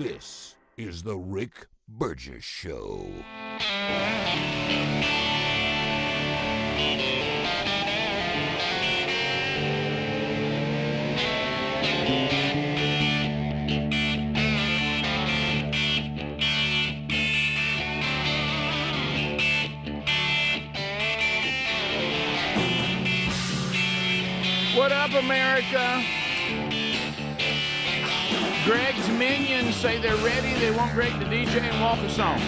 This is the Rick Burgess Show. What up, America? Greg's minions say they're ready. They want Greg to DJ and walk us home.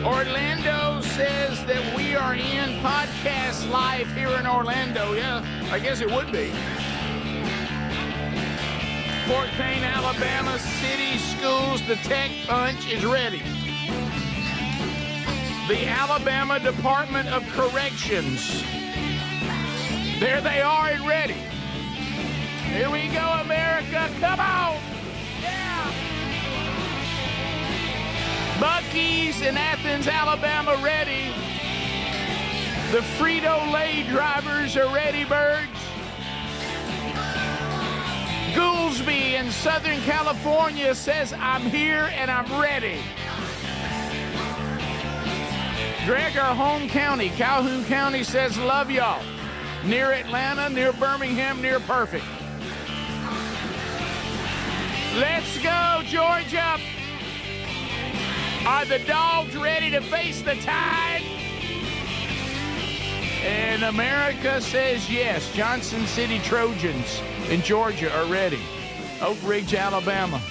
Orlando says that we are in podcast live here in Orlando. Yeah, I guess it would be. Fort Payne, Alabama, city schools, the tech punch is ready. The Alabama Department of Corrections. There they are and ready. Here we go, America. Come on. Yeah. Buc-ee's in Athens, Alabama, ready. The Frito-Lay drivers are ready, birds. Goolsby in Southern California says, I'm here and I'm ready. Greg, our home county, Calhoun County, says, love y'all. Near Atlanta, near Birmingham, near perfect. Let's go, Georgia. Are the dogs ready to face the tide? And America says yes. Johnson City Trojans in Georgia are ready. Oak Ridge, Alabama.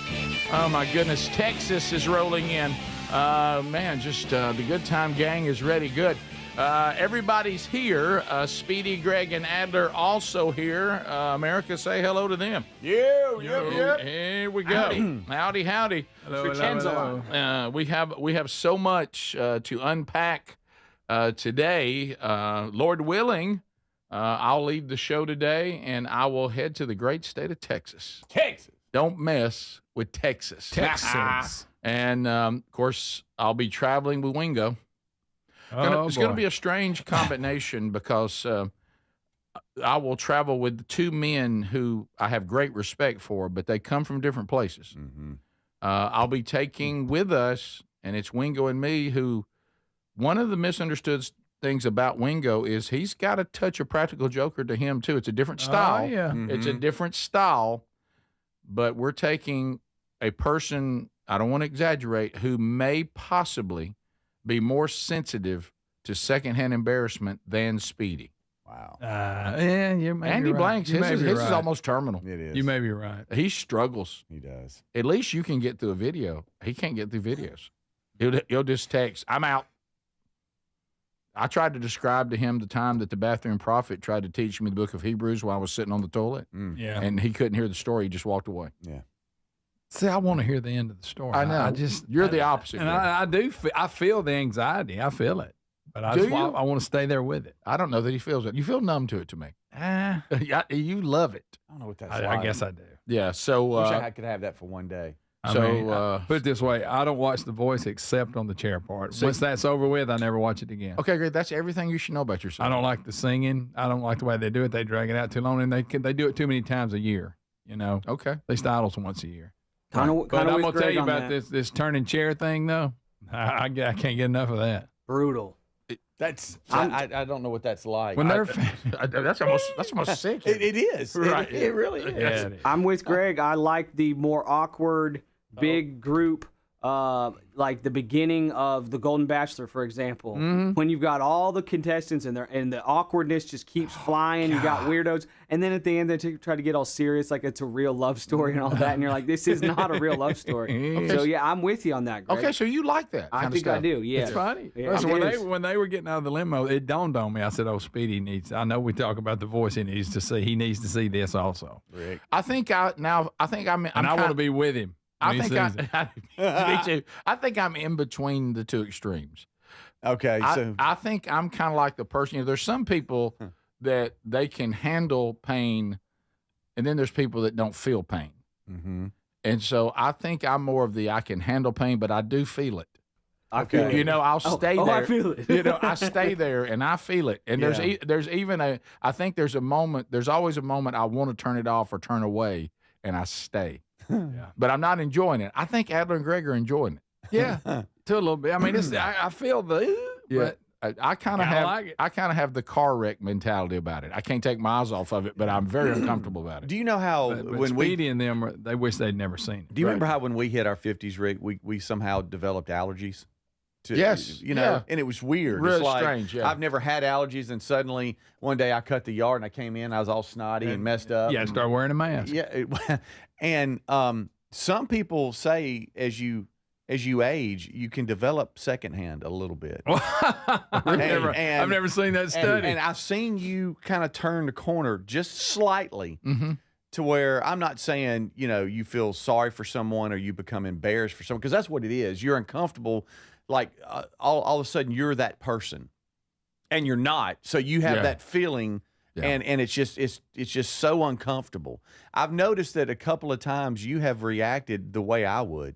Oh, my goodness. Texas is rolling in. Man, just the Good Time Gang is ready. Good. Everybody's here. Speedy, Greg, and Adler also here. America, say hello to them. Yeah. Here we go. Howdy. Hello. We have so much to unpack today. Lord willing, I'll leave the show today, and I will head to the great state of Texas. Texas. Don't mess with Texas. And, of course, I'll be traveling with Wingo. It's going to be a strange combination because I will travel with two men who I have great respect for, but they come from different places. Mm-hmm. I'll be taking with us, and it's Wingo and me, who one of the misunderstood things about Wingo is he's got a touch of practical joker to him, too. It's a different style. It's a different style, but we're taking a person, I don't want to exaggerate, who may possibly be more sensitive to secondhand embarrassment than Speedy. Wow. You may Andy be right. Blanks, his is almost terminal. It is. You may be right. He struggles. He does. At least you can get through a video. He can't get through videos. He'll just text, I'm out. I tried to describe to him the time that the bathroom prophet tried to teach me the book of Hebrews while I was sitting on the toilet. Yeah. And he couldn't hear the story. He just walked away. Yeah. See, I want to hear the end of the story. I know. You're the opposite. And I do. I feel the anxiety. I feel it. But I want to stay there with it. I don't know that he feels it. You feel numb to it to me. You love it. I don't know what that's like. I guess I do. Yeah. So Wish I could have that for one day. I mean, put it this way: I don't watch The Voice except on the chair part. Once that's over with, I never watch it again. Okay, great. That's everything you should know about yourself. I don't like the singing. I don't like the way they do it. They drag it out too long, and they do it too many times a year. You know. Okay. They styles once a year. But I'm gonna tell you about this turning chair thing, though. I can't get enough of that. Brutal. I don't know what that's like. When they're that's almost sick. It is. Right. It really is. yeah, it is. I'm with Greg. I like the more awkward, big group, like the beginning of The Golden Bachelor, for example. When you've got all the contestants in there and the awkwardness just keeps flying. You got weirdos. And then at the end, they try to get all serious, like it's a real love story and all that. And you're like, this is not a real love story. So, yeah, I'm with you on that, Greg. Okay, so you like that I kind think of stuff. I do, yeah. It's funny. Yeah, Listen, it is. when they were getting out of the limo, it dawned on me. I said, "Oh, Speedy needs. I know we talk about The Voice. He needs to see this also." Rick. I think I'm And I want to be with him. I when he think sees it. me too. I think I'm in between the two extremes. Okay, so I think I'm kind of like the person. There's some people that they can handle pain, and then there's people that don't feel pain. mm-hmm. And so I think I'm more of the I can handle pain, but I do feel it. I feel it. You know, I'll stay there. I feel it. You know, I stay there and I feel it. And Yeah. there's even I think there's a moment. There's always a moment I want to turn it off or turn away, and I stay. but I'm not enjoying it. I think Adler and Greg are enjoying it. Yeah, to a little bit. I mean, I feel but I kind of have like I kind of have the car wreck mentality about it. I can't take my eyes off of it, but I'm very uncomfortable about it. Do you know how but when Speedy and them, they wish they'd never seen it. Do you remember how when we hit our 50s, Rick, we somehow developed allergies? Yes, and it was weird. Really it's like, strange. Yeah, I've never had allergies, and suddenly one day I cut the yard and I came in, I was all snotty and messed up. Yeah, start wearing a mask. Yeah, and some people say as you age, you can develop secondhand a little bit. I've never seen that study. And I've seen you kind of turn the corner just slightly to where I'm not saying, you feel sorry for someone or you become embarrassed for someone, because that's what it is. You're uncomfortable. Like all of a sudden you're that person and you're not. So you have that feeling. Yeah. And it's just so uncomfortable. I've noticed that a couple of times you have reacted the way I would.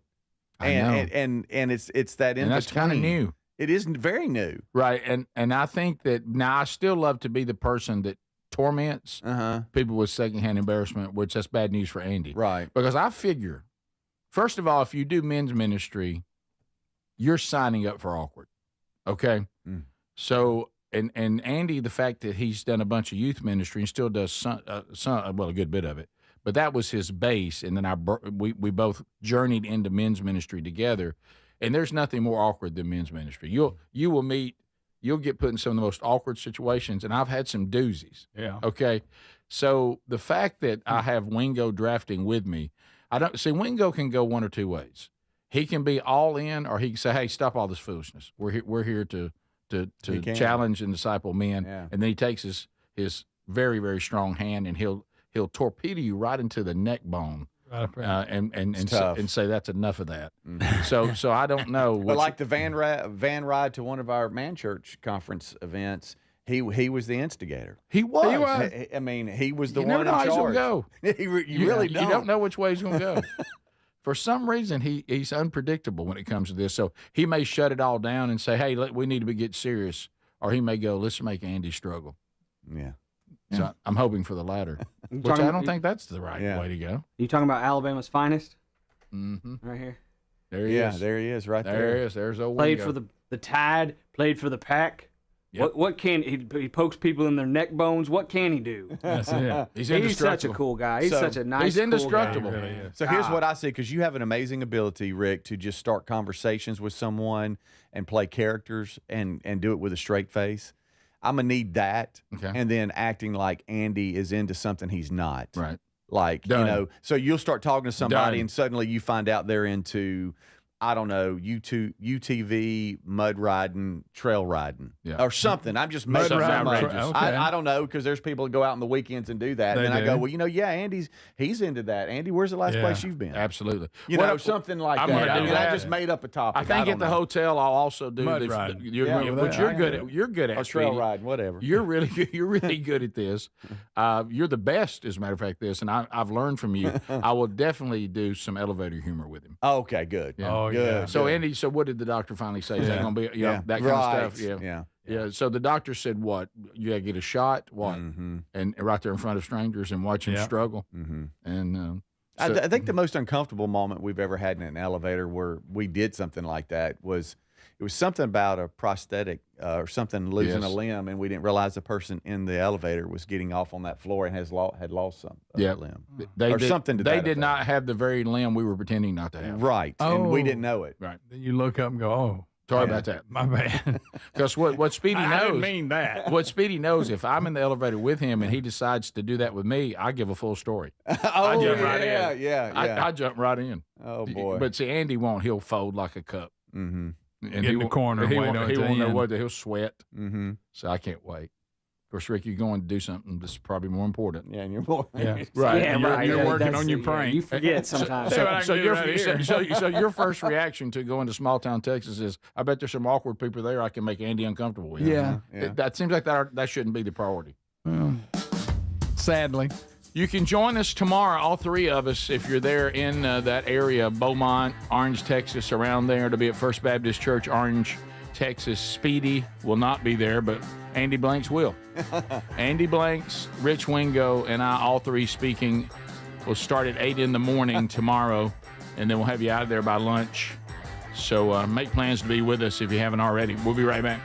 And it's that in and that's kind of new. It is very new, right? And I think that now I still love to be the person that torments people with secondhand embarrassment, which that's bad news for Andy, right? Because I figure, first of all, if you do men's ministry, you're signing up for awkward, okay? So and Andy, the fact that he's done a bunch of youth ministry and still does some a good bit of it. But that was his base, and then we both journeyed into men's ministry together, and there's nothing more awkward than men's ministry. You'll get put in some of the most awkward situations, and I've had some doozies. Yeah. Okay. So the fact that I have Wingo drafting with me, I don't see Wingo can go one or two ways. He can be all in, or he can say, "Hey, stop all this foolishness. We're here to challenge and disciple men," and then he takes his very, very strong hand and he'll torpedo you right into the neck bone, and say that's enough of that. So I don't know. But like the van ride to one of our man church conference events, he was the instigator. He was. I mean, he was the you one never know in charge. Go. You really don't. You don't know which way he's going to go. For some reason, he's unpredictable when it comes to this. So he may shut it all down and say, "Hey, we need to get serious," or he may go, "Let's make Andy struggle." Yeah. So I'm hoping for the latter, which I don't think that's the right way to go. You talking about Alabama's finest? Mm-hmm. Right here. There he is. Yeah, there he is, right there. There he is. There's old Played Wingo. for the Tide. Played for the Pack. Yep. What can he pokes people in their neck bones? What can he do? That's it. He's such a cool guy. He's such a nice. He's indestructible. Cool guy. So here's what I see, because you have an amazing ability, Rick, to just start conversations with someone and play characters and do it with a straight face. I'm going to need that. Okay. And then acting like Andy is into something he's not. Right. Like, Done. so you'll start talking to somebody Done. and suddenly you find out they're into, I don't know, UTV, mud riding, trail riding, or something. I'm just making something up. outrageous. Okay. I don't know, because there's people that go out on the weekends and do that. And then I go, well, he's into that. Andy, where's the last place you've been? Absolutely. Something like I'm that. gonna do I that. just made up a topic. I think at the hotel I'll also do Mud the riding. which Yeah, you're good at. or trail Speedy. riding, whatever. You're really good at this. You're the best, as a matter of fact. This, and I've learned from you. I will definitely do some elevator humor with him. Okay, good. Yeah. Oh, good. yeah. So Andy, so what did the doctor finally say? Is that going to be that kind of stuff? Yeah. So the doctor said what? You got to get a shot. What? Mm-hmm. And right there in front of strangers and watch him struggle. Mm-hmm. And I think the most uncomfortable moment we've ever had in an elevator where we did something like that was something about a prosthetic or something losing a limb, and we didn't realize the person in the elevator was getting off on that floor and had lost some limb. Something to that They did effect. not have the very limb we were pretending not to have. Right. And we didn't know it. Right. Then you look up and go, "Oh, Sorry about that. my bad." Because what Speedy knows. I didn't mean that. What Speedy knows, if I'm in the elevator with him and he decides to do that with me, I give a full story. I jump right in. Yeah. I jump right in. Oh, boy. But see, Andy won't. He'll fold like a cup. Mm-hmm. And Get in the corner, He wait won't, on he it to won't know end. what. He'll sweat. Mm-hmm. So I can't wait. Of course, Rick, you're going to do something that's probably more important. Yeah, and you're more. Yeah. Right. Yeah, You're- right. you're Yeah, working that's on your it, prank. You forget sometimes. So- what I can do right here. So your first reaction to going to small town Texas is, I bet there's some awkward people there I can make Andy uncomfortable with. Yeah. That seems like that shouldn't be the priority. Sadly. You can join us tomorrow, all three of us, if you're there in that area, Beaumont, Orange, Texas, around there, to be at First Baptist Church, Orange, Texas. Speedy will not be there, but Andy Blanks will. Andy Blanks, Rich Wingo, and I, all three speaking We'll start at 8 in the morning tomorrow, and then we'll have you out of there by lunch. So make plans to be with us if you haven't already. We'll be right back.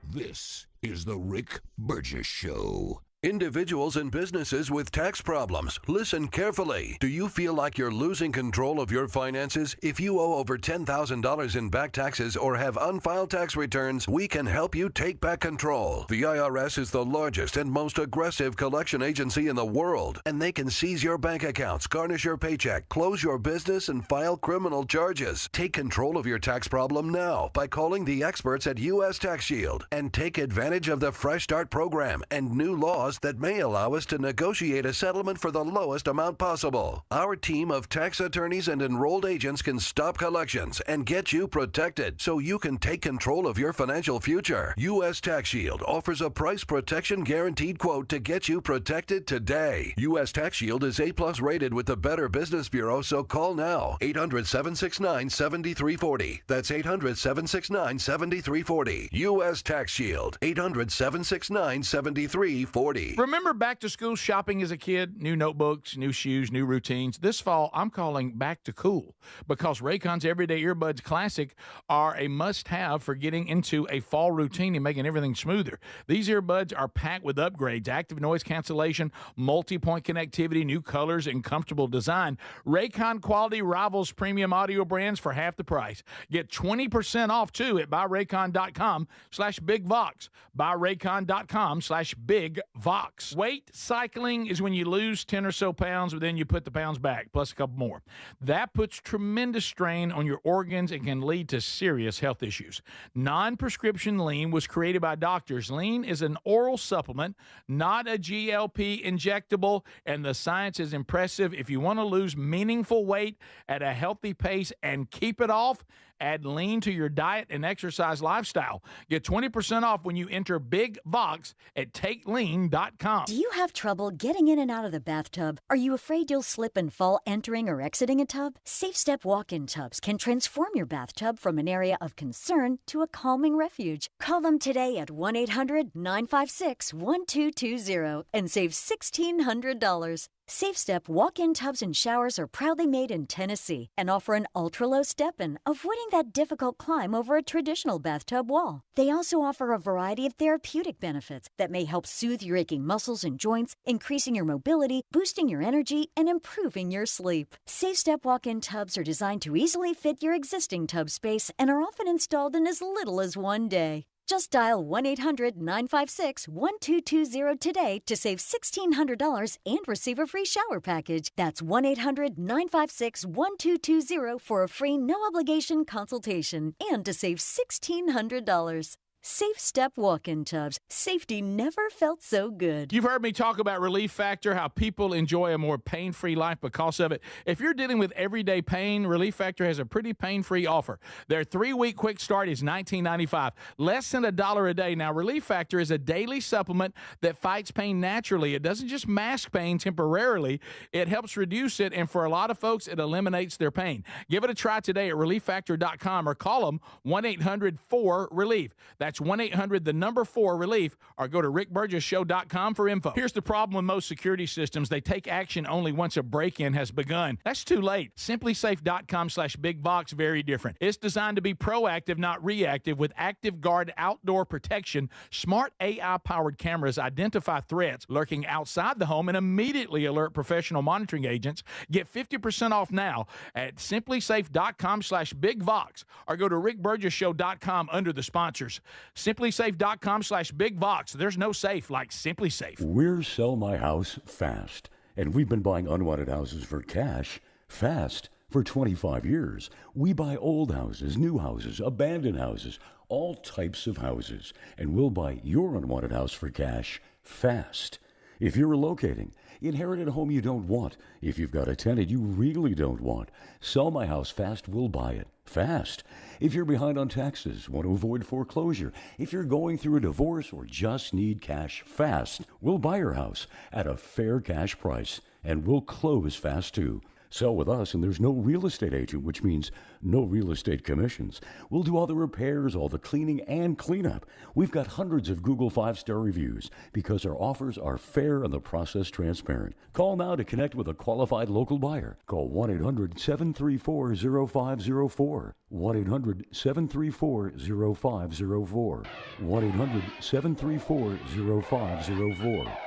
This is the Rick Burgess Show. Individuals and businesses with tax problems, listen carefully. Do you feel like you're losing control of your finances? If you owe over $10,000 in back taxes or have unfiled tax returns, we can help you take back control. The IRS is the largest and most aggressive collection agency in the world, and they can seize your bank accounts, garnish your paycheck, close your business, and file criminal charges. Take control of your tax problem now by calling the experts at U.S. Tax Shield and take advantage of the Fresh Start program and new laws that may allow us to negotiate a settlement for the lowest amount possible. Our team of tax attorneys and enrolled agents can stop collections and get you protected so you can take control of your financial future. U.S. Tax Shield offers a price protection guaranteed quote to get you protected today. U.S. Tax Shield is A+ rated with the Better Business Bureau, so call now. 800-769-7340. That's 800-769-7340. U.S. Tax Shield. 800-769-7340. Remember back to school shopping as a kid? New notebooks, new shoes, new routines. This fall, I'm calling back to cool because Raycon's Everyday Earbuds Classic are a must-have for getting into a fall routine and making everything smoother. These earbuds are packed with upgrades, active noise cancellation, multi-point connectivity, new colors, and comfortable design. Raycon quality rivals premium audio brands for half the price. Get 20% off, too, at buyraycon.com/bigvox. buyraycon.com/bigvox. Weight cycling is when you lose 10 or so pounds, but then you put the pounds back, plus a couple more. That puts tremendous strain on your organs and can lead to serious health issues. Non-prescription lean was created by doctors. Lean is an oral supplement, not a GLP injectable, and the science is impressive. If you want to lose meaningful weight at a healthy pace and keep it off, add lean to your diet and exercise lifestyle. Get 20% off when you enter Big Vox at takelean.com. Do you have trouble getting in and out of the bathtub? Are you afraid you'll slip and fall entering or exiting a tub? Safe Step walk-in tubs can transform your bathtub from an area of concern to a calming refuge. Call them today at 1-800-956-1220 and save $1,600. Safe Step walk-in tubs and showers are proudly made in Tennessee and offer an ultra-low step-in, avoiding that difficult climb over a traditional bathtub wall. They also offer a variety of therapeutic benefits that may help soothe your aching muscles and joints, increasing your mobility, boosting your energy, and improving your sleep. Safe Step walk-in tubs are designed to easily fit your existing tub space and are often installed in as little as one day. Just dial 1-800-956-1220 today to save $1,600 and receive a free shower package. That's 1-800-956-1220 for a free no-obligation consultation and to save $1,600. Safe Step walk-in tubs. Safety never felt so good. You've heard me talk about Relief Factor, how people enjoy a more pain-free life because of it. If you're dealing with everyday pain, Relief Factor has a pretty pain-free offer. Their 3-week quick start is $19.95, less than $1 a day. Now, Relief Factor is a daily supplement that fights pain naturally. It doesn't just mask pain temporarily. It helps reduce it, and for a lot of folks, it eliminates their pain. Give it a try today at ReliefFactor.com or call them 1-800-4-RELIEF. That's 1-800-4-RELIEF, or go to rickburgessshow.com for info. Here's the problem with most security systems. They take action only once a break-in has begun. That's too late. SimplySafe.com/BigVox, very different. It's designed to be proactive, not reactive, with Active Guard outdoor protection. Smart AI-powered cameras identify threats lurking outside the home and immediately alert professional monitoring agents. Get 50% off now at SimplySafe.com/BigVox, or go to rickburgessshow.com under the sponsors. SimplySafe.com/BigVox. There's no safe like Simply Safe. We're Sell My House Fast, and we've been buying unwanted houses for cash fast for 25 years. We buy old houses, new houses, abandoned houses, all types of houses, and we'll buy your unwanted house for cash fast. If you're relocating, inherited a home you don't want, if you've got a tenant you really don't want, Sell My House Fast will buy it fast. If you're behind on taxes, want to avoid foreclosure, if you're going through a divorce or just need cash fast, we'll buy your house at a fair cash price, and we'll close fast too. Sell with us, and there's no real estate agent, which means no real estate commissions. We'll do all the repairs, all the cleaning, and cleanup. We've got hundreds of Google 5-star reviews because our offers are fair and the process transparent. Call now to connect with a qualified local buyer. Call 1-800-734-0504. 1-800-734-0504. 1-800-734-0504.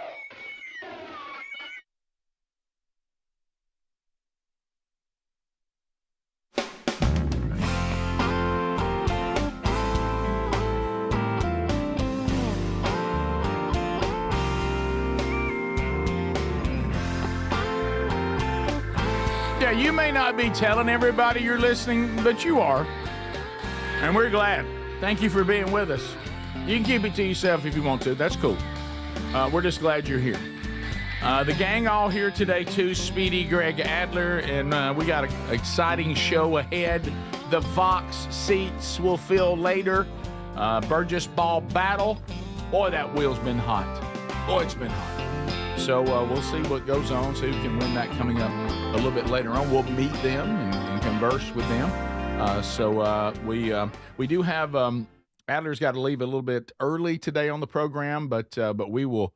Yeah, you may not be telling everybody you're listening, but you are. And we're glad. Thank you for being with us. You can keep it to yourself if you want to. That's cool. We're just glad you're here. The gang all here today, too. Speedy, Greg, Adler, and we got an exciting show ahead. The Vox seats will fill later. Burgess ball battle. Boy, that wheel's been hot. Boy, it's been hot. So we'll see what goes on, see who can win that coming up a little bit later on. We'll meet them and converse with them. We do have Adler's got to leave a little bit early today on the program, but we will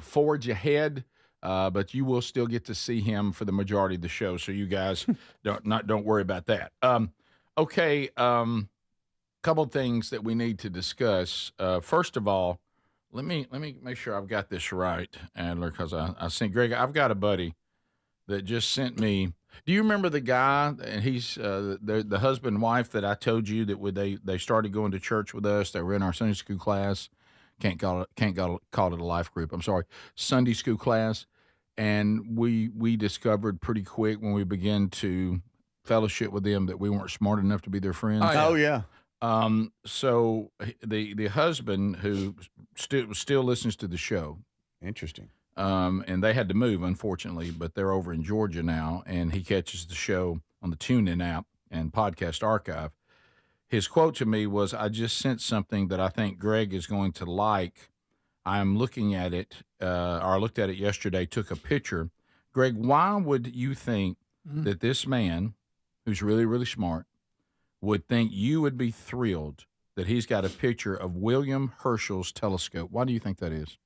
forge ahead. But you will still get to see him for the majority of the show, so you guys don't worry about that. Okay, couple of things that we need to discuss. First of all, let me make sure I've got this right, Adler, because I sent Greg. I've got a buddy that just sent me. Do you remember the guy? And he's the husband and wife that I told you that they started going to church with us. They were in our Sunday school class. Can't call it a life group. I'm sorry, Sunday school class. And we discovered pretty quick when we began to fellowship with them that we weren't smart enough to be their friends. Oh yeah. So the husband who still listens to the show. Interesting. And they had to move, unfortunately, but they're over in Georgia now, and he catches the show on the TuneIn app and podcast archive. His quote to me was, "I just sent something that I think Greg is going to like. I'm looking at it, or I looked at it yesterday, took a picture. Greg, why would you think that this man, who's really, really smart, would think you would be thrilled that he's got a picture of William Herschel's telescope? Why do you think that is?"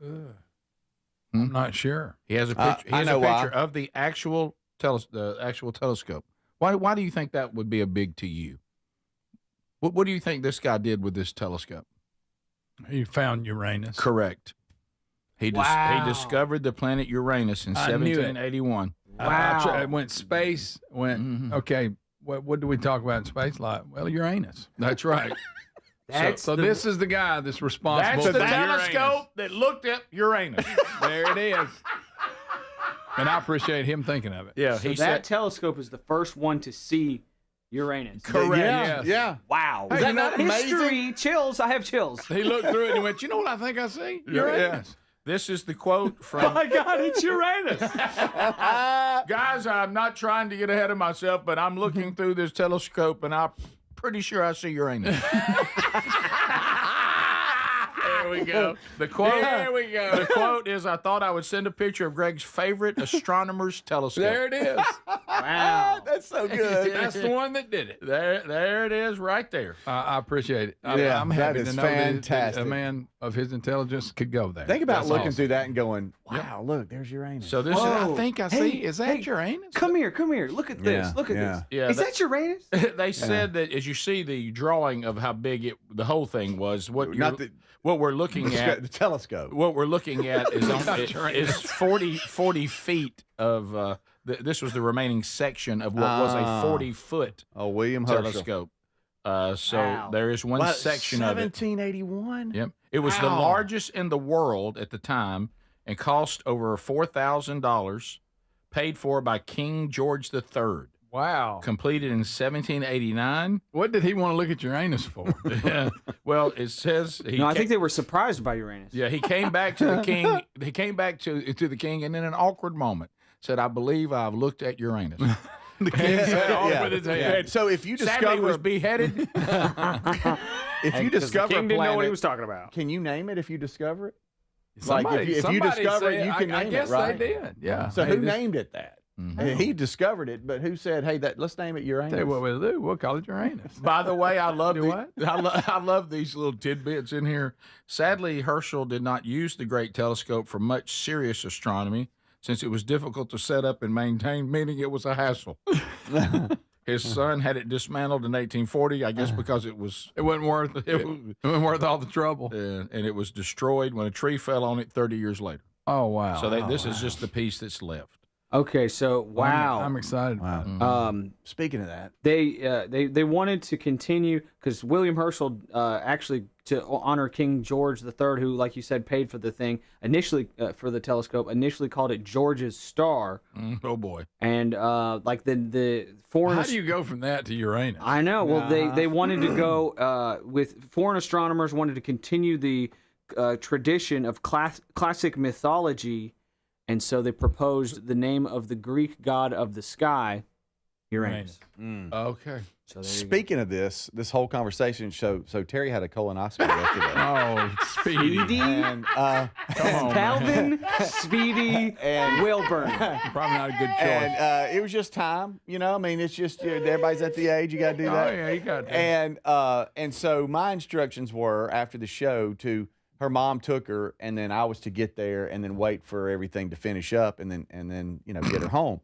I'm not sure. He has a picture. He has a picture of the actual telescope. Why do you think that would be a big to you? What do you think this guy did with this telescope? He found Uranus. Correct. He discovered the planet Uranus in 1781. Wow. It went space. Okay. What do we talk about in space? Like, well, Uranus. That's right. So this is the guy that's responsible for the Uranus. telescope that looked at Uranus. There it is. And I appreciate him thinking of it. Yeah. So that telescope is the first one to see Uranus. Correct. Yes. Yeah. Wow. Hey, Is that isn't that amazing? history? Chills. I have chills. He looked through it and went, you know what I think I see? Uranus. This is the quote from. Oh my God, it's Uranus. Guys, I'm not trying to get ahead of myself, but I'm looking through this telescope, and I'm pretty sure I see Uranus. There we go. The quote. There we go. The quote is, "I thought I would send a picture of Greg's favorite astronomer's telescope." There it is. Wow. That's so good. That's the one that did it. There it is, right there. I appreciate it. Yeah, I'm that happy is to know that fantastic. a man of his intelligence could go there. Think about That's looking awesome. through that and going, "Wow, look, there's Uranus." So this is. Whoa. I think I Hey, see. Is that Uranus? Come here. Look at this. Yeah, Look at yeah. this. Yeah, Is that Uranus? They said that as you see the drawing of how big the whole thing was, what we're looking at. The telescope. What we're looking at is 40 feet of. This was the remaining section of what was a 40-foot William Herschel. telescope. So Wow. there is one section of it. 1781. Yep, it was the largest in the world at the time, and cost over $4,000. Paid for by King George III. Wow. Completed in 1789. What did he want to look at Uranus for? Yeah. Well, it says I think they were surprised by Uranus. Yeah, he came back to the king. He came back to the king, and in an awkward moment, said, "I believe I've looked at Uranus." The king said off Yeah. with his Yeah. head. So if you Sadly, discover was beheaded. if you discover King a didn't know what he planet, was talking about. can you name it if you discover it? Somebody, if you somebody discover it, said- you can I name guess it, right? they did. Yeah. So Hey, who this- named it that? And he discovered it, but who said, "Hey, let's name it Uranus"? Tell you what we'll do. We'll call it Uranus. By the way, I love what? I love these little tidbits in here. Sadly, Herschel did not use the Great Telescope for much serious astronomy, since it was difficult to set up and maintain, meaning it was a hassle. His son had it dismantled in 1840, I guess because it wasn't worth all the trouble. Oh, And it was destroyed when a tree fell on it 30 years later. Oh, wow. So this is just the piece that's left. Okay, so wow. I'm excited. Wow. Speaking of that, They wanted to continue because William Herschel actually to honor King George III, who, like you said, paid for the thing initially for the telescope. Initially called it George's Star. Oh boy! And like the foreign. How do you go from that to Uranus? I know. Well, they wanted to go with foreign astronomers wanted to continue the tradition of classic mythology. And so they proposed the name of the Greek god of the sky, Uranus. Okay. So speaking of this whole conversation, so Terry had a colonoscopy yesterday. Oh, Speedy. And, Calvin, Speedy, and Wilburn. Probably not a good choice. And it was just time, I mean, it's just everybody's at the age you got to do that. Oh, yeah, you got to. And so my instructions were after the show her mom took her, and then I was to get there and then wait for everything to finish up, and then get her home.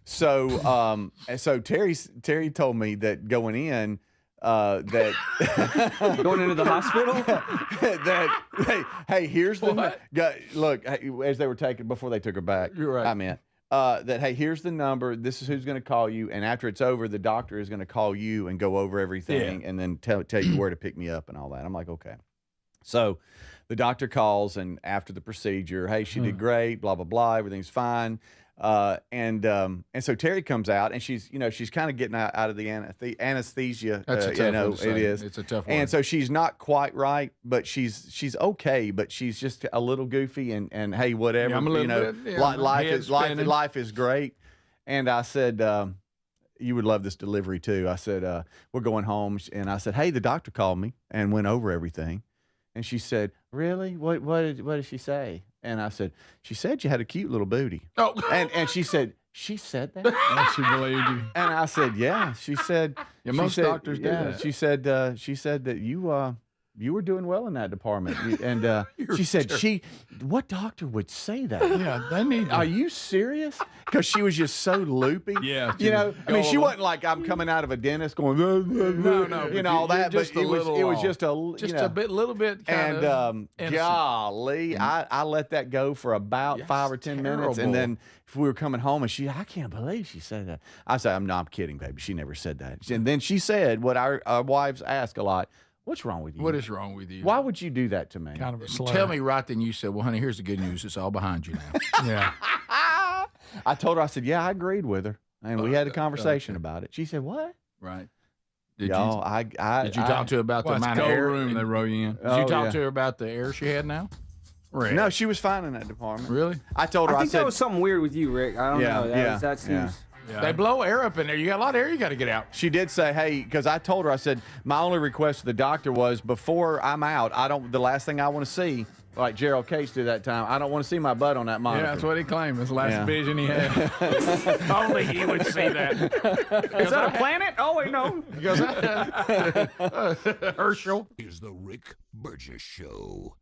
So so Terry told me that going in that Going into the hospital. that hey here's the look as they were before they took her back. You're right. I meant that hey here's the number. This is who's going to call you, and after it's over, the doctor is going to call you and go over everything, and then tell you where to pick me up and all that. I'm like, okay. So the doctor calls, and after the procedure, hey, she did great, blah, blah, blah, everything's fine. And so Terry comes out, and she's kind of getting out of the anesthesia. That's a tough one to say. It is. It's a tough one. And so she's not quite right, but she's okay, but she's just a little goofy, and hey, whatever, Yeah, I'm a little bit, yeah, life is great. And I said, you would love this delivery too. I said, we're going home, and I said, hey, the doctor called me and went over everything. And she said, really? What did she say? And I said, she said you had a cute little booty. Oh. And she said that? And she believed you. And I said, yeah. She said, Yeah, most doctors do that. She said that you were doing well in that department. And she said, what doctor would say that? Yeah, they need to. Are you serious? Because she was just so loopy. Yeah. I mean, she wasn't like I'm coming out of a dentist going, No, all that. just But a little it was off. just a little bit kind and of innocent. golly, I let that go for about 5 or 10 minutes, and terrible. then if we were coming home, and I can't believe she said that. I said, I'm kidding, baby. She never said that. And then she said what our wives ask a lot. What's wrong with you? What is wrong with you? Why would you do that to me? Kind of a slur. Tell me right then. You said, well, honey, here's the good news. It's all behind you now. Yeah. I told her, I said, yeah, I agreed with her. And we had a conversation about it. She said, what? Right. Did Y'all, did you talk to her about Well, the it's amount of cold air? room they roll you in. Did you talk to her about the air she had now? Rick. No, she was fine in that department. Really? I told her, I I think said, that was something weird with you, Rick. I don't know. That seems. Yeah. They blow air up in there. You got a lot of air you got to get out. she did say, hey, because I told her, I said, my only request to the doctor was before I'm out, the last thing I want to see, like Gerald Case did that time, I don't want to see my butt on that monitor. Yeah, that's what he claimed. It's the last Yeah. vision he had. Only he would see that. Is that a planet? Oh wait, no. Herschel. Is the Rick Burgess Show.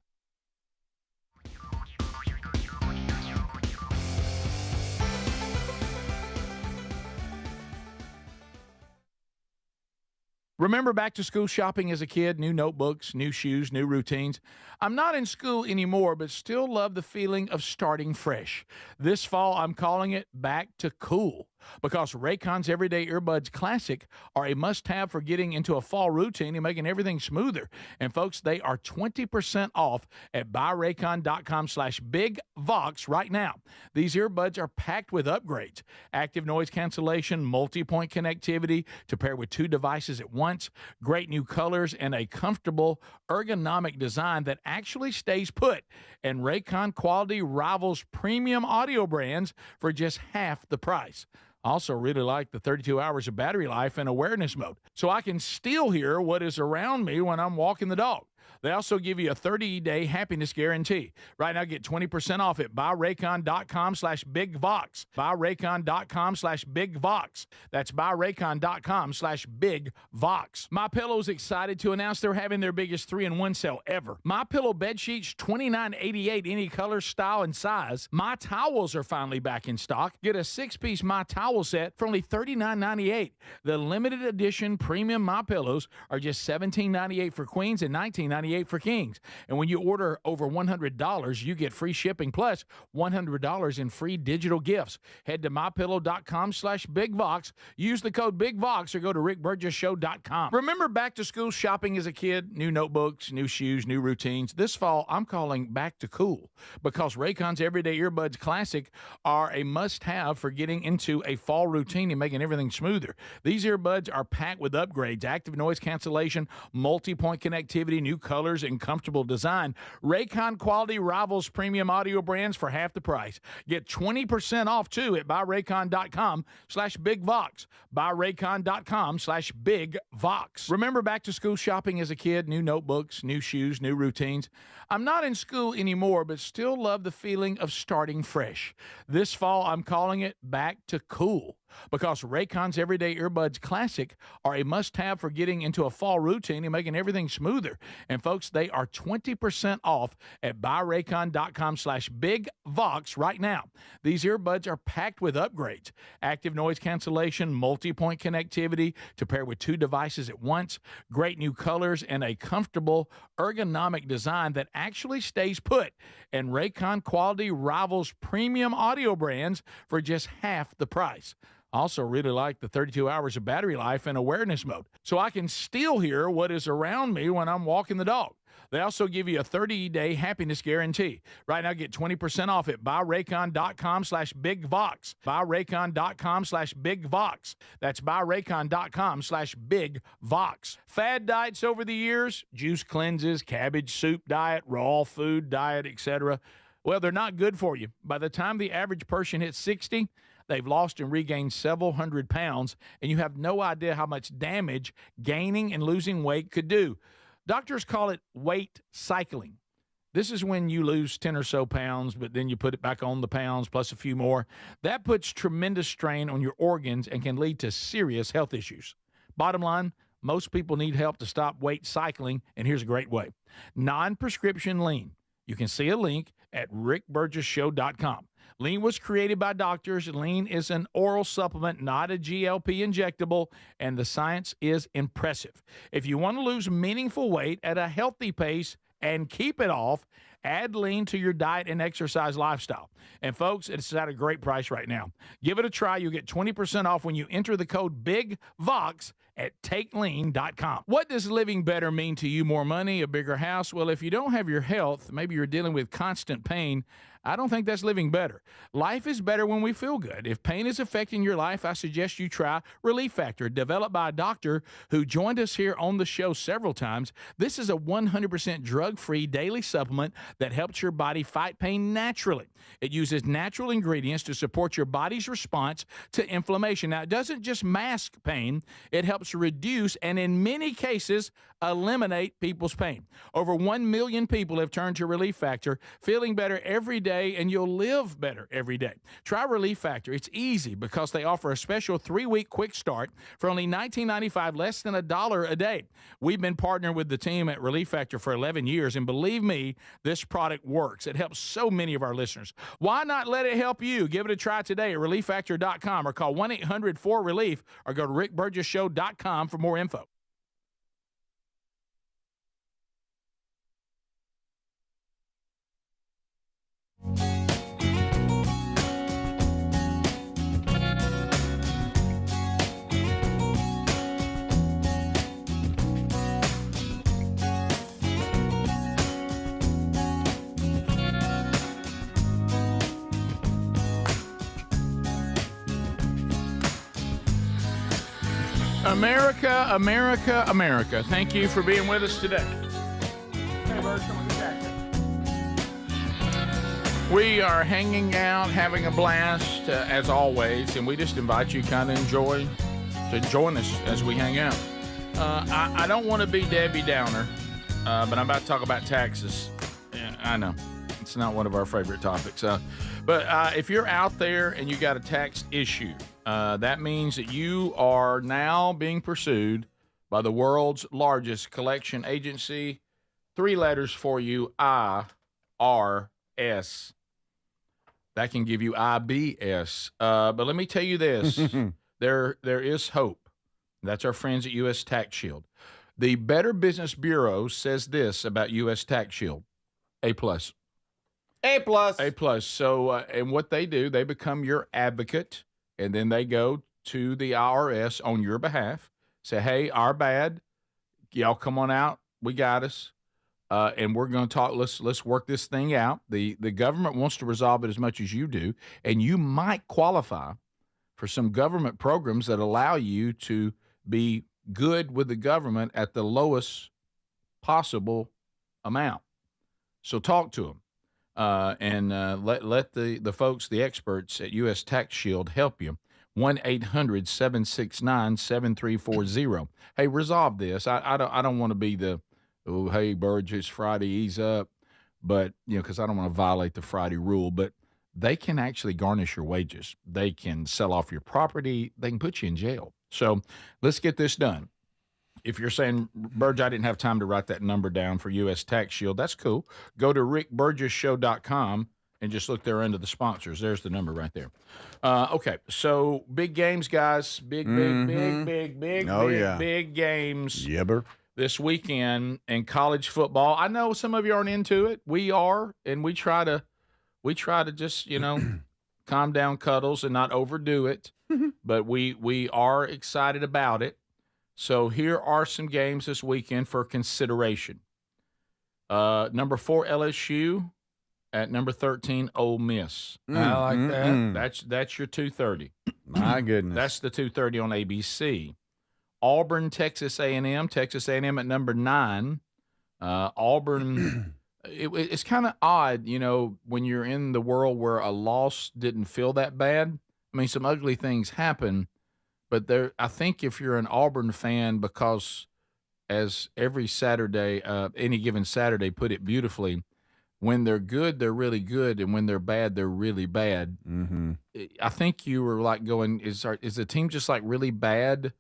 Remember back to school shopping as a kid? New notebooks, new shoes, new routines. I'm not in school anymore, but still love the feeling of starting fresh. This fall, I'm calling it Back to Cool, because Raycon's Everyday Earbuds Classic are a must-have for getting into a fall routine and making everything smoother. And folks, they are 20% off at buyraycon.com/BigVox right now. These earbuds are packed with upgrades: active noise cancellation, multi-point connectivity to pair with 2 devices at once, great new colors, and a comfortable ergonomic design that actually stays put. And Raycon quality rivals premium audio brands for just half the price. Also really like the 32 hours of battery life and awareness mode, so I can still hear what is around me when I'm walking the dog. They also give you a 30-day happiness guarantee. Right now, get 20% off at buyraycon.com/bigvox. Buyraycon.com/bigvox. That's buyraycon.com/bigvox. MyPillow's excited to announce they're having their biggest 3-in-1 sale ever. MyPillow bed sheets, $29.88, any color, style, and size. My towels are finally back in stock. Get a 6-piece My Towel set for only $39.98. The limited edition premium My Pillows are just $17.98 for queens and $19.98 for kings. And when you order over $100, you get free shipping plus $100 in free digital gifts. Head to mypillow.com/bigvox. Use the code BIGVOX or go to rickburgessshow.com. Remember back to school shopping as a kid? New notebooks, new shoes, new routines. This fall, I'm calling back to cool because Raycon's Everyday Earbuds Classic are a must-have for getting into a fall routine and making everything smoother. These earbuds are packed with upgrades, active noise cancellation, multi-point connectivity, new colors, and comfortable design. Raycon quality rivals premium audio brands for half the price. Get 20% off, too, at buyraycon.com/bigvox. Buyraycon.com/bigvox. Remember back to school shopping as a kid? New notebooks, new shoes, new routines. I'm not in school anymore, but still love the feeling of starting fresh. This fall, I'm calling it back to cool because Raycon's Everyday Earbuds Classic are a must-have for getting into a fall routine and making everything smoother. And folks, they are 20% off at buyraycon.com/bigvox right now. These earbuds are packed with upgrades, active noise cancellation, multi-point connectivity to pair with 2 devices at once, great new colors, and a comfortable ergonomic design that actually stays put. And Raycon quality rivals premium audio brands for just half the price. Also really like the 32 hours of battery life and awareness mode, so I can still hear what is around me when I'm walking the dog. They also give you a 30-day happiness guarantee. Right now, get 20% off at buyraycon.com/bigvox. Buyraycon.com/bigvox. That's buyraycon.com/bigvox. Fad diets over the years, juice cleanses, cabbage soup diet, raw food diet, etc. Well, they're not good for you. By the time the average person hits 60, they've lost and regained several hundred pounds, and you have no idea how much damage gaining and losing weight could do. Doctors call it weight cycling. This is when you lose 10 or so pounds, but then you put it back on the pounds plus a few more. That puts tremendous strain on your organs and can lead to serious health issues. Bottom line, most people need help to stop weight cycling, and here's a great way. Non-prescription lean. You can see a link at rickburgessshow.com. Lean was created by doctors. Lean is an oral supplement, not a GLP injectable, and the science is impressive. If you want to lose meaningful weight at a healthy pace and keep it off, add Lean to your diet and exercise lifestyle. And folks, it's at a great price right now. Give it a try. You'll get 20% off when you enter the code BIGVOX at takelean.com. What does living better mean to you? More money, a bigger house? Well, if you don't have your health, maybe you're dealing with constant pain, I don't think that's living better. Life is better when we feel good. If pain is affecting your life, I suggest you try Relief Factor, developed by a doctor who joined us here on the show several times. This is a 100% drug-free daily supplement that helps your body fight pain naturally. It uses natural ingredients to support your body's response to inflammation. Now, it doesn't just mask pain, it helps reduce and in many cases eliminate people's pain. Over 1 million people have turned to Relief Factor, feeling better every day, and you'll live better every day. Try Relief Factor. It's easy because they offer a special 3-week quick start for only $19.95, less than $1 a day. We've been partnering with the team at Relief Factor for 11 years, and believe me, this product works. It helps so many of our listeners. Why not let it help you? Give it a try today at relieffactor.com or call 1-800-4RELIEF or go to rickburgessshow.com for more info. America, America, America. Thank you for being with us today. Hey, Bert, come on, get back there. We are hanging out, having a blast, as always, and we just invite you kind of to join us as we hang out. I don't want to be Debbie Downer, but I'm about to talk about taxes. Yeah, I know. It's not one of our favorite topics. But if you're out there and you got a tax issue, that means that you are now being pursued by the world's largest collection agency. 3 letters for you, IRS. That can give you IBS. But let me tell you this. There is hope. That's our friends at U.S. Tax Shield. The Better Business Bureau says this about U.S. Tax Shield. A+. A+. So, and what they do, they become your advocate, and then they go to the IRS on your behalf, say, hey, our bad. Y'all come on out. We got us. And we're going to talk. Let's work this thing out. The government wants to resolve it as much as you do, and you might qualify for some government programs that allow you to be good with the government at the lowest possible amount. So talk to them, and let the folks, the experts at U.S. Tax Shield, help you. 1-800-769-7340. Hey, resolve this. I don't want to be the oh, hey, Burgess, Friday, ease up. But, because I don't want to violate the Friday rule, but they can actually garnish your wages. They can sell off your property. They can put you in jail. So let's get this done. If you're saying, Burge, I didn't have time to write that number down for U.S. Tax Shield, that's cool. Go to rickburgessshow.com and just look there under the sponsors. There's the number right there. Okay, so big games, guys. Big games. Yebber. This weekend in college football. I know some of you aren't into it. We are, and we try to just, calm down Cuddles and not overdo it. But we are excited about it. So here are some games this weekend for consideration. Number 4 LSU at number 13 Ole Miss. I like that. That's your 2:30. My goodness. That's the 2:30 on ABC. Auburn, Texas A&M. Texas A&M at number 9. Auburn, it's kind of odd, when you're in the world where a loss didn't feel that bad. I mean, some ugly things happen, but I think if you're an Auburn fan, because as every Saturday, any given Saturday put it beautifully, when they're good, they're really good, and when they're bad, they're really bad. Mm-hmm. I think you were like going, is the team just like really bad?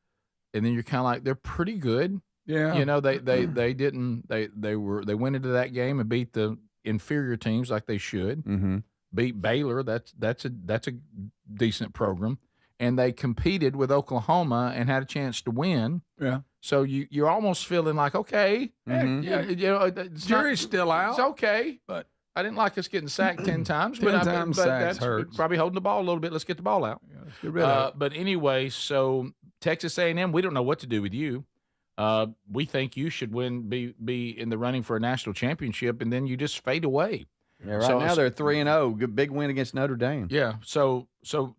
And then you're kind of like, they're pretty good. Yeah. They went into that game and beat the inferior teams like they should. Mm-hmm. Beat Baylor. That's a decent program. And they competed with Oklahoma and had a chance to win. Yeah. So you're almost feeling like, okay, jury's still out. It's okay. But I didn't like us getting sacked 10 times. 10 times sacks hurts. Probably holding the ball a little bit. Let's get the ball out. Yeah, let's get rid of it. But anyway, so Texas A&M, we don't know what to do with you. We think you should be in the running for a national championship, and then you just fade away. Yeah, now they're 3-0. Good big win against Notre Dame. Yeah. So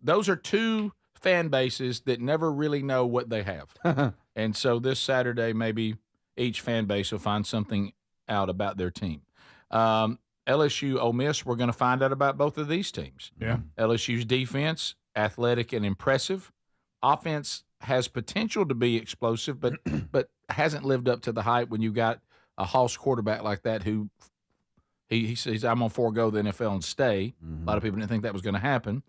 those are two fan bases that never really know what they have. And so this Saturday, maybe each fan base will find something out about their team. LSU, Ole Miss, we're going to find out about both of these teams. Yeah. LSU's defense, athletic and impressive. Offense has potential to be explosive, but hasn't lived up to the hype when you got a Hoss quarterback like that who he says, I'm going to forego the NFL and stay. Mm-hmm. A lot of people didn't think that was going to happen.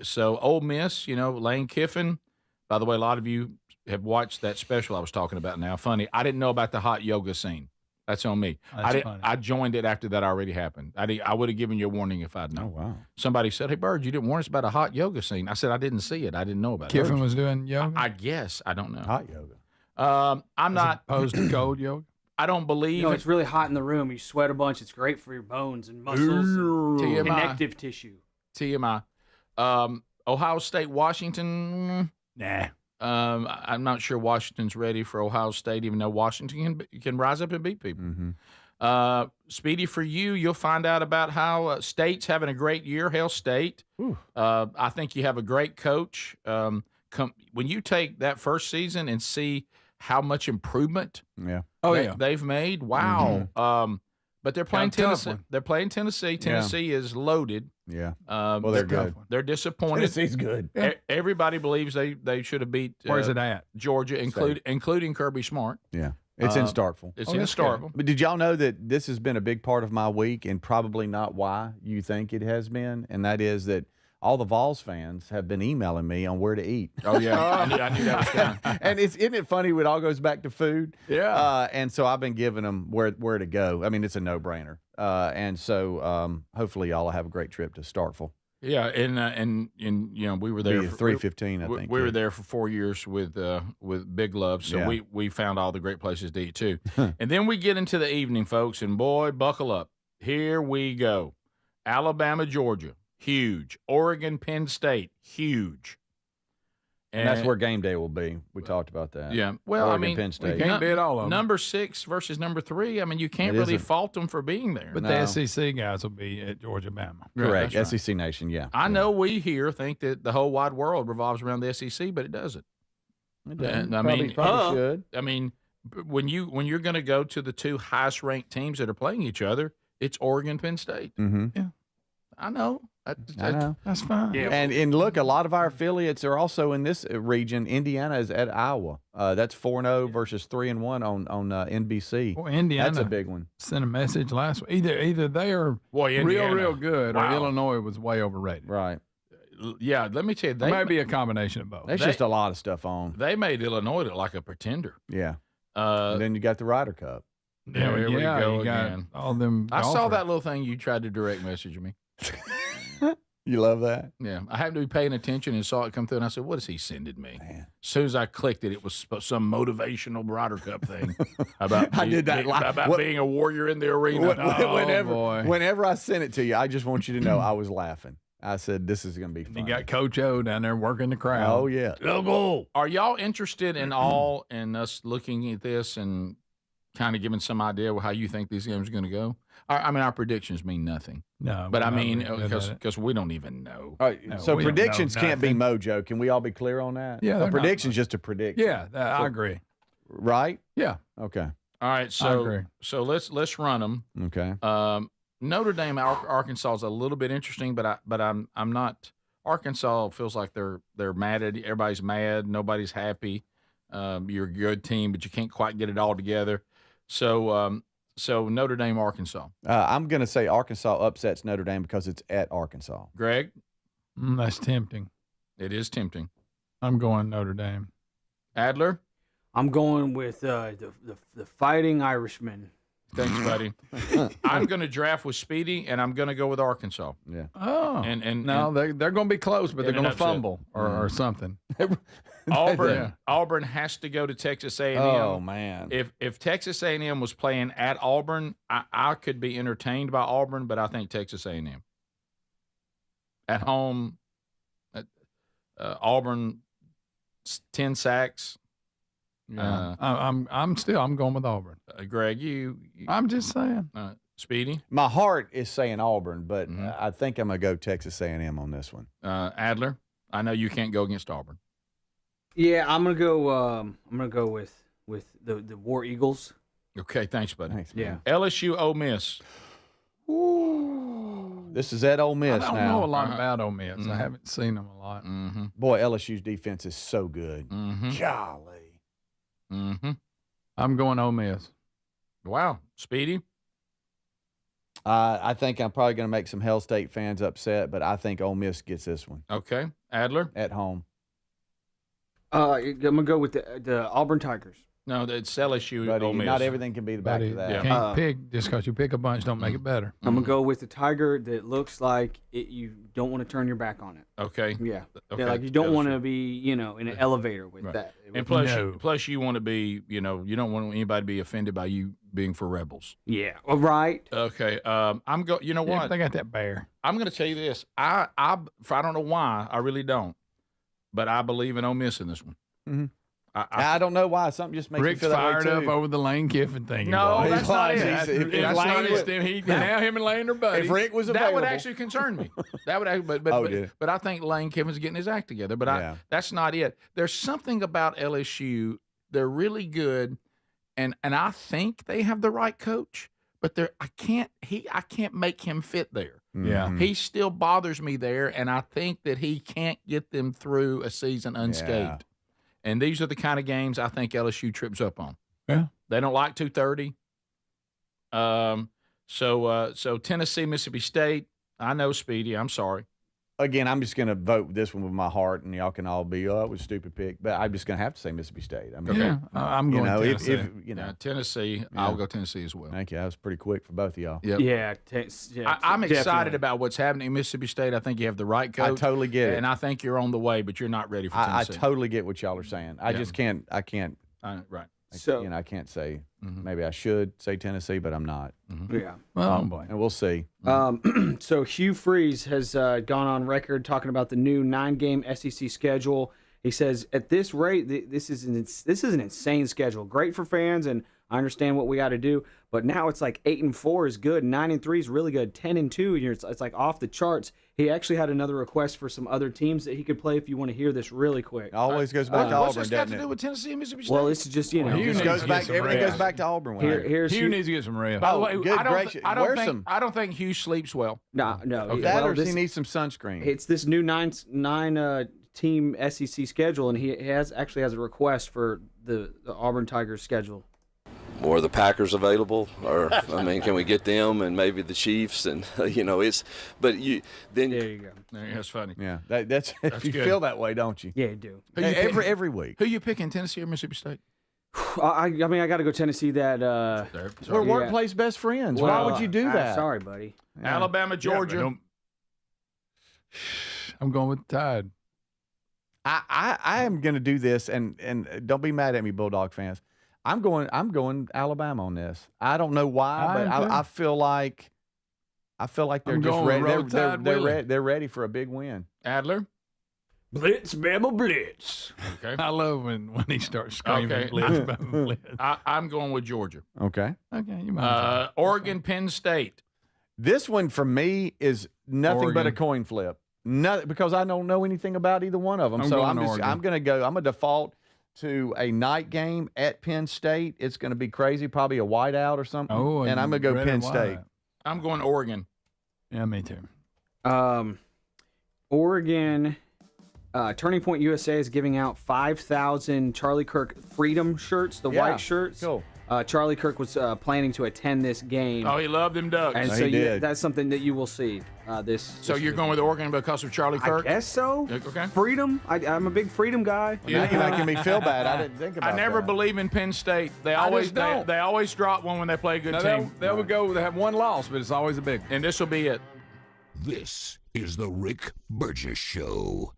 So Ole Miss, Lane Kiffin. By the way, a lot of you have watched that special I was talking about now. Funny, I didn't know about the hot yoga scene. That's on me. That's funny. I joined it after that already happened. I would have given you a warning if I'd known. Oh, wow. Somebody said, hey, Bird, you didn't warn us about a hot yoga scene. I said, I didn't see it. I didn't know about it. Kiffin was doing yoga? I guess. I don't know. Hot yoga. I'm not opposed to cold yoga. I don't believe it's really hot in the room. You sweat a bunch. It's great for your bones and muscles and TMI. connective tissue. TMI. Ohio State, Washington. Nah. I'm not sure Washington's ready for Ohio State, even though Washington can rise up and beat people. Mm-hmm. Speedy, for you, you'll find out about how State's having a great year, Hail State. I think you have a great coach. When you take that first season and see how much improvement they've made, wow. Mm-hmm. But they're playing Tennessee. They're playing Tennessee. Tennessee is loaded. Yeah. Well, they're good. They're disappointed. Tennessee's good. Everybody believes they should have beat Where's it at? Georgia, including Kirby Smart. Yeah. It's in Starkville. It's in Starkville. But did y'all know that this has been a big part of my week and probably not why you think it has been? And that is that all the Vols fans have been emailing me on where to eat. Oh, yeah. I knew that was coming. And isn't it funny when it all goes back to food? Yeah. And so I've been giving them where to go. I mean, it's a no-brainer. And so hopefully y'all will have a great trip to Starkville. Yeah, and we were there. 3:15, I think. We were there for 4 years with Big Love, so we found all the great places to eat too. And then we get into the evening, folks, and boy, buckle up. Here we go. Alabama, Georgia, huge. Oregon, Penn State, huge. And that's where game day will be. We talked about that. Yeah. Well, Oregon, I mean, Penn State. We can't beat all of them. Number 6 versus number 3. I mean, you can't really fault them for being there. But the SEC guys will be at Georgia, Bama. Correct. That's right. SEC Nation, yeah. I know we here think that the whole wide world revolves around the SEC, but it doesn't. It doesn't. I Probably mean, should. I mean, when you're going to go to the 2 highest ranked teams that are playing each other, it's Oregon, Penn State. Mm-hmm. Yeah. I know. I know. That's fine. Yeah. And look, a lot of our affiliates are also in this region. Indiana is at Iowa. That's 4-0 versus 3-1 on NBC. Well, Indiana That's a big one. sent a message last week. Either they are Indiana. real good, Wow. or Illinois was way overrated. Right. Yeah, let me tell you, It may be a combination of both. There's just a lot of stuff on. they made Illinois look like a pretender. Yeah. And then you got the Ryder Cup. Yeah, here we go you got again. all them. I saw golfers. that little thing you tried to direct message me. You love that? Yeah, I happened to be paying attention and saw it come through, and I said, "What is he sending me?" Man. As soon as I clicked it, it was some motivational Ryder Cup thing about I did that about being a warrior in the arena. Whenever I sent it to you, I just want you to know I was laughing. I said, "This is going to be fun." You got Coach O down there working the crowd. Oh yeah. Are y'all interested in us looking at this and kind of giving some idea of how you think these games are going to go? I mean, our predictions mean nothing. No, But I we're not mean, really good at it. because we don't even know. All right, No, so we don't predictions know can't be nothing. Mojo. Can we all be clear on that? Yeah, a they're not prediction's just a prediction. Yeah, I agree. Right? Yeah, Okay. All right, agree. so let's run them. Okay. Notre Dame, Arkansas is a little bit interesting, but I'm not. Arkansas feels like they're mad at everybody's mad, nobody's happy. You're a good team, but you can't quite get it all together. So Notre Dame, Arkansas. I'm going to say Arkansas upsets Notre Dame because it's at Arkansas. Greg, that's tempting. it is tempting. I'm going Notre Dame. Adler, I'm going with the Fighting Irishman. thanks, buddy. I'm going to draft with Speedy, and I'm going to go with Arkansas. Yeah. Oh, no, they're going to be close, but they're And going an to upset. fumble or something. Auburn has to go to Texas A&M. Oh man. If Texas A&M was playing at Auburn, I could be entertained by Auburn, but I think Texas A&M at home. Auburn 10 sacks. Yeah. I'm going with Auburn. Greg, you I'm just saying. Speedy, My heart is saying Auburn, but I think I'm going to go Texas A&M on this one. Adler. I know you can't go against Auburn. Yeah, I'm gonna go with the War Eagles. Okay, thanks, buddy. Thanks, Yeah. man. LSU, Ole Miss. This is at Ole Miss I don't now. know a lot about Ole Miss. Mhm. I haven't seen them a lot. Mm-hmm. Boy, LSU's defense is so good. Mm-hmm. Golly. Mm-hmm. I'm going Ole Miss. Wow, Speedy. I think I'm probably going to make some Hell State fans upset, but I think Ole Miss gets this one Okay, Adler. at home. I'm gonna go with the Auburn Tigers. No, it's LSU. Buddy, Ole Miss. not everything can be the back Buddy, of that. you can't pick just because you pick a bunch. Don't make it better. I'm gonna go with the Tiger that looks like you don't want to turn your back on it. Okay. Yeah, Okay. yeah, like you don't LSU. want to be, in an elevator with Right. that. And plus, No. you want to be, you don't want anybody to be offended by you being for rebels. Yeah, well, right. Okay. I'm go. You know Yeah, what? they got that bear. I'm going to tell you this. I don't know why. I really don't, but I believe in Ole Miss in this one. Mhm. I I don't know why. Something just makes Rick's me feel that way fired too. up over the Lane Kiffin thing. No, boy. that's not it. He's- if That's Lane not was- it. Now him and Lane are buddies. If Rick was That available, would actually concern me. That would, but Oh, did it? but I think Lane Kiffin's getting his act together. But Yeah. that's not it. There's something about LSU. They're really good, and I think they have the right coach. But I can't make him fit there. Yeah. Mhm. He still bothers me there, and I think that he can't get them through a season unscathed. And these are the kind of games I think LSU trips up on. Yeah. They don't like 2:30. So Tennessee, Mississippi State. I know Speedy. I'm sorry. Again, I'm just going to vote this one with my heart, and y'all can all be, oh, it was a stupid pick. But I'm just going to have to say Mississippi State. I mean, Yeah, I'm going Tennessee. if you know. Yeah, Tennessee. I'll go Tennessee as well. Thank you. That was pretty quick for both of y'all. Yep. Yeah, I'm excited definitely. about what's happening in Mississippi State. I think you have the right coach. I totally get it. And I think you're on the way, but you're not ready for I Tennessee. totally get what y'all are saying. I just can't. Right. So I can't say. Maybe I should say Tennessee, but I'm not. yeah. Oh, boy. And we'll see. So Hugh Freeze has gone on record talking about the new 9-game SEC schedule. He says, at this rate, this is an insane schedule. Great for fans, and I understand what we got to do. But now it's like 8-4 is good, 9-3 is really good, 10-2, it's like off the charts. He actually had another request for some other teams that he could play. If you want to hear this really quick. Always goes back to What's Auburn, this got doesn't to it? do with Tennessee and Mississippi State? Well, it's just Hugh Just needs goes to back. get some Everything rest. goes back to Auburn. Here's Hugh Hugh. needs to get some rest. By the way, good gracious. Wear some. I don't think Hugh sleeps well. No. That or this- he needs some sunscreen. It's this new nine team SEC schedule, and he actually has a request for the Auburn Tigers schedule. More of the Packers available, or I mean, can we get them and maybe the Chiefs? And it's, but you then There you go. That's funny. Yeah, that's if you good. feel that way, don't you? Yeah, you do. Who you pick- Every week. Who you picking, Tennessee or Mississippi State? I mean, I got to go Tennessee. That We're Yeah. workplace best friends. Why would you do that? Sorry, buddy. Alabama, Georgia. I'm going with the Tide. I am going to do this, and don't be mad at me, Bulldog fans. I'm going Alabama on this. I don't know why, but I feel like they're I'm just going ready. Roll Tide Willie. They're ready for a big win. Adler. Blitz, Bama, Blitz. Okay. I love when he starts screaming. Okay. Blitz, blitz. I'm going with Georgia. Okay. Okay, you might. Oregon, Penn State. This one for me is nothing but a Oregon. coin flip. Because I don't know anything about either one of them. I'm So going I'm Oregon. going to default to a night game at Penn State. It's going to be crazy, probably a whiteout or something. Oh, and I'm going to go red Penn and white. State. I'm going Oregon. Yeah, me too. Oregon. Turning Point USA is giving out 5,000 Charlie Kirk Freedom shirts, the Yeah, white shirts. cool. Charlie Kirk was planning to attend this game. Oh, he loved them Ducks. and he so did. that's something that you will see So you're going with Oregon because of Charlie I Kirk? guess so. Okay. Freedom. I'm a big freedom guy. Now you're making me feel bad. I didn't think about I never that. believe in Penn State. They I always just don't. they always drop one when they play a good Now, team. they have one loss, but it's always a big one. And this will be it. This is the Rick Burgess Show.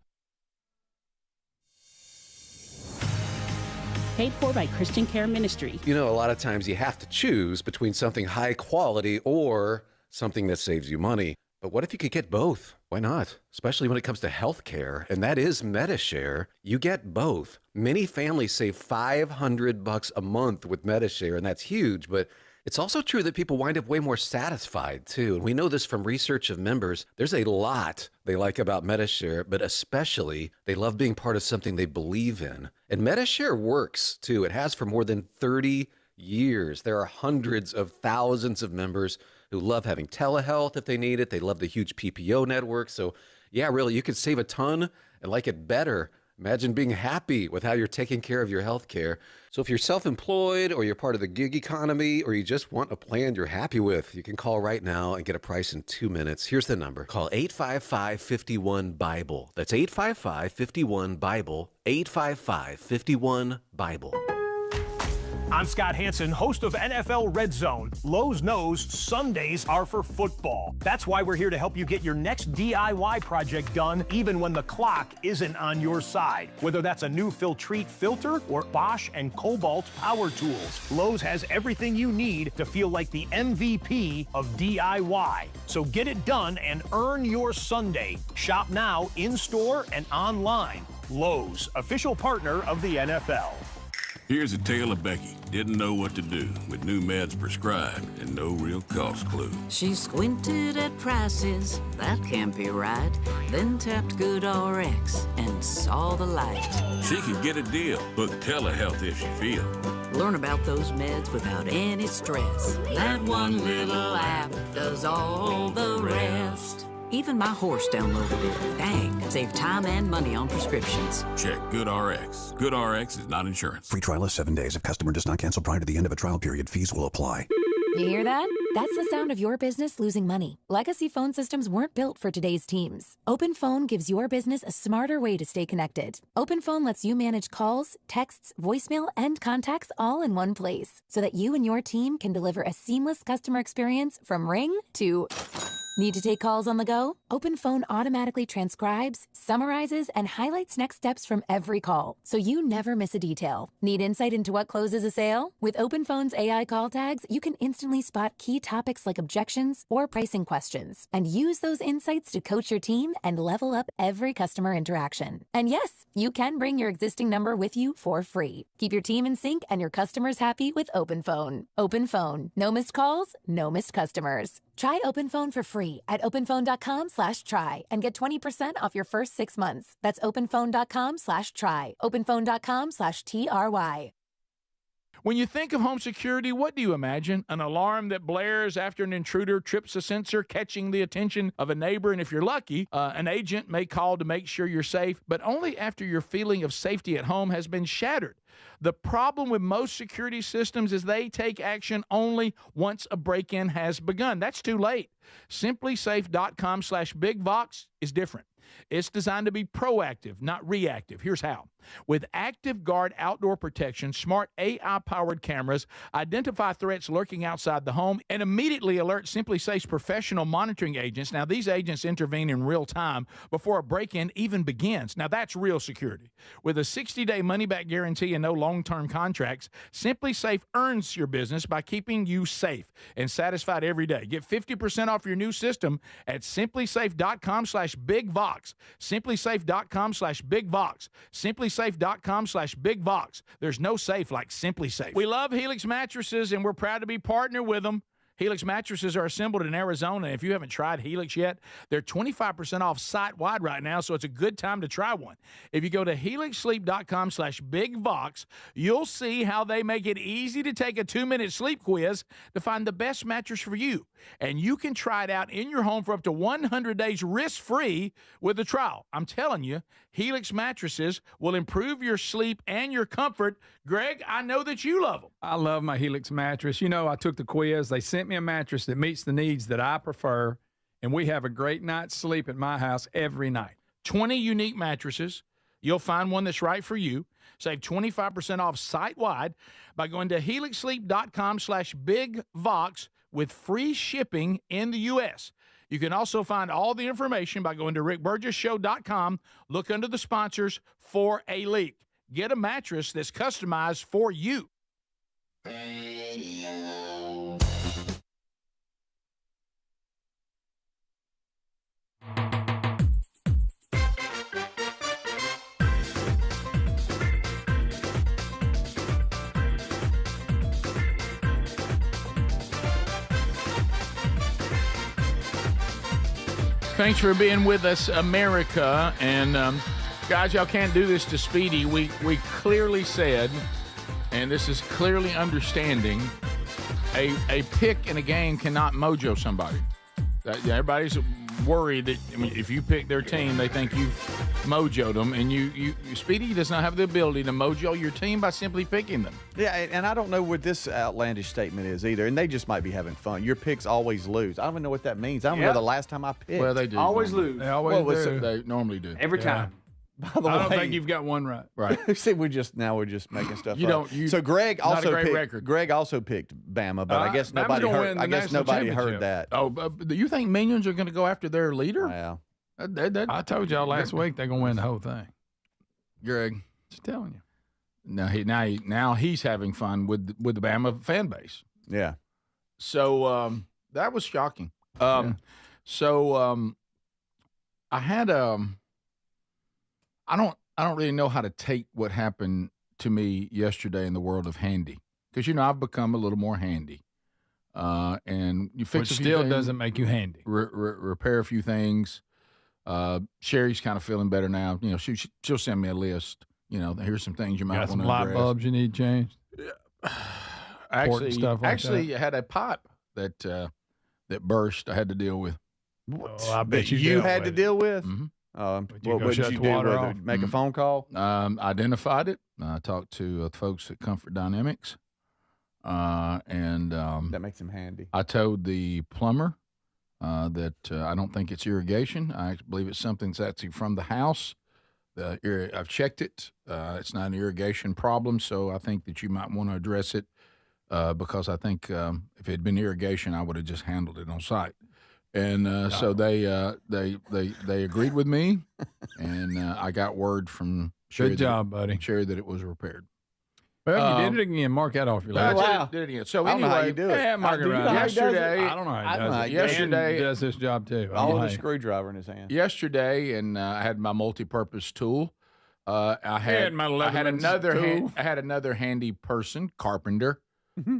Paid for by Christian Care Ministry. You know, a lot of times you have to choose between something high quality or something that saves you money. But what if you could get both? Why not? Especially when it comes to health care, and that is MediShare. You get both. Many families save $500 a month with MediShare, and that's huge, but it's also true that people wind up way more satisfied, too. And we know this from research of members. There's a lot they like about MediShare, but especially they love being part of something they believe in. And MediShare works, too. It has for more than 30 years. There are hundreds of thousands of members who love having telehealth if they need it. They love the huge PPO network. So, yeah, really, you could save a ton and like it better. Imagine being happy with how you're taking care of your health care. So if you're self-employed or you're part of the gig economy or you just want a plan you're happy with, you can call right now and get a price in 2 minutes. Here's the number. Call 855-51-BIBLE. That's 855-51-BIBLE. 855-51-BIBLE. I'm Scott Hansen, host of NFL Red Zone. Lowe's knows Sundays are for football. That's why we're here to help you get your next DIY project done, even when the clock isn't on your side. Whether that's a new Filtrete filter or Bosch and Cobalt power tools, Lowe's has everything you need to feel like the MVP of DIY. So get it done and earn your Sunday. Shop now, in-store and online. Lowe's, official partner of the NFL. Here's a tale of Becky. Didn't know what to do with new meds prescribed and no real cost clue. She squinted at prices, that can't be right. Then tapped GoodRx and saw the light. She could get a deal. Book telehealth if she feel. Learn about those meds without any stress. That one little app does all the rest. Even my horse downloaded it. Dang, save time and money on prescriptions. Check GoodRx. GoodRx is not insurance. Free trial is 7 days. If customer does not cancel prior to the end of a trial period, fees will apply. You hear that? That's the sound of your business losing money. Legacy phone systems weren't built for today's teams. Open Phone gives your business a smarter way to stay connected. Open Phone lets you manage calls, texts, voicemail, and contacts all in one place so that you and your team can deliver a seamless customer experience from ring to... Need to take calls on the go? Open Phone automatically transcribes, summarizes, and highlights next steps from every call, so you never miss a detail. Need insight into what closes a sale? With Open Phone's AI call tags, you can instantly spot key topics like objections or pricing questions, and use those insights to coach your team and level up every customer interaction. And yes, you can bring your existing number with you for free. Keep your team in sync and your customers happy with Open Phone. Open Phone. No missed calls, no missed customers. Try Open Phone for free at openphone.com/try and get 20% off your first 6 months. That's openphone.com/try. openphone.com/TRY. When you think of home security, what do you imagine? An alarm that blares after an intruder trips a sensor, catching the attention of a neighbor. And if you're lucky, an agent may call to make sure you're safe, but only after your feeling of safety at home has been shattered. The problem with most security systems is they take action only once a break-in has begun. That's too late. SimpliSafe.com/BigVox is different. It's designed to be proactive, not reactive. Here's how. With Active Guard outdoor protection, smart AI-powered cameras identify threats lurking outside the home and immediately alert SimpliSafe's professional monitoring agents. Now, these agents intervene in real time before a break-in even begins. Now, that's real security. With a 60-day money-back guarantee and no long-term contracts, SimpliSafe earns your business by keeping you safe and satisfied every day. Get 50% off your new system at SimpliSafe.com/BigVox. SimpliSafe.com/BigVox. SimpliSafe.com/BigVox. There's no safe like SimpliSafe. We love Helix mattresses, and we're proud to be partnered with them. Helix mattresses are assembled in Arizona. If you haven't tried Helix yet, they're 25% off site-wide right now, so it's a good time to try one. If you go to helixsleep.com/BigVox, you'll see how they make it easy to take a 2-minute sleep quiz to find the best mattress for you. And you can try it out in your home for up to 100 days risk-free with a trial. I'm telling you, Helix mattresses will improve your sleep and your comfort. Greg, I know that you love them. I love my Helix mattress. You know, I took the quiz. They sent me a mattress that meets the needs that I prefer, and we have a great night's sleep at my house every night. 20 unique mattresses. You'll find one that's right for you. Save 25% off site-wide by going to helixsleep.com/BigVox with free shipping in the U.S. You can also find all the information by going to rickburgessshow.com. Look under the sponsors for a leak. Get a mattress that's customized for you. Thanks for being with us, America. And guys, y'all can't do this to Speedy. We clearly said, and this is clearly understanding, a pick in a game cannot mojo somebody. Everybody's worried that, I mean, if you pick their team, they think you've mojoed them, and you Speedy does not have the ability to mojo your team by simply picking them. Yeah, and I don't know what this outlandish statement is either, and they just might be having fun. Your picks always lose. I don't even know what that means. I don't know the last time I picked. Well, they do. Always lose. They always do. They normally do. Every time. By the way, I don't think you've got one right. Right. See, we're just making stuff You up. don't. So Greg not a also great picked. record. Greg also picked Bama, but I guess Bama's nobody gonna heard. win the I guess national nobody championship. heard that. Oh, do you think Minions are going to go after their leader? Yeah. I told y'all last week they're gonna win the whole thing. Greg, Just telling you. now he's having fun with the Bama fan base. Yeah. So that was shocking. So I had I don't really know how to take what happened to me yesterday in the world of handy, because I've become a little more handy, and you fix Which a few still things, doesn't make you handy. repair a few things. Sherry's kind of feeling better now. She'll send me a list. Here's some things you might Got want some to light address. bulbs you need changed. Actually, stuff like I had a pipe that burst. I had to deal with. Oh, I bet that you you dealt had with to it. deal with? Mm-hmm. What did you do with it? Make a phone call? Identified it. I talked to folks at Comfort Dynamics. And that makes him handy. I told the plumber that I don't think it's irrigation. I believe it's something that's actually from the house. I've checked it. It's not an irrigation problem, so I think that you might want to address it because I think if it had been irrigation, I would have just handled it on site. And so they agreed with me, and I got word from Sherry. Good job, buddy. Sherry that it was repaired. Well, you did it again. Mark that off your list. Wow. Did it again. So I don't know how anyway, you do it. Yeah, mark it right. Yesterday, I don't know how he does it. Yesterday, Dan does this job too. All with a screwdriver in his hand. Yesterday, and I had my multi-purpose tool. I had another handy person, carpenter,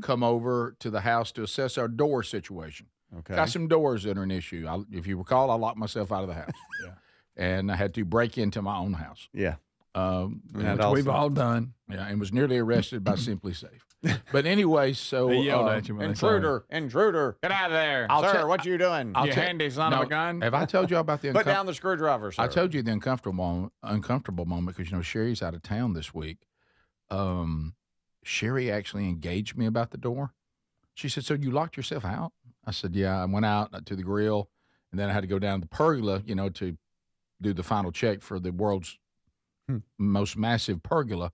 come over to the house to assess our door situation. Okay. Got some doors that are an issue. If you recall, I locked myself out of the house. Yeah. And I had to break into my own house. Yeah. Which we've all done. Yeah, and was nearly arrested by Simply Safe. But anyway, so They yelled at you when they saw you. Intruder, Get out of there. sir! What you doing? You handy son of a gun. Have I told you about the Put down the screwdriver, sir. I told you the uncomfortable moment because Sherry's out of town this week. Sherry actually engaged me about the door. She said, "So you locked yourself out?" I said, "Yeah." I went out to the grill, and then I had to go down to the pergola, to do the final check for the world's most massive pergola.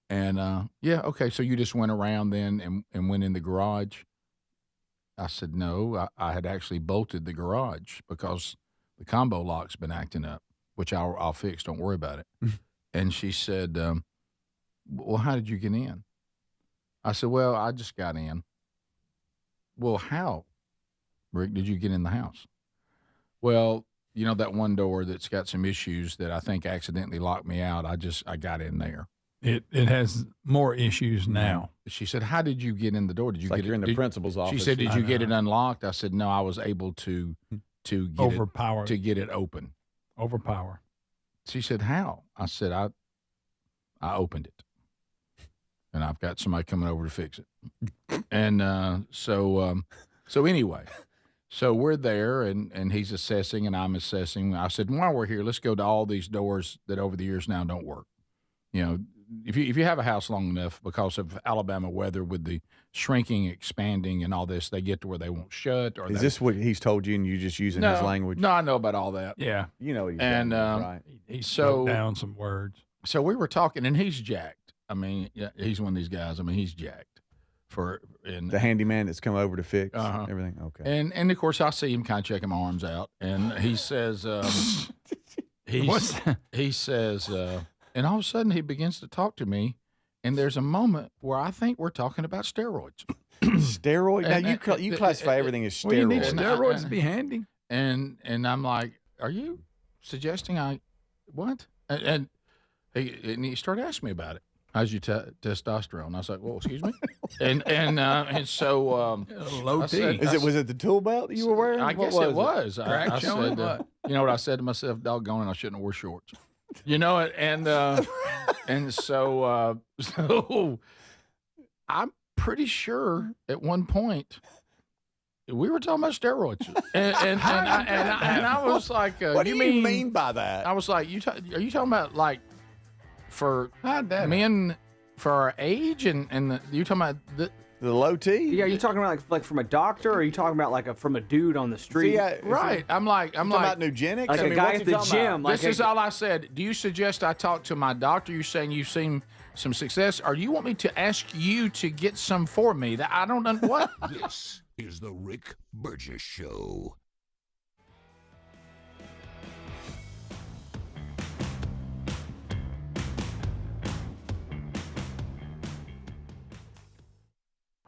And yeah, okay. So you just went around then and went in the garage. I said, no, I had actually bolted the garage because the combo lock's been acting up, which I'll fix. Don't worry about it. And she said, well, how did you get in? I said, well, I just got in. Well, how, Rick, did you get in the house? Well, that one door that's got some issues that I think accidentally locked me out. I got in there. It has more issues now. She said, how did you get in the door? Did you get you're in the principal's office. She said, did you get it unlocked? I said, no, I was able to get it open. Overpower. She said, how? I said, I opened it. And I've got somebody coming over to fix it. And so anyway, so we're there and he's assessing and I'm assessing. I said, while we're here, let's go to all these doors that over the years now don't work. If you have a house long enough because of Alabama weather with the shrinking, expanding, and all this, they get to where they won't shut. Or is this what he's told you and you just using his language? No, I know about all that. Yeah. You know what he's and doing, right? He spoke down some words. So we were talking, and he's jacked. I mean, he's one of these guys. I mean, he's jacked. The handyman that's come over to fix everything? Okay. And, of course, I see him kind of checking my arms out, and he says, he says, and all of a sudden he begins to talk to me, and there's a moment where I think we're talking about steroids. Steroids? Now, you classify everything as steroids. Well, you need steroids to be handy. And I'm like, are you suggesting what? And he started asking me about it. How's your testosterone? I was like, well, excuse me. and so low T. Was it the tool belt that you were wearing? I guess it was. I said, what? you know what I said to myself? Doggone it, I shouldn't have wore shorts. And so I'm pretty sure at one point we were talking about steroids, and I was like, "What do you mean by that?" I was like, "Are you talking about like for men for our age and you talking about the low T?" Yeah, are you talking about like from a doctor, or are you talking about from a dude on the street? See, right. I'm like about eugenics, like a guy at the gym. This is all I said. Do you suggest I talk to my doctor? You're saying you've seen some success, or do you want me to ask you to get some for me? That I don't know what. This is the Rick Burgess Show.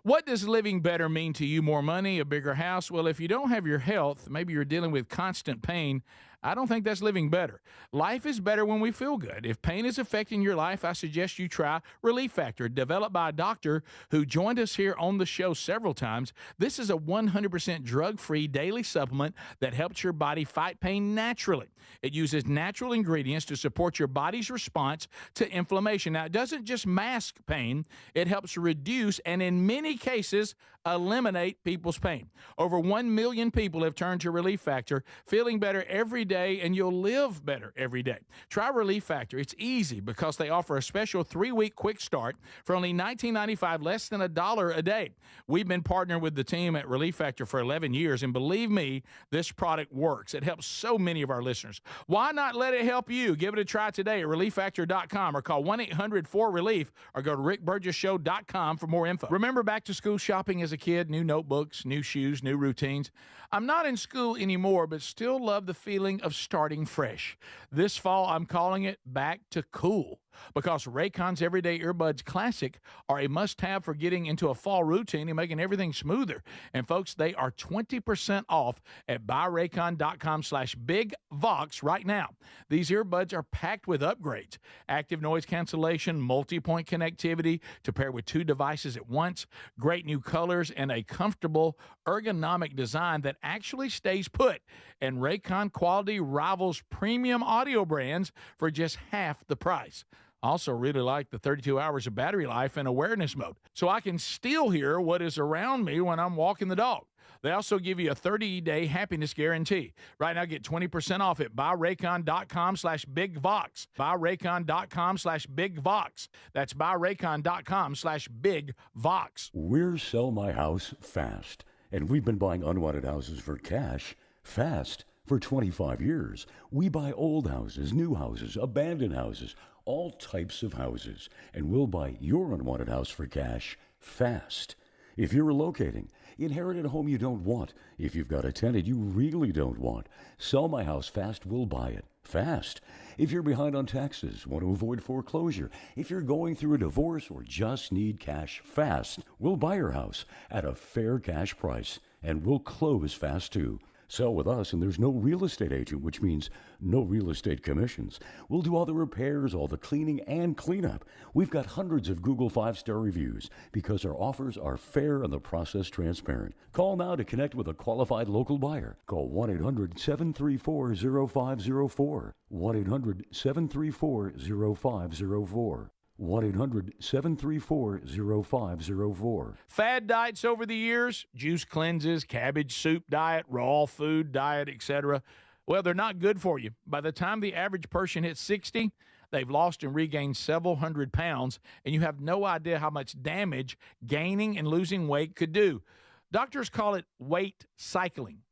What does living better mean to you? More money, a bigger house? Well, if you don't have your health, maybe you're dealing with constant pain, I don't think that's living better. Life is better when we feel good. If pain is affecting your life, I suggest you try Relief Factor, developed by a doctor who joined us here on the show several times. This is a 100% drug-free daily supplement that helps your body fight pain naturally. It uses natural ingredients to support your body's response to inflammation. Now, it doesn't just mask pain, it helps reduce and in many cases eliminate people's pain. Over 1 million people have turned to Relief Factor, feeling better every day, and you'll live better every day. Try Relief Factor. It's easy because they offer a special 3-week quick start for only $19.95, less than $1 a day. We've been partnering with the team at Relief Factor for 11 years, and believe me, this product works. It helps so many of our listeners. Why not let it help you? Give it a try today at ReliefFactor.com or call 1-800-4RELIEF or go to RickBurgessShow.com for more info. Remember back to school shopping as a kid? New notebooks, new shoes, new routines. I'm not in school anymore, but still love the feeling of starting fresh. This fall, I'm calling it Back to Cool, because Raycon's Everyday Earbuds Classic are a must-have for getting into a fall routine and making everything smoother. And folks, they are 20% off at buyraycon.com/BigVox right now. These earbuds are packed with upgrades: active noise cancellation, multi-point connectivity to pair with 2 devices at once, great new colors, and a comfortable ergonomic design that actually stays put. And Raycon quality rivals premium audio brands for just half the price. I also really like the 32 hours of battery life and awareness mode, so I can still hear what is around me when I'm walking the dog. They also give you a 30-day happiness guarantee. Right now, get 20% off at buyraycon.com/BigVox. Buyraycon.com/BigVox. That's buyraycon.com/BigVox. We're Sell My House Fast, and we've been buying unwanted houses for cash fast for 25 years. We buy old houses, new houses, abandoned houses, all types of houses, and we'll buy your unwanted house for cash fast. If you're relocating, inherited a home you don't want, if you've got a tenant you really don't want, Sell My House Fast will buy it fast. If you're behind on taxes, want to avoid foreclosure, if you're going through a divorce or just need cash fast, we'll buy your house at a fair cash price, and we'll close fast too. Sell with us, and there's no real estate agent, which means no real estate commissions. We'll do all the repairs, all the cleaning, and cleanup. We've got hundreds of Google 5-star reviews because our offers are fair and the process transparent. Call now to connect with a qualified local buyer. Call 1-800-734-0504. 1-800-734-0504. 1-800-734-0504. Fad diets over the years, juice cleanses, cabbage soup diet, raw food diet, etc. Well, they're not good for you. By the time the average person hits 60, they've lost and regained several hundred pounds, and you have no idea how much damage gaining and losing weight could do. Doctors call it weight cycling.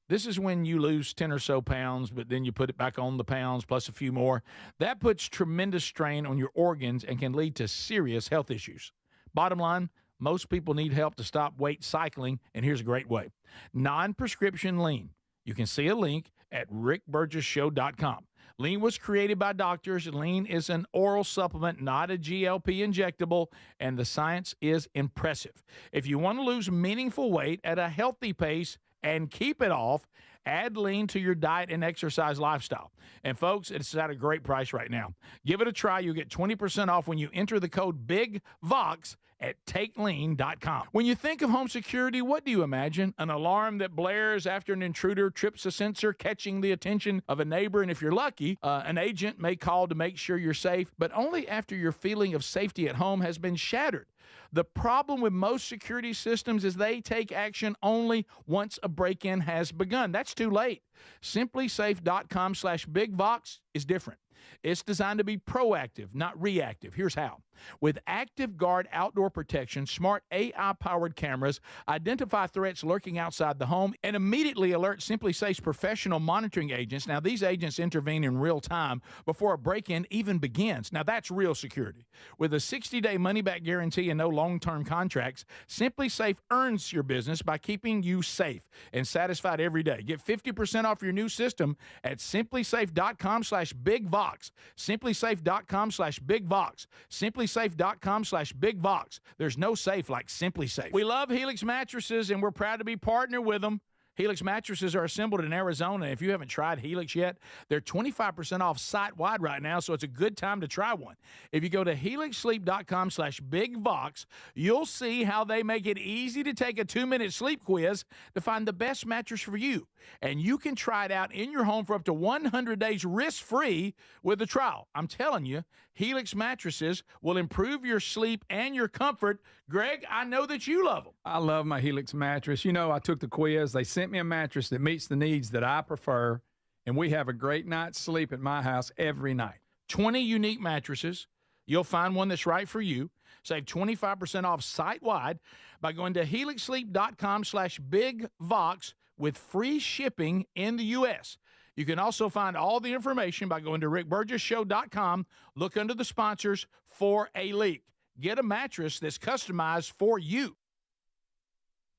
This is when you lose 10 or so pounds, but then you put it back on the pounds plus a few more. That puts tremendous strain on your organs and can lead to serious health issues. Bottom line, most people need help to stop weight cycling, and here's a great way. Non-prescription lean. You can see a link at rickburgessshow.com. Lean was created by doctors. Lean is an oral supplement, not a GLP injectable, and the science is impressive. If you want to lose meaningful weight at a healthy pace and keep it off, add lean to your diet and exercise lifestyle. And folks, it's at a great price right now. Give it a try. You'll get 20% off when you enter the code BIGVOX at takelean.com. When you think of home security, what do you imagine? An alarm that blares after an intruder trips a sensor, catching the attention of a neighbor. And if you're lucky, an agent may call to make sure you're safe, but only after your feeling of safety at home has been shattered. The problem with most security systems is they take action only once a break-in has begun. That's too late. SimpliSafe.com/BigVox is different. It's designed to be proactive, not reactive. Here's how. With Active Guard outdoor protection, smart AI-powered cameras identify threats lurking outside the home and immediately alert SimpliSafe's professional monitoring agents. Now, these agents intervene in real time before a break-in even begins. Now, that's real security. With a 60-day money-back guarantee and no long-term contracts, SimpliSafe earns your business by keeping you safe and satisfied every day. Get 50% off your new system at SimpliSafe.com/BigVox. SimpliSafe.com/BigVox. SimpliSafe.com/BigVox. There's no safe like SimpliSafe. We love Helix mattresses, and we're proud to be partnered with them. Helix mattresses are assembled in Arizona. If you haven't tried Helix yet, they're 25% off site-wide right now, so it's a good time to try one. If you go to helixsleep.com/bigvox, you'll see how they make it easy to take a 2-minute sleep quiz to find the best mattress for you. And you can try it out in your home for up to 100 days risk-free with a trial. I'm telling you, Helix mattresses will improve your sleep and your comfort. Greg, I know that you love them. I love my Helix mattress. You know, I took the quiz. They sent me a mattress that meets the needs that I prefer, and we have a great night's sleep at my house every night. 20 unique mattresses. You'll find one that's right for you. Save 25% off site-wide by going to helixsleep.com/bigvox with free shipping in the U.S. You can also find all the information by going to rickburgessshow.com. Look under the sponsors for a leak. Get a mattress that's customized for you.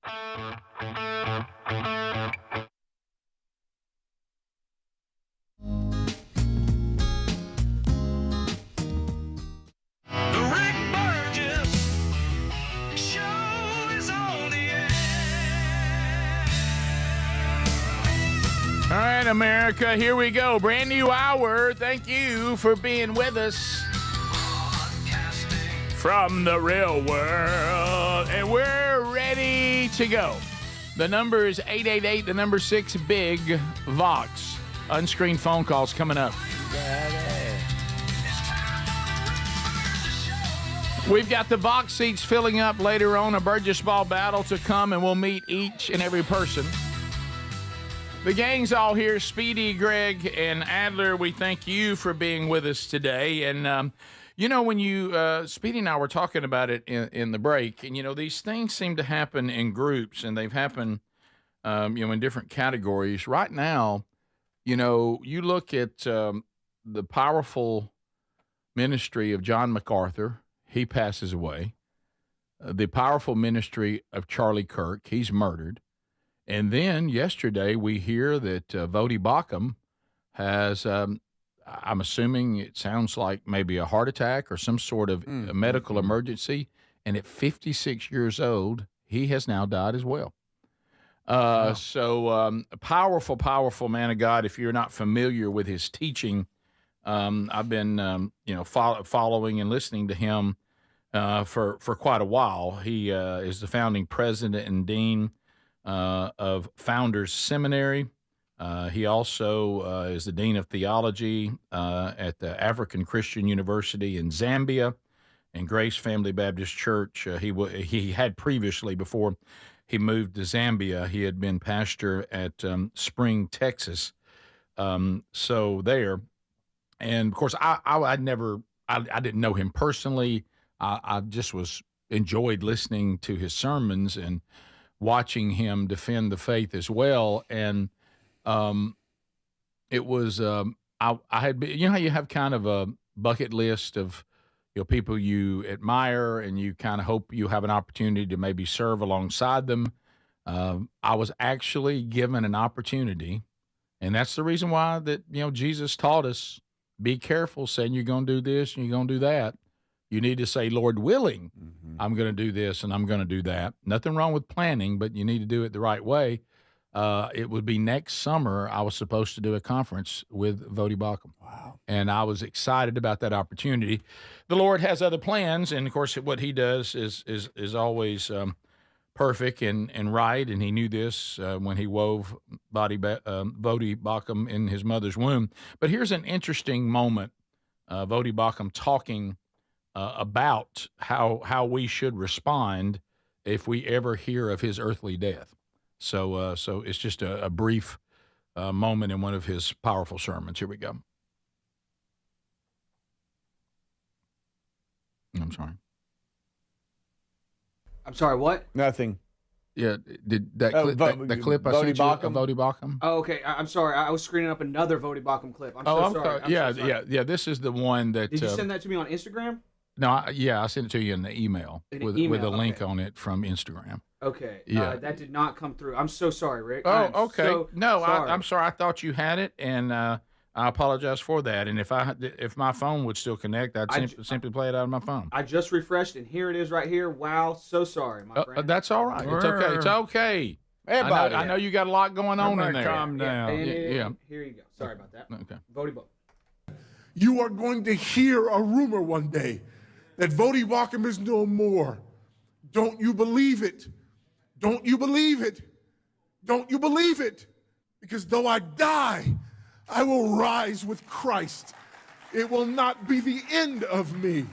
The Rick Burgess Show is on the air. All right, America, here we go. Brand new hour. Thank you for being with us from the real world. And we're ready to go. The number is 888, the number 6, Big Vox. Unscreened phone calls coming up. We've got the Vox seats filling up later on, a Burgess Ball battle to come, and we'll meet each and every person. The gang's all here. Speedy, Greg, and Adler, we thank you for being with us today. And, you know, when you, Speedy and I were talking about it in the break, and, you know, these things seem to happen in groups, and they've happened, you know, in different categories. Right now, you know, you look at the powerful ministry of John MacArthur. He passes away. The powerful ministry of Charlie Kirk. He's murdered. And then yesterday we hear that Vodie Baucham has, I'm assuming it sounds like maybe a heart attack or some sort of medical emergency. And at 56 years old, he has now died as well. So a powerful, powerful man of God. If you're not familiar with his teaching, I've been, you know, following and listening to him for quite a while. He is the founding president and dean of Founders Seminary. He also is the dean of theology at the African Christian University in Zambia and Grace Family Baptist Church. He had previously, before he moved to Zambia, he had been pastor at Spring, Texas. So there. And, of course, I didn't know him personally. I just enjoyed listening to his sermons and watching him defend the faith as well. And it was, I had been, you know how you have kind of a bucket list of, you know, people you admire and you kind of hope you have an opportunity to maybe serve alongside them. I was actually given an opportunity, and that's the reason why that, you know, Jesus taught us, be careful saying you're going to do this and you're going to do that. You need to say, Lord willing, I'm going to do this and I'm going to do that. Nothing wrong with planning, but you need to do it the right way. It would be next summer. I was supposed to do a conference with Vodie Baucham. Wow. And I was excited about that opportunity. The Lord has other plans. And of course, what he does is always perfect and right. And he knew this when he wove Vodie Baucham in his mother's womb. But here's an interesting moment. Vodie Baucham talking about how we should respond if we ever hear of his earthly death. So it's just a brief moment in one of his powerful sermons. Here we go. I'm sorry. I'm sorry, what? Nothing. Yeah, did that clip I sent you of Vodie Baucham? Oh, okay. I'm sorry. I was screening up another Vodie Baucham clip. I'm so sorry. I'm so sorry. Yeah. This is the one that. Did you send that to me on Instagram? No, I sent it to you in the email with a link on it from Instagram. Okay. Yeah. That did not come through. I'm so sorry, Rick. Oh, okay. So no, sorry. I'm sorry. I thought you had it, and I apologize for that. And if my phone would still connect, I'd simply play it out of my phone. I just refreshed, and here it is right here. Wow, so sorry, my friend. That's all right. It's okay. It's okay. Everybody. I know you got a lot going on in Everybody there. calm down. Yeah. Here you go. Sorry about that. Okay. Vodie Baucham. You are going to hear a rumor one day that Vodie Baucham is no more. Don't you believe it? Don't you believe it? Don't you believe it? Because though I die, I will rise with Christ. It will not be the end of me,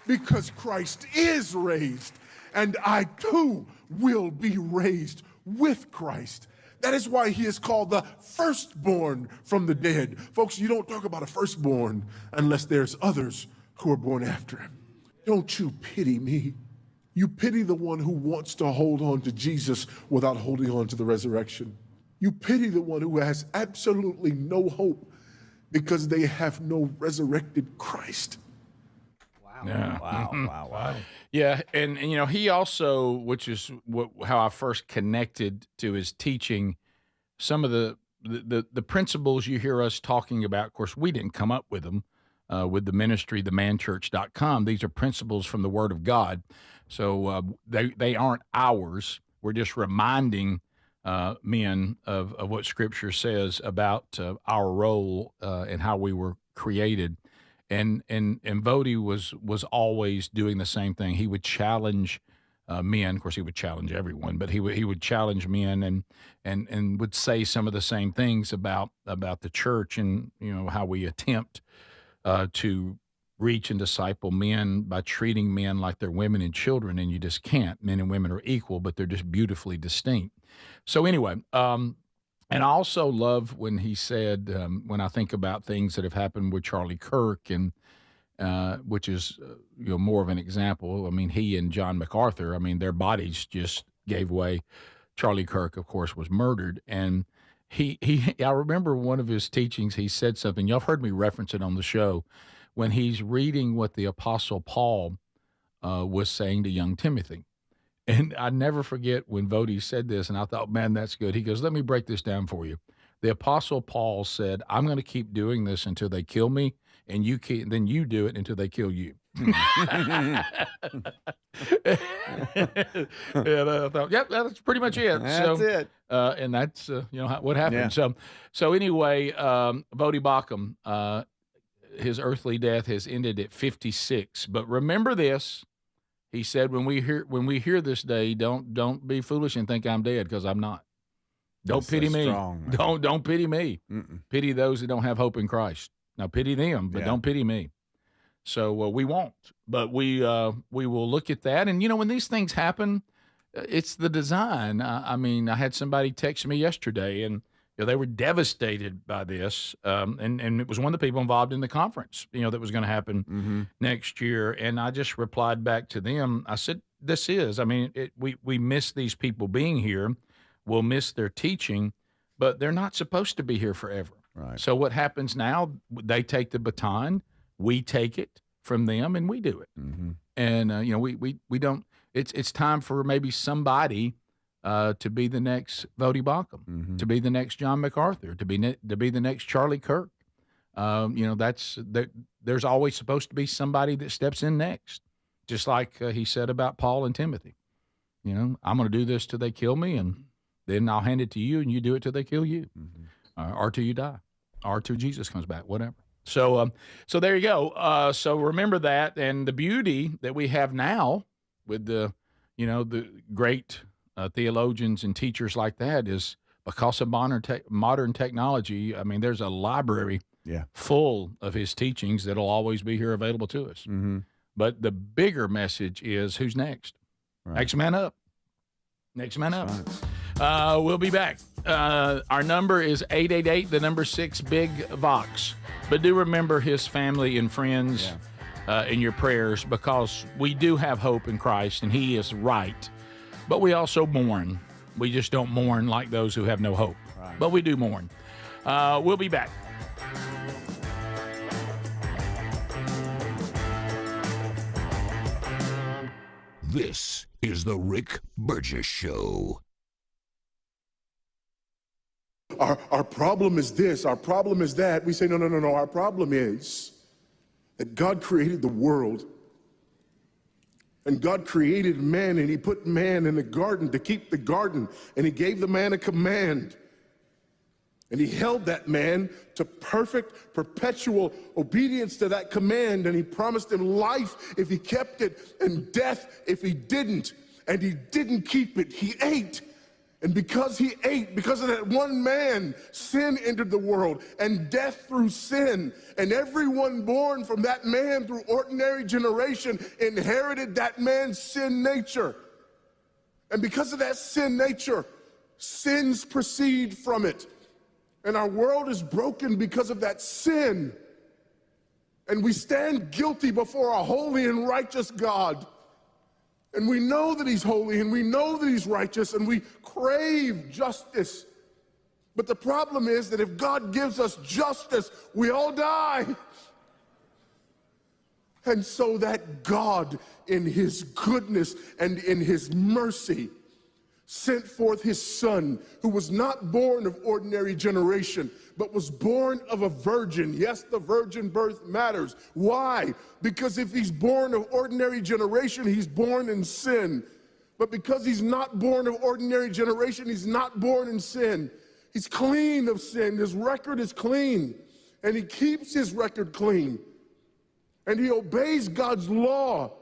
because Christ is raised, and I too will be raised with Christ. That is why he is called the firstborn from the dead. Folks, you don't talk about a firstborn unless there's others who are born after him. Don't you pity me. You pity the one who wants to hold on to Jesus without holding on to the resurrection. You pity the one who has absolutely no hope because they have no resurrected Christ. Yeah. Wow. Yeah, and you know, he also, which is how I first connected to his teaching, some of the principles you hear us talking about. Of course, we didn't come up with them with the ministry, themanchurch.com. These are principles from the Word of God, so they aren't ours. We're just reminding men of what Scripture says about our role and how we were created. And Vodie was always doing the same thing. He would challenge men. Of course, he would challenge everyone, but he would challenge men and would say some of the same things about the church and, you know, how we attempt to reach and disciple men by treating men like they're women and children, and you just can't. Men and women are equal, but they're just beautifully distinct. So anyway, and I also love when he said, when I think about things that have happened with Charlie Kirk, and which is you know, more of an example. I mean, he and John MacArthur, I mean, their bodies just gave way. Charlie Kirk, of course, was murdered, and I remember one of his teachings. He said something. Y'all have heard me reference it on the show when he's reading what the Apostle Paul was saying to young Timothy. And I never forget when Vodie said this, and I thought, man, that's good. He goes, let me break this down for you. The Apostle Paul said, I'm going to keep doing this until they kill me, and then you do it until they kill you. And I thought, yep, that's pretty much it. That's it. And that's you know what happened. Yeah. So anyway, Vodie Baucham, his earthly death has ended at 56. But remember this. He said, when we hear this day, don't be foolish and think I'm dead, because I'm not. Don't pity me. Strong, Don't pity me. Mm-mm. Pity those that don't have hope in Christ. Now pity them, but don't pity me. So we won't, but we will look at that. And you know, when these things happen, it's the design. I mean, I had somebody text me yesterday, and you know, they were devastated by this, and it was one of the people involved in the conference, you know, that was going to happen next year. And I just replied back to them. I said, "This is. I mean, we miss these people being here. We'll miss their teaching, but they're not supposed to be here forever. Right. So what happens now? They take the baton, we take it from them, and we do it. And you know, we don't. It's time for maybe somebody." To be the next Vodie Baucham, to be the next John MacArthur, to be the next Charlie Kirk. You know, there's always supposed to be somebody that steps in next, just like he said about Paul and Timothy. You know, I'm going to do this till they kill me, and then I'll hand it to you, and you do it till they kill you, or till you die, or till Jesus comes back, whatever. So there you go. So remember that, and the beauty that we have now with the great theologians and teachers like that is because of modern technology. I mean, there's a library full of his teachings that'll always be here available to us. But the bigger message is, who's next? Right. Next man up. Next man up. Right. We'll be back. Our number is 888, the number 6, Big Vox. But do remember his family and friends in your prayers, because we do have hope in Christ, and he is right. But we also mourn. We just don't mourn like those who have no hope. Right. But we do mourn. We'll be back. This is the Rick Burgess Show. Our problem is this, our problem is that. We say, no. Our problem is that God created the world, And God created man, and he put man in the garden to keep the garden, and he gave the man a command. And he held that man to perfect, perpetual obedience to that command, and he promised him life if he kept it, and death if he didn't. And he didn't keep it. He ate. And because he ate, because of that one man, sin entered the world, and death through sin. And everyone born from that man through ordinary generation inherited that man's sin nature. And because of that sin nature, sins proceed from it. And our world is broken because of that sin. And we stand guilty before a holy and righteous God. And we know that he's holy, and we know that he's righteous, and we crave justice. But the problem is that if God gives us justice, we all die. And so that God, in his goodness and in his mercy, sent forth his son, who was not born of ordinary generation, but was born of a virgin. Yes, the virgin birth matters. Why? Because if he's born of ordinary generation, he's born in sin. But because he's not born of ordinary generation, he's not born in sin. He's clean of sin. His record is clean. And he keeps his record clean. And he obeys God's law.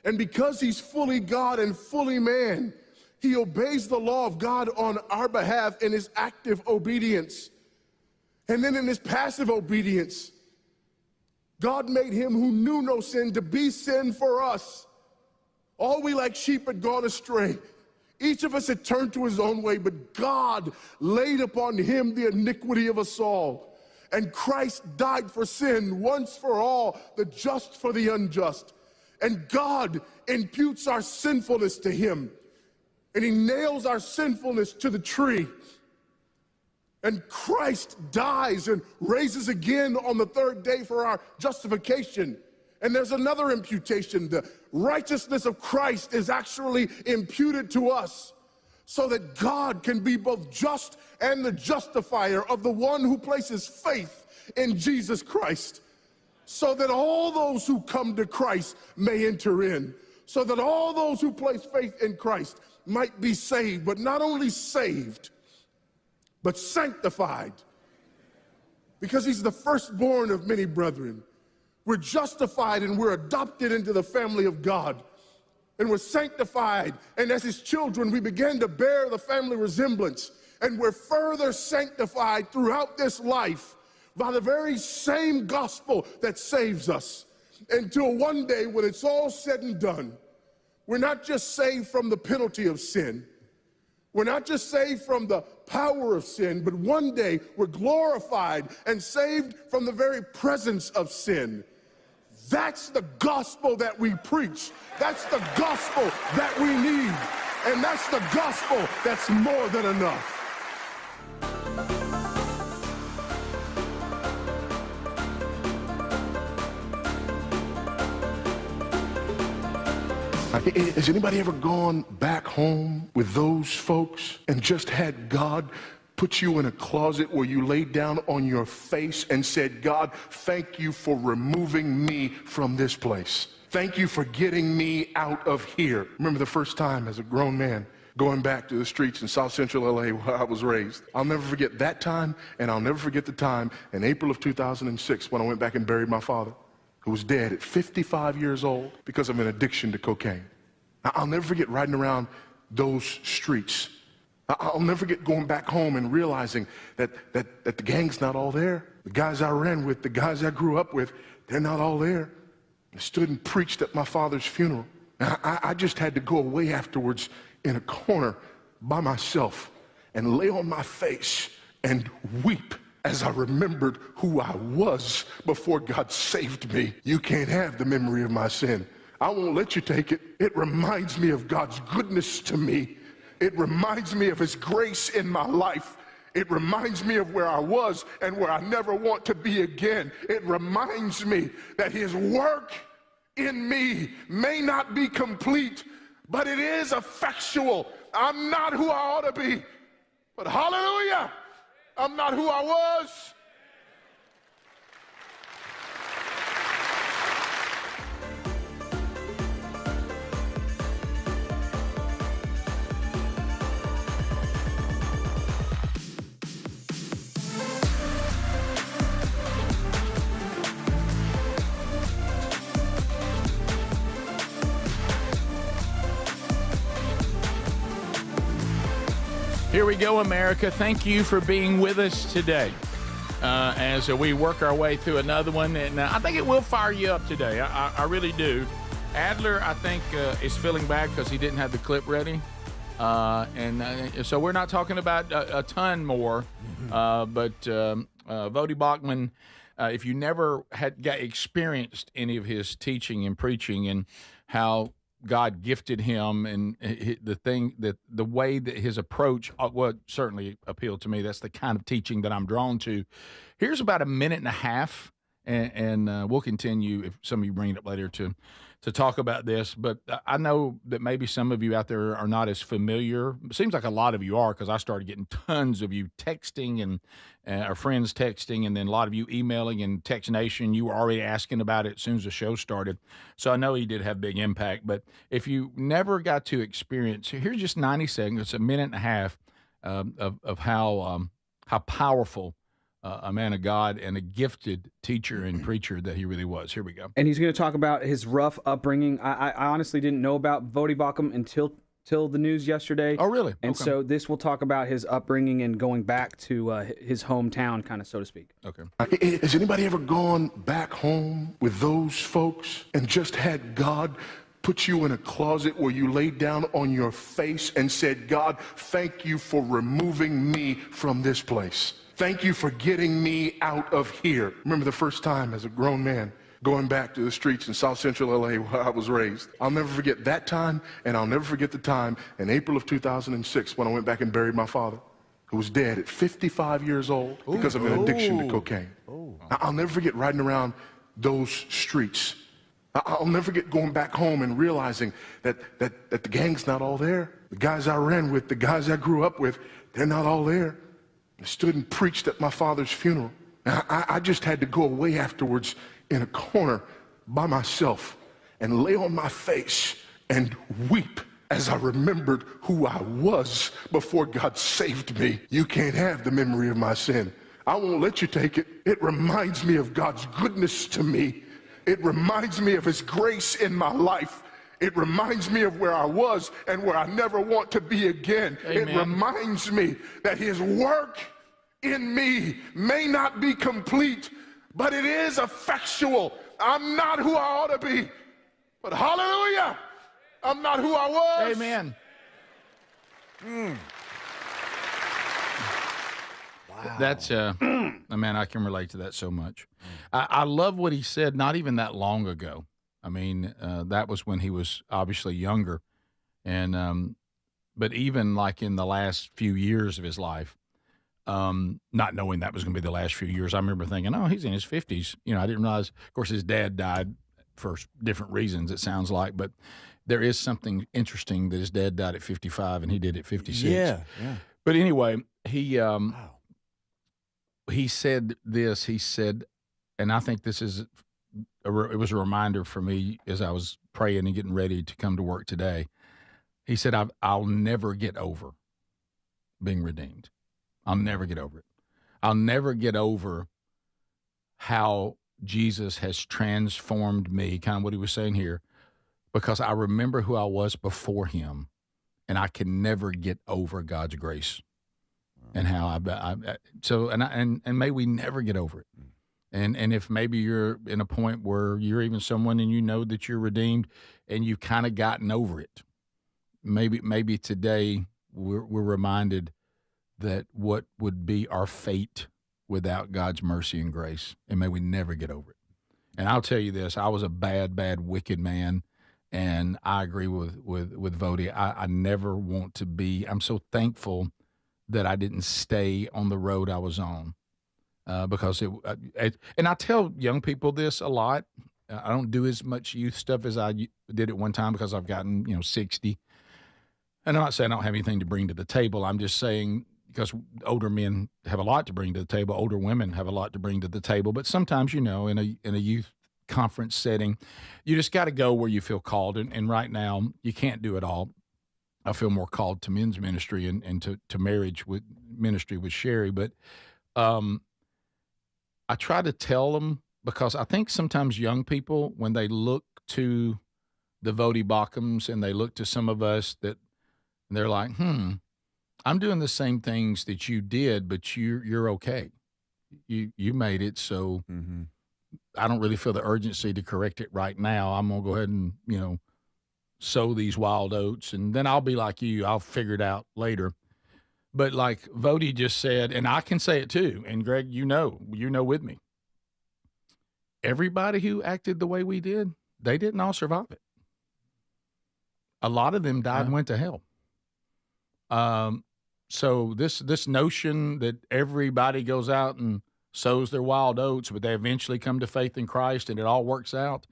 And because he's fully God and fully man, he obeys the law of God on our behalf in his active obedience. And then in his passive obedience, God made him who knew no sin to be sin for us. All we like sheep had gone astray. Each of us had turned to his own way, but God laid upon him the iniquity of us all. And Christ died for sin once for all, the just for the unjust. And God imputes our sinfulness to him. And he nails our sinfulness to the tree. And Christ dies and raises again on the third day for our justification. And there's another imputation. The righteousness of Christ is actually imputed to us so that God can be both just and the justifier of the one who places faith in Jesus Christ, so that all those who come to Christ may enter in, so that all those who place faith in Christ might be saved, but not only saved, but sanctified, because he's the firstborn of many brethren. We're justified and we're adopted into the family of God, and we're sanctified, and as his children we begin to bear the family resemblance, and we're further sanctified throughout this life by the very same gospel that saves us, until one day when it's all said and done, we're not just saved from the penalty of sin. We're not just saved from the power of sin, but one day we're glorified and saved from the very presence of sin. That's the gospel that we preach. That's the gospel that we need. And that's the gospel that's more than enough. Has anybody ever gone back home with those folks and just had God put you in a closet where you laid down on your face and said, God, thank you for removing me from this place. Thank you for getting me out of here. Remember the first time as a grown man going back to the streets in South Central LA where I was raised. I'll never forget that time, and I'll never forget the time in April of 2006 when I went back and buried my father, who was dead at 55 years old because of an addiction to cocaine. I'll never forget riding around those streets. I'll never forget going back home and realizing that the gang's not all there. The guys I ran with, the guys I grew up with, they're not all there. I stood and preached at my father's funeral. I just had to go away afterwards in a corner by myself and lay on my face and weep as I remembered who I was before God saved me. You can't have the memory of my sin. I won't let you take it. It reminds me of God's goodness to me. It reminds me of his grace in my life. It reminds me of where I was and where I never want to be again. It reminds me that his work in me may not be complete, but it is effectual. I'm not who I ought to be, but hallelujah, I'm not who I was. Here we go, America. Thank you for being with us today as we work our way through another one. And I think it will fire you up today. I really do. Adler, I think, is feeling bad because he didn't have the clip ready. So we're not talking about a ton more. But Vodie Baucham, if you never had experienced any of his teaching and preaching and how God gifted him and the way that his approach certainly appealed to me. That's the kind of teaching that I'm drawn to. Here's about a minute and a half, and we'll continue if some of you bring it up later to talk about this. But I know that maybe some of you out there are not as familiar. It seems like a lot of you are, because I started getting tons of you texting and our friends texting, and then a lot of you emailing and Text Nation. You were already asking about it as soon as the show started. So I know he did have big impact. But if you never got to experience, here's just 90 seconds, it's a minute and a half of how powerful a man of God and a gifted teacher and preacher that he really was. Here we go. And he's going to talk about his rough upbringing. I honestly didn't know about Vodie Baucham until the news yesterday. Oh, really? And Okay. so this will talk about his upbringing and going back to his hometown, kind of, so to speak. Okay. Has anybody ever gone back home with those folks and just had God put you in a closet where you laid down on your face and said, God, thank you for removing me from this place. Thank you for getting me out of here. Remember the first time as a grown man going back to the streets in South Central LA where I was raised. I'll never forget that time, and I'll never forget the time in April of 2006 when I went back and buried my father, who was dead at 55 years old because of an addiction to cocaine. I'll never forget riding around those streets. I'll never forget going back home and realizing that the gang's not all there. The guys I ran with, the guys I grew up with, they're not all there. I stood and preached at my father's funeral. I just had to go away afterwards in a corner by myself and lay on my face and weep as I remembered who I was before God saved me. You can't have the memory of my sin. I won't let you take it. It reminds me of God's goodness to me. It reminds me of his grace in my life. It reminds me of where I was and where I never want to be again. Amen. It reminds me that his work in me may not be complete, but it is effectual. I'm not who I ought to be, but hallelujah, I'm not who I was. Amen. Wow. That's, man, I can relate to that so much. I love what he said not even that long ago. I mean, that was when he was obviously younger. And, but even like in the last few years of his life, not knowing that was going to be the last few years, I remember thinking, oh, he's in his 50s. You know, I didn't realize, of course, his dad died for different reasons, it sounds like. But there is something interesting that his dad died at 55 and he did at 56. Yeah. But anyway, he said this. He said, and I think this is it was a reminder for me as I was praying and getting ready to come to work today. He said, I'll never get over being redeemed. I'll never get over it. I'll never get over how Jesus has transformed me, kind of what he was saying here, because I remember who I was before him, and I can never get over God's grace and how and may we never get over it. And if maybe you're in a point where you're even someone and you know that you're redeemed and you've kind of gotten over it, maybe today we're reminded that what would be our fate without God's mercy and grace, and may we never get over it. And I'll tell you this, I was a bad, wicked man, and I agree with Vodie. I never want to be. I'm so thankful that I didn't stay on the road I was on, because and I tell young people this a lot. I don't do as much youth stuff as I did at one time because I've gotten 60. And I'm not saying I don't have anything to bring to the table. I'm just saying, because older men have a lot to bring to the table, older women have a lot to bring to the table. But sometimes, in a youth conference setting, you just got to go where you feel called. And right now, you can't do it all. I feel more called to men's ministry and to marriage with ministry with Sherry. But I try to tell them, because I think sometimes young people, when they look to the Vodie Bauchams and they look to some of us, that they're like, I'm doing the same things that you did, but you're okay. You made it, so I don't really feel the urgency to correct it right now. I'm gonna go ahead and sow these wild oats, and then I'll be like you. I'll figure it out later. But like Vodie just said, and I can say it too, and Greg, you know with me. Everybody who acted the way we did, they didn't all survive it. A lot of them died and went to hell. So this notion that everybody goes out and sows their wild oats, but they eventually come to faith in Christ and it all works out,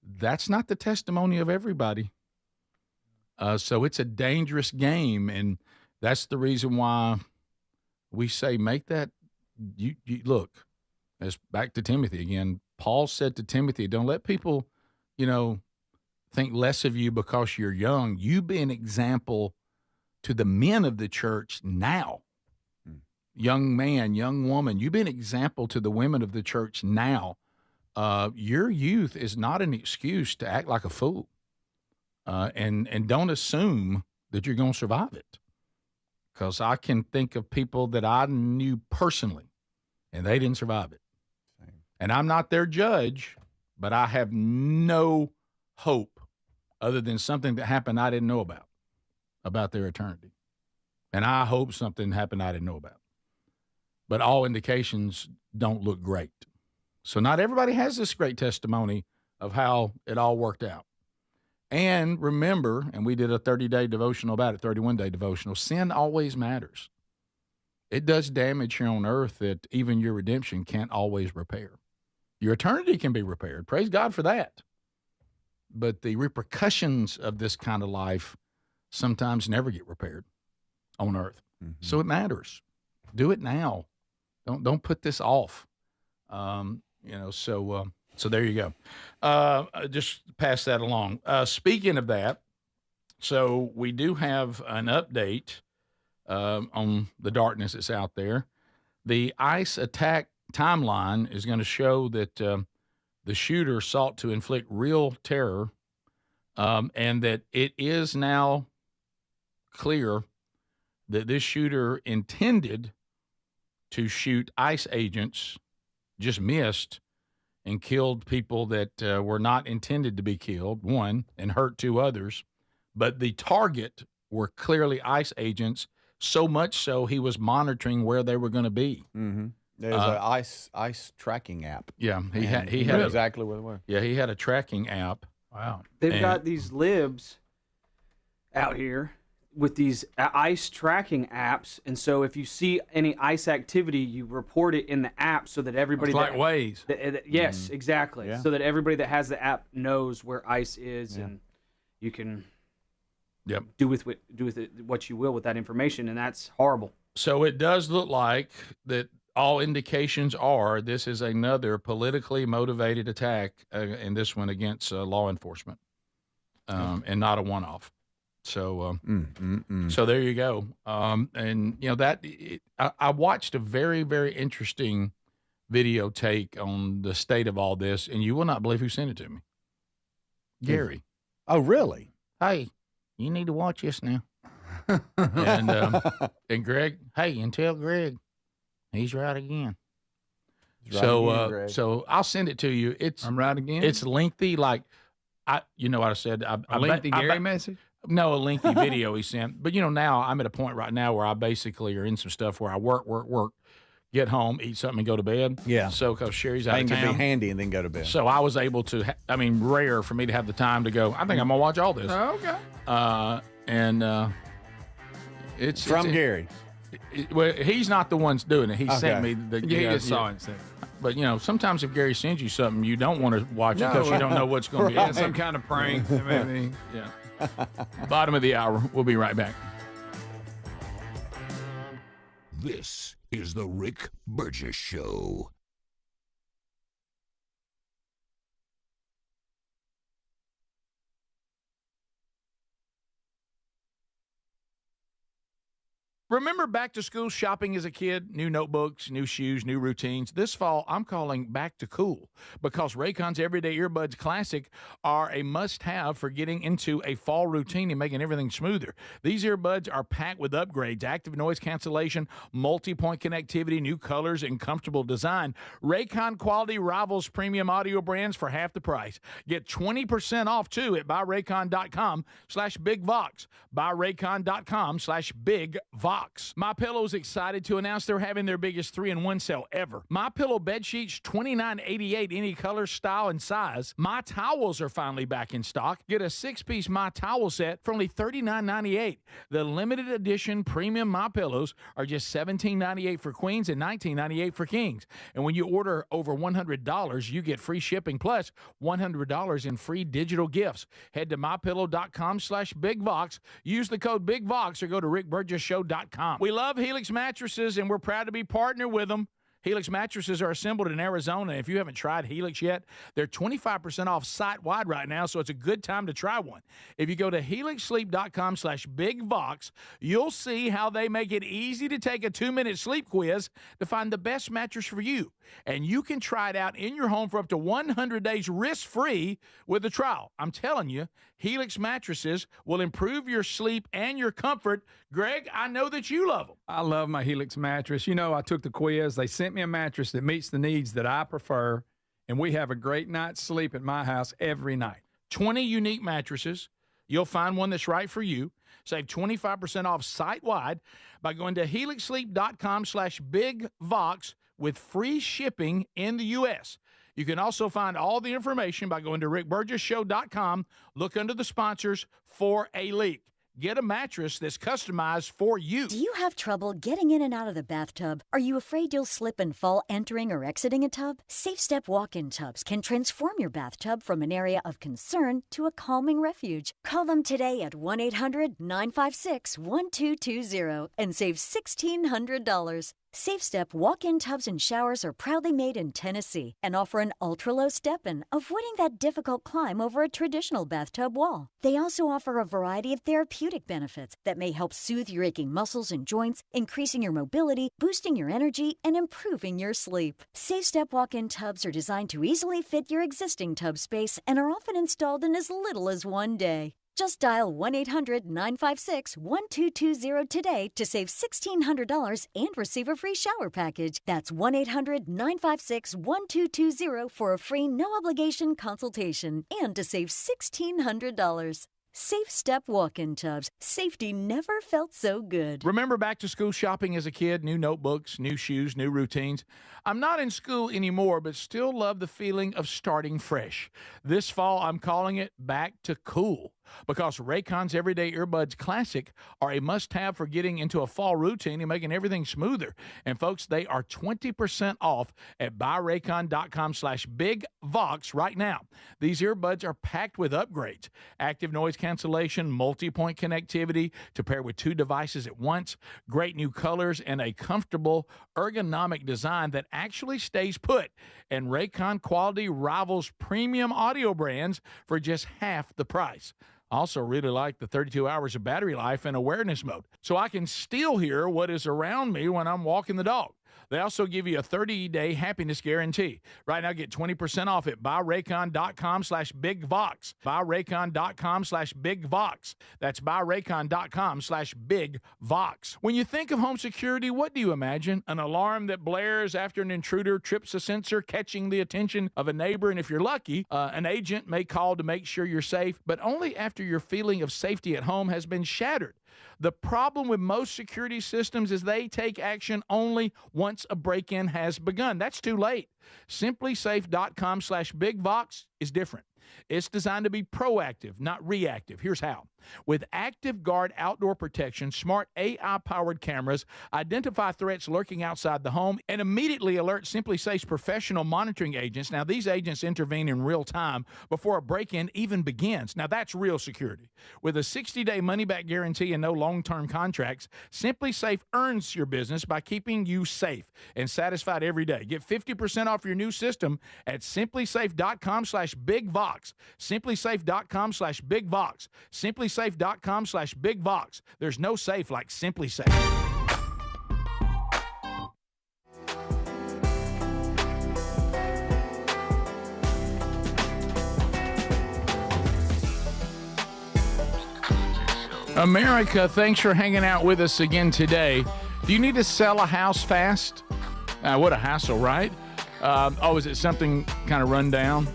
that's not the testimony of everybody. So it's a dangerous game, and that's the reason why we say make that. You look, as back to Timothy again. Paul said to Timothy, "Don't let people, think less of you because you're young. You be an example to the men of the church now. Young man, young woman, you be an example to the women of the church now. Your youth is not an excuse to act like a fool, and don't assume that you're going to survive it. Because I can think of people that I knew personally, and they didn't survive it. And I'm not their judge, but I have no hope other than something that happened I didn't know about their eternity. And I hope something happened I didn't know about. But all indications don't look great. So not everybody has this great testimony of how it all worked out. And remember, and we did a 30-day devotional about it, 31-day devotional, sin always matters. It does damage here on earth that even your redemption can't always repair. Your eternity can be repaired. Praise God for that. But the repercussions of this kind of life sometimes never get repaired on earth. So it matters. Do it now. Don't put this off. So there you go. Just pass that along. Speaking of that, so we do have an update on the darkness that's out there. The ICE attack timeline is going to show that the shooter sought to inflict real terror, and that it is now clear that this shooter intended to shoot ICE agents, just missed, and killed people that were not intended to be killed, one, and hurt two others. But the target were clearly ICE agents, so much so he was monitoring where they were going to be. There's an ICE tracking app. Yeah, he had exactly where they were. Yeah, he had a tracking app. Wow. They've got these libs out here with these ICE tracking apps, and so if you see any ICE activity, you report it in the app so that everybody It's like Waze. Yes, exactly. Yeah. So that everybody that has the app knows where ICE is, and you can do with it what you will with that information, and that's horrible. So it does look like that all indications are this is another politically motivated attack, and this one against law enforcement, and not a one-off. So, so there you go. And I watched a very, very interesting video take on the state of all this, and you will not believe who sent it to me. Gary. Oh, really? Hey, you need to watch this now. And Greg, hey, and tell Greg he's right again. So I'll send it to you. I'm right again. It's lengthy, like what I said. A lengthy Gary message. No, a lengthy video he sent. But, now I'm at a point right now where I basically are in some stuff where I work, get home, eat something, and go to bed. Yeah. So, because Sherry's out of town. Can be handy and then go to bed. So I was able to, rare for me to have the time to go, I think I'm going to watch all this. Okay. It's from Gary. Well, he's not the one doing it. He sent me the. He just saw it. But sometimes if Gary sends you something, you don't want to watch it because you don't know what's going to be. Yeah, some kind of prank, maybe. Yeah. Bottom of the hour. We'll be right back. This is the Rick Burgess Show. Remember back to school shopping as a kid? New notebooks, new shoes, new routines. This fall, I'm calling back to cool because Raycon's Everyday Earbuds Classic are a must-have for getting into a fall routine and making everything smoother. These earbuds are packed with upgrades, active noise cancellation, multi-point connectivity, new colors, and comfortable design. Raycon quality rivals premium audio brands for half the price. Get 20% off, too, at buyraycon.com/bigvox. buyraycon.com/bigvox. MyPillow's excited to announce they're having their biggest 3-in-1 sale ever. MyPillow bed sheets, $29.88, any color, style, and size. My towels are finally back in stock. Get a 6-piece My Towel set for only $39.98. The limited edition premium MyPillows are just $17.98 for queens and $19.98 for kings. And when you order over $100, you get free shipping plus $100 in free digital gifts. Head to mypillow.com/bigvox. Use the code BIGVOX or go to rickburgessshow.com. We love Helix mattresses, and we're proud to be partnered with them. Helix mattresses are assembled in Arizona. If you haven't tried Helix yet, they're 25% off site-wide right now, so it's a good time to try one. If you go to helixsleep.com/bigvox, you'll see how they make it easy to take a 2-minute sleep quiz to find the best mattress for you. And you can try it out in your home for up to 100 days risk-free with a trial. I'm telling you, Helix mattresses will improve your sleep and your comfort. Greg, I know that you love them. I love my Helix mattress. You know, I took the quiz. They sent me a mattress that meets the needs that I prefer, and we have a great night's sleep at my house every night. 20 unique mattresses. You'll find one that's right for you. Save 25% off site-wide by going to helixsleep.com/bigvox with free shipping in the U.S. You can also find all the information by going to rickburgessshow.com. Look under the sponsors for a leak. Get a mattress that's customized for you. Do you have trouble getting in and out of the bathtub? Are you afraid you'll slip and fall entering or exiting a tub? Safe Step walk-in tubs can transform your bathtub from an area of concern to a calming refuge. Call them today at 1-800-956-1220 and save $1,600. Safe Step walk-in tubs and showers are proudly made in Tennessee and offer an ultra-low step-in, avoiding that difficult climb over a traditional bathtub wall. They also offer a variety of therapeutic benefits that may help soothe your aching muscles and joints, increasing your mobility, boosting your energy, and improving your sleep. Safe Step walk-in tubs are designed to easily fit your existing tub space and are often installed in as little as 1 day. Just dial 1-800-956-1220 today to save $1,600 and receive a free shower package. That's 1-800-956-1220 for a free no-obligation consultation and to save $1,600. Safe Step walk-in tubs. Safety never felt so good. Remember back to school shopping as a kid? New notebooks, new shoes, new routines. I'm not in school anymore, but still love the feeling of starting fresh. This fall, I'm calling it back to cool because Raycon's Everyday Earbuds Classic are a must-have for getting into a fall routine and making everything smoother. And folks, they are 20% off at buyraycon.com/bigvox right now. These earbuds are packed with upgrades, active noise cancellation, multi-point connectivity to pair with 2 devices at once, great new colors, and a comfortable ergonomic design that actually stays put. And Raycon quality rivals premium audio brands for just half the price. Also really like the 32 hours of battery life and awareness mode, so I can still hear what is around me when I'm walking the dog. They also give you a 30-day happiness guarantee. Right now, get 20% off at buyraycon.com/bigvox. buyraycon.com/bigvox. That's buyraycon.com/bigvox. When you think of home security, what do you imagine? An alarm that blares after an intruder trips a sensor, catching the attention of a neighbor. And if you're lucky, an agent may call to make sure you're safe, but only after your feeling of safety at home has been shattered. The problem with most security systems is they take action only once a break-in has begun. That's too late. SimpliSafe.com/bigvox is different. It's designed to be proactive, not reactive. Here's how. With Active Guard outdoor protection, smart AI-powered cameras identify threats lurking outside the home and immediately alert SimpliSafe's professional monitoring agents. Now, these agents intervene in real time before a break-in even begins. Now, that's real security. With a 60-day money-back guarantee and no long-term contracts, SimpliSafe earns your business by keeping you safe and satisfied every day. Get 50% off your new system at SimpliSafe.com/bigvox. SimpliSafe.com/bigvox. SimpliSafe.com/bigvox. There's no safe like SimpliSafe. America, thanks for hanging out with us again today. Do you need to sell a house fast? What a hassle, right? Is it something kind of run down?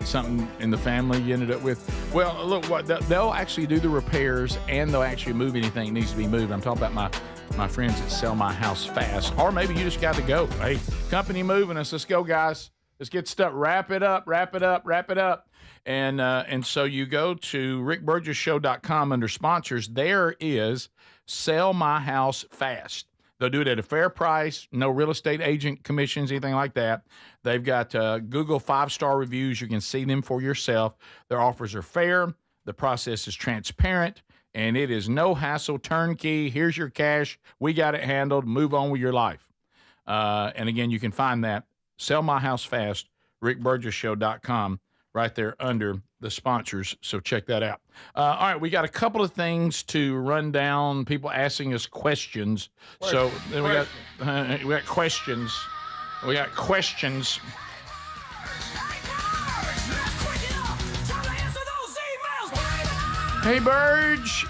Something in the family you ended up with? Well, look, they'll actually do the repairs and they'll actually move anything that needs to be moved. I'm talking about my friends that sell my house fast. Or maybe you just got to go. Hey, company moving us. Let's go, guys. Let's get stuff. Wrap it up. And so you go to rickburgessshow.com under sponsors. There is Sell My House Fast. They'll do it at a fair price, no real estate agent commissions, anything like that. They've got Google 5-star reviews. You can see them for yourself. Their offers are fair. The process is transparent, and it is no hassle, turnkey. Here's your cash. We got it handled. Move on with your life. And again, you can find that. Sell My House Fast, rickburgessshow.com, right there under the sponsors. So check that out. All right, we got a couple of things to run down. People asking us questions. So then we got questions. We got questions. Hey, Burge.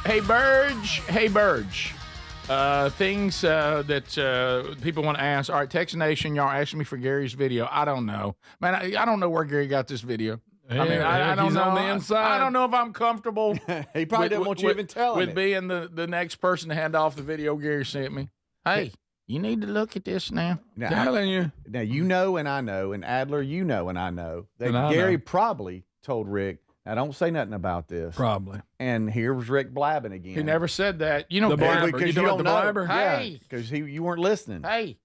Things that people want to ask. All right, Texas Nation, y'all asking me for Gary's video. I don't know. Man, I don't know where Gary got this video. Yeah, I don't he's know. on the inside. I don't know if I'm comfortable. He probably didn't want you even telling with it. being the next person to hand off the video Gary sent me. Hey, you need to look at this now. Telling you. Now, you know and I know, and Adler, you know and I know, that And I Gary know. probably told Rick, now don't say nothing about this. Probably. And here was Rick blabbing again. He never said that. You know, The blabber. Because You you know don't the know. blabber? Hey. Because you weren't listening. Hey,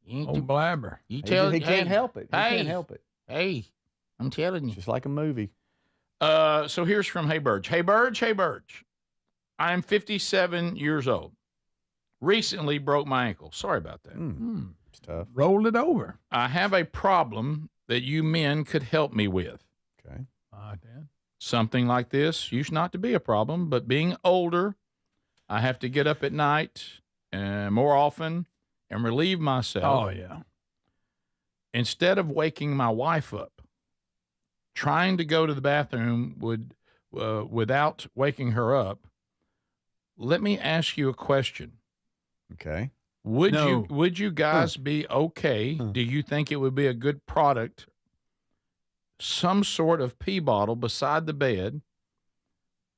you, Old blabber. you He tell he can't help it. He Hey. can't help it. Hey, I'm telling you. Just like a movie. So here's from Hey Burge. Hey Burge. I am 57 years old. Recently broke my ankle. Sorry about that. It's tough. Rolled it over. I have a problem that you men could help me with. Okay. Dan. Something like this used not to be a problem, but being older, I have to get up at night more often and relieve myself. Oh, yeah. Instead of waking my wife up. Trying to go to the bathroom without waking her up. Let me ask you a question. Okay. Would you guys be okay? Do you think it would be a good product? Some sort of pee bottle beside the bed,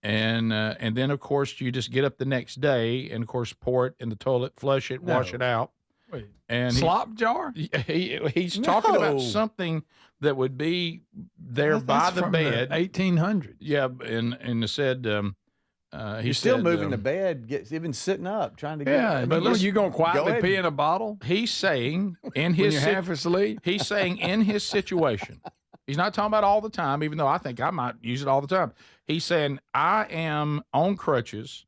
and then of course you just get up the next day and of course pour it in the toilet, flush it, wash it out. Wait. And Slop jar? He's talking about something that would be there by the from bed. 1800s. Yeah, and it said He's still moving the bed, even sitting up, trying to get Yeah, but look, you going to quietly ahead. pee in a bottle He's saying in when his you're half asleep? he's saying in his situation. He's not talking about all the time, even though I think I might use it all the time. He's saying I am on crutches.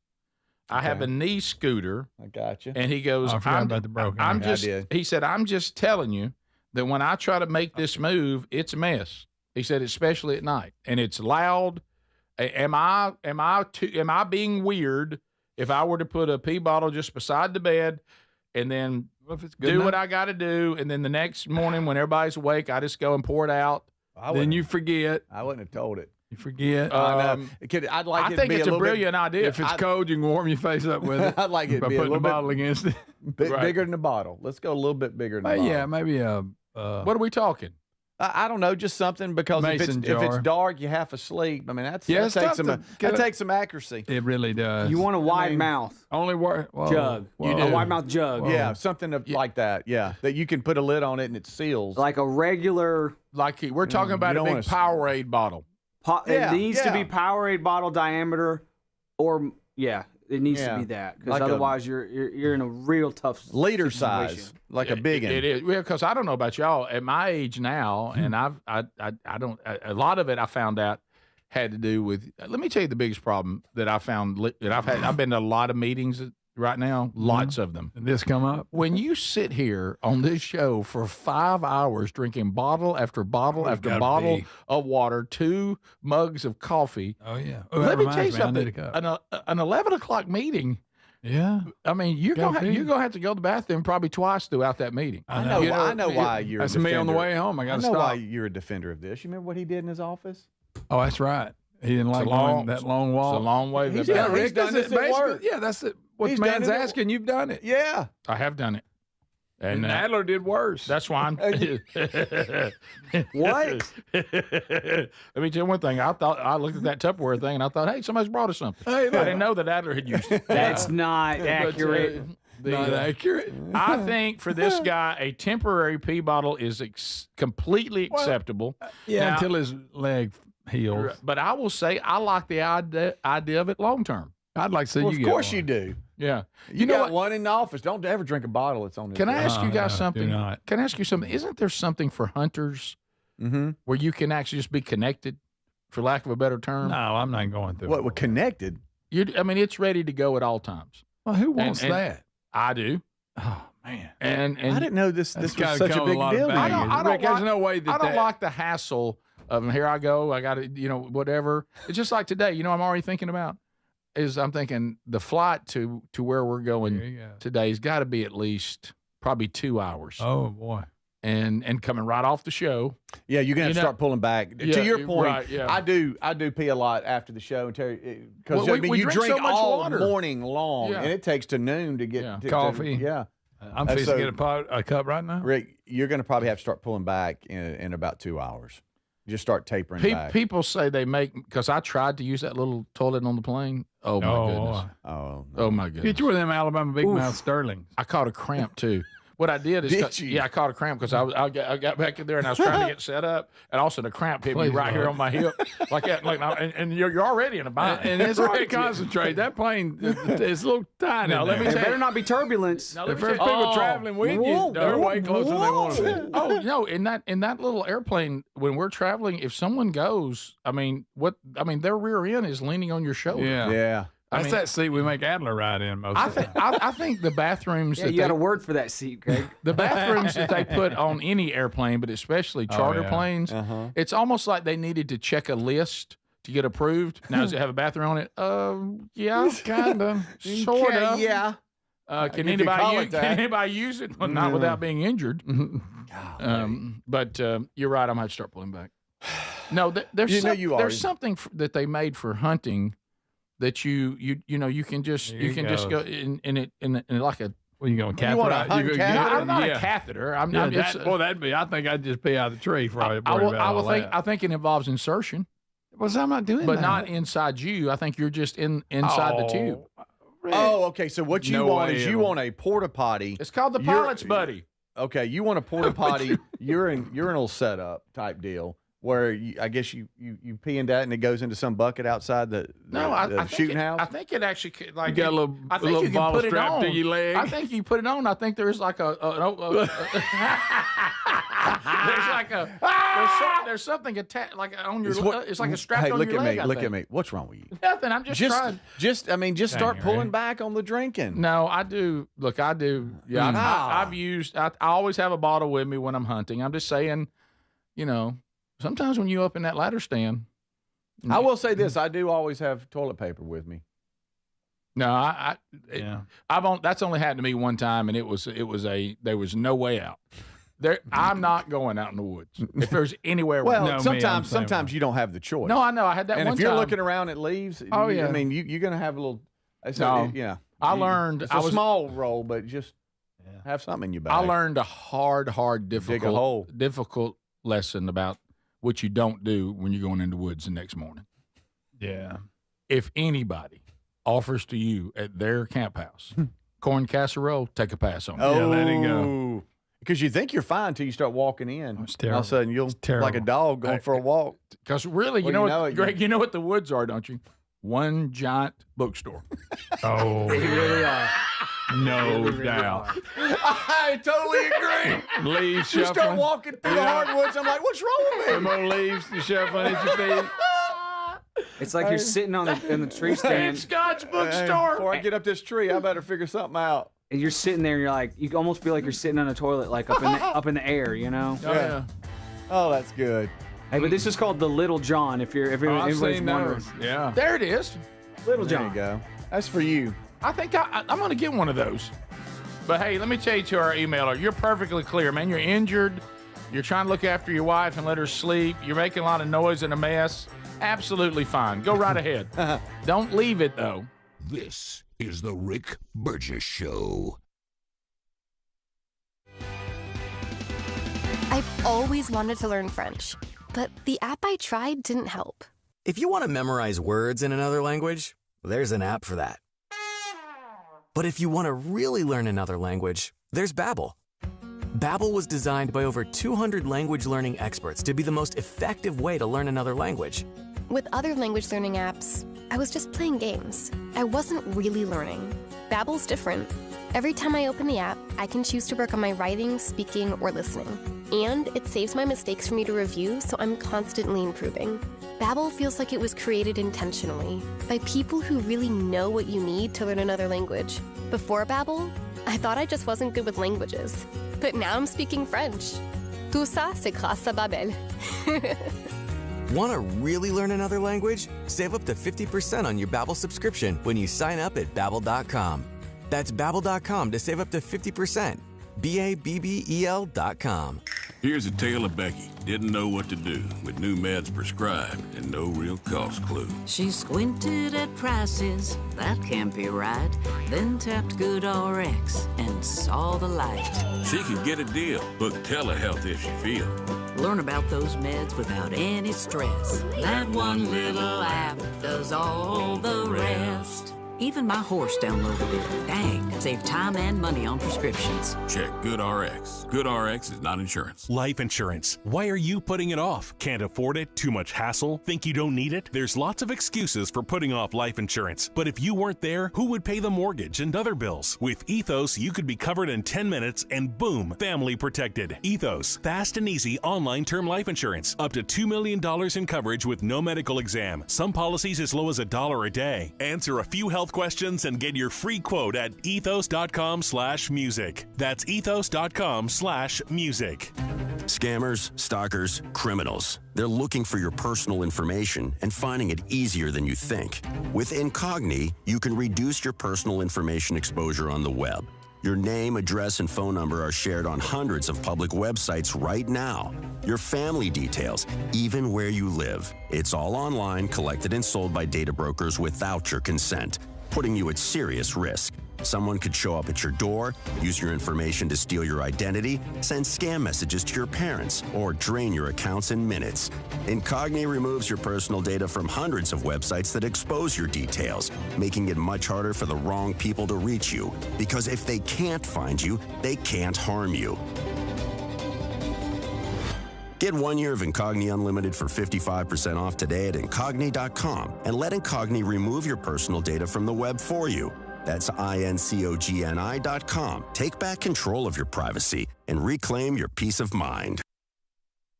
I have a knee scooter. I got you. And he goes, Oh, I forgot about the broken I'm ankle. just, he said, I'm just telling you that when I try to make this move, it's a mess. He said, especially at night, and it's loud. Am I being weird if I were to put a pee bottle just beside the bed and then If it's good do what enough, I got to do, and then the next morning when everybody's awake, I just go and pour it out? then you forget. I wouldn't have told it. You forget. I'd like I it think to be it's a a little brilliant idea. if it's cold, you can warm your face up with it. I'd like it to by be a putting little the bottle against it. bit Right. bigger than the bottle. Let's go a little bit bigger than the bottle. Yeah, maybe a What are we talking? I don't know, just something because if Mason it's jar. dark, you're half asleep. I mean, Yeah, that it's takes tough some to get that takes some accuracy. It really does. You want a wide mouth only jug. Whoa. A wide mouth jug. Yeah, something like that. Yeah, that you can put a lid on it and it seals. Like a regular. Like we're talking about you a don't big wanna- Powerade bottle. It needs to be yeah. Powerade bottle diameter, or it needs to Yeah. be that because Like a- otherwise you're in a real tough liter situation. size, like a big one. It is. Well, because I don't know about y'all. At my age now, and I don't. A lot of it I found out had to do with. Let me tell you the biggest problem that I found that I've had. I've been to a lot of meetings right now, lots of them. Did this come up? When you sit here on this show for 5 hours drinking bottle after bottle after gotta bottle be. of water, 2 mugs of coffee. Oh, yeah. Let me tell you I need a something. cup. An 11 o'clock meeting. Yeah. I mean, you're Gotta gonna be. have to go to the bathroom probably twice throughout that meeting. I know. You I know why you're. That's a me on the defender. way home. I got to know why stop. you're a defender of this. You remember what he did in his office? Oh, that's right. He didn't like going that long walk. It's a long way. He's done this at work. Yeah, that's it. What He's the man's done it. asking, you've done it. Yeah. I have done it. And Adler did worse. That's why I'm. What? Let me tell you one thing. I looked at that Tupperware thing and I thought, hey, somebody's brought us something. Hey, I didn't know that Adler had used it. That's not accurate. Not accurate. I think for this guy, a temporary pee bottle is completely acceptable. Yeah, Now, until his leg heals. But I will say I like the idea of it long term. I'd like to see Well, you of get course one. you do. Yeah. You know got what? one in the office. Don't ever drink a bottle that's on this. Can I ask you guys do something? not. Can I ask you something? Isn't there something for hunters where you can actually just be connected, for lack of a better term? No, I'm not going through What? Connected? I mean, it's ready to go at all times. Well, who wants And that? I do. Oh, man. And I didn't know this was gotta such come a with big a lot of deal. baggage. I don't Rick, there's like- no way I don't like the hassle of here I go. I got to, whatever. It's just like today. I'm already thinking about I'm thinking the flight to where we're going today's got to be at least probably 2 hours. Oh, boy. And coming right off the show. Yeah, you're gonna have to start pulling back. Yeah, To your point, right, yeah. I do pee a lot after the show, and because Well, we you drink drink so much all water. morning long, Yeah. and it takes to noon to get Coffee. yeah, I'm fixing to get a cup right now. Rick, you're gonna probably have to start pulling back in about 2 hours. Just start tapering back. People say they make, because I tried to use that little toilet on the plane. Oh, my goodness. Oh, my goodness. Get you one of them Alabama Big Mouth Sterlings. I caught a cramp, too. What I did is, I caught a cramp because I got back in there and I was trying to get set up, and all of a sudden a cramp hit me right here on my hip, like that. And you're already in a bind. And it's hard to concentrate. That plane is a little tiny. Now, let me There tell better you. not be turbulence. Now, The let me first tell you- people traveling with you, they're way closer than they want to be. Oh no! In that little airplane, when we're traveling, if someone goes, their rear end is leaning on your shoulder. Yeah. That's that seat we make Adler ride in most of the time. I think the bathrooms. Yeah, that you got a word for that seat, Greg. The bathrooms that they put on any airplane, but especially charter planes, it's almost like they needed to check a list to get approved. Now, does it have a bathroom on it? Yeah, kind of, sort of. Yeah. Can if you call anybody it that. can anybody use it? Well, not without being injured. But you're right. I'm gonna have to start pulling back. No, there's there's something that they made for hunting that you can just just go in like a. Well, you going You want a catheter? hunt catheter? I'm not a catheter. That'd be. I think I'd just pee out of the tree for I think it involves insertion. Well, I'm not doing but that. not inside you. I think you're just inside the tube. Oh, okay. So what you want is you want a porta potty. It's called the pilot's buddy. Okay, you want a porta potty urinal setup type deal where I guess you pee in that and it goes into some bucket outside the shooting house. I think it actually like You got a little, I think little you can ball put it strapped on. to your leg. I think you put it on. I think there's like there's something attached like on your. It's like a strap hey, on look your at leg. me. Look at me. What's wrong with you? Nothing. I'm just trying. Just start Dang, pulling Ray. back on the drinking. No, I do. Look, I do. Yeah, I've used. I always have a bottle with me when I'm hunting. I'm just saying, sometimes when you up in that ladder stand. I will say this: I do always have toilet paper with me. No, that's only happened to me one time, and there was no way out. I'm not going out in the woods if there's anywhere. Well, sometimes you don't have the choice. No, I know. I had that and one if you're time. looking around at leaves, Oh, yeah. I mean, you're going to have a little. I learned. It's a small roll, but just have something in your bag. I learned a hard, dig a hole. difficult lesson about what you don't do when you're going into the woods the next morning. Yeah. If anybody offers to you at their camp house corn casserole, take a pass on it. Oh, Yeah, let it go. Because you think you're fine until you start walking in. It's All of a sudden, you'll terrible. like a dog going for a walk. Because really, Greg, you know what the woods are, don't you? One giant bookstore. Oh, They really are. no doubt. I totally agree. Leaves You start shuffling. walking through the hardwoods. I'm like, what's wrong with Them me? old leaves shuffling at your feet. It's like you're sitting in the tree stand, Scott's Hey, bookstore. before I get up this tree, I better figure something out. and you're sitting there, and you're like, you almost feel like you're sitting on a toilet, like up in the air, Oh, yeah. Oh, that's good. Hey, but this is called the Little John. If I've anybody's seen wondering, those. Yeah. There it is. Little There John. you go. That's for you. I think I'm going to get one of those. But hey, let me tell you to our emailer, you're perfectly clear, man. You're injured. You're trying to look after your wife and let her sleep. You're making a lot of noise and a mess. Absolutely fine. Go right ahead. Don't leave it, though. This is the Rick Burgess Show. I've always wanted to learn French, but the app I tried didn't help. If you want to memorize words in another language, there's an app for that. But if you want to really learn another language, there's Babbel. Babbel was designed by over 200 language learning experts to be the most effective way to learn another language. With other language learning apps, I was just playing games. I wasn't really learning. Babbel's different. Every time I open the app, I can choose to work on my writing, speaking, or listening. And it saves my mistakes for me to review, so I'm constantly improving. Babbel feels like it was created intentionally by people who really know what you need to learn another language. Before Babbel, I thought I just wasn't good with languages. But now I'm speaking French. Tout ça, c'est grâce à Babbel. Want to really learn another language? Save up to 50% on your Babbel subscription when you sign up at Babbel.com. That's Babbel.com to save up to 50%. Babbel.com. Here's a tale of Becky. Didn't know what to do with new meds prescribed and no real cost clue. She squinted at prices, that can't be right. Then tapped Good RX and saw the light. She could get a deal. Book telehealth if she feel. Learn about those meds without any stress. That one little app does all the rest. Even my horse downloaded it. Dang, save time and money on prescriptions. Check GoodRx. GoodRx is not insurance. Life insurance. Why are you putting it off? Can't afford it? Too much hassle? Think you don't need it? There's lots of excuses for putting off life insurance. But if you weren't there, who would pay the mortgage and other bills? With Ethos, you could be covered in 10 minutes and boom, family protected. Ethos, fast and easy online term life insurance. Up to $2 million in coverage with no medical exam. Some policies as low as $1 a day. Answer a few health questions and get your free quote at ethos.com/music. That's ethos.com/music. Scammers, stalkers, criminals. They're looking for your personal information and finding it easier than you think. With Incogni, you can reduce your personal information exposure on the web. Your name, address, and phone number are shared on hundreds of public websites right now. Your family details, even where you live. It's all online, collected and sold by data brokers without your consent, putting you at serious risk. Someone could show up at your door, use your information to steal your identity, send scam messages to your parents, or drain your accounts in minutes. Incogni removes your personal data from hundreds of websites that expose your details, making it much harder for the wrong people to reach you. Because if they can't find you, they can't harm you. Get 1 year of Incogni Unlimited for 55% off today at Incogni.com and let Incogni remove your personal data from the web for you. That's INCOGNI.com. Take back control of your privacy and reclaim your peace of mind.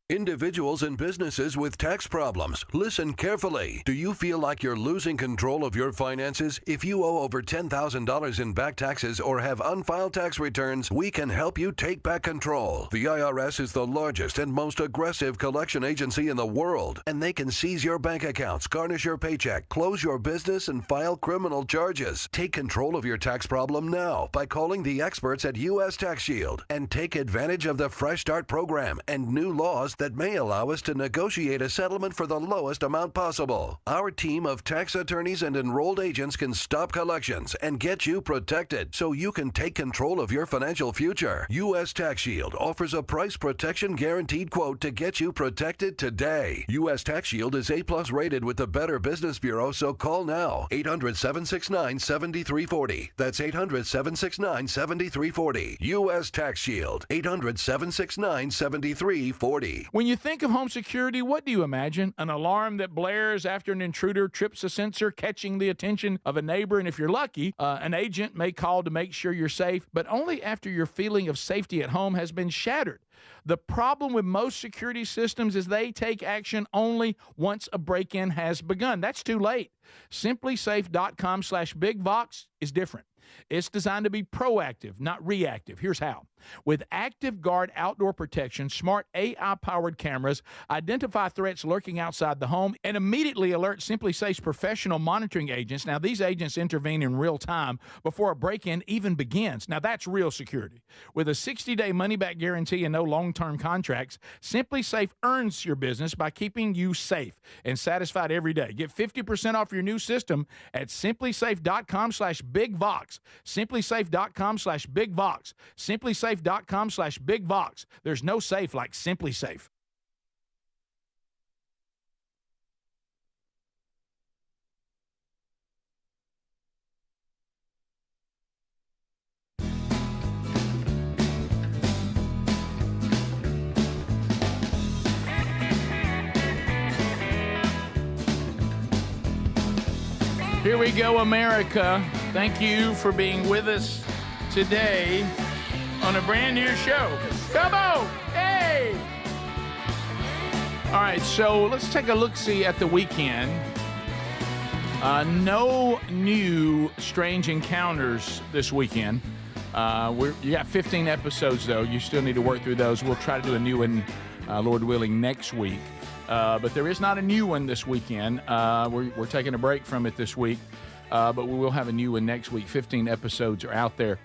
Individuals and businesses with tax problems, listen carefully. Do you feel like you're losing control of your finances? If you owe over $10,000 in back taxes or have unfiled tax returns, we can help you take back control. The IRS is the largest and most aggressive collection agency in the world, and they can seize your bank accounts, garnish your paycheck, close your business, and file criminal charges. Take control of your tax problem now by calling the experts at U.S. Tax Shield and take advantage of the Fresh Start program and new laws that may allow us to negotiate a settlement for the lowest amount possible. Our team of tax attorneys and enrolled agents can stop collections and get you protected so you can take control of your financial future. U.S. Tax Shield offers a price protection guaranteed quote to get you protected today. U.S. Tax Shield is A+ rated with the Better Business Bureau, so call now. 800-769-7340. That's 800-769-7340. U.S. Tax Shield. 800-769-7340. When you think of home security, what do you imagine? An alarm that blares after an intruder trips a sensor, catching the attention of a neighbor, and if you're lucky, an agent may call to make sure you're safe, but only after your feeling of safety at home has been shattered. The problem with most security systems is they take action only once a break-in has begun. That's too late. SimpliSafe.com/BigVox is different. It's designed to be proactive, not reactive. Here's how. With Active Guard outdoor protection, smart AI-powered cameras identify threats lurking outside the home and immediately alert Simply Safe's professional monitoring agents. Now, these agents intervene in real time before a break-in even begins. Now, that's real security. With a 60-day money-back guarantee and no long-term contracts, Simply Safe earns your business by keeping you safe and satisfied every day. Get 50% off your new system at simplysafe.com/bigvox. simplysafe.com/bigvox. simplysafe.com/bigvox. There's no safe like Simply Safe. Here we go, America. Thank you for being with us today on a brand new show. Come on! Hey! All right, so let's take a look-see at the weekend. No new strange encounters this weekend. You got 15 episodes, though. You still need to work through those. We'll try to do a new one, Lord willing, next week. But there is not a new one this weekend. We're taking a break from it this week, but we will have a new one next week. 15 episodes are out there.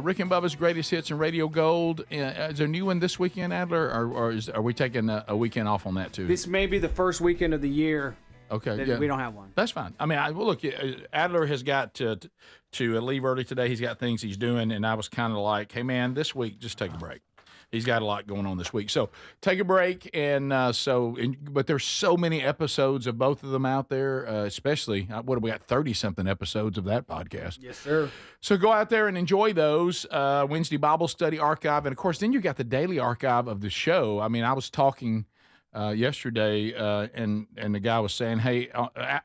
Rick and Bubba's Greatest Hits and Radio Gold. Is there a new one this weekend, Adler, or are we taking a weekend off on that too? This may be the first weekend of the year. Okay, that yeah. we don't have one. That's fine. I mean, look, Adler has got to leave early today. He's got things he's doing, and I was kind of like, hey, man, this week, just take a break. He's got a lot going on this week. So take a break. But there's so many episodes of both of them out there, especially, what have we got, 30-something episodes of that podcast. Yes, sir. So go out there and enjoy those. Wednesday Bible Study Archive. And, of course, then you got the daily archive of the show. I mean, I was talking yesterday, and the guy was saying, hey,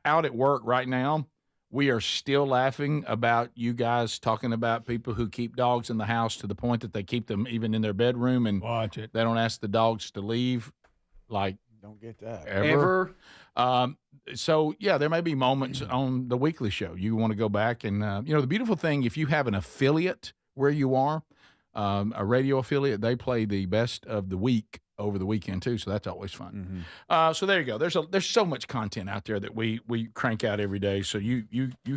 out at work right now, we are still laughing about you guys talking about people who keep dogs in the house to the point that they keep them even in their bedroom and watch it. They don't ask the dogs to leave, like don't get that ever. So yeah, there may be moments on the weekly show you want to go back and the beautiful thing, if you have an affiliate where you are, a radio affiliate, they play the best of the week over the weekend too, so that's always fun. Mm-hmm. So there you go. There's so much content out there that we crank out every day, so you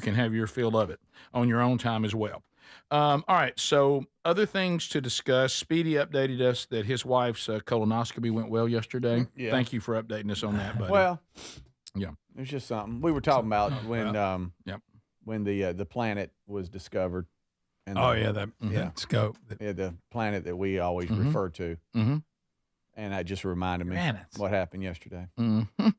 can have your fill of it on your own time as well. All right, so other things to discuss. Speedy updated us that his wife's colonoscopy went well yesterday. Yeah. Thank you for updating us on that, buddy. Well, yeah, it was just something we were talking about when when the planet was discovered. And that scope. The planet that we always refer to. Mm-hmm. And that just reminded me what happened yesterday. Mm-hmm.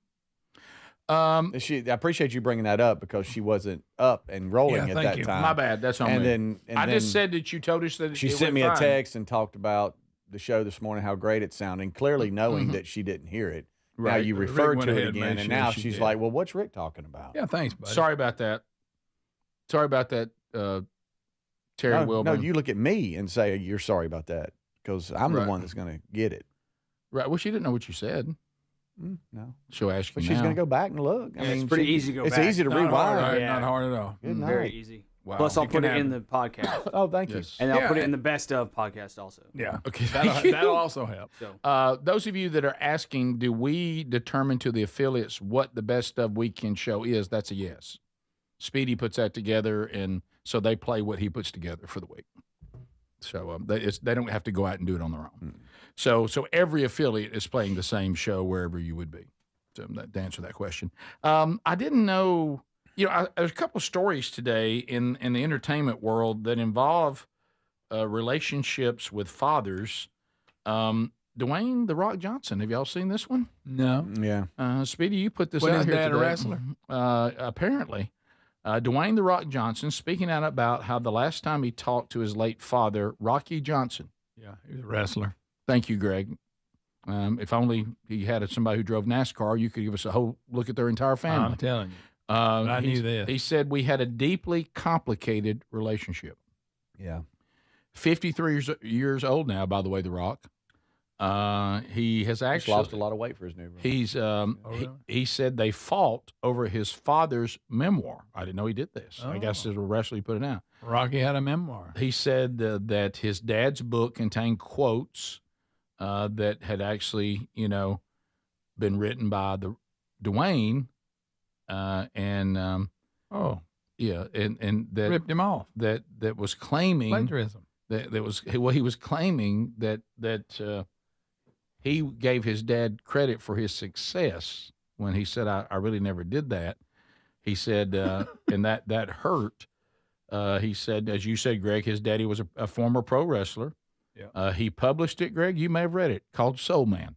I appreciate you bringing that up because she wasn't up and rolling at that time. My bad. That's on me. I just said that you told us that she sent me a text and talked about the show this morning, how great it's sounding, clearly knowing that she didn't hear it. Right. Now you referred to it again, and now she's like, well, what's Rick talking about? Yeah, thanks, buddy. Sorry about that. Terry Wilburn. No, you look at me and say you're sorry about that because I'm the one that's going to get it. Right. Well, she didn't know what you said. No. She'll ask you But she's now. going to go back and look. I mean, it's pretty easy to go back. It's easy to rewind. Not hard at all. Very easy. Wow. Plus, I'll put it in the podcast. Oh, thank you. And I'll put it in the best of podcast also. Yeah. Okay. That'll also help. So. Those of you that are asking, do we determine to the affiliates what the best of weekend show is? That's a yes. Speedy puts that together, and so they play what he puts together for the week. So they don't have to go out and do it on their own. So every affiliate is playing the same show wherever you would be. So to answer that question, I didn't know. There's a couple of stories today in the entertainment world that involve relationships with fathers. Dwayne "The Rock" Johnson. Have y'all seen this one? No. Yeah. Speedy, you put this Wasn't out his here dad a today. wrestler? Apparently. Dwayne "The Rock" Johnson speaking out about how the last time he talked to his late father, Rocky Johnson. Yeah, he was a wrestler. Thank you, Greg. If only he had somebody who drove NASCAR, you could give us a whole look at their entire family. I'm telling you. I knew this. He said we had a deeply complicated relationship. Yeah. 53 years old now, by the way, The Rock. He has actually lost a lot of weight for his new role. He's he said they fought over his father's memoir. I didn't know he did this. I guess as a wrestler he put it out. Rocky had a memoir. He said that his dad's book contained quotes that had actually, been written by Dwayne, and that ripped him off. That was claiming Plagiarism. He was claiming that he gave his dad credit for his success when he said, I really never did that. He said, and that hurt. He said, as you said, Greg, his daddy was a former pro wrestler. Yeah. He published it, Greg. You may have read it, called Soul Man.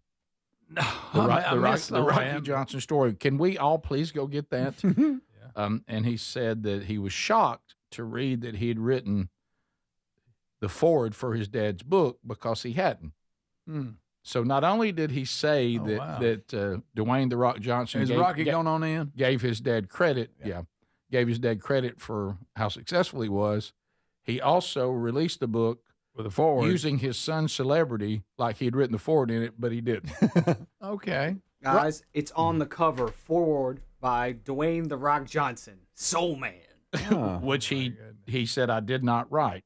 The Rocky Johnson story. Can we all please go get that? And he said that he was shocked to read that he had written the foreword for his dad's book because he hadn't. So not only did he say that Dwayne "The Rock" Johnson gave his dad credit, gave his dad credit for how successful he was, he also released the book with a foreword using his son's celebrity, like he had written the foreword in it, but he didn't. Okay, guys, it's on the cover. Foreword by Dwayne "The Rock" Johnson, Soul Man, which he said I did not write.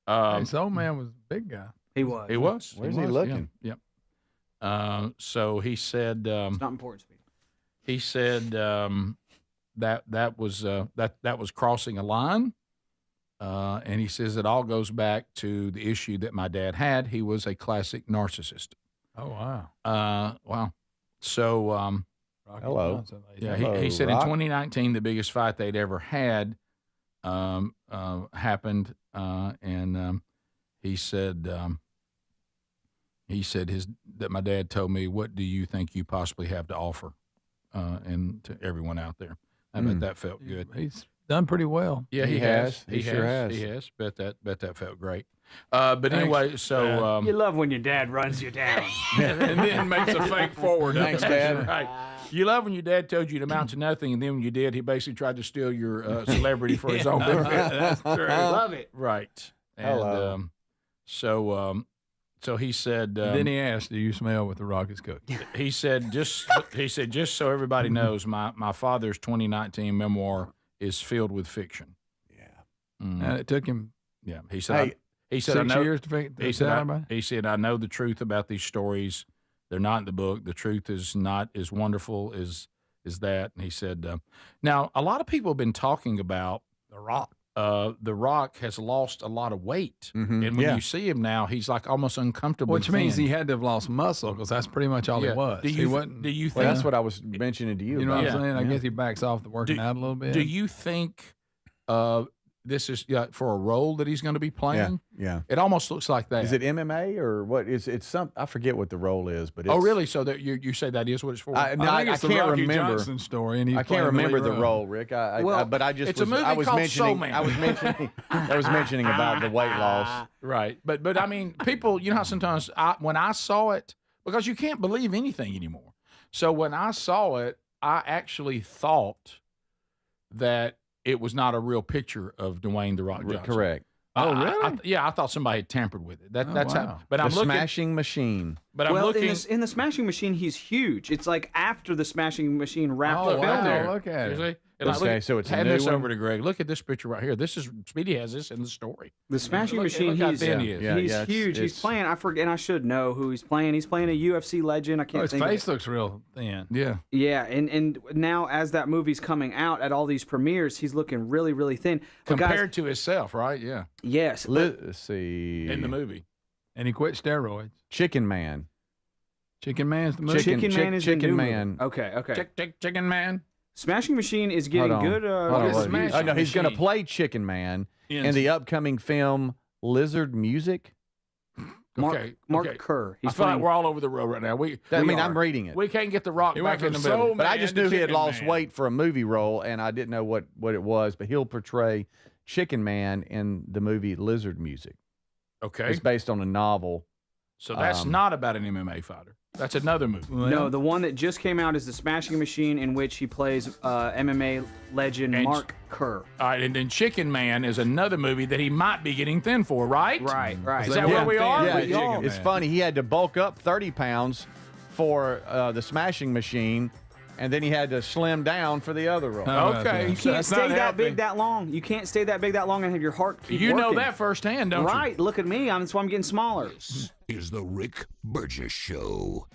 Soul Man was a big guy. He was. He was. Where's he looking? Yep. So he said. It's not important to me. He said that was crossing a line, and he says it all goes back to the issue that my dad had. He was a classic narcissist. Oh wow. Wow. So hello. Yeah. Hello, he said Rock. in 2019 the biggest fight they'd ever had happened, and he said that my dad told me, "What do you think you possibly have to offer?" And to everyone out there, I bet that felt good. He's done pretty well. Yeah, he has. He sure has. He has. Bet that felt great. But anyway, so you love when your dad runs you down, and then makes a fake forward. Thanks, Dad. Right. You love when your dad told you to amount to nothing, and then when you did, he basically tried to steal your celebrity for his own benefit. That's true. Love it. Right. And Hello. so he said. Then he asked, "Do you smell what the Rock is cooking?" He said, just so everybody knows, my father's 2019 memoir is filled with fiction. Yeah. And it took him. Yeah. He said. He said, 6 I know, years to figure he said, I know the truth about these stories. They're not in the book. The truth is not as wonderful as that. And he said, now, a lot of people have been talking about The Rock. The Rock has lost a lot of weight. And when you see him now, he's like almost uncomfortable. Which means he had to have lost muscle because that's pretty much all he was. Do you think, Well, that's what I was mentioning to you. You know what I'm about. saying? I guess he backs off the working out a little bit. Do you think this is for a role that he's going to be playing? Yeah. It almost looks like that. Is it MMA or what? It's some. I forget what the role is, but it's, Oh, really? So that you say that is what it's for? I think it's the can't Rocky remember. Johnson story, and he's I can't playing the remember lead the role. role, Rick. But I just it's a movie I was called mentioning. Soul Man. I was mentioning about the weight loss. Right. But I mean, people, you know how sometimes when I saw it, because you can't believe anything anymore. So when I saw it, I actually thought that it was not a real picture of Dwayne "The Rock" Johnson. Correct. Oh, really? I thought somebody had tampered with it. That's wow. how. But The I'm looking. Smashing Machine. But I'm looking. in the Smashing Machine, he's huge. It's like after the Smashing Machine wrapped Oh, the right film. there. Look at You it. see? And I Okay, so it's a hand new this one? over to Greg. Look at this picture right here. This is Speedy has this in the story. The Smashing Look Machine, how he's thin he is. he's it's- huge. He's it's- playing. I forget. And I should know who he's playing. He's playing a UFC legend. I Oh, can't his think. face of it. looks real thin. Yeah. Yeah, and now as that movie's coming out at all these premieres, he's looking really, really thin. But Compared to himself, right? Yeah. yes, Let's see. In the movie. And he quit steroids. Chicken Man. Chicken Man's the movie. Chicken Man is the Chicken new Man. movie. Okay. Chicken Man. Smashing Machine is getting Hold on. good. Hold on, good what? reviews. Oh, no, he's going to Machine. play Chicken Man In- in the upcoming film Lizard Music. Mark Kerr. I He's feel like playing. we're all over the road right now. I'm reading it. We can't get the Rock He back went in the from middle. Soul But I Man just to knew he had Chicken lost Man. weight for a movie role, and I didn't know what it was. But he'll portray Chicken Man in the movie Lizard Music. Okay. It's based on a novel. So that's not about an MMA fighter. That's another movie. No, the one that just came out is The Smashing Machine, in which he plays MMA legend Mark Kerr. All right, and then Chicken Man is another movie that he might be getting thin for, right? Right. Is that where we are? Yeah, it's funny. He had to bulk up 30 pounds for The Smashing Machine, and then he had to slim down for the other role. Okay. You can't stay that big that long. You can't stay that big that long and have your heart keep You know working. that firsthand, don't you? Right. Look at me. That's why I'm getting smaller. This is the Rick Burgess Show.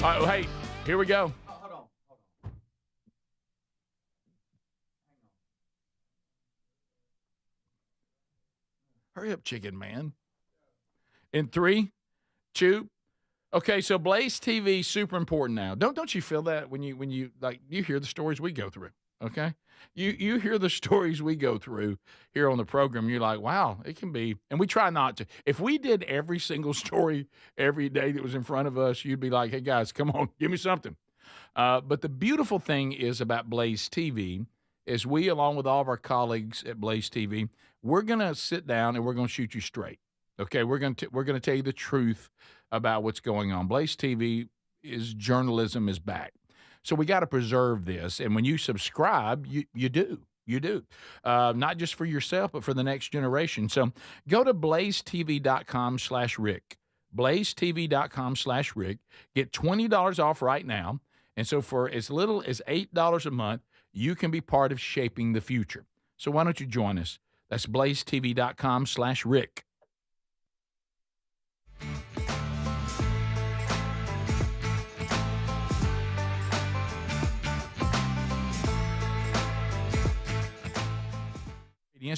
All right, well, hey, here we go. Hurry up, Chicken Man. In 3, 2. Okay, so Blaze TV super important now. Don't you feel that when you like you hear the stories we go through? Okay, you hear the stories we go through here on the program. You're like, wow, it can be. And we try not to. If we did every single story every day that was in front of us, you'd be like, hey guys, come on, give me something. But the beautiful thing is about Blaze TV is we, along with all of our colleagues at Blaze TV, we're going to sit down and we're going to shoot you straight. Okay, we're going to tell you the truth about what's going on. Blaze TV journalism is back. So we got to preserve this. And when you subscribe, you do. Not just for yourself, but for the next generation. So go to blazetv.com/Rick. blazetv.com/Rick. Get $20 off right now. And so for as little as $8 a month, you can be part of shaping the future. So why don't you join us? That's blazetv.com/Rick.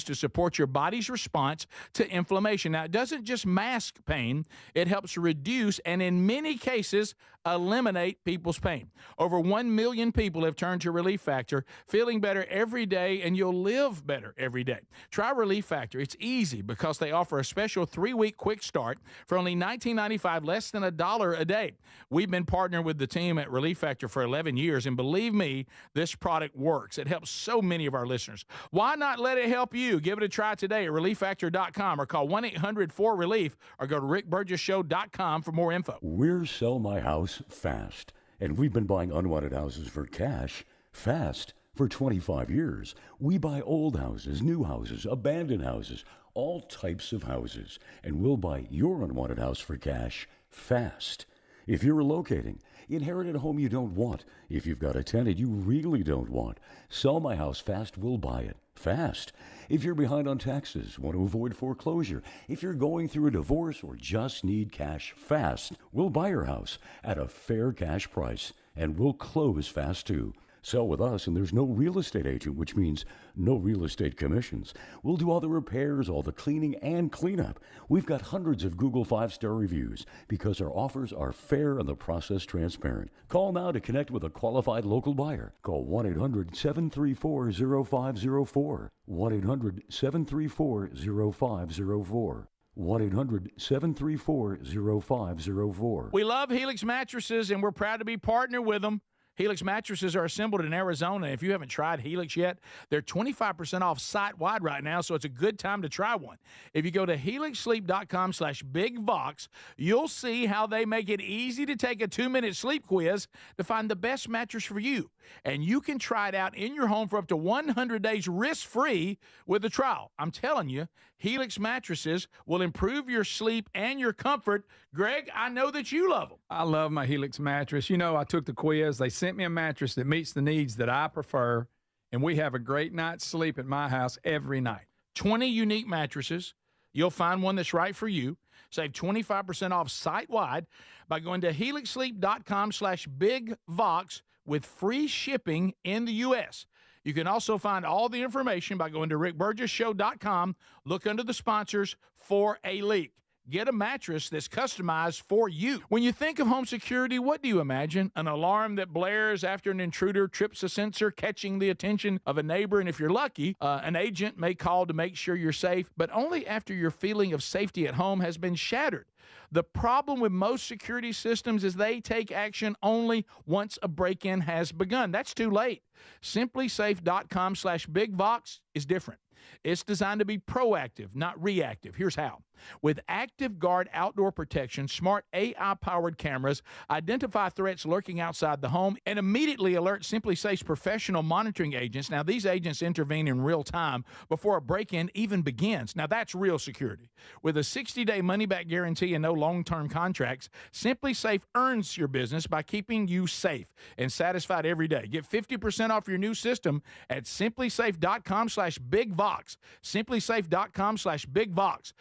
To support your body's response to inflammation. Now, it doesn't just mask pain, it helps reduce and in many cases eliminate people's pain. Over 1 million people have turned to Relief Factor, feeling better every day, and you'll live better every day. Try Relief Factor. It's easy because they offer a special 3-week quick start for only $19.95, less than $1 a day. We've been partnering with the team at Relief Factor for 11 years, and believe me, this product works. It helps so many of our listeners. Why not let it help you? Give it a try today at ReliefFactor.com or call 1-800-4RELIEF or go to RickBurgessShow.com for more info. We're Sell My House Fast, and we've been buying unwanted houses for cash fast for 25 years. We buy old houses, new houses, abandoned houses, all types of houses, and we'll buy your unwanted house for cash fast. If you're relocating, inherited a home you don't want, if you've got a tenant you really don't want, Sell My House Fast will buy it fast. If you're behind on taxes, want to avoid foreclosure, if you're going through a divorce or just need cash fast, we'll buy your house at a fair cash price, and we'll close fast too. Sell with us, and there's no real estate agent, which means no real estate commissions. We'll do all the repairs, all the cleaning, and cleanup. We've got hundreds of Google 5-star reviews because our offers are fair and the process transparent. Call now to connect with a qualified local buyer. Call 1-800-734-0504. 1-800-734-0504. 1-800-734-0504. We love Helix Mattresses, and we're proud to be partnered with them. Helix mattresses are assembled in Arizona. If you haven't tried Helix yet, they're 25% off site-wide right now, so it's a good time to try one. If you go to helixsleep.com/BigVox, you'll see how they make it easy to take a 2-minute sleep quiz to find the best mattress for you. And you can try it out in your home for up to 100 days risk-free with a trial. I'm telling you, Helix mattresses will improve your sleep and your comfort. Greg, I know that you love them. I love my Helix mattress. You know, I took the quiz. They sent me a mattress that meets the needs that I prefer, and we have a great night's sleep at my house every night. 20 unique mattresses. You'll find one that's right for you. Save 25% off site-wide by going to helixsleep.com/BigVox with free shipping in the U.S. You can also find all the information by going to rickburgessshow.com. Look under the sponsors for a leak. Get a mattress that's customized for you. When you think of home security, what do you imagine? An alarm that blares after an intruder trips a sensor, catching the attention of a neighbor, and if you're lucky, an agent may call to make sure you're safe, but only after your feeling of safety at home has been shattered. The problem with most security systems is they take action only once a break-in has begun. That's too late. SimpliSafe.com/BigVox is different. It's designed to be proactive, not reactive. Here's how. With Active Guard outdoor protection, smart AI-powered cameras identify threats lurking outside the home and immediately alert SimpliSafe's professional monitoring agents. Now, these agents intervene in real time before a break-in even begins. Now, that's real security. With a 60-day money-back guarantee and no long-term contracts, SimpliSafe earns your business by keeping you safe and satisfied every day. Get 50% off your new system at SimpliSafe.com/BigVox. SimpliSafe.com/BigVox.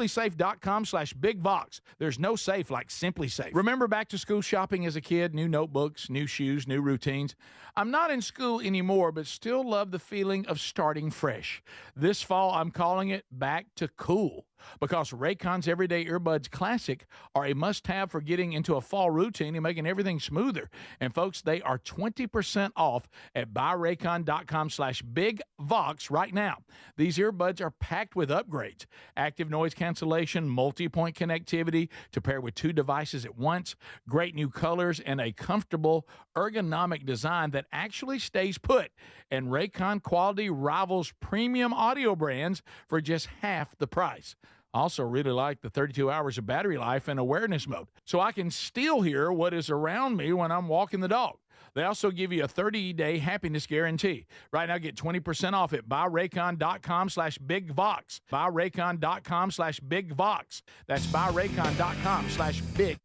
SimpliSafe.com/BigVox. There's no safe like SimpliSafe. Remember back to school shopping as a kid? New notebooks, new shoes, new routines. I'm not in school anymore, but still love the feeling of starting fresh. This fall, I'm calling it Back to Cool, because Raycon's Everyday Earbuds Classic are a must-have for getting into a fall routine and making everything smoother. And folks, they are 20% off at buyraycon.com/BigVox right now. These earbuds are packed with upgrades: active noise cancellation, multi-point connectivity to pair with 2 devices at once, great new colors, and a comfortable ergonomic design that actually stays put. And Raycon quality rivals premium audio brands for just half the price. Also really like the 32 hours of battery life and awareness mode, so I can still hear what is around me when I'm walking the dog. They also give you a 30-day happiness guarantee. Right now, get 20% off at buyraycon.com/BigVox. Buyraycon.com/BigVox. That's buyraycon.com/Big.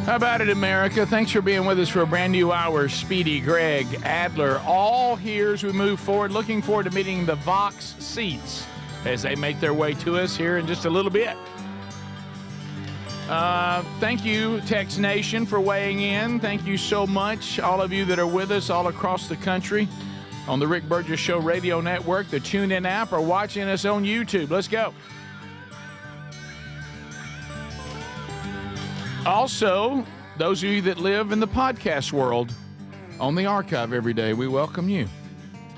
How about it, America? Thanks for being with us for a brand new hour. Speedy, Greg, Adler, all here as we move forward. Looking forward to meeting the Vox seats as they make their way to us here in just a little bit. Thank you, Tex Nation, for weighing in. Thank you so much, all of you that are with us all across the country on the Rick Burgess Show Radio Network, the TuneIn app, or watching us on YouTube. Let's go. Also, those of you that live in the podcast world, on the archive every day, we welcome you.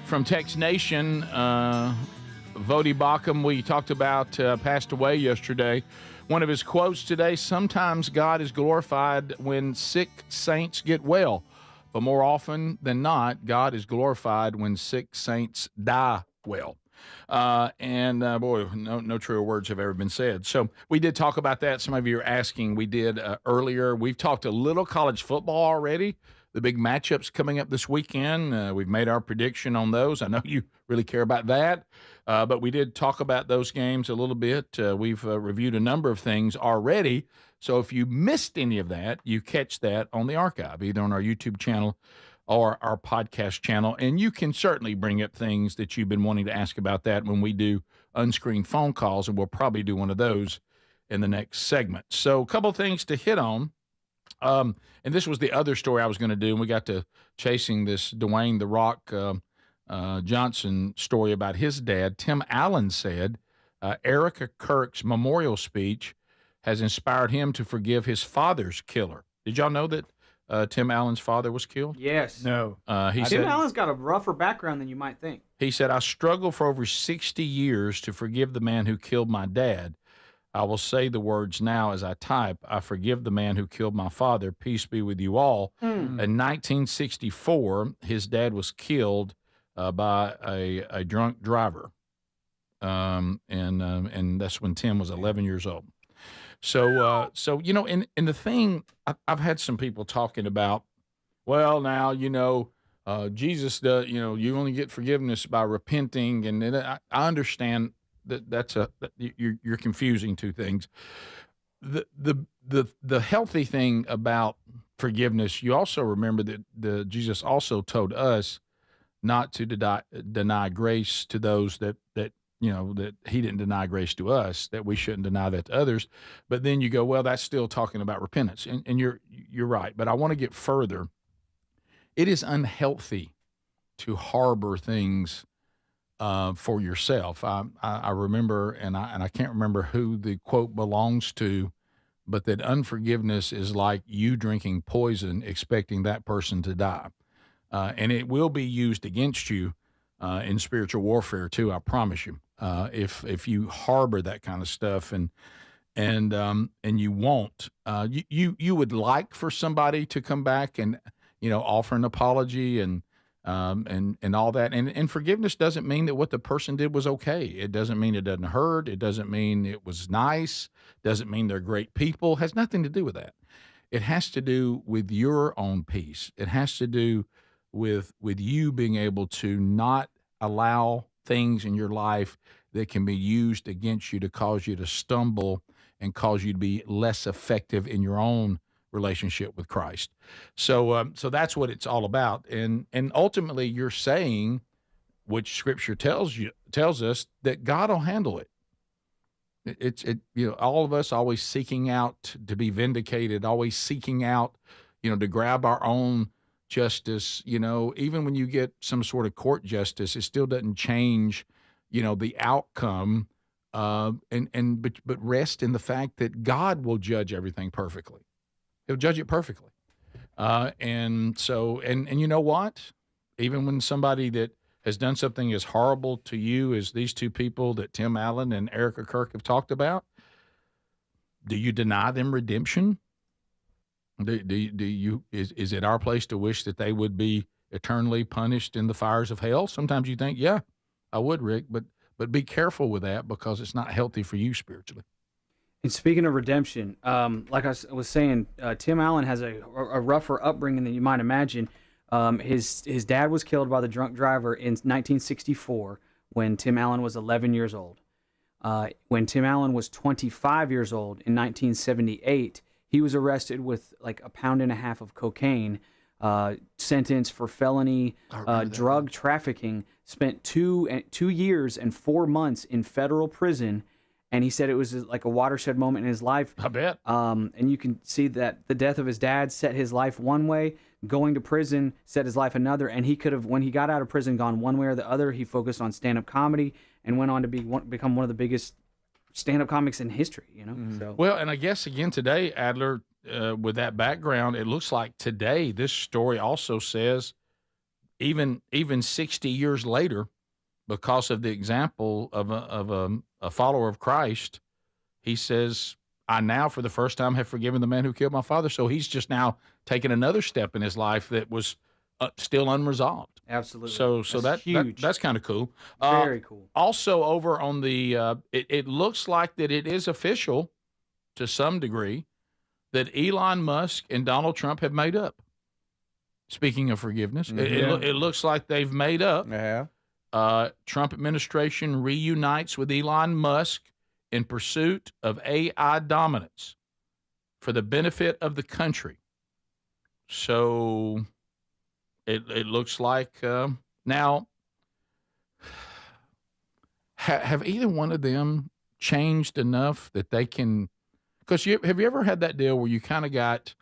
From Tex Nation, Vodie Baucham, we talked about, passed away yesterday. One of his quotes today: sometimes God is glorified when sick saints get well, but more often than not, God is glorified when sick saints die well. Boy, no truer words have ever been said. So we did talk about that. Some of you are asking. We did earlier. We've talked a little college football already. The big matchups coming up this weekend. We've made our prediction on those. I know you really care about that. But we did talk about those games a little bit. We've reviewed a number of things already. So if you missed any of that, you catch that on the archive, either on our YouTube channel or our podcast channel. And you can certainly bring up things that you've been wanting to ask about that when we do unscreened phone calls, and we'll probably do one of those in the next segment. So a couple of things to hit on. And this was the other story I was going to do, and we got to chasing this Dwayne "The Rock" Johnson story about his dad. Tim Allen said Erica Kirk's memorial speech has inspired him to forgive his father's killer. Did y'all know that Tim Allen's father was killed? Yes. No. Tim Allen's got a rougher background than you might think. He said, I struggled for over 60 years to forgive the man who killed my dad. I will say the words now as I type. I forgive the man who killed my father. Peace be with you all. In 1964, his dad was killed by a drunk driver. And that's when Tim was 11 years old. So you know, and the thing, I've had some people talking about, well, now, you know, Jesus does, you know, you only get forgiveness by repenting, and I understand that you're confusing two things. The the healthy thing about forgiveness, you also remember that Jesus also told us not to deny grace to those that he didn't deny grace to us, that we shouldn't deny that to others. But then you go, well, that's still talking about repentance, and you're right. But I want to get further. It is unhealthy to harbor things for yourself. I remember, and I can't remember who the quote belongs to, but that unforgiveness is like you drinking poison, expecting that person to die. And it will be used against you in spiritual warfare too. I promise you. If you harbor that kind of stuff, and you won't, you would like for somebody to come back and offer an apology and all that. And forgiveness doesn't mean that what the person did was okay. It doesn't mean it doesn't hurt. It doesn't mean it was nice. Doesn't mean they're great people. It has nothing to do with that. It has to do with your own peace. It has to do with you being able to not allow things in your life that can be used against you to cause you to stumble and cause you to be less effective in your own relationship with Christ. So that's what it's all about. And ultimately you're saying, which Scripture tells us, that God will handle it. It's all of us always seeking out to be vindicated, always seeking out, to grab our own justice. Even when you get some sort of court justice, it still doesn't change, the outcome. But rest in the fact that God will judge everything perfectly. He'll judge it perfectly. And you know what? Even when somebody that has done something as horrible to you as these two people that Tim Allen and Erica Kirk have talked about, do you deny them redemption? Is it our place to wish that they would be eternally punished in the fires of hell? Sometimes you think, yeah, I would, Rick, but be careful with that, because it's not healthy for you spiritually. And speaking of redemption, like I was saying, Tim Allen has a rougher upbringing than you might imagine. His dad was killed by the drunk driver in 1964 when Tim Allen was 11 years old. When Tim Allen was 25 years old in 1978, he was arrested with like 1.5 pounds of cocaine, sentenced for felony drug trafficking, spent 2 years and 4 months in federal prison. And he said it was like a watershed moment in his life. I bet. And you can see that the death of his dad set his life one way, going to prison set his life another. And he could have, when he got out of prison, gone one way or the other. He focused on stand-up comedy and went on to become one of the biggest stand-up comics in history, So. Well, and I guess, again, today, Adler, with that background, it looks like today this story also says, even 60 years later, because of the example of a follower of Christ, he says, I now for the first time have forgiven the man who killed my father. So he's just now taken another step in his life that was still unresolved. Absolutely. So that's huge. That's kind of cool. Very cool. Also, over on the, it looks like that it is official to some degree that Elon Musk and Donald Trump have made up. Speaking of forgiveness, it looks like they've made up. Yeah. Trump administration reunites with Elon Musk in pursuit of AI dominance for the benefit of the country. So it looks like now, have either one of them changed enough that they can? Because have you ever had that deal where you kind of got?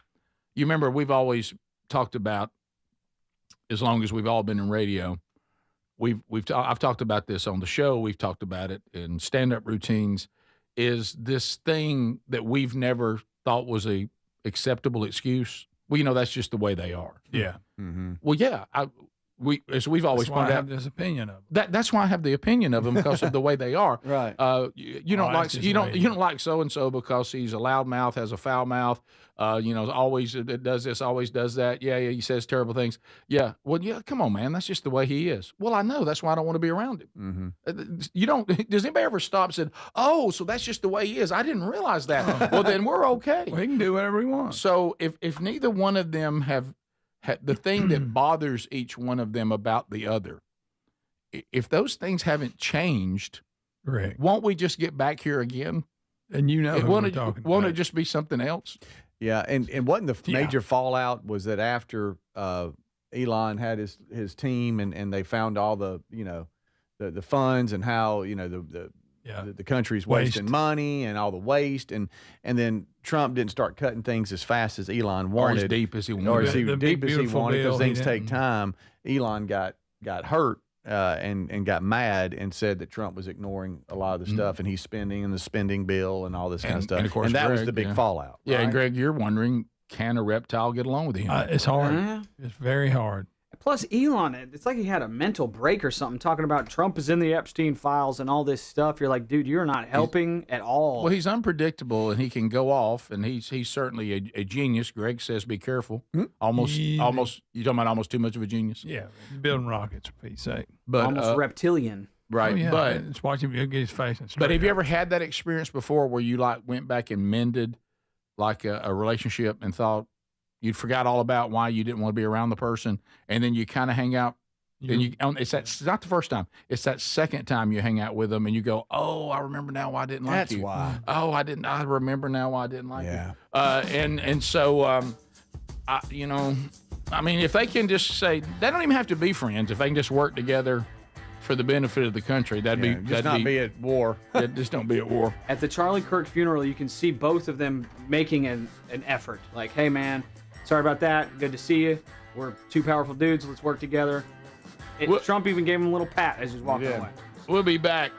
You remember we've always talked about, as long as we've all been in radio. I've talked about this on the show. We've talked about it in stand-up routines. Is this thing that we've never thought was a acceptable excuse? Well, that's just the way they are. Yeah. Mm-hmm. Well, yeah. We've always pointed out. I have this opinion of them. That's why I have the opinion of them, because of the way they are. Right. You don't like so and so because he's a loud mouth, has a foul mouth. Always does this, always does that. Yeah, he says terrible things. Yeah. Well, yeah. Come on, man. That's just the way he is. Well, I know. That's why I don't want to be around him. Mm-hmm. Does anybody ever stop and said, "Oh, so that's just the way he is"? I didn't realize that. Well, then we're okay. Well, he can do whatever he wants. So if neither one of them have the thing that bothers each one of them about the other, if those things haven't changed, right, won't we just get back here again? And you know who we're talking about. Won't it just be something else? Yeah, and wasn't the major fallout was that after Elon had his team and they found all the the funds and how the country's wasting money and all the waste and then Trump didn't start cutting things as fast as Elon wanted, or as deep as he wanted, or as deep as he wanted, because things take time. Elon got hurt and got mad and said that Trump was ignoring a lot of the stuff, and he's spending and the spending bill and all this kind of stuff. And, of course, that was Greg, the big fallout. Yeah, right? And Greg, you're wondering, can a reptile get along with him? It's hard. It's very hard. Plus, Elon, it's like he had a mental break or something, talking about Trump is in the Epstein files and all this stuff. You're like, dude, you're not helping at all. Well, he's unpredictable, and he can go off, and he's certainly a genius. Greg says be careful. Almost, you talking about almost too much of a genius? Yeah, he's building rockets, for Pete's sake. But, almost reptilian. Right, Oh, yeah. but Just watch him get his face. But have you ever had that experience before where you went back and mended like a relationship and thought you'd forgot all about why you didn't want to be around the person, and then you kind of hang out, and it's not the first time. It's that second time you hang out with them, and you go, "Oh, I remember now why I didn't like you." That's why. Oh, I remember now why I didn't like you. And so, I mean, if they can just say they don't even have to be friends. If they can just work together for the benefit of the country, that'd be at war. Just don't be at war. At the Charlie Kirk funeral, you can see both of them making an effort. Like, hey, man, sorry about that. Good to see you. We're two powerful dudes. Let's work together. Trump even gave him a little pat as he was walking away. We'll be back.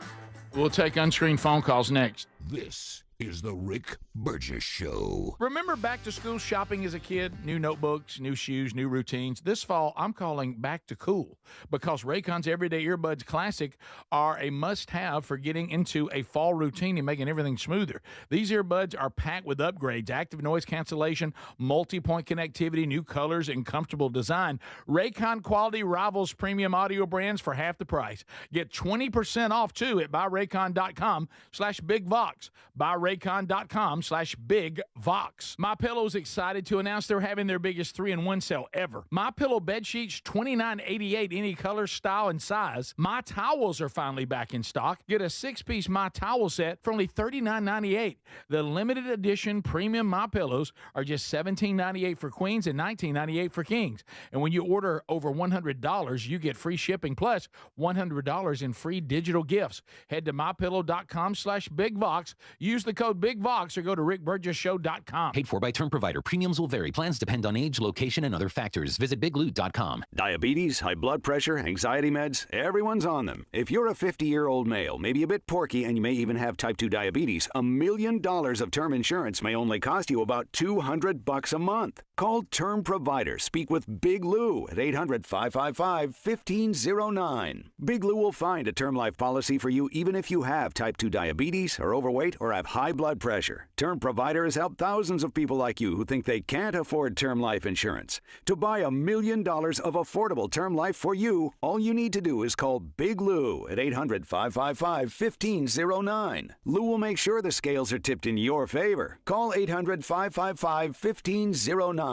We'll take unscreened phone calls next. This is the Rick Burgess Show. Remember back to school shopping as a kid? New notebooks, new shoes, new routines. This fall, I'm calling back to cool because Raycon's Everyday Earbuds Classic are a must-have for getting into a fall routine and making everything smoother. These earbuds are packed with upgrades, active noise cancellation, multi-point connectivity, new colors, and comfortable design. Raycon quality rivals premium audio brands for half the price. Get 20% off, too, at buyraycon.com/bigvox. buyraycon.com/bigvox. MyPillow's excited to announce they're having their biggest 3-in-1 sale ever. MyPillow bed sheets, $29.88, any color, style, and size. My towels are finally back in stock. Get a 6-piece My Towel set for only $39.98. The limited edition premium MyPillows are just $17.98 for queens and $19.98 for kings. And when you order over $100, you get free shipping plus $100 in free digital gifts. Head to mypillow.com/bigvox. Use the code BIGVOX or go to rickburgessshow.com. Paid for by term provider. Premiums will vary. Plans depend on age, location, and other factors. Visit bigloot.com. Diabetes, high blood pressure, anxiety meds, everyone's on them. If you're a 50-year-old male, maybe a bit porky, and you may even have type 2 diabetes, $1 million of term insurance may only cost you about $200 a month. Call Term Provider. Speak with Big Lou at 800-555-1509. Big Lou will find a term life policy for you even if you have type 2 diabetes, are overweight, or have high blood pressure. Term Provider has helped thousands of people like you who think they can't afford term life insurance. To buy $1 million of affordable term life for you, all you need to do is call Big Lou at 800-555-1509. Lou will make sure the scales are tipped in your favor. Call 800-555-1509.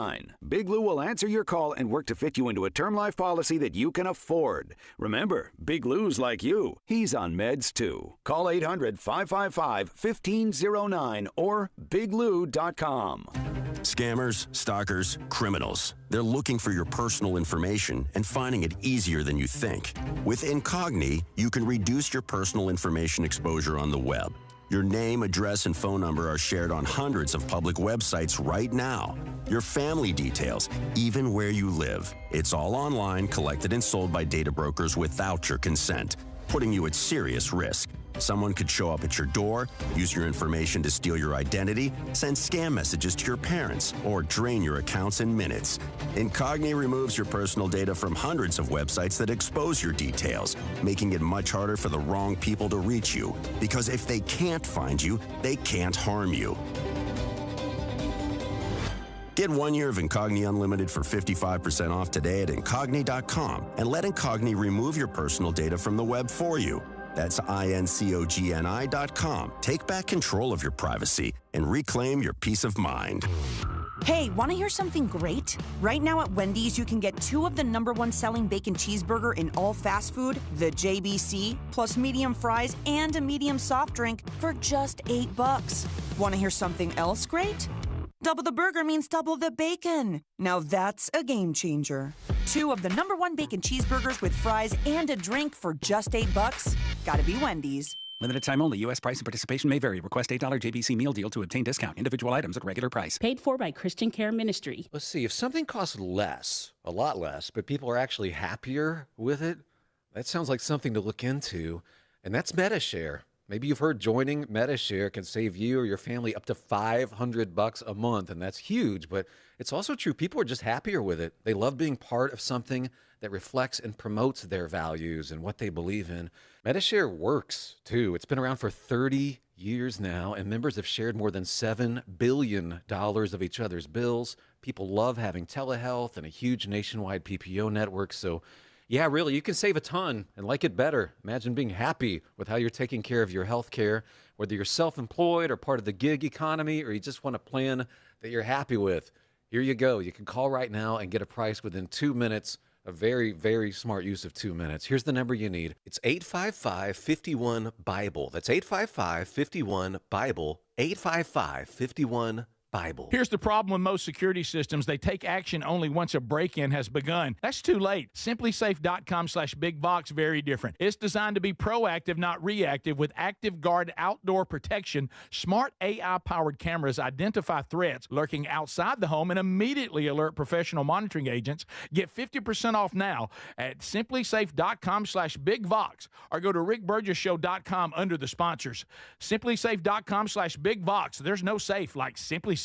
Big Lou will answer your call and work to fit you into a term life policy that you can afford. Remember, Big Lou's like you. He's on meds too. Call 800-555-1509 or biglou.com. Scammers, stalkers, criminals. They're looking for your personal information and finding it easier than you think. With Incogni, you can reduce your personal information exposure on the web. Your name, address, and phone number are shared on hundreds of public websites right now. Your family details, even where you live. It's all online, collected and sold by data brokers without your consent, putting you at serious risk. Someone could show up at your door, use your information to steal your identity, send scam messages to your parents, or drain your accounts in minutes. Incogni removes your personal data from hundreds of websites that expose your details, making it much harder for the wrong people to reach you. Because if they can't find you, they can't harm you. Get 1 year of Incogni Unlimited for 55% off today at Incogni.com and let Incogni remove your personal data from the web for you. That's INCOGNI.com. Take back control of your privacy and reclaim your peace of mind. Hey, want to hear something great? Right now at Wendy's, you can get 2 of the #1 selling bacon cheeseburger in all fast food, the JBC, plus medium fries and a medium soft drink for just $8. Want to hear something else great? Double the burger means double the bacon. Now that's a game changer. 2 of the #1 bacon cheeseburgers with fries and a drink for just $8. Gotta be Wendy's. Limited time only. U.S. price and participation may vary. Request $8 JBC meal deal to obtain discount. Individual items at regular price. Paid for by Christian Care Ministry. Let's see. If something costs less, a lot less, but people are actually happier with it, that sounds like something to look into. And that's MetaShare. Maybe you've heard joining MetaShare can save you or your family up to $500 a month, and that's huge. But it's also true. People are just happier with it. They love being part of something that reflects and promotes their values and what they believe in. MetaShare works, too. It's been around for 30 years now, and members have shared more than $7 billion of each other's bills. People love having telehealth and a huge nationwide PPO network. So, yeah, really, you can save a ton and like it better. Imagine being happy with how you're taking care of your health care, whether you're self-employed or part of the gig economy, or you just want a plan that you're happy with. Here you go. You can call right now and get a price within 2 minutes. A very, very smart use of 2 minutes. Here's the number you need. It's 855-51-BIBLE. That's 855-51-BIBLE. 855-51-BIBLE. Here's the problem with most security systems. They take action only once a break-in has begun. That's too late. SimpliSafe.com/BigBox, very different. It's designed to be proactive, not reactive, with Active Guard outdoor protection. Smart AI-powered cameras identify threats lurking outside the home and immediately alert professional monitoring agents. Get 50% off now at SimpliSafe.com/BigVox or go to RickBurgessShow.com under the sponsors. SimpliSafe.com/BigVox. There's no safe like SimpliSafe.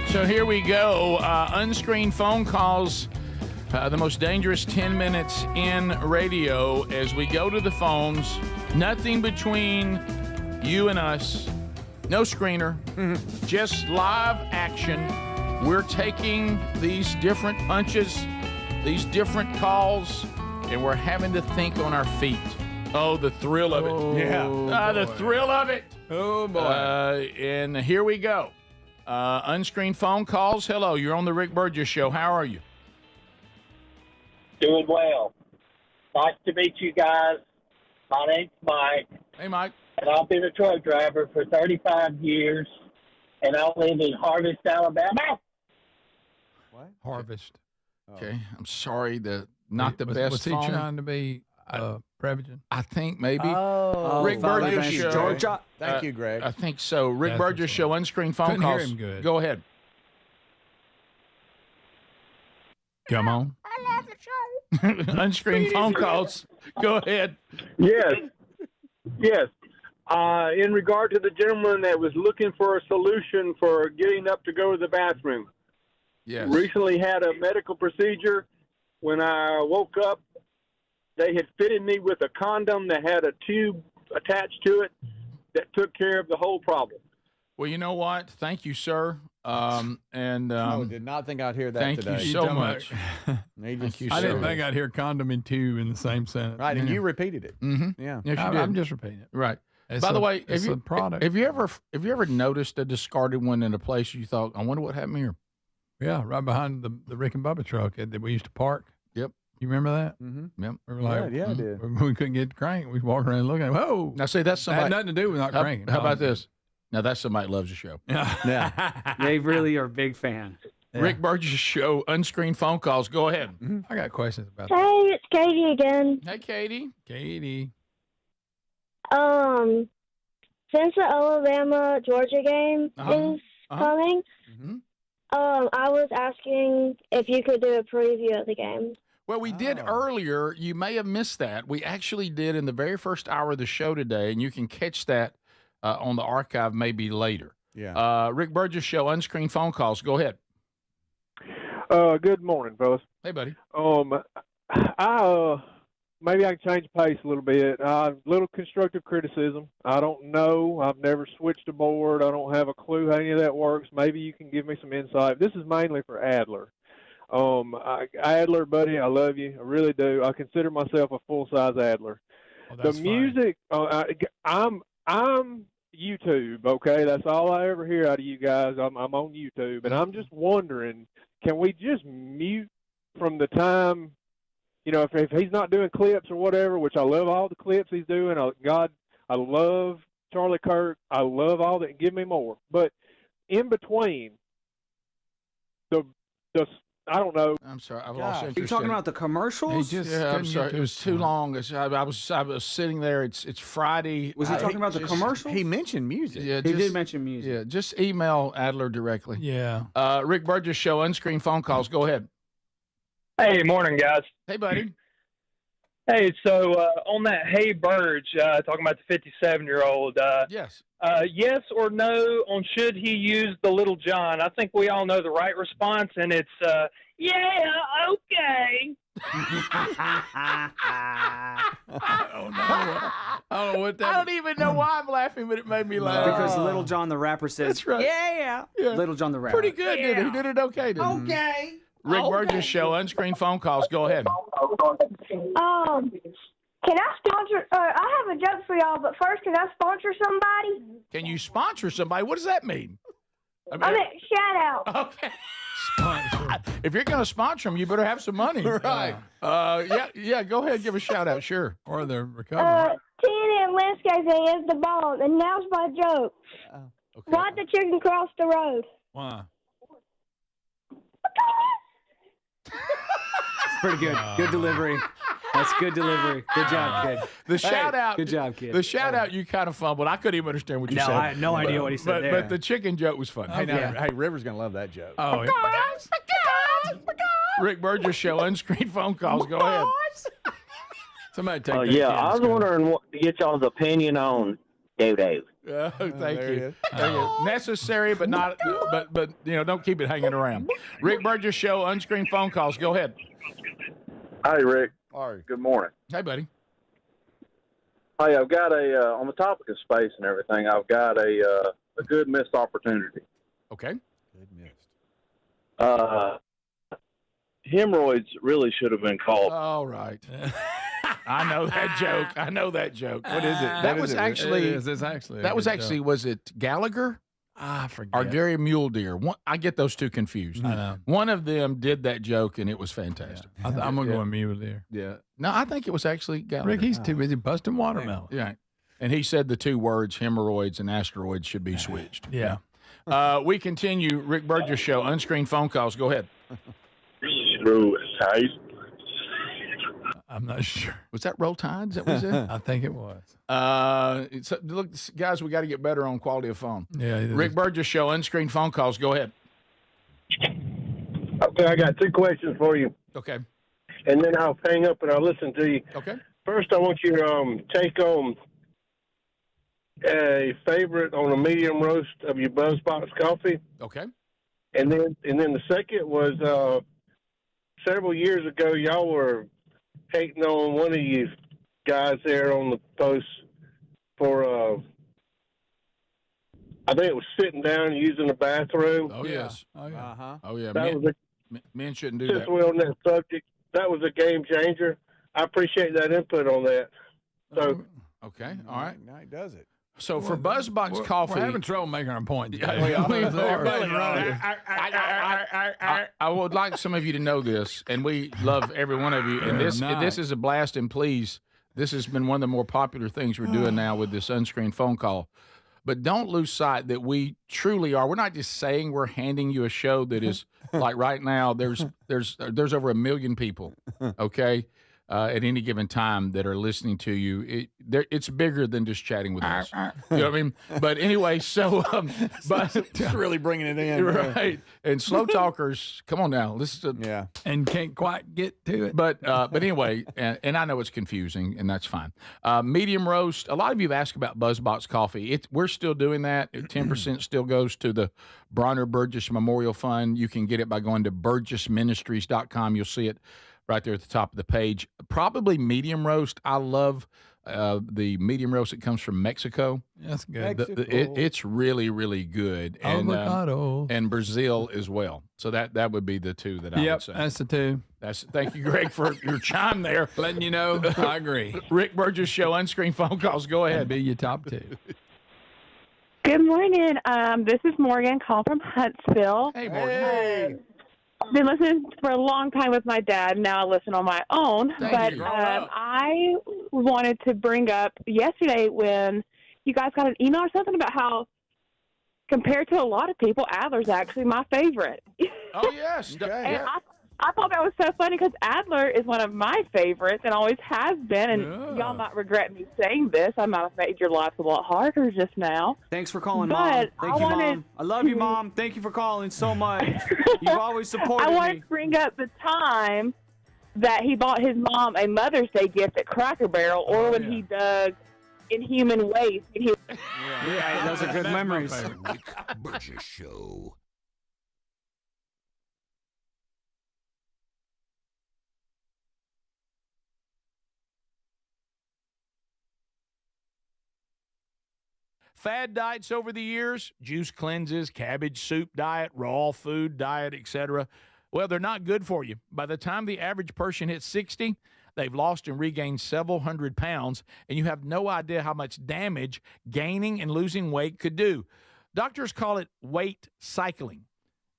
So here we go. Unscreened phone calls. The most dangerous 10 minutes in radio as we go to the phones. Nothing between you and us. No screener. Just live action. We're taking these different punches, these different calls, and we're having to think on our feet. Oh, the thrill of it. The thrill of it. Oh, boy. And here we go. Unscreened phone calls. Hello, you're on the Rick Burgess Show. How are you? Doing well. Nice to meet you guys. My name's Mike. Hey, Mike. And I've been a truck driver for 35 years, and I live in Harvest, Alabama. What? Harvest. Okay, I'm sorry. Not the best Was he phone. trying to be Prevagen? I think maybe. Rick Burgess thank you, Show. Georgia. Thank you, Greg. I think so. Rick Burgess Show, unscreened phone Couldn't hear calls. him good. Go ahead. Come on. Unscreened phone calls. Go ahead. Yes. In regard to the gentleman that was looking for a solution for getting up to go to the bathroom. Yes. Recently had a medical procedure. When I woke up, they had fitted me with a condom that had a tube attached to it that took care of the whole problem. Well, you know what? Thank you, sir. Did not think I'd hear that thank today. you so much. Thank you, I sir. didn't think I'd hear condom and tube in the same sentence. Right, and you repeated it. Mm-hmm. Yeah. Yes, you did. I'm just repeating it. Right. It's By the way, it's a product. have you ever noticed a discarded one in a place you thought, I wonder what happened here? Yeah, right behind the Rick and Bubba truck that we used to park. Yep. You remember that? Mm-hmm. Yep. We were like, Yeah, I did. We couldn't get cranked. We walked around looking. Whoa! Now, see, that's That had somebody. nothing to do with not cranking. How about this? Now, that's somebody that loves the show. Yeah. They really are a big fan. Rick Burgess Show, unscreened phone calls. Go ahead. I got questions about that. Hey, it's Katie again. Hey, Katie. Katie. Since the Alabama Georgia game is coming, I was asking if you could do a preview of the game. Well, we did earlier. You may have missed that. We actually did in the very first hour of the show today, and you can catch that on the archive maybe later. Yeah. Rick Burgess Show, unscreened phone calls. Go ahead. Good morning, fellas. Hey, buddy. I maybe I can change the pace a little bit. Little constructive criticism. I don't know. I've never switched a board. I don't have a clue how any of that works. Maybe you can give me some insight. This is mainly for Adler. Adler, buddy, I love you. I really do. I consider myself a full-size Adler. Well, the music, I'm YouTube, okay? That's all I ever hear out of you guys. I'm on YouTube, and I'm just wondering, can we just mute from the time, if he's not doing clips or whatever, which I love all the clips he's doing. I love Charlie Kirk. I love all that. Give me more. But in between, the I don't know. I'm sorry. I lost interest. Are you talking about the commercials? I'm sorry. It was too long. I was sitting there. It's Friday. Was he talking about the commercials? He mentioned music. Yeah, he did mention music. Yeah, just email Adler directly. Yeah. Rick Burgess Show, unscreened phone calls. Go ahead. Hey, morning, guys. Hey, buddy. Hey, so on that Hey Burge, talking about the 57-year-old. Yes. Yes or no on should he use the Little John? I think we all know the right response, and it's yeah, okay. I don't even know why I'm laughing, but it made me laugh. Because Little John the rapper said, That's right. Yeah. Little John the rapper. Pretty good, did he? He did it okay, didn't he? Okay. Rick Burgess Show, unscreened phone calls. Go ahead. Can I sponsor? I have a joke for y'all, but first, can I sponsor somebody? Can you sponsor somebody? What does that mean? I mean, shout out. Okay. If you're going to sponsor them, you better have some money. Right. Yeah. Go ahead, give a shout out. Sure. Or they're recovering. TNN and landscaping is the bomb, and now's my joke. Okay. Why'd the chicken cross the road? Why? It's pretty good. Good delivery. That's good delivery. Good job, kid. The shout out. Good job, kid. The shout out, you kind of fumbled. I couldn't even understand what you said. No, I had no idea what he said there. But the chicken joke was funny. Hey, River's going to love that joke. Oh, Rick Burgess Show, unscreened phone calls. Go ahead. Somebody take that. Yeah, I was wondering to get y'all's opinion on Dodo. Thank you. Necessary, but not. But don't keep it hanging around. Rick Burgess Show, unscreened phone calls. Go ahead. Hi, Rick. All right. Good morning. Hey, buddy. Hey, I've got on the topic of space and everything, I've got a good missed opportunity. Okay. Good missed. Hemorrhoids really should have been called. All right. I know that joke. What is it? That was actually. Was it Gallagher? I forget. Or Gary Mule Deer. I get those two confused. I know. One of them did that joke, and it was fantastic. Yeah. I'm going to go with Mule Deer. Yeah. No, I think it was actually Gallagher. Rick, he's too busy busting watermelon. Yeah. And he said the two words, hemorrhoids and asteroids, should be switched. Yeah. We continue. Rick Burgess Show, unscreened phone calls. Go ahead. Roll Tide. I'm not sure. Was that Roll Tide? Is that what he said? I think it was. Look, guys, we got to get better on quality of phone. Yeah. Rick Burgess Show, unscreened phone calls. Go ahead. Okay, I got two questions for you. Okay. And then I'll hang up and I'll listen to you. Okay. First, I want your take on a favorite on a medium roast of your BuzzBox coffee. Okay. And then the second was several years ago, y'all were hating on one of you guys there on the post for I think it was sitting down using the bathroom. Oh, yes. Oh, yeah. Uh-huh. Oh, yeah. That Men shouldn't do since that. we're on that subject, that was a game changer. I appreciate that input on that. So, Okay. All right. Now he does it. So for BuzzBox Coffee, We're having trouble making our point. I would like some of you to know this, and we love every one of you. And this is a blast. And please, this has been one of the more popular things we're doing now with this unscreened phone call. But don't lose sight that we truly are. We're not just saying we're handing you a show that is like right now. There's over 1 million people. Okay. At any given time that are listening to you. It's bigger than just chatting with us. You know what I mean? But anyway, so but Just really bringing it in. right. And slow talkers, come on now. Listen. Yeah. And can't quite get to it. But anyway, and I know it's confusing, and that's fine. Medium roast. A lot of you have asked about BuzzBox Coffee. We're still doing that. 10% still goes to the Bronner Burgess Memorial Fund. You can get it by going to burgessministries.com. You'll see it. right there at the top of the page. Probably medium roast. I love the medium roast that comes from Mexico. That's good. It's really, really good. And, Avocado. and Brazil as well. So that would be the two that I would say. That's the two. Thank you, Greg, for your chime there. Letting you know, I agree. Rick Burgess Show, unscreened phone calls. Go ahead. That'd be your top two. Good morning. This is Morgan calling from Huntsville. Hey, Morgan. Hey. Been listening for a long time with my dad. Now I listen on my own. I wanted to bring up yesterday when you guys got an email or something about how, compared to a lot of people, Adler's actually my favorite. Oh, yes. And I thought that was so funny because Adler is one of my favorites and always has been. And y'all might regret me saying this. I might have made your life a lot harder just now. Thanks for calling, Mom. Thank you, Mom. I love you, Mom. Thank you for calling so much. You've always supported me. I wanted to bring up the time that he bought his mom a Mother's Day gift at Cracker Barrel, or when he dug Inhuman Waste. Yeah, those are good memories. Rick Burgess Show. Fad diets over the years, juice cleanses, cabbage soup diet, raw food diet, etc. Well, they're not good for you. By the time the average person hits 60, they've lost and regained several hundred pounds, and you have no idea how much damage gaining and losing weight could do. Doctors call it weight cycling.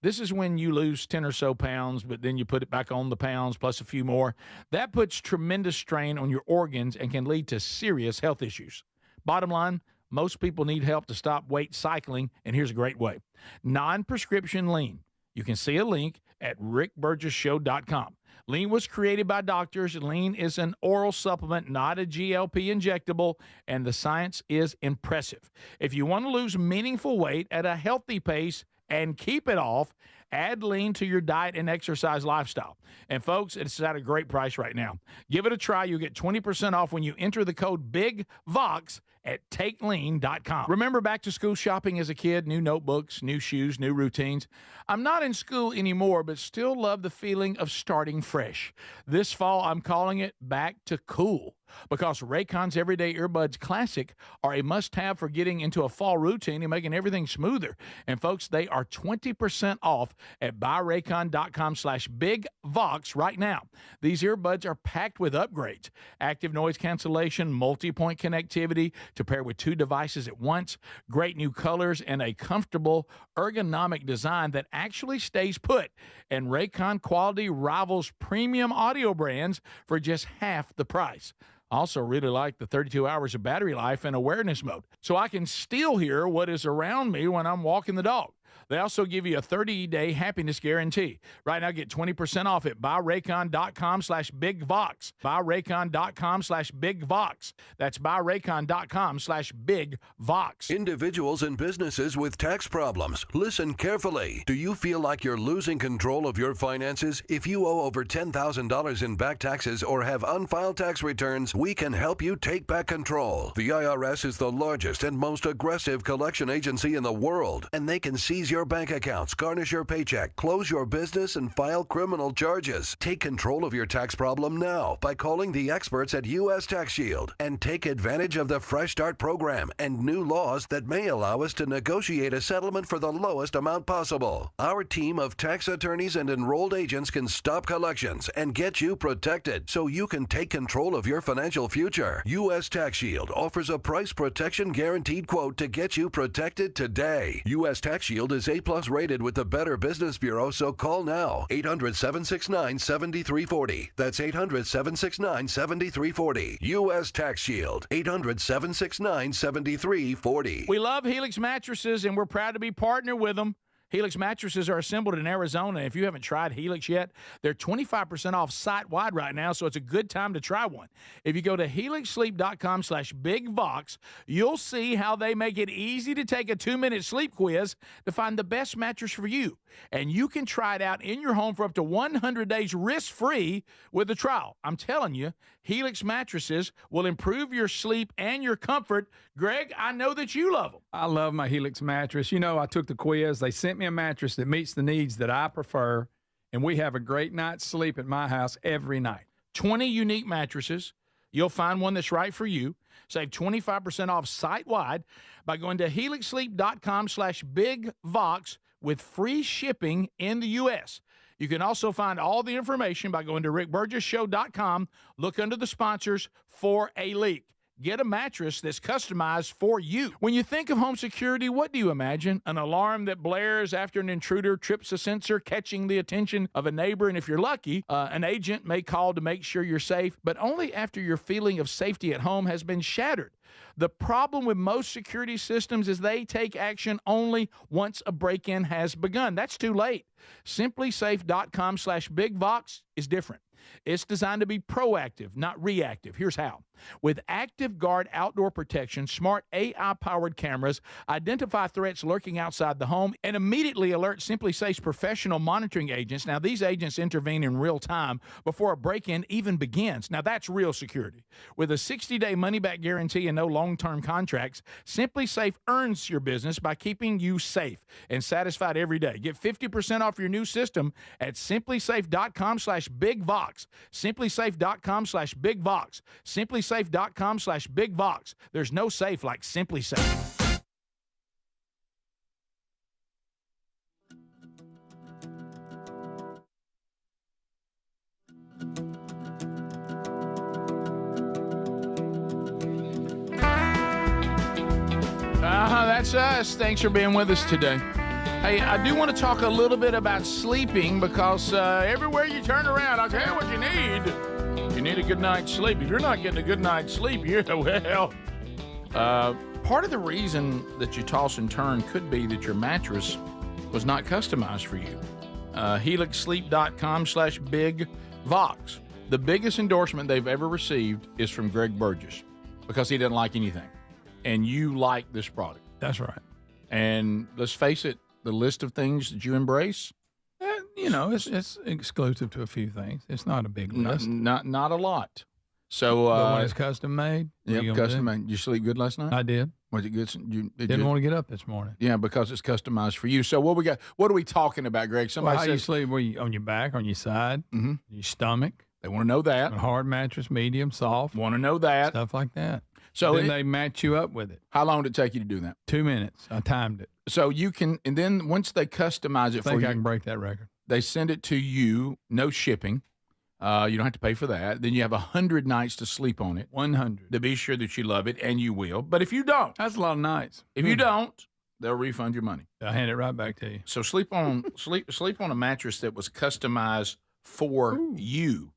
This is when you lose 10 or so pounds, but then you put it back on the pounds plus a few more. That puts tremendous strain on your organs and can lead to serious health issues. Bottom line, most people need help to stop weight cycling, and here's a great way. Non-prescription lean. You can see a link at rickburgessshow.com. Lean was created by doctors. Lean is an oral supplement, not a GLP injectable, and the science is impressive. If you want to lose meaningful weight at a healthy pace and keep it off, add lean to your diet and exercise lifestyle. And folks, it's at a great price right now. Give it a try. You'll get 20% off when you enter the code BIGVOX at takelean.com. Remember back to school shopping as a kid, new notebooks, new shoes, new routines. I'm not in school anymore, but still love the feeling of starting fresh. This fall, I'm calling it back to cool, because Raycon's Everyday Earbuds Classic are a must-have for getting into a fall routine and making everything smoother. And folks, they are 20% off at buyraycon.com/bigvox right now. These earbuds are packed with upgrades: active noise cancellation, multi-point connectivity to pair with two devices at once, great new colors, and a comfortable ergonomic design that actually stays put. And Raycon quality rivals premium audio brands for just half the price. Also really like the 32 hours of battery life and awareness mode, so I can still hear what is around me when I'm walking the dog. They also give you a 30-day happiness guarantee. Right now, get 20% off at buyraycon.com/bigvox. Buyraycon.com/bigvox. That's buyraycon.com/bigvox. Individuals and businesses with tax problems, listen carefully. Do you feel like you're losing control of your finances? If you owe over $10,000 in back taxes or have unfiled tax returns, we can help you take back control. The IRS is the largest and most aggressive collection agency in the world, and they can seize your bank accounts, garnish your paycheck, close your business, and file criminal charges. Take control of your tax problem now by calling the experts at U.S. Tax Shield and take advantage of the Fresh Start program and new laws that may allow us to negotiate a settlement for the lowest amount possible. Our team of tax attorneys and enrolled agents can stop collections and get you protected so you can take control of your financial future. U.S. Tax Shield offers a price protection guaranteed quote to get you protected today. U.S. Tax Shield is A+ rated with the Better Business Bureau, so call now. 800-769-7340. That's 800-769-7340. U.S. Tax Shield. 800-769-7340. We love Helix mattresses, and we're proud to be partnered with them. Helix mattresses are assembled in Arizona. If you haven't tried Helix yet, they're 25% off site-wide right now, so it's a good time to try one. If you go to helixsleep.com/bigvox, you'll see how they make it easy to take a 2-minute sleep quiz to find the best mattress for you. And you can try it out in your home for up to 100 days risk-free with a trial. I'm telling you, Helix mattresses will improve your sleep and your comfort. Greg, I know that you love them. I love my Helix mattress. You know, I took the quiz. They sent me a mattress that meets the needs that I prefer, and we have a great night's sleep at my house every night. 20 unique mattresses. You'll find one that's right for you. Save 25% off site-wide by going to helixsleep.com/bigvox with free shipping in the U.S. You can also find all the information by going to rickburgessshow.com. Look under the sponsors for a leak. Get a mattress that's customized for you. When you think of home security, what do you imagine? An alarm that blares after an intruder trips a sensor, catching the attention of a neighbor. And if you're lucky, an agent may call to make sure you're safe, but only after your feeling of safety at home has been shattered. The problem with most security systems is they take action only once a break-in has begun. That's too late. SimpliSafe.com/BigVox is different. It's designed to be proactive, not reactive. Here's how. With Active Guard outdoor protection, smart AI-powered cameras identify threats lurking outside the home and immediately alert SimpliSafe's professional monitoring agents. Now, these agents intervene in real time before a break-in even begins. Now, that's real security. With a 60-day money-back guarantee and no long-term contracts, SimpliSafe earns your business by keeping you safe and satisfied every day. Get 50% off your new system at SimpliSafe.com/BigVox. SimpliSafe.com/BigVox. SimpliSafe.com/BigVox. There's no safe like SimpliSafe. That's us. Thanks for being with us today. Hey, I do want to talk a little bit about sleeping because everywhere you turn around, I'll tell you what you need. You need a good night's sleep. If you're not getting a good night's sleep, part of the reason that you toss and turn could be that your mattress was not customized for you. HelixSleep.com/BigVox. The biggest endorsement they've ever received is from Greg Burgess because he didn't like anything. And you like this product. That's right. And let's face it, the list of things that you embrace, it's exclusive to a few things. It's not a big list. Not a lot. So but when it's custom made. Yeah, custom made. Did you sleep good last night? I did. Was it good? Didn't want to get up this morning. Yeah, because it's customized for you. So what we got? What are we talking about, Greg? Somebody how says, you sleep? Were you on your back, on your side, your stomach? They want to know that. A hard mattress, medium, soft. Want to know that. Stuff like that. So then they match you up with it. How long did it take you to do that? 2 minutes. I timed it. So you can, and then once they customize it for you, I can break that record. They send it to you, no shipping. You don't have to pay for that. Then you have 100 nights to sleep on it. 100. To be sure that you love it, and you will. But if you don't. That's a lot of nights. If you don't, they'll refund your money. I'll hand it right back to you. So sleep on a mattress that was customized for you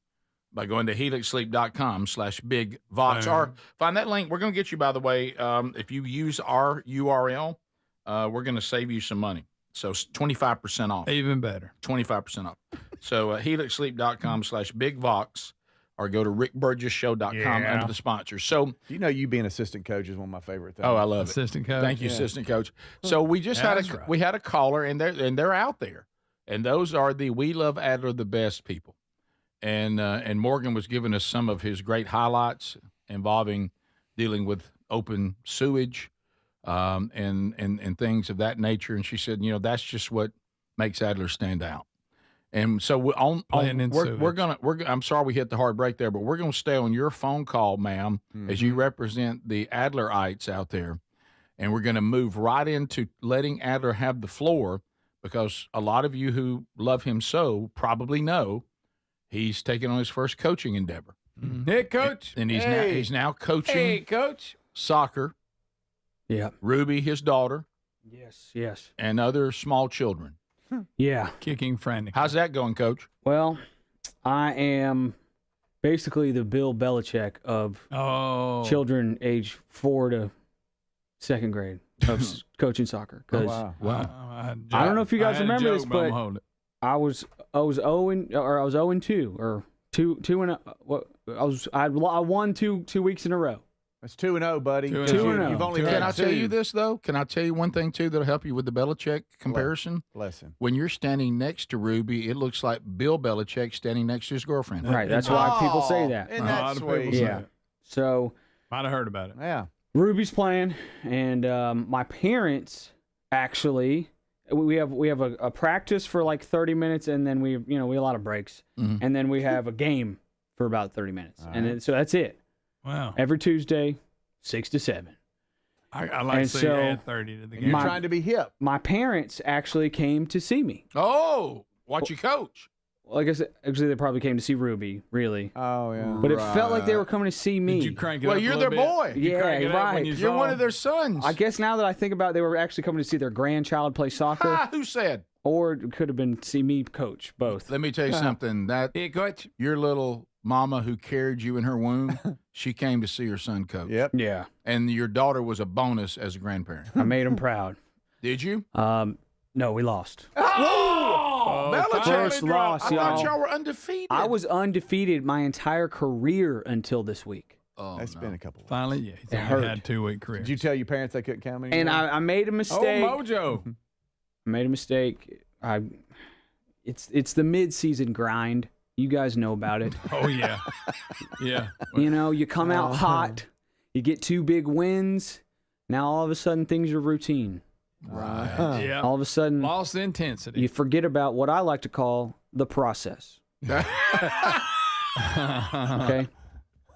by going to helixsleep.com/BigVox. Or find that link. We're going to get you, by the way, if you use our URL, we're going to save you some money. So 25% off. Even better. 25% off. So helixsleep.com/BigVox or go to rickburgessshow.com under the sponsors. So you being assistant coach is one of my favorite things. Oh, I love assistant coach. Thank you, assistant coach. So we just we had a caller, and they're out there, and those are the We Love Adler the Best people. And Morgan was giving us some of his great highlights involving dealing with open sewage and things of that nature. And she said, that's just what makes Adler stand out. And so I'm sorry we hit the hard break there, but we're going to stay on your phone call, ma'am, as you represent the Adlerites out there. And we're going to move right into letting Adler have the floor because a lot of you who love him so probably know he's taking on his first coaching endeavor. Hey, coach. And he's now coaching coach. Soccer. Yeah. Ruby, his daughter. Yes. And other small children. Yeah. Kicking frantic. How's that going, Coach? Well, I am basically the Bill Belichick of children age 4 to 2nd grade of coaching soccer. Wow. I don't know if you guys remember this, but I was 0-2 or 2-0. I won two weeks in a row. That's 2-0, buddy. 2-0. You've only Can I tell you this though? Can I tell you one thing too that'll help you with the Belichick comparison? Bless him. When you're standing next to Ruby, it looks like Bill Belichick standing next to his girlfriend. Right. That's why people say that. Isn't that sweet? Yeah. So might have heard about it. Yeah. Ruby's playing, and my parents actually we have a practice for like 30 minutes, and then we have a lot of breaks, and then we have a game for about 30 minutes, so that's it. Wow. Every Tuesday, 6 to 7. I like to say add 30 to the game. You're trying to be hip. My parents actually came to see me. Oh, watch you coach. Well, I guess actually they probably came to see Ruby, really. Oh, yeah. But it felt like they were coming to see me. Did you crank it Well, up you're a their little boy. bit? Did you Yeah, crank it up right. when you You're saw one them? of their sons. I guess now that I think about it, they were actually coming to see their grandchild play soccer. Who said? Or it could have been see me coach, both. Let me tell you something. That coach. Your little mama who carried you in her womb, she came to see her son coach. Yep. Yeah. And your daughter was a bonus as a grandparent. I made him proud. Did you? No, we lost. Belichick First loss, I thought y'all. y'all were undefeated. I was undefeated my entire career until this week. Oh, It's been a couple. Finally, yeah. He's It only hurt. had a 2-week career. Did you tell your parents they couldn't count anymore? And I made a mistake. Oh, Mojo. I made a mistake. It's the mid-season grind. You guys know about it. Oh, yeah. Yeah. You come out hot. You get 2 big wins. Now all of a sudden things are routine. Right. Yeah. All of a sudden Lost intensity. you forget about what I like to call the process. Okay?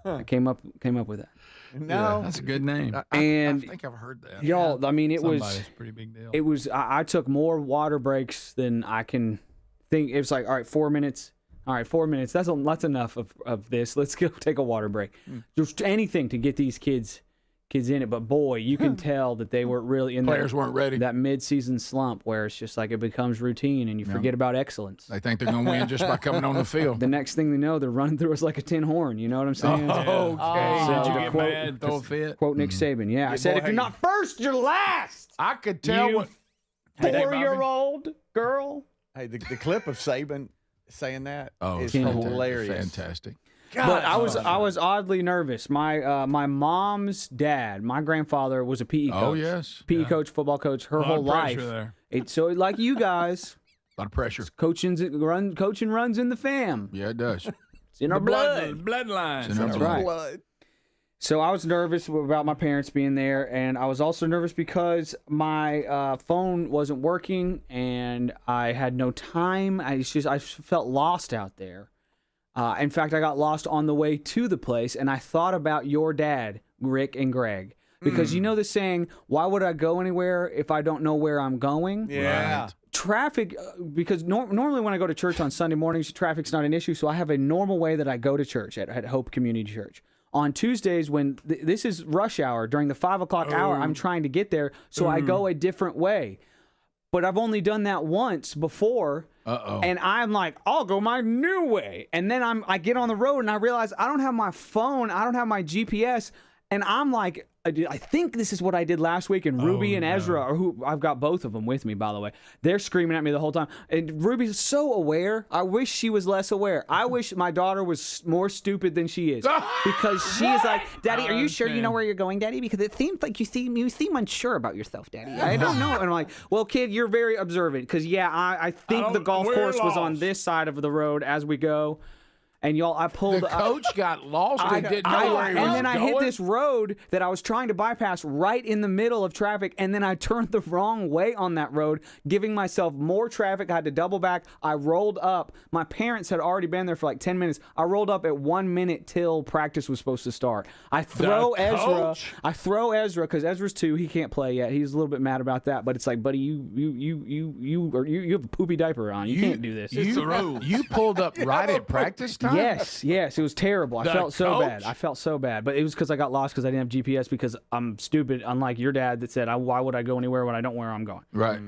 I came up with that. No. That's a good name. And I think I've heard that. y'all, I mean, Somebody's a pretty big deal. it was. I took more water breaks than I can think. It was like, all right, 4 minutes. All right, 4 minutes. That's enough of this. Let's go take a water break. Just anything to get these kids in it. But boy, you can tell that they weren't really in Players weren't ready. That mid-season slump where it's just like it becomes routine and you forget about excellence. They think they're going to win just by coming on the field. The next thing they know, they're running through us like a tin horn. You know what I'm saying? Okay. So Did you to get quote- mad, throw a fit? Quote Nick Saban. Yeah, I said, if you're not first, you're last. I could tell what. 4-year-old girl. Hey, the clip of Saban saying that is fantastic. hilarious. Fantastic. But I was oddly nervous. My mom's dad, my grandfather, was a PE coach. Oh, yes. PE coach, football coach, her A lot whole of pressure life. there. So like you guys, A lot of pressure. coaching runs in the fam. Yeah, it does. It's in our blood. Bloodline. It's in our That's blood. right. So I was nervous about my parents being there, and I was also nervous because my phone wasn't working, and I had no time. I felt lost out there. In fact, I got lost on the way to the place, and I thought about your dad, Rick and Greg, because you know the saying, "Why would I go anywhere if I don't know where I'm going?" Yeah. Right. Traffic, because normally when I go to church on Sunday mornings, traffic's not an issue, so I have a normal way that I go to church at Hope Community Church. On Tuesdays, when this is rush hour, during the 5 o'clock hour, I'm trying to get there, so I go a different way. But I've only done that once before, and I'm like, I'll go my new way. And then I get on the road, and I realize I don't have my phone, I don't have my GPS, and I'm like, I think this is what I did last week, and Ruby and Ezra, or who I've got both of them with me, by the way. They're screaming at me the whole time. And Ruby's so aware. I wish she was less aware. I wish my daughter was more stupid than she is, because she is like, Daddy, are you sure you know where you're going, Daddy? Because it seems like you seem unsure about yourself, Daddy. I don't know. And I'm like, well, kid, you're very observant, because I think the golf course was on this side of the road as we go. And y'all, I pulled. The coach got lost and didn't know where he was and then I hit going? this road that I was trying to bypass right in the middle of traffic, and then I turned the wrong way on that road, giving myself more traffic. I had to double back. I rolled up. My parents had already been there for like 10 minutes. I rolled up at 1 minute till practice was supposed to start. I throw Ezra because Ezra's 2. He can't play yet. He's a little bit mad about that. But it's like, buddy, you have a poopy diaper on. You can't do this. It's the rule. You pulled up right at practice time? Yes, it was terrible. I felt so bad. But it was because I got lost because I didn't have GPS, because I'm stupid, unlike your dad that said, why would I go anywhere when I don't know where I'm going? Right.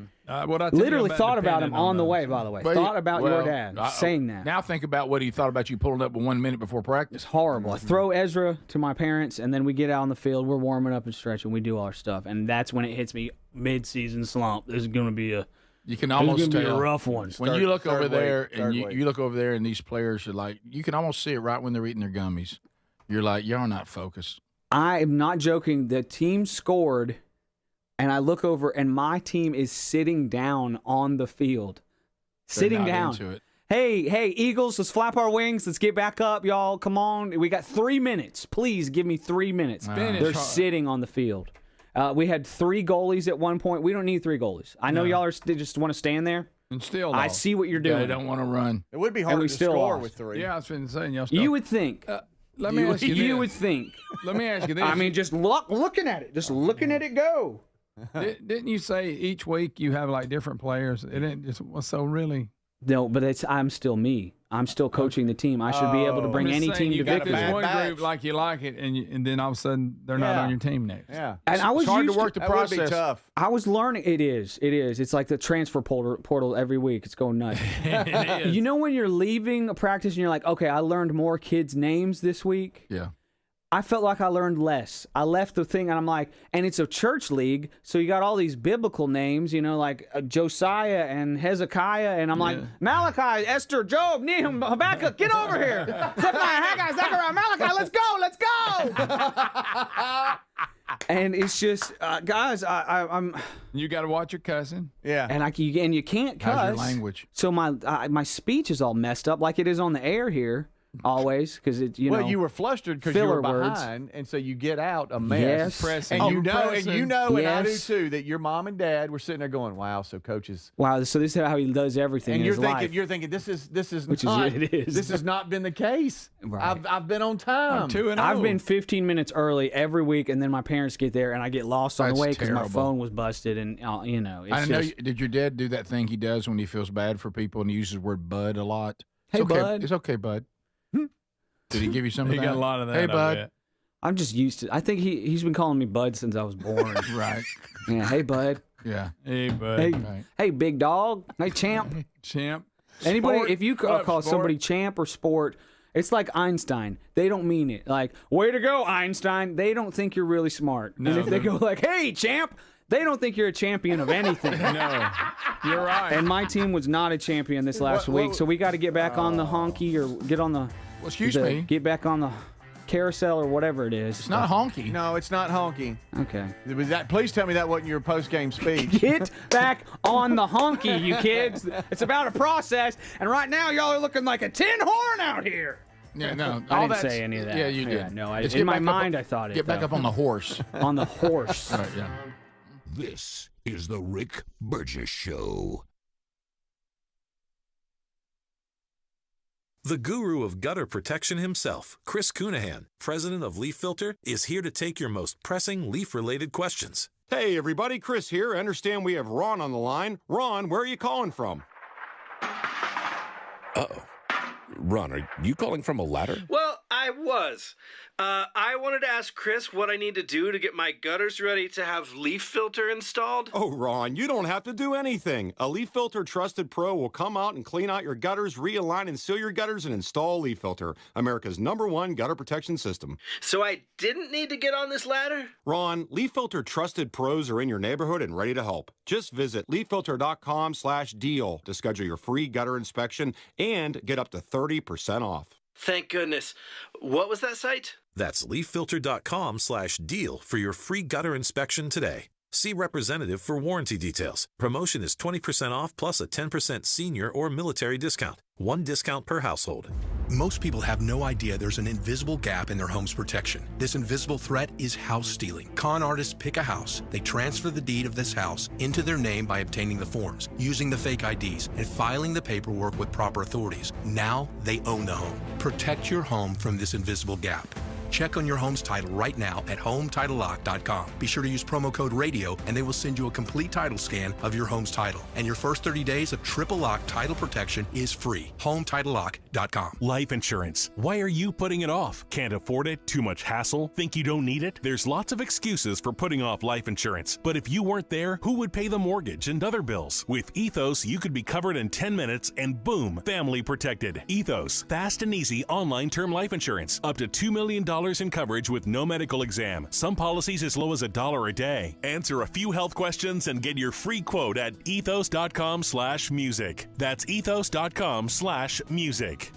Literally thought about him on the way, by the way. Thought about your dad saying that. Now think about what he thought about you pulling up 1 minute before practice. It's horrible. I throw Ezra to my parents, and then we get out on the field. We're warming up and stretching. We do all our stuff. And that's when it hits me, mid-season slump. This is going to be you can almost be a tell rough one. when you look over there and you look over there and these players are like, you can almost see it right when they're eating their gummies. You're like, y'all not focused. I am not joking. The team scored, and I look over, and my team is sitting down on the field. Sitting down. Into it. Hey, Eagles, let's flap our wings. Let's get back up, y'all. Come on. We got 3 minutes. Please give me 3 minutes. They're sitting on the field. We had 3 goalies at one point. We don't need 3 goalies. I know y'all just want to stand there. And still, I see what you're doing. They don't want to run. It would be hard to score with 3. Yeah, I was saying y'all still. You would think. Let me ask you this. You would think. Let me ask you this. I mean, just looking at it. Just looking at it go. Didn't you say each week you have like different players? It ain't just so really. No, but I'm still me. I'm still coaching the team. I should be able to bring any team to victory. This one group like you like it, and then all of a sudden they're not on your team next. Yeah, and I was it's hard used to work the process. That would be tough. I was learning. It is. It's like the transfer portal every week. It's going nuts. It is. You know when you're leaving a practice and you're like, okay, I learned more kids' names this week. Yeah. I felt like I learned less. I left the thing and I'm like, and it's a church league, so you got all these biblical names, like Josiah and Hezekiah, and I'm like, Malachi, Esther, Job, Nehemiah, Habakkuk, get over here. Zephaniah, Haggai, Zechariah, Malachi, let's go. And it's just, guys, I'm. You got to watch your cussing. Yeah. And you can't cuss. How's your language? So my speech is all messed up, like it is on the air here. Always, because Well, you were flustered because you were behind, and so you get out a mess. Yes. And you know, and I do Yes. too, that your mom and dad were sitting there going, "Wow, so coach is." Wow, so this is how he does everything. And in you're his thinking, life. this is Which not, is it is. This has not been the case. Right. I've been on time. I'm 2-0. I've been 15 minutes early every week, and then my parents get there, and I get lost on the That's way because my terrible. phone was busted, and it's I know. just, Did your dad do that thing he does when he feels bad for people and he uses the word bud a lot? Hey, it's okay. bud. It's okay, bud. Did he give you some of He that? got a lot of that. Hey, I bud. bet. I'm just used to. I think he's been calling me Bud since I was born. Right. Yeah. Hey, Bud. Yeah. Hey, bud. Hey, Right. hey, big dog. Hey, champ. Champ. Anybody, Sport. if you call Sport. somebody champ or sport, it's like Einstein. They don't mean it. Like, way to go, Einstein. They don't think you're really smart. No, and if they go like, hey, champ, they don't think you're a champion of anything. No, you're right. And my team was not a champion this last week, so we got to get back on the honky or get on the. Well, excuse me. Get back on the carousel or whatever it is. It's not honky. No, it's not honky. Okay. Was that? Please tell me that wasn't your post-game speech. Get back on the honky, you kids. It's about a process, and right now y'all are looking like a tin horn out here. Yeah, no. I all didn't say that's- any of that. Yeah, you did. Yeah, no, It's in get my back up mind on- I thought it. Get back though. up on the horse. On the horse. Right, yeah. This is the Rick Burgess Show. The guru of gutter protection himself, Chris Cunahan, president of Leaf Filter, is here to take your most pressing leaf-related questions. Hey, everybody, Chris here. I understand we have Ron on the line. Ron, where are you calling from? Uh-oh. Ron, are you calling from a ladder? Well, I was. I wanted to ask Chris what I need to do to get my gutters ready to have Leaf Filter installed. Oh, Ron, you don't have to do anything. A Leaf Filter Trusted Pro will come out and clean out your gutters, realign and seal your gutters, and install Leaf Filter, America's #1 gutter protection system. So I didn't need to get on this ladder? Ron, Leaf Filter Trusted Pros are in your neighborhood and ready to help. Just visit leaffilter.com/deal to schedule your free gutter inspection and get up to 30% off. Thank goodness. What was that site? That's leaffilter.com/deal for your free gutter inspection today. See representative for warranty details. Promotion is 20% off plus a 10% senior or military discount. One discount per household. Most people have no idea there's an invisible gap in their home's protection. This invisible threat is house stealing. Con artists pick a house. They transfer the deed of this house into their name by obtaining the forms, using the fake IDs, and filing the paperwork with proper authorities. Now they own the home. Protect your home from this invisible gap. Check on your home's title right now at HomeTitleLock.com. Be sure to use promo code RADIO and they will send you a complete title scan of your home's title. And your first 30 days of triple lock title protection is free. HomeTitleLock.com. Life insurance. Why are you putting it off? Can't afford it? Too much hassle? Think you don't need it? There's lots of excuses for putting off life insurance. But if you weren't there, who would pay the mortgage and other bills? With Ethos, you could be covered in 10 minutes and boom, family protected. Ethos, fast and easy online term life insurance. Up to $2 million in coverage with no medical exam. Some policies as low as $1 a day. Answer a few health questions and get your free quote at ethos.com/music. That's ethos.com/music.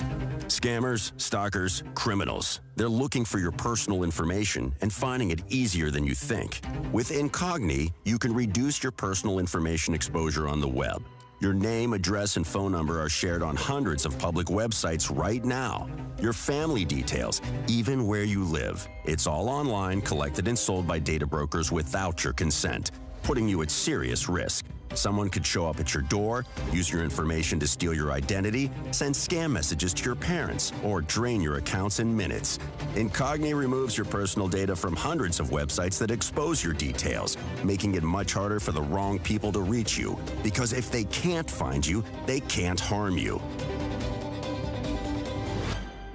Scammers, stalkers, criminals. They're looking for your personal information and finding it easier than you think. With Incogni, you can reduce your personal information exposure on the web. Your name, address, and phone number are shared on hundreds of public websites right now. Your family details, even where you live. It's all online, collected and sold by data brokers without your consent, putting you at serious risk. Someone could show up at your door, use your information to steal your identity, send scam messages to your parents, or drain your accounts in minutes. Incogni removes your personal data from hundreds of websites that expose your details, making it much harder for the wrong people to reach you. Because if they can't find you, they can't harm you.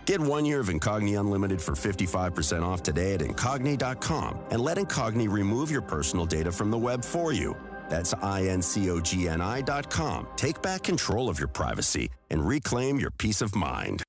Get 1 year of Incogni Unlimited for 55% off today at Incogni.com and let Incogni remove your personal data from the web for you. That's INCOGNI.com. Take back control of your privacy and reclaim your peace of mind.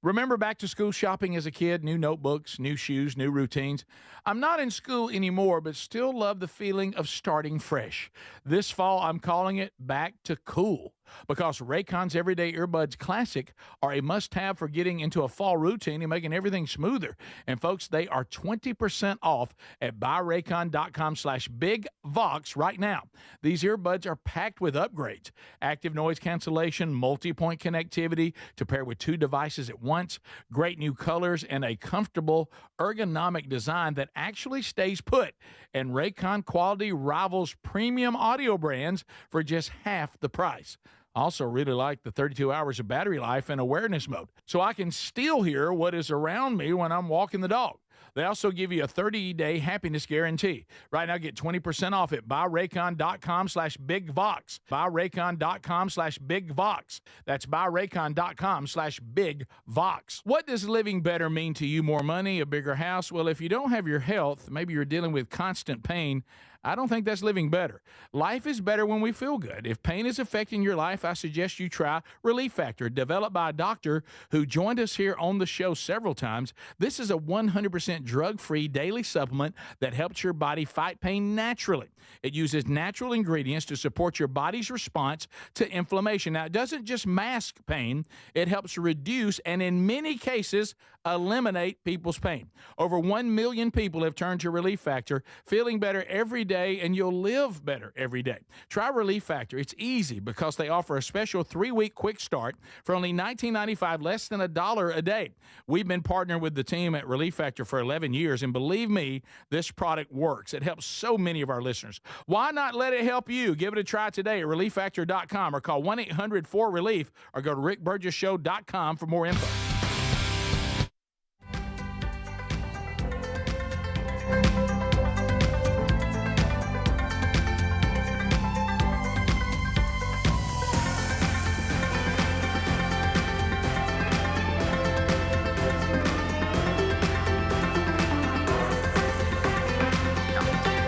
Remember back to school shopping as a kid? New notebooks, new shoes, new routines. I'm not in school anymore, but still love the feeling of starting fresh. This fall, I'm calling it Back to Cool, because Raycon's Everyday Earbuds Classic are a must-have for getting into a fall routine and making everything smoother. And folks, they are 20% off at buyraycon.com/BigVox right now. These earbuds are packed with upgrades: active noise cancellation, multi-point connectivity to pair with 2 devices at once, great new colors, and a comfortable ergonomic design that actually stays put. And Raycon quality rivals premium audio brands for just half the price. Also really like the 32 hours of battery life and awareness mode, so I can still hear what is around me when I'm walking the dog. They also give you a 30-day happiness guarantee. Right now, get 20% off at buyraycon.com/BigVox. Buyraycon.com/BigVox. That's buyraycon.com/BigVox. What does living better mean to you? More money, a bigger house? Well, if you don't have your health, maybe you're dealing with constant pain, I don't think that's living better. Life is better when we feel good. If pain is affecting your life, I suggest you try Relief Factor, developed by a doctor who joined us here on the show several times. This is a 100% drug-free daily supplement that helps your body fight pain naturally. It uses natural ingredients to support your body's response to inflammation. Now, it doesn't just mask pain, it helps reduce and in many cases eliminate people's pain. Over 1 million people have turned to Relief Factor, feeling better every day, and you'll live better every day. Try Relief Factor. It's easy because they offer a special 3-week quick start for only $19.95, less than $1 a day. We've been partnering with the team at Relief Factor for 11 years, and believe me, this product works. It helps so many of our listeners. Why not let it help you? Give it a try today at ReliefFactor.com or call 1-800-4RELIEF or go to RickBurgessShow.com for more info.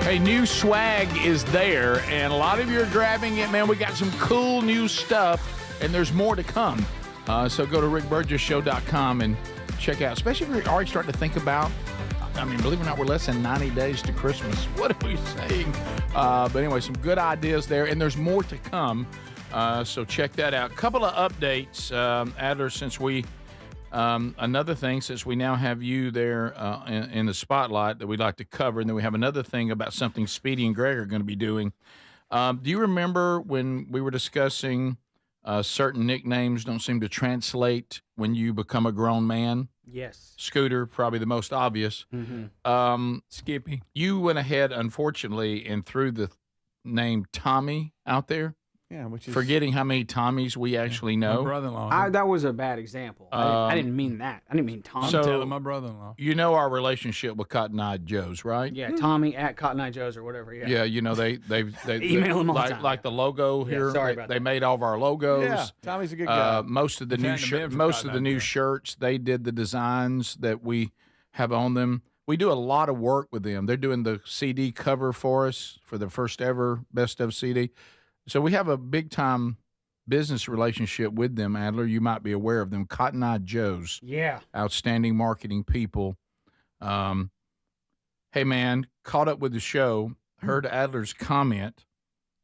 Hey, new swag is there, and a lot of you are grabbing it, man. We got some cool new stuff, and there's more to come. So go to rickburgesshow.com and check out, especially if you're already starting to think about, I mean, believe it or not, we're less than 90 days to Christmas. What are we saying? But anyway, some good ideas there, and there's more to come. So check that out. Couple of updates, Adler, since we... another thing, since we now have you there in the spotlight that we'd like to cover, and then we have another thing about something Speedy and Greg are going to be doing. Do you remember when we were discussing certain nicknames don't seem to translate when you become a grown man? Yes. Scooter, probably the most obvious. Skippy. You went ahead, unfortunately, and threw the name Tommy out there. Yeah, which is forgetting how many Tommies we actually know. My brother-in-law. That was a bad example. I didn't mean that. I didn't mean Tommy. So, telling my brother-in-law. You know our relationship with Cotton Eye Joe's, right? Yeah, Tommy at Cotton Eye Joe's or whatever. Yeah. Yeah, you know they email them all the time. Like the logo here. Sorry about they that. made all of our logos. Yeah, Tommy's a good guy. Most of the new shirts, they did the designs that we have on them. We do a lot of work with them. They're doing the CD cover for us for the first ever Best of CD. So we have a big-time business relationship with them, Adler. You might be aware of them. Cotton Eye Joe's. Yeah. Outstanding marketing people. Hey, man, caught up with the show, heard Adler's comment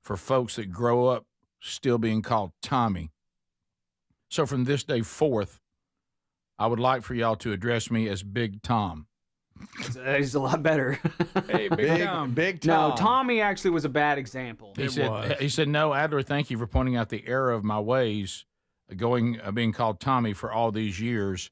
for folks that grow up still being called Tommy. So from this day forth, I would like for y'all to address me as Big Tom. He's a lot better. Hey, Big Tom. Big Tom. No, Tommy actually was a bad example. He said, no, Adler, thank you for pointing out the error of my ways, being called Tommy for all these years.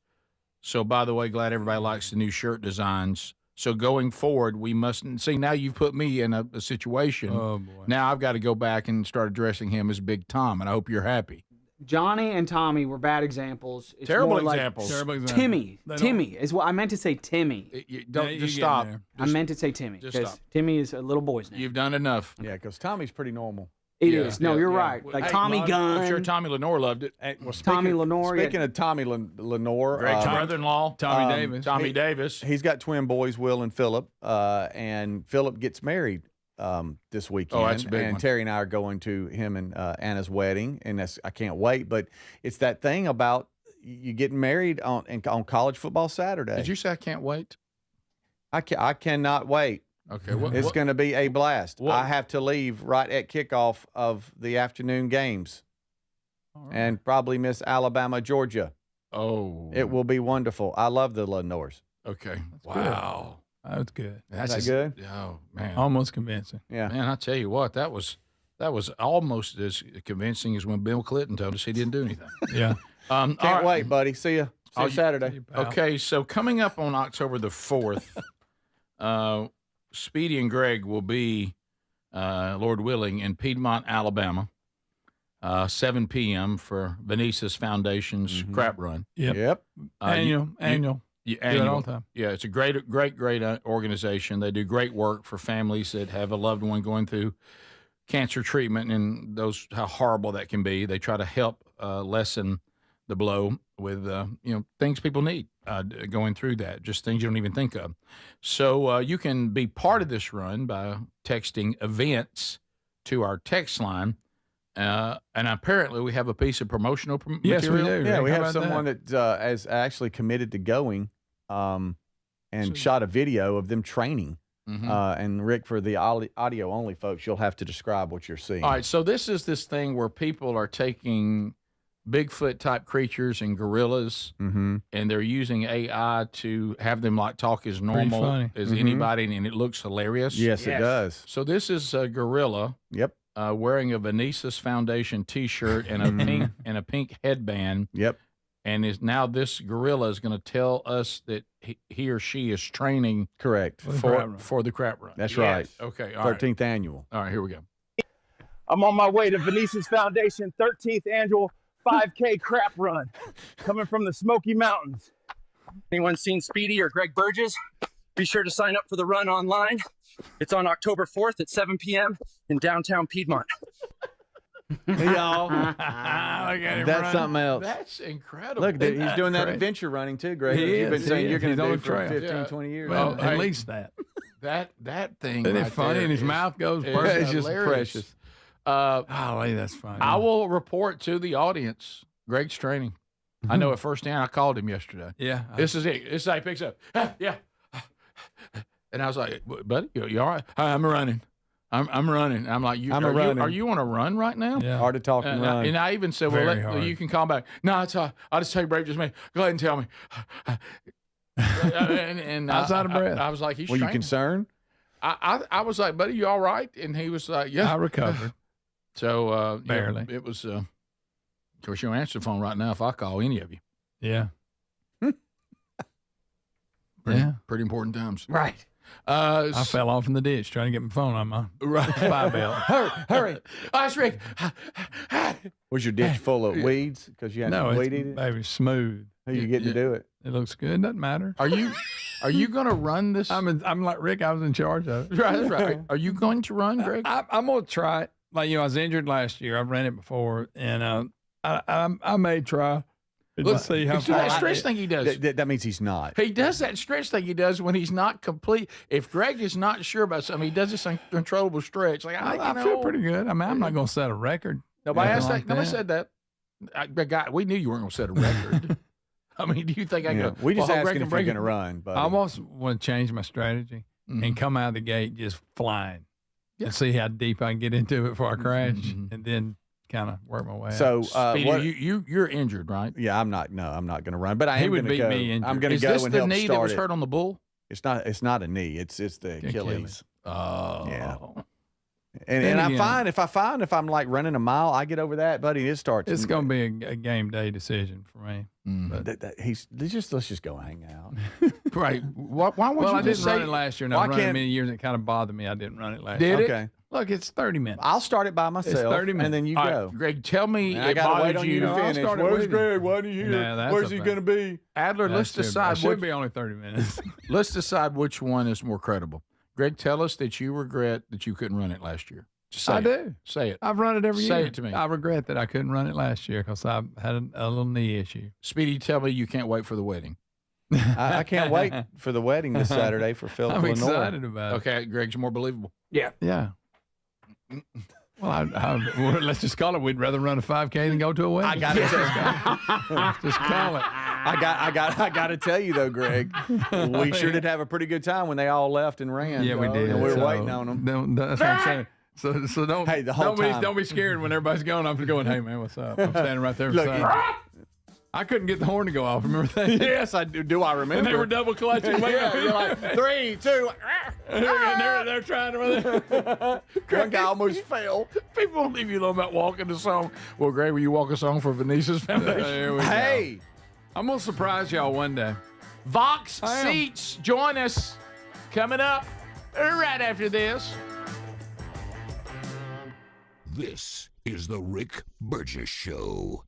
So, by the way, glad everybody likes the new shirt designs. So going forward, we mustn't see. Now you've put me in a situation. Oh, boy. Now I've got to go back and start addressing him as Big Tom, and I hope you're happy. Johnny and Tommy were bad examples. It's Terrible more like examples. Terrible examples. Timmy is what I meant to say. Timmy. Just stop. I meant to say Timmy Just because stop. Timmy is a little boy's name. You've done enough. Yeah, because Tommy's pretty normal. It is. No, you're right. Like Tommy Gunn. I'm sure Tommy Lenore loved it. Hey, well, Tommy Lenore. Speaking of Tommy Lenore, Great brother-in-law, Tommy Davis. Tommy Davis. He's got twin boys, Will and Philip, and Philip gets married this weekend. Oh, that's a big and one. Terry and I are going to him and Anna's wedding, and I can't wait. But it's that thing about you getting married on college football Saturday. Did you say I can't wait? I cannot wait. Okay, It's going to be a blast. I have to leave right at kickoff of the afternoon games, and probably miss Alabama, Georgia. Oh, it will be wonderful. I love the Lenores. Okay, Wow. That's good. That's good. Oh man, Almost convincing. Yeah, man. I tell you what, that was almost as convincing as when Bill Clinton told us he didn't do anything. Yeah. Can't wait, buddy. See you Saturday. Okay, so coming up on October the 4th, Speedy and Greg will be, Lord willing, in Piedmont, Alabama, 7 p.m. for Venice's Foundation's crap run. Yep. Annual. Annual. Do it all the time. Yeah, it's a great organization. They do great work for families that have a loved one going through cancer treatment and how horrible that can be. They try to help lessen the blow with things people need going through that, just things you don't even think of. So you can be part of this run by texting events to our text line. And apparently we have a piece of promotional material. Yes, we do. Yeah, we How have about someone that has actually committed to going and shot a video of them training. And Rick, for the audio only folks, you'll have to describe what you're seeing. All right, so this is this thing where people are taking Bigfoot type creatures and gorillas, and they're using AI to have them like talk as normal as anybody, and it looks hilarious. Yes, it does. So this is a gorilla. Yep. Wearing a Venice's Foundation T-shirt and a pink headband. Yep. And now this gorilla is going to tell us that he or she is training. Correct. For the crap run. That's right. Okay. All 13th annual. All right, here we go. I'm on my way to Venice's Foundation 13th annual 5K crap run, coming from the Smoky Mountains. Anyone seen Speedy or Greg Burgess? Be sure to sign up for the run online. It's on October 4th at 7 p.m. in downtown Piedmont. Y'all, that's something else. That's incredible. Look, he's doing that adventure running too, Greg. You've been saying you're going to do for 15, 20 years. Well, at least that. That thing. Isn't it right funny? there And his mouth goes is perfect. It's just hilarious. precious. Golly, that's funny. I will report to the audience Greg's training. I know at first hand. I called him yesterday. Yeah. This is it. This is how he picks up. Yeah. And I was like, buddy, you all right? I'm running. I'm running. I'm like, are you on a run right now? Yeah. Hard to talk and run. And I even said, you can call back. No, it's I'll just take a break. Just me. Go ahead and tell me. and I was out of breath. I was like, he's Were you training. concerned? I was like, buddy, you all right? And he was like, yeah. I recovered. So barely. It was. Of course, you don't answer the phone right now if I call any of you. Yeah. Pretty important times. Right. I fell off in the ditch trying to get my phone on my spy belt. Hurry. That's Rick. Was your ditch full of weeds because you had No, weed it's eated? baby smooth. Who you getting to do it? It looks good. Doesn't matter. Are you going to run this? I'm like Rick. I was in charge of it. Right, that's right. Are you going to run, Greg? I'm going to try it. Like, I was injured last year. I've ran it before, and I may try. Let's see how far. That stretch thing he does. That means he's not. He does that stretch thing he does when he's not complete. If Greg is not sure about something, he does this uncontrollable stretch. Like I feel pretty good. I mean, I'm not going to set a record. Nobody asked that. Like Nobody said that. We knew you weren't going to set a record. I mean, do you think I go? We just asking Greg if can you're break going to it? run. But I almost want to change my strategy and come out of the gate just flying and see how deep I can get into it before I crash, and then kind of work my way so, out. You're injured, right? Yeah, I'm not. No, I'm not going to run. But I am would going to beat go. me injured. I'm going to Is go this and the help knee start that was it. hurt on the bull? It's not a knee. It's the Achilles. Oh. Yeah. And I'm fine if I'm like running a mile, I get over that, buddy. It starts. It's going to be a game day decision for me. Let's just go hang out. Right. Why would you I didn't say run it last year, and I've run it many years, and it kind of bothered me. I didn't run it last year. Did it? Okay. Look, it's 30 minutes. I'll start it by myself. It's 30 minutes. And then you All go. right, Greg, tell me I it gotta wait bothered on you to finish. Where's Greg? Why didn't you here? Where's he going to be? Adler, let's decide. It should be only 30 minutes. Let's decide which one is more credible. Greg, tell us that you regret that you couldn't run it last year. I do. Say it. I've run it every year. Say it to me. I regret that I couldn't run it last year because I had a little knee issue. Speedy, tell me you can't wait for the wedding. I can't wait for the wedding this Saturday for Philip. I'm Lenore. excited about it. Okay, Greg's more believable. Yeah. Yeah. Well, well, let's just call it. We'd rather run a 5K than go to a wedding. I got it. Just call it. I got to tell you though, Greg, we sure did have a pretty good time when they all left and ran. Yeah, we did. And we were So, waiting on them. That's what I'm saying. So don't. Hey, the whole time. Don't be scared when everybody's going. I'm going. Hey man, what's up? I'm standing right there Look, beside. I couldn't get the horn to go off. Remember that? Yes, I do. Do I remember? And they were double clutching. Yeah, you're like 3, 2. They're trying to. One guy almost fell. People don't leave you alone about walking the song. Well, Greg, will you walk a song for Venice's Foundation? There we Hey, go. I'm gonna surprise y'all one day. Vox Seats, join us. Coming up right after this. This is the Rick Burgess Show.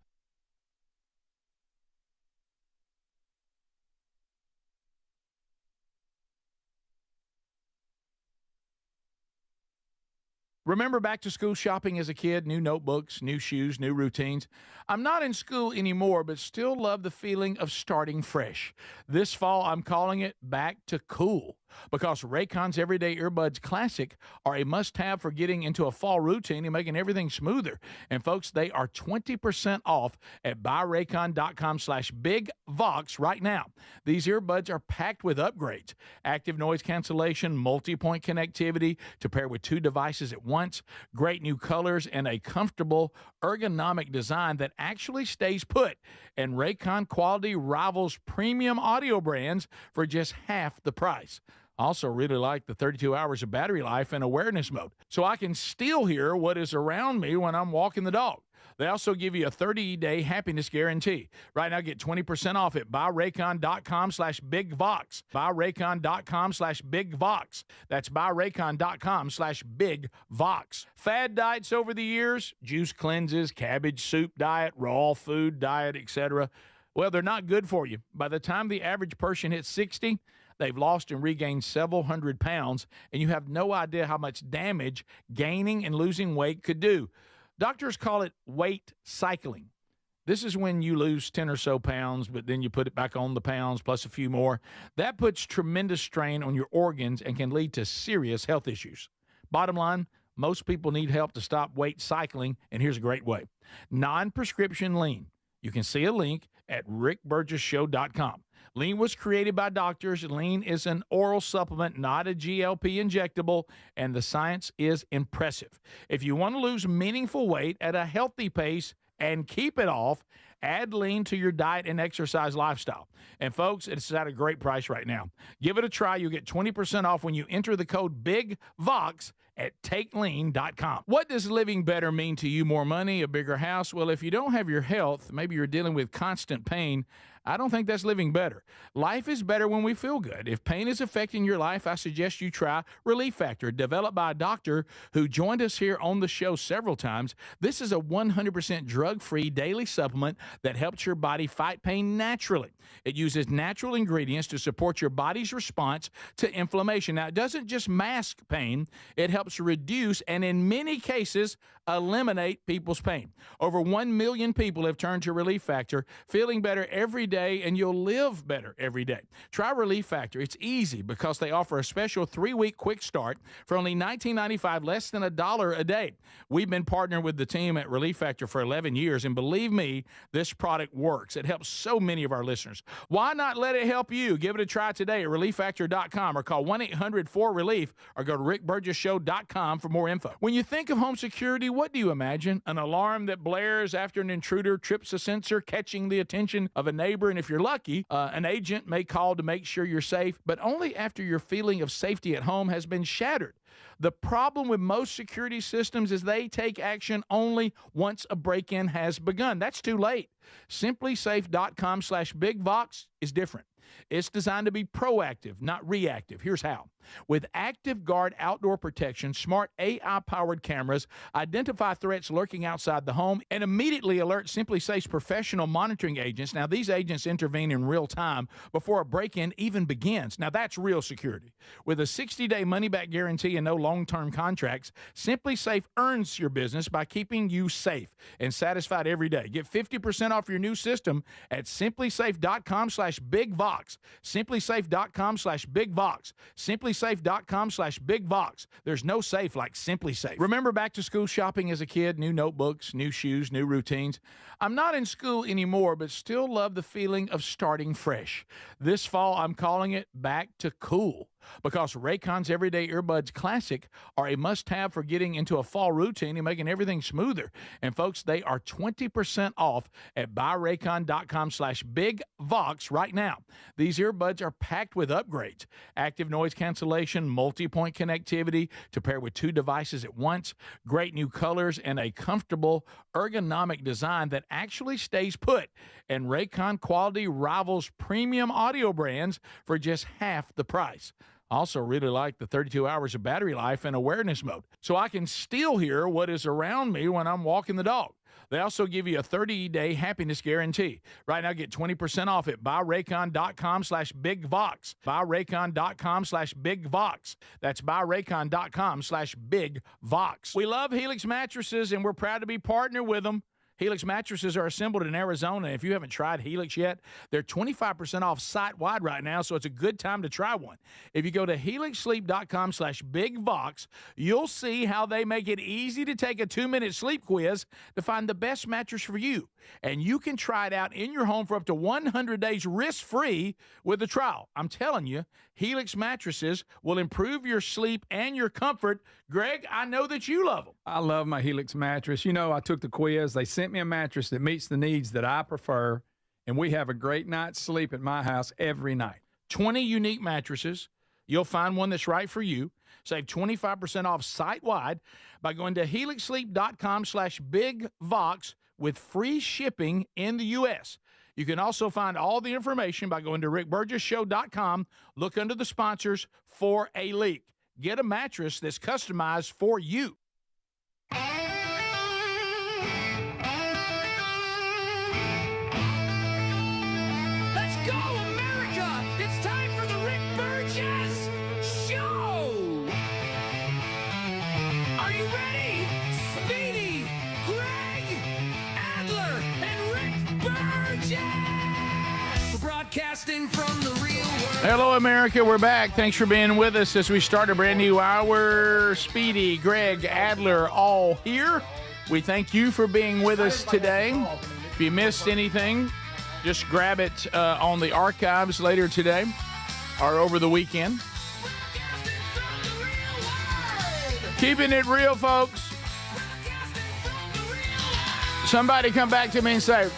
Remember back to school shopping as a kid? New notebooks, new shoes, new routines. I'm not in school anymore, but still love the feeling of starting fresh. This fall, I'm calling it Back to Cool, because Raycon's Everyday Earbuds Classic are a must-have for getting into a fall routine and making everything smoother. And folks, they are 20% off at buyraycon.com/bigvox right now. These earbuds are packed with upgrades: active noise cancellation, multi-point connectivity to pair with 2 devices at once, great new colors, and a comfortable ergonomic design that actually stays put. And Raycon quality rivals premium audio brands for just half the price. Also really like the 32 hours of battery life and awareness mode, so I can still hear what is around me when I'm walking the dog. They also give you a 30-day happiness guarantee. Right now, get 20% off at buyraycon.com/bigvox. Buyraycon.com/bigvox. That's buyraycon.com/bigvox. Fad diets over the years, juice cleanses, cabbage soup diet, raw food diet, etc. Well, they're not good for you. By the time the average person hits 60, they've lost and regained several hundred pounds, and you have no idea how much damage gaining and losing weight could do. Doctors call it weight cycling. This is when you lose 10 or so pounds, but then you put it back on the pounds plus a few more. That puts tremendous strain on your organs and can lead to serious health issues. Bottom line, most people need help to stop weight cycling, and here's a great way. Non-prescription lean. You can see a link at rickburgesshow.com. Lean was created by doctors. Lean is an oral supplement, not a GLP injectable, and the science is impressive. If you want to lose meaningful weight at a healthy pace and keep it off, add Lean to your diet and exercise lifestyle. And folks, it's at a great price right now. Give it a try. You'll get 20% off when you enter the code BIGVOX at takelean.com. What does living better mean to you? More money, a bigger house? Well, if you don't have your health, maybe you're dealing with constant pain, I don't think that's living better. Life is better when we feel good. If pain is affecting your life, I suggest you try Relief Factor, developed by a doctor who joined us here on the show several times. This is a 100% drug-free daily supplement that helps your body fight pain naturally. It uses natural ingredients to support your body's response to inflammation. Now, it doesn't just mask pain, it helps reduce and in many cases eliminate people's pain. Over 1 million people have turned to Relief Factor, feeling better every day, and you'll live better every day. Try Relief Factor. It's easy because they offer a special 3-week quick start for only $19.95, less than $1 a day. We've been partnering with the team at Relief Factor for 11 years, and believe me, this product works. It helps so many of our listeners. Why not let it help you? Give it a try today at relieffactor.com or call 1-800-4RELIEF or go to rickburgesshow.com SimplySafe.com for more info. When you think of home security, what do you imagine? An alarm that blares after an intruder trips a sensor, catching the attention of a neighbor, and if you're lucky, an agent may call to make sure you're safe, but only after your feeling of safety at home has been shattered. The problem with most security systems is they take action only once a break-in has begun. That's too late. SimplySafe.com/BigVox is different. It's designed to be proactive, not reactive. Here's how. With Active Guard outdoor protection, smart AI-powered cameras identify threats lurking outside the home and immediately alert SimplySafe's professional monitoring agents. Now, these agents intervene in real time before a break-in even begins. Now, that's real security. With a 60-day money-back guarantee and no long-term contracts, SimplySafe earns your business by keeping you safe and satisfied every day. Get 50% off your new system at SimplySafe.com/BigVox. SimplySafe.com/BigVox. SimplySafe.com/BigVox. There's no safe like SimplySafe. Remember back-to-school shopping as a kid? New notebooks, new shoes, new routines. I'm not in school anymore, but still love the feeling of starting fresh. This fall, I'm calling it Back to Cool, because Raycon's Everyday Earbuds Classic are a must-have for getting into a fall routine and making everything smoother. And folks, they are 20% off at buyraycon.com/BigVox right now. These earbuds are packed with upgrades: active noise cancellation, multi-point connectivity to pair with 2 devices at once, great new colors, and a comfortable ergonomic design that actually stays put. And Raycon quality rivals premium audio brands for just half the price. Also really like the 32 hours of battery life and awareness mode, so I can still hear what is around me when I'm walking the dog. They also give you a 30-day happiness guarantee. Right now, get 20% off at buyraycon.com/BigVox. Buyraycon.com/BigVox. That's buyraycon.com/BigVox. We love Helix mattresses, and we're proud to be partnered with them. Helix mattresses are assembled in Arizona. If you haven't tried Helix yet, they're 25% off site-wide right now, so it's a good time to try one. If you go to helixsleep.com/BigVox, you'll see how they make it easy to take a 2-minute sleep quiz to find the best mattress for you. And you can try it out in your home for up to 100 days risk-free with a trial. I'm telling you, Helix mattresses will improve your sleep and your comfort. Greg, I know that you love them. I love my Helix mattress. You know, I took the quiz. They sent me a mattress that meets the needs that I prefer, and we have a great night's sleep at my house every night. 20 unique mattresses. You'll find one that's right for you. Save 25% off site-wide by going to helixsleep.com/BigVox with free shipping in the U.S. You can also find all the information by going to rickburgessshow.com. Look under the sponsors for a link. Get a mattress that's customized for you. Let's go, America! It's time for the Rick Burgess Show! Are you ready? Speedy, Greg, Adler, and Rick Burgess! We're broadcasting from the real world. Hello, America. We're back. Thanks for being with us as we start a brand new hour. Speedy, Greg, Adler, all here. We thank you for being with us today. If you missed anything, just grab it on the archives later today or over the weekend. Keeping it real, folks. Somebody come back to me and say,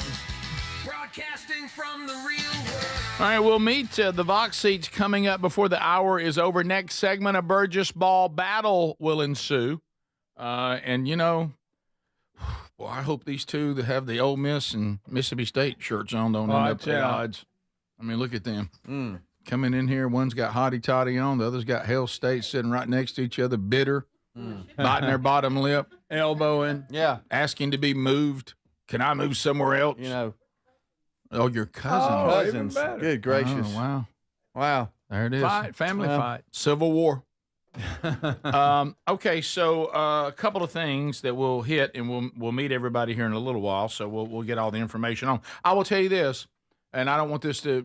Broadcasting from the real world. all right, we'll meet the Vox seats coming up before the hour is over. Next segment, a Burgess ball battle will ensue. And, you know, well, I hope these two that have the Ole Miss and Mississippi State shirts on don't end up the odds. I mean, look at them. Coming in here, one's got Hotty Toddy on, the other's got Hell State sitting right next to each other, bitter, biting their bottom lip, elbowing, asking to be moved. Can I move somewhere else? You know. Oh, your cousins. Cousins. Good gracious. Oh, wow. Wow. There it is. Family fight. Civil War. Okay, so a couple of things that we'll hit, and we'll meet everybody here in a little while, so we'll get all the information on. I will tell you this, and I don't want this to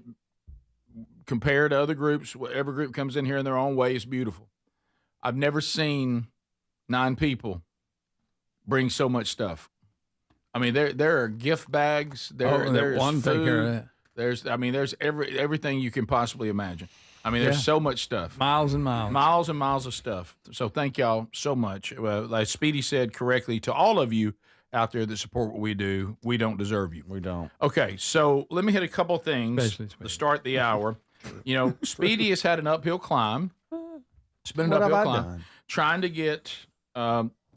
compare to other groups. Every group comes in here in their own way. It's beautiful. I've never seen 9 people bring so much stuff. I mean, there are gift bags. There's one food. thing. There's everything you can possibly imagine. I mean, there's so much stuff. Miles and miles. Miles and miles of stuff. So thank y'all so much. Like Speedy said correctly, to all of you out there that support what we do, we don't deserve you. We don't. Okay, so let me hit a couple things to start the hour. You know, Speedy has had an uphill climb. It's been an What have uphill I climb. done? Trying to get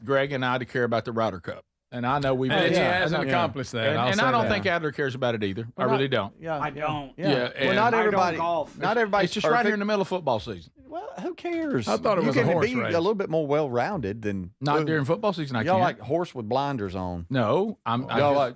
Greg and I to care about the Ryder Cup. And I know we've Hey, been. he hasn't accomplished that. And I don't think Adler cares about it either. I really don't. Yeah, I don't. Yeah. and Well, not I don't everybody. golf. Not everybody's It's just right here in perfect. the middle of football season. Well, who cares? I thought it was you a can horse be race. a little bit more well-rounded than Not during football season. I y'all can't. like horse with blinders on. No, I'm Y'all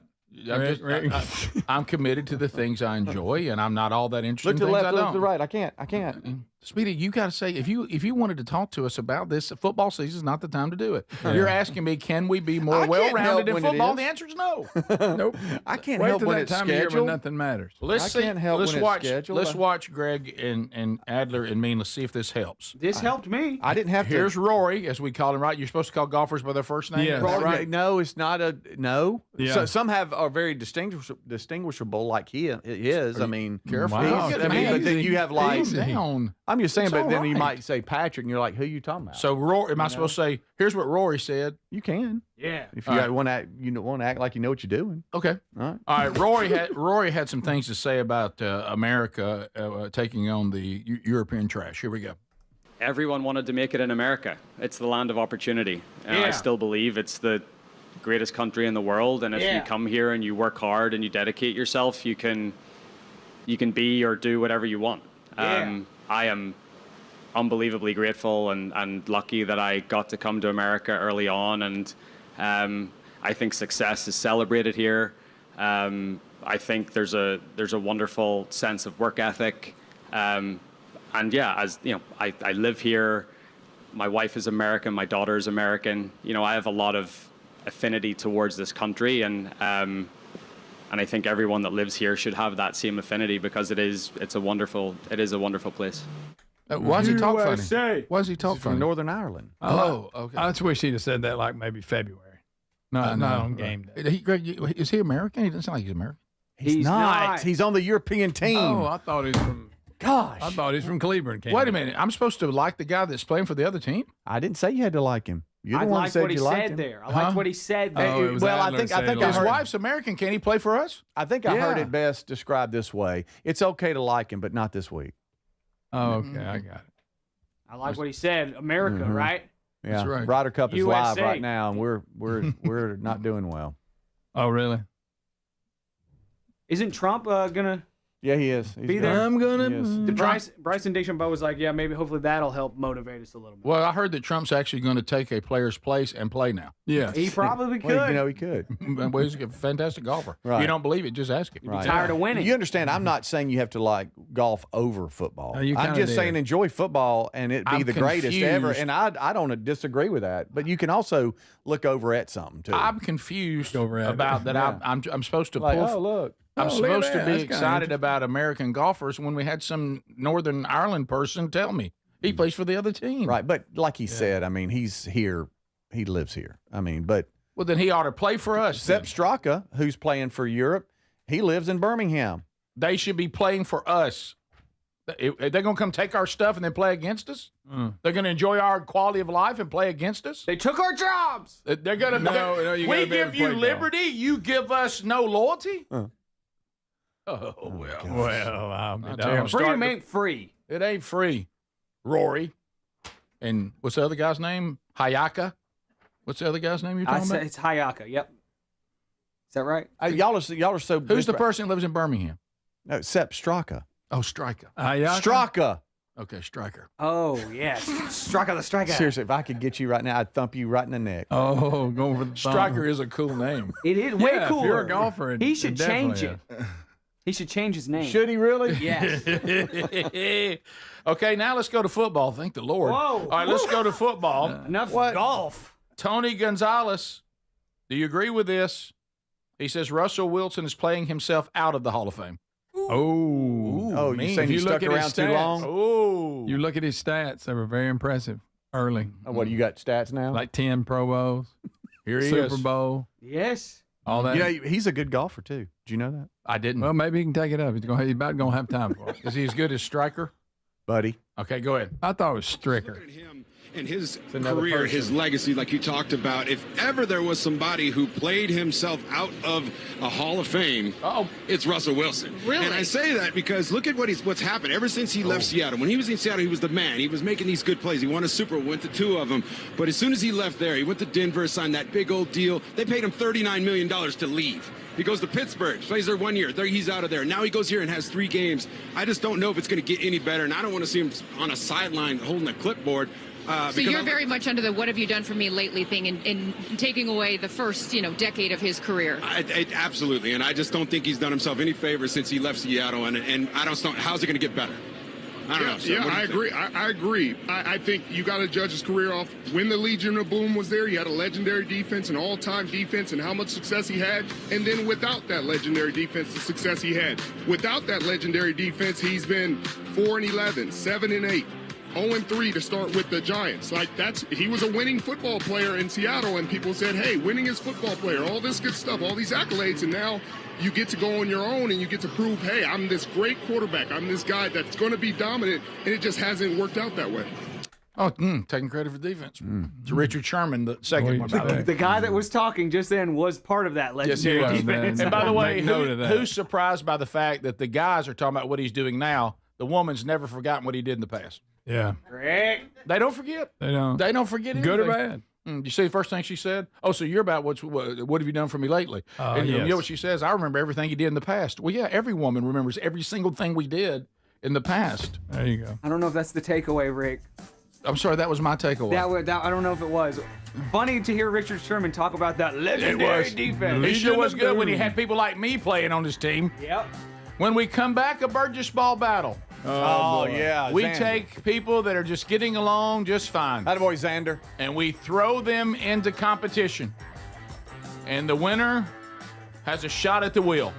I'm committed to the things I enjoy, and I'm not all that interested Look to in the things left, I look don't. to the right. I can't. Speedy, you got to say if you wanted to talk to us about this, football season is not the time to do it. You're asking me, can we be more I can't help well-rounded in when it football? is. The answer is no. Nope. I can't Wait help till when that it's time of year when scheduled. nothing matters. Let's I see. can't help let's when it's watch. scheduled. Let's watch Greg and Adler and me. And let's see if this helps. This helped me. I didn't have to. Here's Rory, as we call him, right? You're supposed to call golfers by their first name. Yeah. Is that Rory, right? No, it's not a no. Yeah. So, some are very distinguishable, like he is. I mean, Careful. Wow. I mean, but then you have like. Easy down. I'm just saying, It's but all then you right. might say Patrick, and you're like, who you talking about? So, Rory, am I supposed to say? Here's what Rory said. You can, Yeah. if you want to, want to act like you know what you're doing. Okay. All right. All right. Rory had some things to say about America taking on the European trash. Here we go. Everyone wanted to make it in America. It's the land of opportunity. And Yeah. I still believe it's the greatest country in the world. And if Yeah. you come here and you work hard and you dedicate yourself, you can be or do whatever you want. Yeah. I am unbelievably grateful and lucky that I got to come to America early on. And I think success is celebrated here. I think there's a wonderful sense of work ethic. And yeah, as you know, I live here. My wife is American. My daughter is American. You know, I have a lot of affinity towards this country, and I think everyone that lives here should have that same affinity because it is a wonderful place. Why does he talk funny? USA. Why does he talk He's funny? from Northern Ireland. Oh, okay. I just wish he'd have said that like maybe February. No, not on game day. Greg, is he American? He doesn't sound like he's American. He's not. He's on the European team. Oh, I thought he was from. Gosh. I thought he was from Cleveland. Wait a minute. I'm supposed to like the guy that's playing for the other team? I didn't say you had to like him. You're the I one who liked said what he you liked said him. there. I liked what he said there. Oh, it was well, I Adler think saying I His heard. wife's American. Can he play for us? I think I heard Yeah. it best described this way: it's okay to like him, but not this week. Oh, okay, I got it. I like what he said. America, Mhm. right? Yeah, That's right. Ryder Cup is live USA. right now, and we're not doing well. Oh, really? Isn't Trump gonna Yeah, he is. He's be good. there? I'm gonna. He is. The Bryson DeChambeau was like, yeah, maybe hopefully that'll help motivate us a little bit. Well, I heard that Trump's actually going to take a player's place and play now. Yeah. He probably could. Well, you know, he could. Well, he's a fantastic golfer. If Right. you don't believe it, just ask him. Right. tired of winning. You understand? I'm not saying you have to like golf over football. No, you I'm kinda just saying did. enjoy football and it be I'm the greatest ever. confused. And I don't disagree with that. But you can also look over at something too. I'm confused Over at it. about that. Yeah. I'm supposed to like, pull. oh look. I'm Oh, look at supposed to that. be That's kinda excited interesting. about American golfers when we had some Northern Ireland person tell me he plays for the other team. Right, but like he said, I mean, he's here. He lives here. I mean, but Well, then he ought to play for us. Sepp then. Straka, who's playing for Europe, he lives in Birmingham. They should be playing for us. They're going to come take our stuff and then play against us? They're going to enjoy our quality of life and play against us? They took our jobs. They're going to. No, you we gotta be able give to you play ball. liberty. You give us no loyalty. Oh, well. Well, I'll be I'll tell you, darned. Freedom ain't free. It ain't free. Rory. And what's the other guy's name? Hayaka. What's the other guy's name you're I talking said about? it's Hayaka. Yep. Is that right? y'all are so. Who's the person that lives in Birmingham? No, Sepp Straka. Oh, Striker. Straka. Okay, Striker. Oh yes, Striker the striker. Seriously, if I could get you right now, I'd thump you right in the neck. Oh, going for the Striker is a cool name. It is way Yeah, if cooler. you're a golfer, he should change definitely it. He should change his name. Should he really? Yes. Okay, now let's go to football. Thank the Lord. Whoa. All right, let's go to football. Enough golf. Tony Gonzalez, do you agree with this? He says Russell Wilson is playing himself out of the Hall of Fame. Oh, you mean. saying If he you stuck look at his around too stats- long? Oh. You look at his stats; they were very impressive early. Oh, what, you got stats now? Like 10 Pro Bowls, Here he Super is. Bowl, Yes. all that. You know, he's a good golfer too. Did you know that? I didn't. Well, maybe he can take it up. He's about gonna have time for it. Is he as good as Striker? buddy. Okay, go ahead. I thought it was Stricker. And his another career, person. his legacy, like you talked about, if ever there was somebody who played himself out of a Hall of Fame, it's Russell Wilson. Really? And I say that because look at what's happened ever since he left Seattle. When he was in Seattle, he was the man. He was making these good plays. He won a Super Bowl, went to 2 of them. But as soon as he left there, he went to Denver, signed that big old deal. They paid him $39 million to leave. He goes to Pittsburgh, plays there 1 year. He's out of there. Now he goes here and has 3 games. I just don't know if it's going to get any better, and I don't want to see him on a sideline holding a clipboard. So you're very much under the "what have you done for me lately" thing, in taking away the first, decade of his career. Absolutely, and I just don't think he's done himself any favors since he left Seattle, and I don't know how's it going to get better. I don't know. So Yeah, I agree. I agree. I think you got to judge his career off when the Legion of Boom was there. He had a legendary defense, an all-time defense, and how much success he had. And then without that legendary defense, the success he had. Without that legendary defense, he's been 4-11, 7-8. 0-3 to start with the Giants. He was a winning football player in Seattle, and people said, hey, winning is football player, all this good stuff, all these accolades, and now you get to go on your own and you get to prove, hey, I'm this great quarterback, I'm this guy that's going to be dominant, and it just hasn't worked out that way. Oh, taking credit for defense. It's Richard Sherman, the second one. By the way. The guy that was talking just then was part of that legendary defense. And by the way, note of that. who's surprised by the fact that the guys are talking about what he's doing now? The woman's never forgotten what he did in the past. Yeah. Rick. They don't forget. They don't. They don't forget anything. Good or bad. You see the first thing she said? Oh, so you're about what have you done for me lately? And you yes. know what she says? I remember everything you did in the past. Well, yeah, every woman remembers every single thing we did in the past. There you go. I don't know if that's the takeaway, Rick. I'm sorry, that was my takeaway. That I don't know if it was. Funny to hear Richard Sherman talk about that legendary defense. He sure was good when he had people like me playing on his team. Yep. When we come back, a Burgess ball battle. Oh, yeah. We Xander. take people that are just getting along just fine. Attaboy, Xander. And we throw them into competition. And the winner has a shot at the wheel.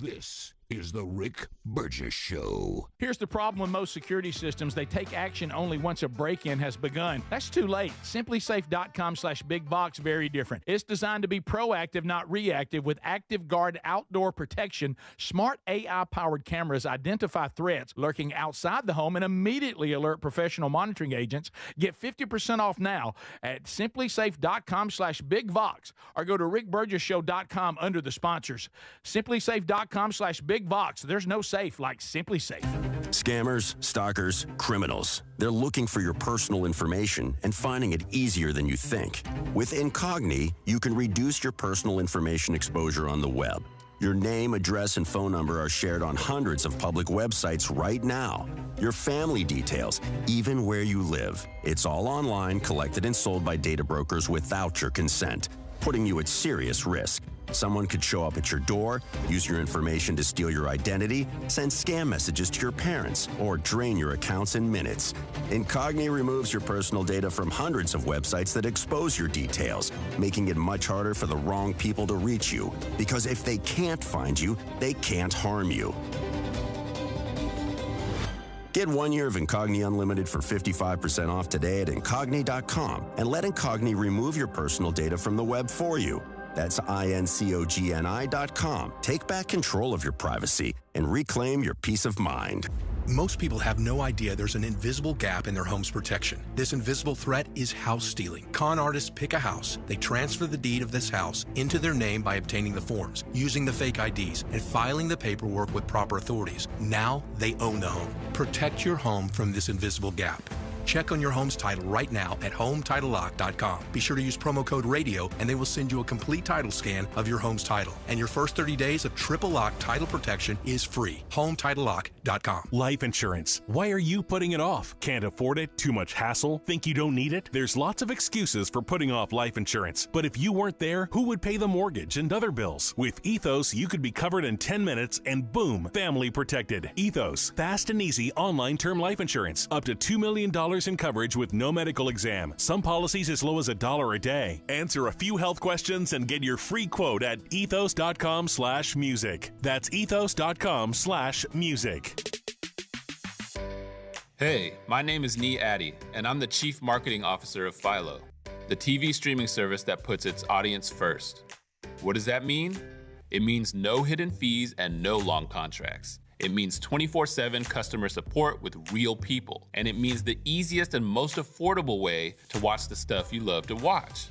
This is the Rick Burgess Show. Here's the problem with most security systems. They take action only once a break-in has begun. That's too late. SimplySafe.com/bigbox, very different. It's designed to be proactive, not reactive, with Active Guard outdoor protection. Smart AI-powered cameras identify threats lurking outside the home and immediately alert professional monitoring agents. Get 50% off now at SimplySafe.com/bigbox or go to RickBurgessShow.com under the sponsors. SimplySafe.com/bigbox. There's no safe like Simply Safe. Scammers, stalkers, criminals. They're looking for your personal information and finding it easier than you think. With Incogni, you can reduce your personal information exposure on the web. Your name, address, and phone number are shared on hundreds of public websites right now. Your family details, even where you live. It's all online, collected and sold by data brokers without your consent, putting you at serious risk. Someone could show up at your door, use your information to steal your identity, send scam messages to your parents, or drain your accounts in minutes. Incogni removes your personal data from hundreds of websites that expose your details, making it much harder for the wrong people to reach you. Because if they can't find you, they can't harm you. Get 1 year of Incogni Unlimited for 55% off today at Incogni.com and let Incogni remove your personal data from the web for you. That's INCOGNI.com. Take back control of your privacy and reclaim your peace of mind. Most people have no idea there's an invisible gap in their home's protection. This invisible threat is house stealing. Con artists pick a house. They transfer the deed of this house into their name by obtaining the forms, using the fake IDs, and filing the paperwork with proper authorities. Now they own the home. Protect your home from this invisible gap. Check on your home's title right now at HomeTitleLock.com. Be sure to use promo code RADIO and they will send you a complete title scan of your home's title. And your first 30 days of triple lock title protection is free. HomeTitleLock.com. Life insurance. Why are you putting it off? Can't afford it? Too much hassle? Think you don't need it? There's lots of excuses for putting off life insurance. But if you weren't there, who would pay the mortgage and other bills? With Ethos, you could be covered in 10 minutes and boom, family protected. Ethos, fast and easy online term life insurance. Up to $2 million in coverage with no medical exam. Some policies as low as $1 a day. Answer a few health questions and get your free quote at ethos.com/music. That's ethos.com/music. Hey, my name is Nee Addy, and I'm the Chief Marketing Officer of Philo, the TV streaming service that puts its audience first. What does that mean? It means no hidden fees and no long contracts. It means 24/7 customer support with real people. And it means the easiest and most affordable way to watch the stuff you love to watch.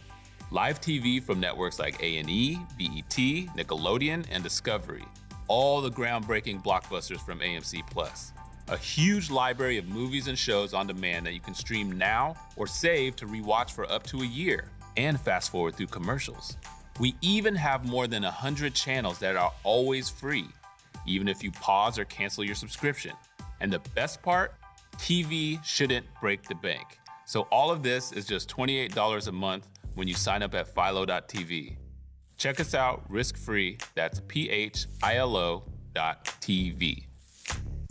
Live TV from networks like A&E, BET, Nickelodeon, and Discovery. All the groundbreaking blockbusters from AMC+. A huge library of movies and shows on demand that you can stream now or save to rewatch for up to a year, and fast forward through commercials. We even have more than 100 channels that are always free, even if you pause or cancel your subscription. And the best part, TV shouldn't break the bank. So all of this is just $28 a month when you sign up at philo.tv. Check us out risk-free. That's philo.tv.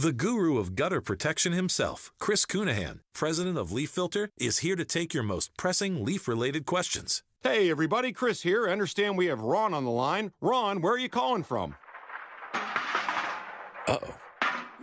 The guru of gutter protection himself, Chris Cunahan, president of Leaf Filter, is here to take your most pressing leaf-related questions. Hey, everybody, Chris here. I understand we have Ron on the line. Ron, where are you calling from? Uh-oh.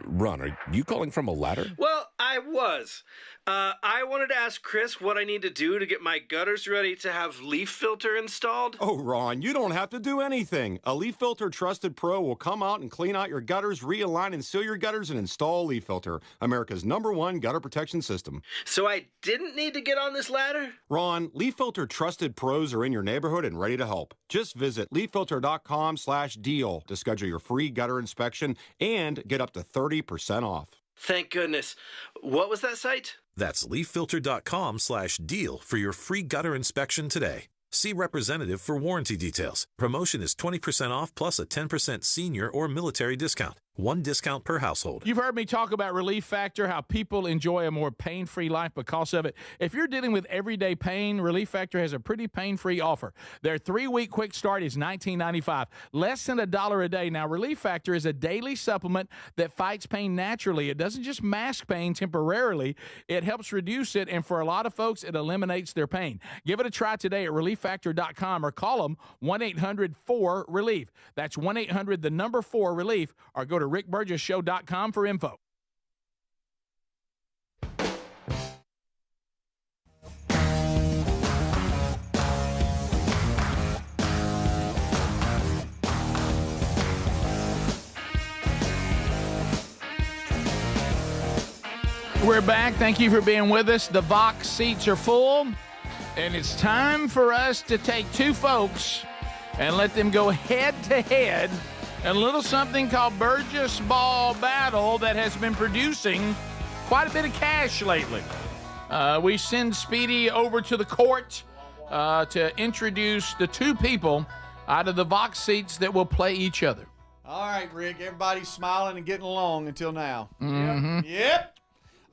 Ron, are you calling from a ladder? Well, I was. I wanted to ask Chris what I need to do to get my gutters ready to have leaf filter installed. Oh, Ron, you don't have to do anything. A Leaf Filter Trusted Pro will come out and clean out your gutters, realign and seal your gutters, and install a Leaf Filter, America's #1 gutter protection system. So I didn't need to get on this ladder? Ron, Leaf Filter Trusted Pros are in your neighborhood and ready to help. Just visit leaffilter.com/deal to schedule your free gutter inspection and get up to 30% off. Thank goodness. What was that site? That's leaffilter.com/deal for your free gutter inspection today. See representative for warranty details. Promotion is 20% off plus a 10% senior or military discount. One discount per household. You've heard me talk about Relief Factor, how people enjoy a more pain-free life because of it. If you're dealing with everyday pain, Relief Factor has a pretty pain-free offer. Their 3-week quick start is $19.95, less than $1 a day. Now, Relief Factor is a daily supplement that fights pain naturally. It doesn't just mask pain temporarily. It helps reduce it, and for a lot of folks, it eliminates their pain. Give it a try today at relieffactor.com or call them 1-800-4-RELIEF. That's 1-800-4-RELIEF, or go to rickburgessshow.com for info. We're back. Thank you for being with us. The Vox seats are full, and it's time for us to take two folks and let them go head-to-head in a little something called Burgess Ball Battle that has been producing quite a bit of cash lately. We send Speedy over to the court to introduce the two people out of the Vox seats that will play each other. All right, Rick. Everybody's smiling and getting along until now. Mm-hmm. Yep.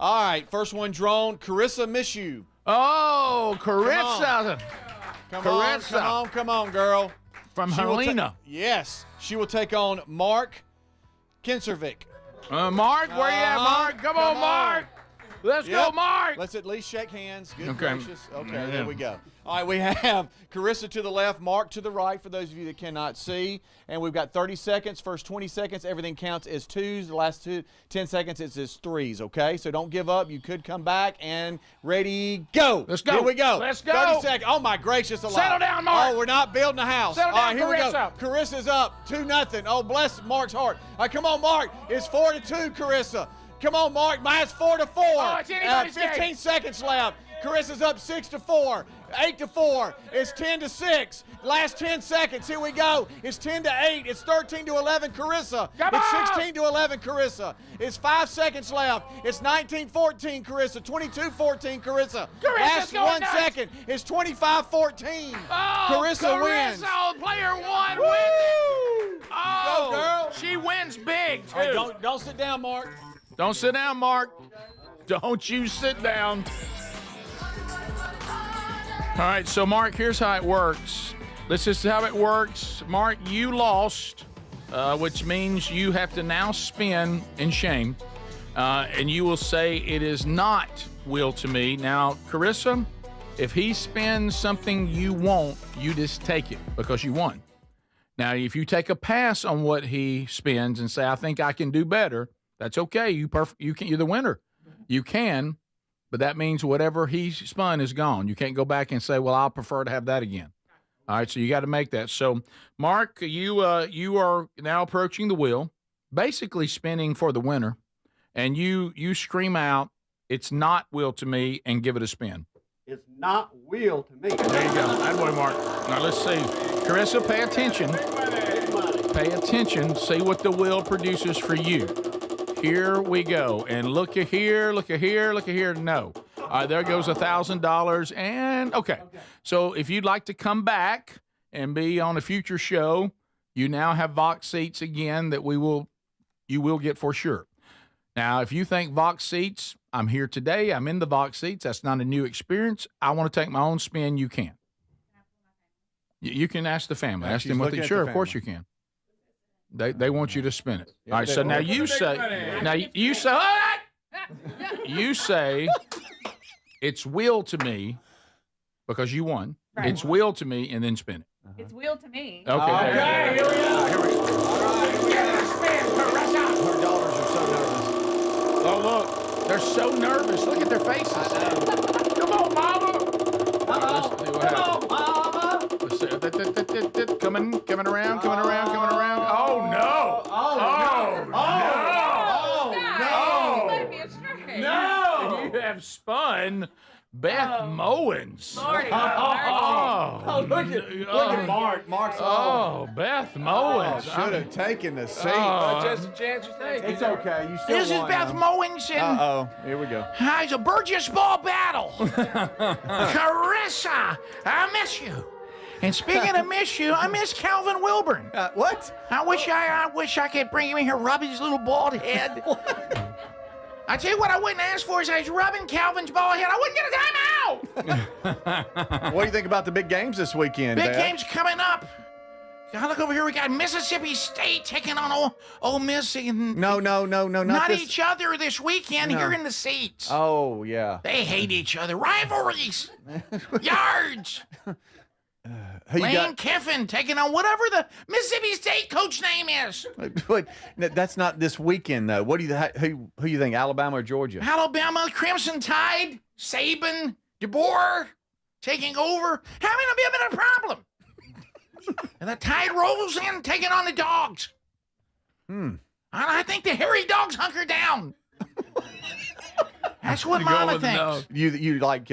All right. First one drawn. Carissa Mishu. Oh, Carissa. Come on, girl. From Helena. Yes. She will take on Mark Kinservik. Mark, where you at, Mark? Come on, Mark. Let's go, Mark. Let's at least shake hands. Good Okay. gracious. Okay, there we go. All right, we have Carissa to the left, Mark to the right, for those of you that cannot see. And we've got 30 seconds. First 20 seconds, everything counts as twos. The last 10 seconds, it's as threes, okay? So don't give up. You could come back. And ready, go. Let's go. Here we go. Let's go. 30 seconds. Oh, my gracious alive. Settle down, Mark. Oh, we're not building a house. Settle All right, down, here Carissa. we go. Carissa's up 2-0. Oh, bless Mark's heart. All right, come on, Mark. It's 4-2, Carissa. Come on, Mark. Mine's 4-4. Oh, it's anybody's 15 game. seconds left. Carissa's up 6-4. 8-4. It's 10-6. Last 10 seconds. Here we go. It's 10-8. It's 13-11. Carissa. It's 16-11. Carissa. It's 5 seconds left. It's 19-14. Carissa. 22-14. Carissa. Last 1 second. It's 25-14. Oh, Carissa wins. Oh, player one wins. Oh, Go, girl. She wins big, too. All right, don't sit down, Mark. Don't sit down, Mark. Don't you sit down. All right, so, Mark, here's how it works. This is how it works. Mark, you lost, which means you have to now spin in shame, and you will say it is not will to me. Now, Carissa, if he spins something you want, you just take it because you won. Now, if you take a pass on what he spins and say, I think I can do better, that's okay. You're the winner. You can, but that means whatever he spun is gone. You can't go back and say, well, I'll prefer to have that again. All right, so you got to make that. So, Mark, you are now approaching the wheel. basically spinning for the winner, and you scream out, "It's not wheel to me," and give it a spin. It's not wheel to me. There you go. That boy, Mark. Now let's see. Carissa, pay attention. Pay attention. See what the wheel produces for you. Here we go. And look at here, look at here, look at here. No. All right, there goes $1,000. And okay. So if you'd like to come back and be on a future show, you now have Vox seats again that you will get for sure. Now, if you think Vox seats, I'm here today, I'm in the Vox seats, that's not a new experience, I want to take my own spin, you can. You can ask the family. Ask them what they, sure, of course you can. They want you to spin it. All right, so now you say, it's wheel to me because you won. Right. It's wheel to me, and then spin it. It's wheel to me. Okay. Here we go. Here we go. Her daughters are so nervous. Oh, look. They're so nervous. Look at their faces. Come on, Mama. Come on, Mama. Let's see. Coming around. Oh, no. No. You have spun Beth Mowens. Lordy, Look at Mark. Mark's Beth Mowens. Should have taken the seat. Just a chance to take. It's okay. You still This is won, Beth though. Mowens and Here we go. it's a Burgess ball battle. Carissa, I miss you. And speaking of miss you, I miss Calvin Wilburn. What? I wish I could bring him in here, rub his little bald head. I tell you what I wouldn't ask for is I was rubbing Calvin's bald head. I wouldn't get a timeout. What do you think about the big games this weekend, Big Dad? game's coming up. Now look over here. We got Mississippi State taking on Ole Miss. And No, not this. each other this weekend. No. Here in the seats. Oh, yeah. They hate each other. Rivalries. Yards. Who you Lane got? Kiffin taking on whatever the Mississippi State coach name is. Wait, that's not this weekend, though. What do you who you think, Alabama or Georgia? Alabama, Crimson Tide, Saban, DeBoer taking over. Having a bit of a problem. And the Tide rolls in, taking on the Dogs. I think the hairy Dogs hunker down. That's what Mama thinks. You like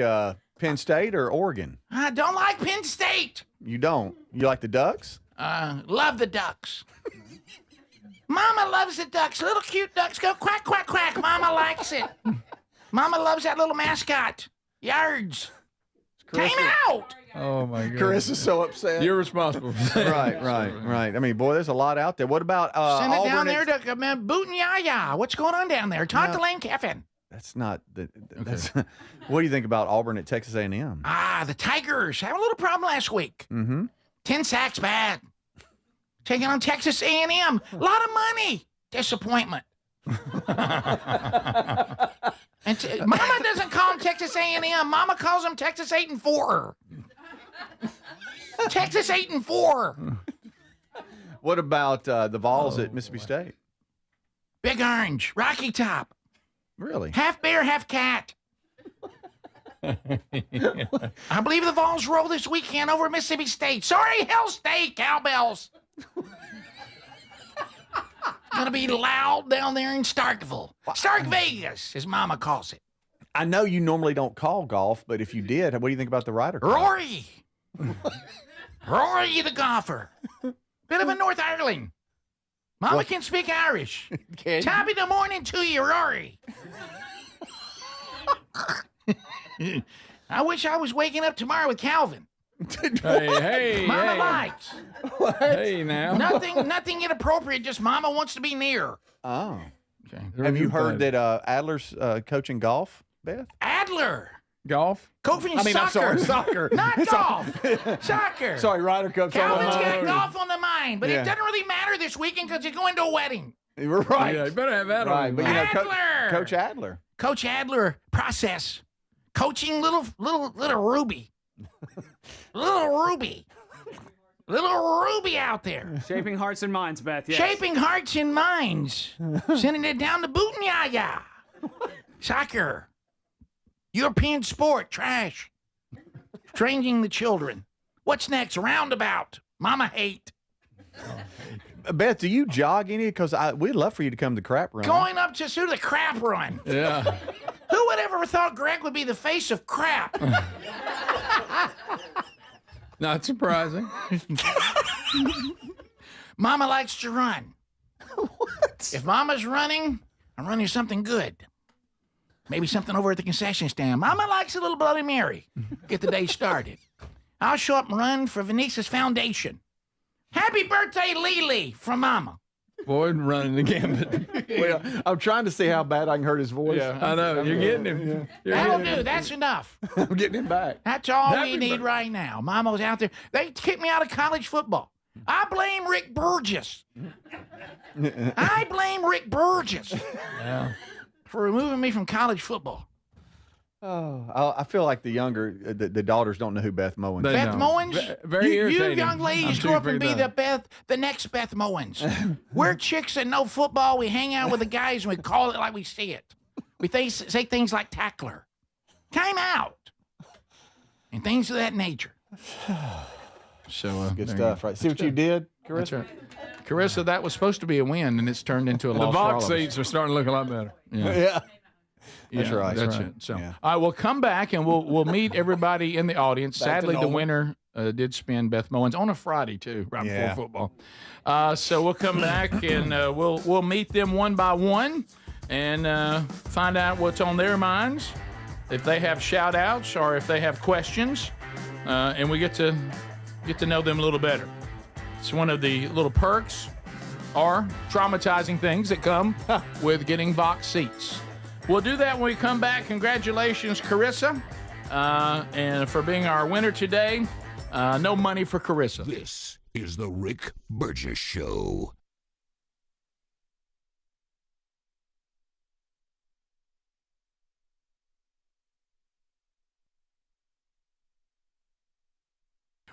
Penn State or Oregon? I don't like Penn State. You don't? You like the Ducks? Love the Ducks. Mama loves the Ducks. Little cute ducks go quack, quack, quack. Mama likes it. Mama loves that little mascot. Yards. Time out. Oh, my God. Carissa's so upset. You're responsible for that. Right. I mean, boy, there's a lot out there. What about Send it Auburn? down there to Boot and Yaya. What's going on down there? Talk to Lane Kiffin. That's not the. That's, what do you think about Auburn at Texas A&M? The Tigers had a little problem last week. 10 sacks bad. Taking on Texas A&M. A lot of money. Disappointment. And Mama doesn't call them Texas A&M. Mama calls them Texas 8-4. Texas 8-4. What about the Vols at Mississippi State? Big Orange. Rocky Top. Really? Half bear, half cat. I believe the Vols roll this weekend over Mississippi State. Sorry, Hell State, cowbells. Gonna be loud down there in Starkville. Stark Vegas, as Mama calls it. I know you normally don't call golf, but if you did, what do you think about the Ryder Cup? Rory. Rory the golfer. Bit of a North Ireland. Mama can speak Irish. Top of the morning to you, Rory. I wish I was waking up tomorrow with Calvin. Hey. Mama likes. What? Hey, now. Nothing inappropriate, just Mama wants to be near. Oh. Okay. Have you heard that Adler's coaching golf, Beth? Adler. Golf? Coaching I mean, soccer. I'm sorry, soccer. Not golf. Soccer. Sorry, Ryder Cup's on Calvin's the got mind. golf on the mind, but Yeah. it doesn't really matter this weekend because you're going to a wedding. You're right. Yeah, you better have that Right, on. but you know, Adler. Coach Adler. Coach Adler process. Coaching little Ruby. Little Ruby out there. Shaping hearts and minds, Beth. Yes. Shaping hearts and minds. Sending it down to Boot and Yaya. Soccer. European sport. Trash. Training the children. What's next? Roundabout. Mama hate. Beth, do you jog any? Because we'd love for you to come to the crap run. Going up to do the crap run. Yeah. Who would ever thought Greg would be the face of crap? Not surprising. Mama likes to run. What? If Mama's running, I'm running something good. Maybe something over at the concession stand. Mama likes a little Bloody Mary. Get the day started. I'll show up and run for Venice's Foundation. Happy birthday, Lily, from Mama. Boyd running the gambit. Well, I'm trying to see how bad I can hurt his voice. Yeah, I know. You're getting him. Yeah. That'll do. That's enough. I'm getting him back. That's all Happy we need right now. Mama's out there. They kicked me out of college football. I blame Rick Burgess. I blame Rick Burgess for removing me from college football. Oh, I feel like the daughters don't know who Beth Mowens is. Beth Mowens? Very you irritating. young ladies I'm grow up and be super the next Beth Mowens. We're chicks that know football. We hang out with the guys and we call it like we see it. We say things like tackler, time out, and things of that nature. So good stuff, right? See what you did, Carissa? That's right. Carissa, that was supposed to be a win, and it's turned into a The loss. box seats are starting to look a lot better. Yeah. Yeah, That's right. That's right. it. So, Yeah. all right, we'll come back and we'll meet everybody in the audience. Back to Sadly, the normal. winner did spin Beth Mowens on a Friday too, right Yeah. before football. So we'll come back and we'll meet them one by one and find out what's on their minds, if they have shout outs or if they have questions, and we get to know them a little better. It's one of the little perks or traumatizing things that come with getting box seats. We'll do that when we come back. Congratulations, Carissa, and for being our winner today. No money for Carissa. This is the Rick Burgess Show.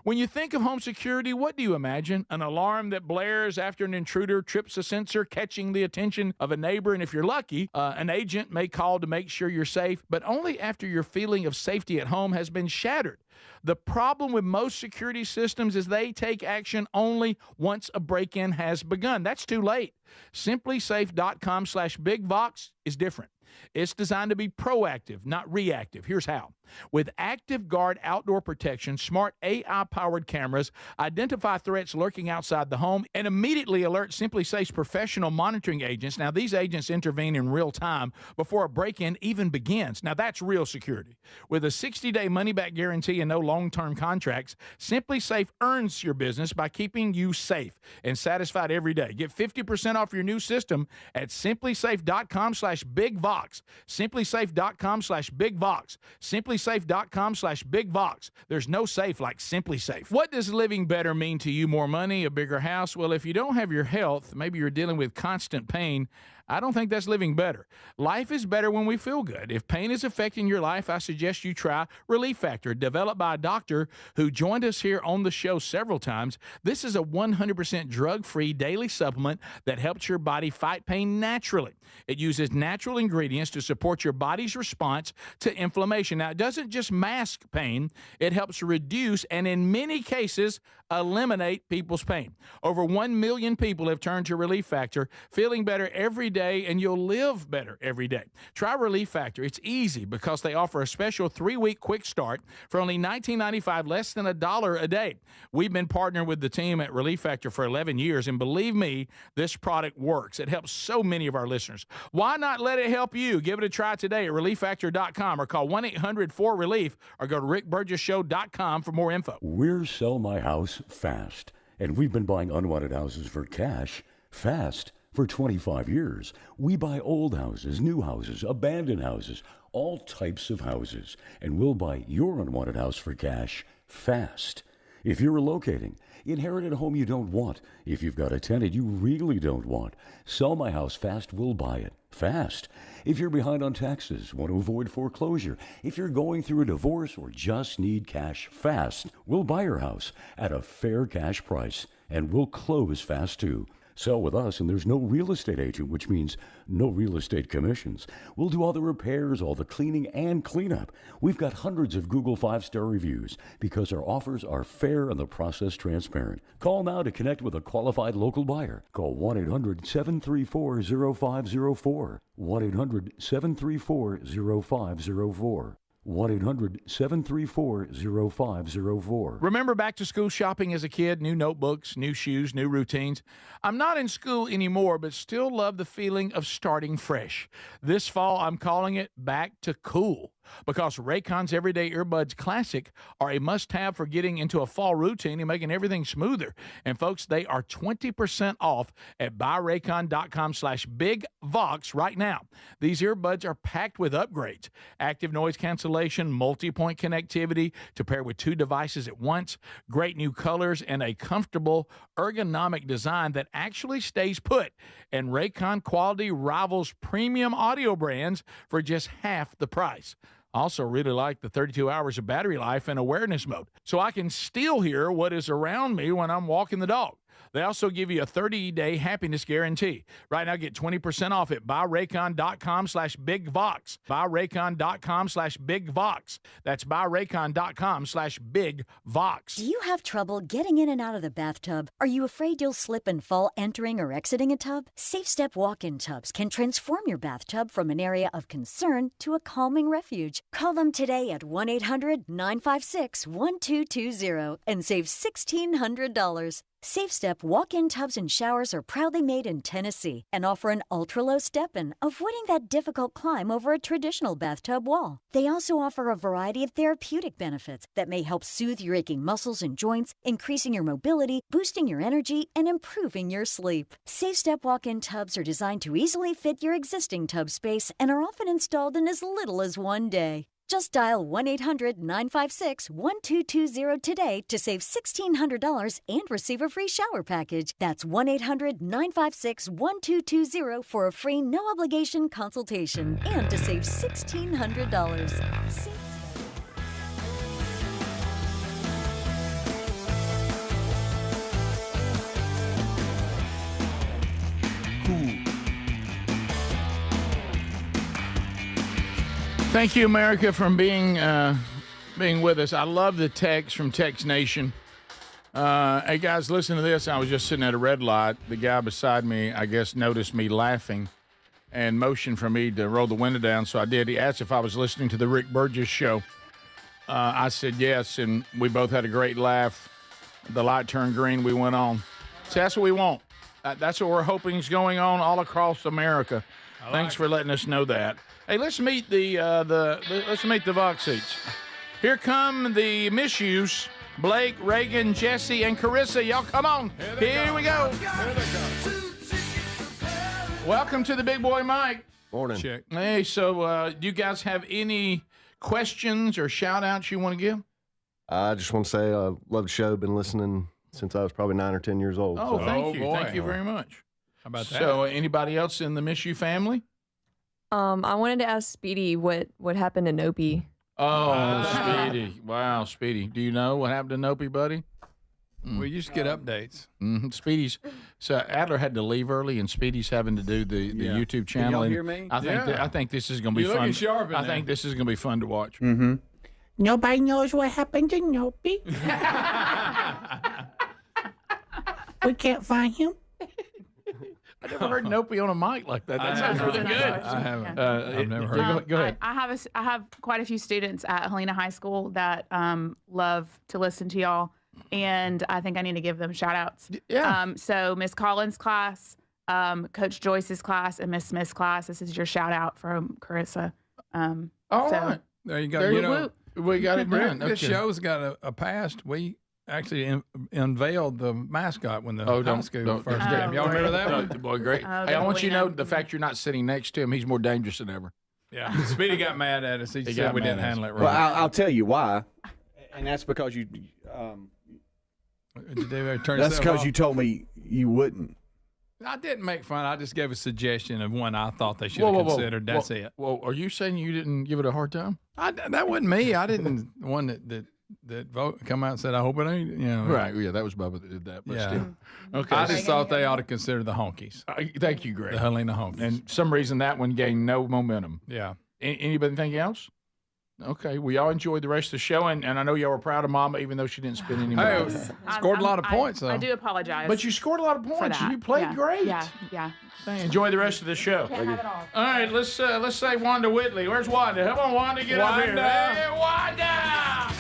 When you think of home security, what do you imagine? An alarm that blares after an intruder trips a sensor, catching the attention of a neighbor. And if you're lucky, an agent may call to make sure you're safe, but only after your feeling of safety at home has been shattered. The problem with most security systems is they take action only once a break-in has begun. That's too late. SimpliSafe.com/BigVox is different. It's designed to be proactive, not reactive. Here's how. With Active Guard outdoor protection, smart AI-powered cameras identify threats lurking outside the home and immediately alert SimpliSafe's professional monitoring agents. Now, these agents intervene in real time before a break-in even begins. Now, that's real security. With a 60-day money-back guarantee and no long-term contracts, SimpliSafe earns your business by keeping you safe and satisfied every day. Get 50% off your new system at SimpliSafe.com/BigVox. SimpliSafe.com/BigVox. SimpliSafe.com/BigVox. There's no safe like SimpliSafe. What does living better mean to you? More money, a bigger house? Well, if you don't have your health, maybe you're dealing with constant pain, I don't think that's living better. Life is better when we feel good. If pain is affecting your life, I suggest you try Relief Factor, developed by a doctor who joined us here on the show several times. This is a 100% drug-free daily supplement that helps your body fight pain naturally. It uses natural ingredients to support your body's response to inflammation. Now, it doesn't just mask pain, it helps reduce and in many cases eliminate people's pain. Over 1 million people have turned to Relief Factor, feeling better every day, and you'll live better every day. Try Relief Factor. It's easy because they offer a special 3-week quick start for only $19.95, less than $1 a day. We've been partnering with the team at Relief Factor for 11 years, and believe me, this product works. It helps so many of our listeners. Why not let it help you? Give it a try today at ReliefFactor.com or call 1-800-4RELIEF or go to RickBurgessShow.com for more info. We're Sell My House Fast, and we've been buying unwanted houses for cash fast for 25 years. We buy old houses, new houses, abandoned houses, all types of houses, and we'll buy your unwanted house for cash fast. If you're relocating, inherited a home you don't want, if you've got a tenant you really don't want, Sell My House Fast will buy it fast. If you're behind on taxes, want to avoid foreclosure, if you're going through a divorce or just need cash fast, we'll buy your house at a fair cash price, and we'll close fast too. Sell with us, and there's no real estate agent, which means no real estate commissions. We'll do all the repairs, all the cleaning, and cleanup. We've got hundreds of Google 5-star reviews because our offers are fair and the process transparent. Call now to connect with a qualified local buyer. Call 1-800-734-0504. 1-800-734-0504. 1-800-734-0504. Remember back to school shopping as a kid? New notebooks, new shoes, new routines. I'm not in school anymore, but still love the feeling of starting fresh. This fall, I'm calling it Back to Cool, because Raycon's Everyday Earbuds Classic are a must-have for getting into a fall routine and making everything smoother. And folks, they are 20% off at buyraycon.com/BigVox right now. These earbuds are packed with upgrades: active noise cancellation, multi-point connectivity to pair with 2 devices at once, great new colors, and a comfortable ergonomic design that actually stays put. And Raycon quality rivals premium audio brands for just half the price. Also really like the 32 hours of battery life and awareness mode, so I can still hear what is around me when I'm walking the dog. They also give you a 30-day happiness guarantee. Right now, get 20% off at buyraycon.com/BigVox. Buyraycon.com/BigVox. That's buyraycon.com/BigVox. Do you have trouble getting in and out of the bathtub? Are you afraid you'll slip and fall entering or exiting a tub? SafeStep walk-in tubs can transform your bathtub from an area of concern to a calming refuge. Call them today at 1-800-956-1220 and save $1,600. SafeStep walk-in tubs and showers are proudly made in Tennessee and offer an ultra-low step-in, avoiding that difficult climb over a traditional bathtub wall. They also offer a variety of therapeutic benefits that may help soothe your aching muscles and joints, increasing your mobility, boosting your energy, and improving your sleep. SafeStep walk-in tubs are designed to easily fit your existing tub space and are often installed in as little as 1 day. Just dial 1-800-956-1220 today to save $1,600 and receive a free shower package. That's 1-800-956-1220 for a free no-obligation consultation and to save $1,600. Thank you, America, for being with us. I love the text from Text Nation. Hey, guys, listen to this. I was just sitting at a red light. The guy beside me, I guess, noticed me laughing and motioned for me to roll the window down, so I did. He asked if I was listening to the Rick Burgess show. I said yes, and we both had a great laugh. The light turned green. We went on. So that's what we want. That's what we're hoping is going on all across America. Thanks for letting us know that. Hey, let's meet the Vox seats. Here come the misuse. Blake, Reagan, Jesse, and Carissa. Y'all come on. Here we go. Welcome to the Big Boy Mike. Morning. Check. Hey, so do you guys have any questions or shout-outs you want to give? I just want to say I love the show. Been listening since I was probably 9 or 10 years old. Oh, so. thank you. Thank you very much. How about that? So anybody else in the Miss You family? I wanted to ask Speedy what happened to Nopi. Oh, Speedy. Wow, Speedy. Do you know what happened to Nopi, buddy? We used to get updates. Mm-hmm. Speedy's. So Adler had to leave early, and Speedy's having to do the YouTube channel. Can y'all and hear me? I think this is going to be You're fun. looking sharp in I there. think this is going to be fun to watch. Mm-hmm. Nobody knows what happened to Nopi. We can't find him. I never heard Nopi on a mic like that. That sounds really good. I haven't. I've never heard. Go ahead. I have quite a few students at Helena High School that love to listen to y'all, and I think I need to give them shout outs. Yeah. So Miss Collins' class, Coach Joyce's class, and Miss Smith's class. This is your shout out from Carissa. All right. There you go. There you you know, we got it done. This Okay. show's got a past. We actually unveiled the mascot when the high school first came. Y'all remember that one? Boy, great. Hey, I want you to know the fact you're not sitting next to him, he's more dangerous than ever. Yeah. Speedy got mad at us. He said got we mad didn't at us. handle it right. Well, I'll tell you why, and that's because you. Did they turn That's yourself because off? you told me you wouldn't. I didn't make fun. I just gave a suggestion of one I thought they should have considered. That's it. Well, are you saying you didn't give it a hard time? That wasn't me. I didn't one that come out and said, I hope it ain't, Right, yeah, that was Bubba that did that, but still. Okay. I just thought they ought to consider the honkies. Thank you, Greg. The Helena honkies. And some reason that one gained no momentum. Yeah. Anybody think else? Okay, we all enjoyed the rest of the show, and I know y'all were proud of Mama, even though she didn't spend any money. Scored a lot of points, though. I do apologize. But you scored a lot of points. You played great. Yeah. Enjoy the rest of the show. Can't have it all. All right, let's say Wanda Whitley. Where's Wanda? Come on, Wanda, get up here. Hey, Wanda!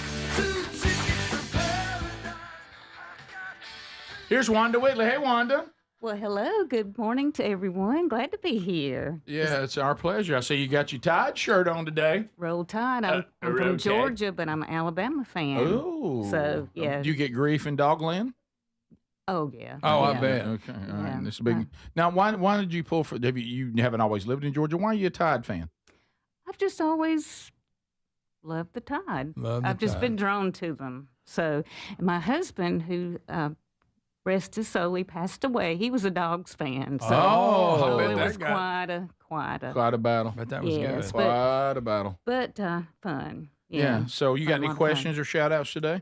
Here's Wanda Whitley. Hey, Wanda. Well, hello. Good morning to everyone. Glad to be here. Yeah, it's our pleasure. I see you got your Tide shirt on today. Roll Tide. I'm from okay. Georgia, but I'm an Alabama fan. Oh. So, yeah. Do you get grief in Dogland? Oh, yeah. Oh, yeah. I bet. Okay, all right. This big. Now, why did you pull for? You haven't always lived in Georgia? Why are you a Tide fan? I've just always loved the Tide. I've just been drawn to them. So, my husband, who rest his soul, he passed away. He was a Dogs fan. So, it was quite a battle. But that was good. Quite a battle. But fun. Yeah. So, you got any questions or shout outs today?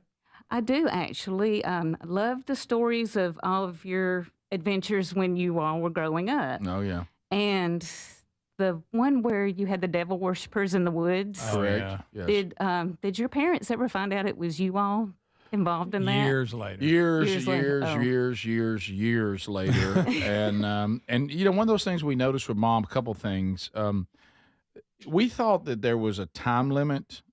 I do actually. Love the stories of all of your adventures when you all were growing up. Oh, yeah. And the one where you had the devil worshippers in the woods. Correct. Yeah. Yes. Did your parents ever find out it was you all involved in that? Years later. Years later. And one of those things we noticed with Mom, a couple things. We thought that there was a time limit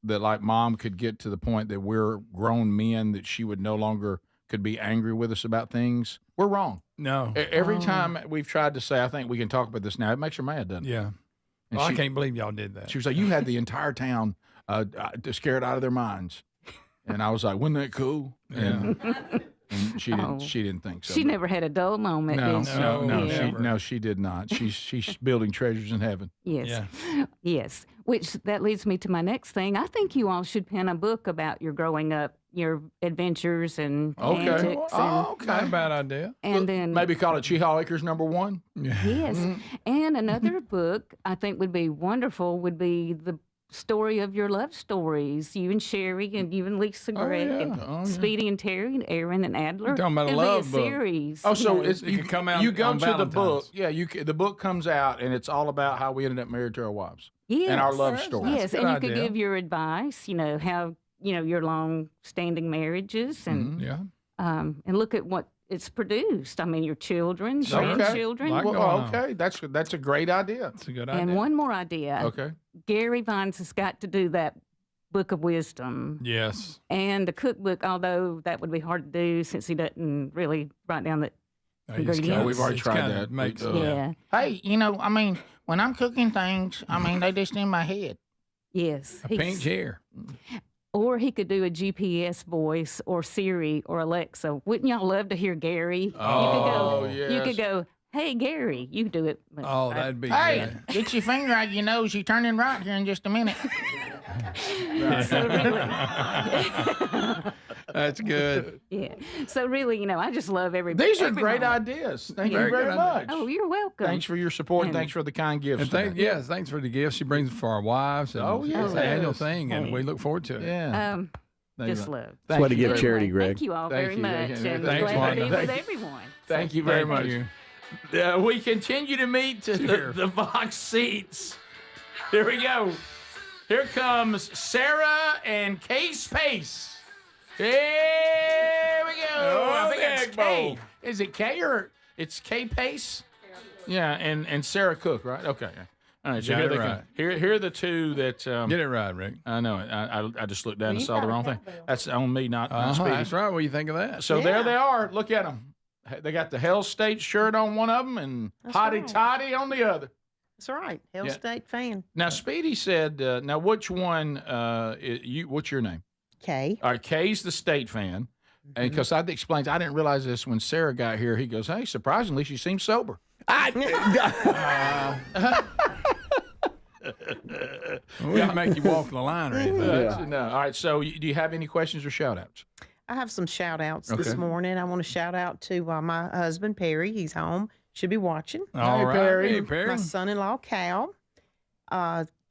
that like Mom could get to the point that we're grown men, that she would no longer could be angry with us about things. We're wrong. No. Every time we've tried to say, I think we can talk about this now, it makes her mad, doesn't it? Yeah. And I can't believe y'all did that. She was like, you had the entire town scared out of their minds. And I was like, wasn't that cool? And she didn't think so. She never had a dull moment. No, she did not. She's building treasures in heaven. Yes. Yeah. Yes. Which that leads me to my next thing. I think you all should pen a book about your growing up, your adventures and antics. Okay. Not a bad idea. And then maybe call it Cheehaw Acres #1. Yes. And another book I think would be wonderful would be the story of your love stories, you and Sherry and you and Lisa Gregg and Speedy and Terry and Aaron and Adler. You're talking about a It'll love be a book. series. Oh, so it could come out. You go on to the Valentine's. book. Yeah, the book comes out and it's all about how we ended up married to our wives. Yes. And our love story. Yes, and you could give your advice, how, your long-standing marriages and and look at what it's produced. I mean, your children, grandchildren. Okay, that's a great idea. That's a good idea. And one more idea. Okay. Gary Vines has got to do that book of wisdom. Yes. And the cookbook, although that would be hard to do since he doesn't really write down the ingredients. We've already tried that. Yeah. Hey, I mean, when I'm cooking things, they just in my head. Yes. A pink chair. Or he could do a GPS voice or Siri or Alexa. Wouldn't y'all love to hear Gary? Oh, You could go, hey, Gary, you do it. Oh, that'd be Hey, good. get your finger out your nose. You're turning right here in just a minute. So really, that's good. Yeah. So really, I just love everybody. These are great ideas. Thank you very much. Oh, you're welcome. Thanks for your support and thanks for the kind gifts. And thanks for the gifts she brings for our wives. And it's an annual thing, and we look forward to it. Yeah. Just love. That's why to give charity, Greg. Thank you all very much. And Thanks, glad to be Wanda. with everyone. Thank you very much. We continue to meet the box seats. Here we go. Here comes Sarah and Kay Space. Here we go. I think it's Kay. Is it Kay or it's Kay Pace? Yeah, and Sarah Cook, right? Okay. All right, so here are the two that get it right, Rick. I know it. I just looked down and saw the wrong thing. That's on me, not Speedy. That's right. What do you think of that? So there they are. Look at them. They got the Hell State shirt on one of them and Hottie Toddy on the other. That's right. Hell State fan. Now, Speedy said, now which one, what's your name? Kay. All right, Kay's the State fan. And because I explained, I didn't realize this when Sarah got here. He goes, hey, surprisingly, she seems sober. We didn't make you walk the line or anything. No. All right, so do you have any questions or shout-outs? I have some shout-outs this morning. I want to shout out to my husband, Perry. He's home. Should be watching. All right. Perry. Hey, Perry. My son-in-law, Cal.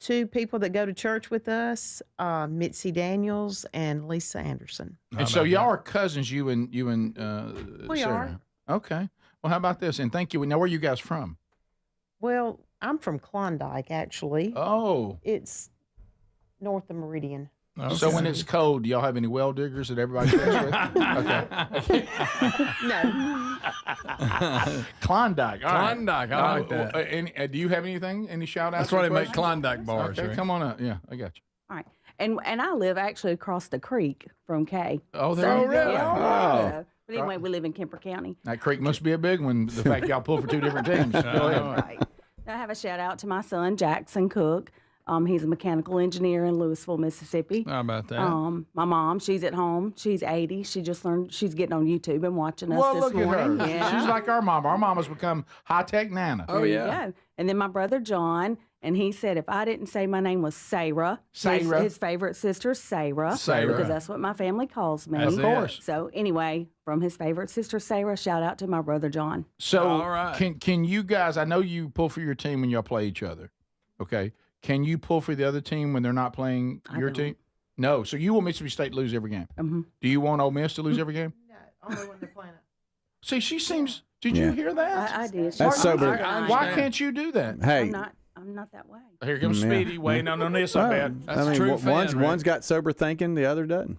two people that go to church with us, Mitzi Daniels and Lisa Anderson. And so y'all are cousins, you and We Sarah. Okay. Well, how about this? And thank you. Now, where are you guys from? Well, I'm from Klondike, actually. Oh. It's north of Meridian. So when it's cold, do y'all have any well diggers that everybody plays with? Okay. No. Klondike. All right. Klondike, I like that. Do you have anything? Any shout outs? That's why they make Klondike bars. Okay, right? come on up. Yeah, I got you. All right. And I live actually across the creek from Kay. Oh, there you go. Yeah, Oh. so, but anyway, we live in Kemper County. That creek must be a big one, the fact y'all pull for two different teams. Go ahead. Right. I have a shout out to my son, Jackson Cook. He's a mechanical engineer in Louisville, Mississippi. How about that? My mom, she's at home. She's 80. She just learned, she's getting on YouTube and watching us Well, this look morning. at her. Yeah. She's like our mama. Our mama's become high-tech Nana. There you go. And then my brother John, and he said if I didn't say my name was Sarah, his favorite sister, Sarah, because that's what my family calls me. Of course. So anyway, from his favorite sister, Sarah, shout out to my brother John. So can you guys, I know you pull for your team when y'all play each other, okay? Can you pull for the other team when they're not playing your team? No. So you want Mississippi State to lose every game? Mm-hmm. Do you want Ole Miss to lose every game? No, only when they're playing it. See, she seems. Did you hear that? I did. That's sober. Why can't you do that? Hey. I'm not that way. Here comes Speedy waiting on this. I bet. I mean, one's got sober thinking, the other doesn't.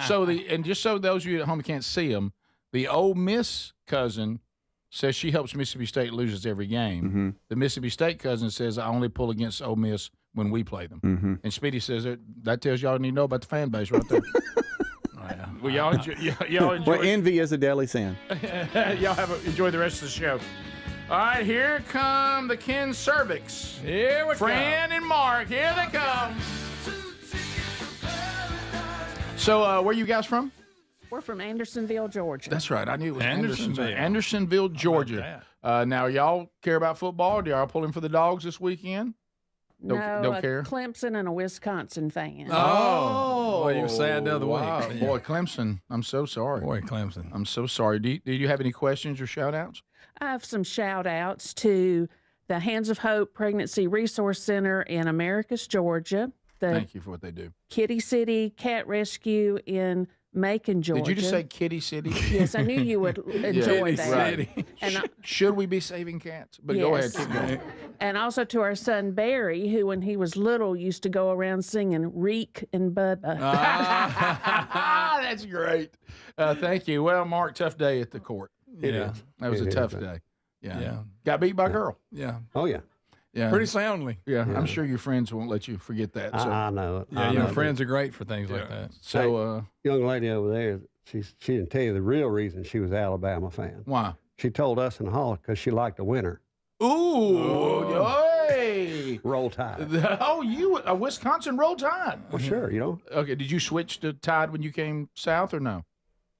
So just so those of you at home can't see them, the Ole Miss cousin says she helps Mississippi State loses every game. Mm-hmm. The Mississippi State cousin says I only pull against Ole Miss when we play them. Mm-hmm. And Speedy says that tells y'all need to know about the fan base right there. Well, y'all enjoy. Well, envy is a deadly sin. Y'all enjoy the rest of the show. All right, here come the Ken Cervix. Here we Fran and Mark, here they come. So, where you guys from? We're from Andersonville, Georgia. That's right. I knew it was Andersonville. Andersonville, Georgia. Now, y'all care about football? Do y'all pull in for the Dogs this weekend? Don't care. Clemson and a Wisconsin fan. Oh, boy, you were sad the other wow. week. Boy, Clemson. I'm so sorry. Boy, Clemson. I'm so sorry. Do you have any questions or shout outs? I have some shout outs to the Hands of Hope Pregnancy Resource Center in Americus, Georgia. Thank you for what they do. Kitty City Cat Rescue in Macon, Georgia. Did you just say Kitty City? Yes, I knew you would enjoy that. Right. And should we be saving cats? But go ahead, keep going. And also to our son Barry, who when he was little used to go around singing Reek and Bubba. That's great. Thank you. Well, Mark, tough day at the court. It is. That was a tough day. Yeah. Got beat by a girl. Yeah. Oh, yeah. Yeah. Pretty soundly. Yeah. I'm sure your friends won't let you forget that. So. I know it. Yeah, your friends are great for things like that. So, young lady over there, she didn't tell you the real reason she was an Alabama fan. Why? She told us in the hall because she liked the winner. Ooh. Hey. Roll Tide. Oh, you a Wisconsin Roll Tide? Well, sure, you know. Okay. Did you switch to Tide when you came south or no?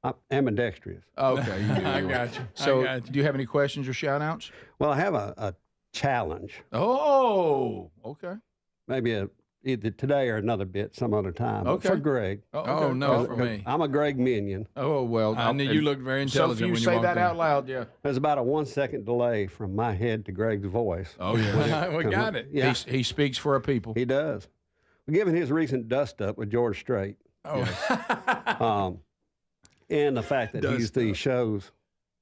I'm ambidextrous. Okay. I got you. So, do you have any questions or shout outs? Well, I have a challenge. Oh, okay. Maybe either today or another bit some other time. Okay. For Greg. Oh, no, for me. I'm a Greg minion. Oh, well. I knew you looked very intelligent So if you when you say walked that in. out loud, yeah. There's about a 1 second delay from my head to Greg's voice. Oh, yeah. We got it. Yeah. He speaks for a people. He does. Well, given his recent dust-up with George Strait, and the fact that he's the show's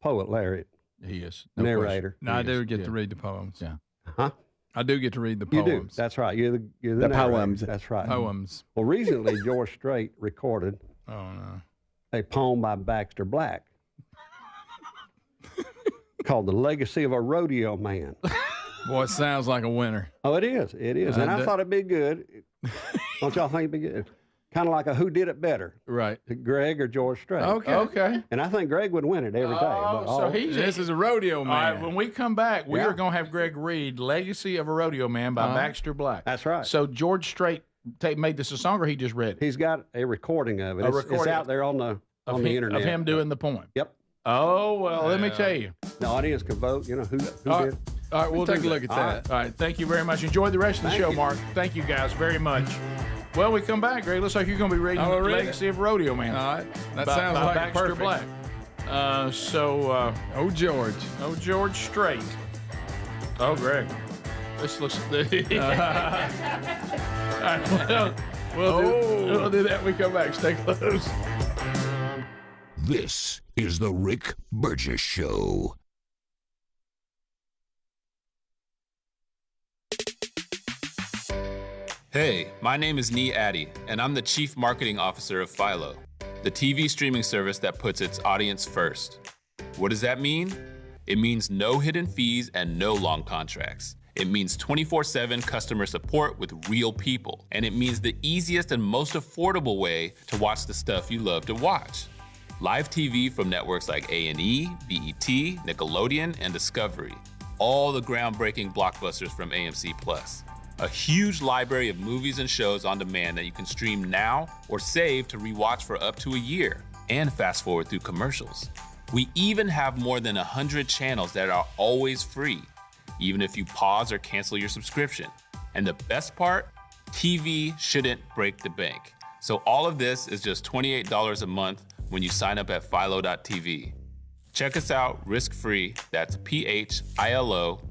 poet laureate, he is. Narrator. No, I do get to read the poems. Yeah. Huh? I do get to read the You poems. do. That's right. You're the The narrator. poems. That's right. Poems. Well, recently George Strait recorded Oh, no. a poem by Baxter Black called "The Legacy of a Rodeo Man." Boy, it sounds like a winner. Oh, it is. It is. And I thought it'd be good. Don't y'all think it'd be good? Kind of like a who did it better, right? Greg or George Strait. Okay. And I think Greg would win it every day. But So this is a rodeo man. All right, when we come back, we are going to have Greg read "Legacy of a Rodeo Man" by Baxter Black. That's right. So George Strait made this a song, or he just read it? He's got a recording of it. It's out there on the internet of him doing the poem. Yep. Oh well, let me tell you. The audience can vote. You know who did. All right, we'll take a look at that. All right, thank you very much. Enjoy the rest of the show, Mark. Thank you guys very much. Well, we come back, Greg. Looks like you're going to be reading I'll the read Legacy of Rodeo Man. All right. That by sounds like Baxter perfect. Black. Oh, George. Oh, George Strait. Oh, Greg. Let's look at the. All right, we'll do that when we come back. Stay close. This is the Rick Burgess Show. Hey, my name is Nee Addy, and I'm the Chief Marketing Officer of Philo, the TV streaming service that puts its audience first. What does that mean? It means no hidden fees and no long contracts. It means 24/7 customer support with real people. And it means the easiest and most affordable way to watch the stuff you love to watch. Live TV from networks like A&E, BET, Nickelodeon, and Discovery. All the groundbreaking blockbusters from AMC+. A huge library of movies and shows on demand that you can stream now or save to rewatch for up to a year, and fast forward through commercials. We even have more than 100 channels that are always free, even if you pause or cancel your subscription. And the best part, TV shouldn't break the bank. So all of this is just $28 a month when you sign up at philo.tv. Check us out risk-free, that's philo.tv.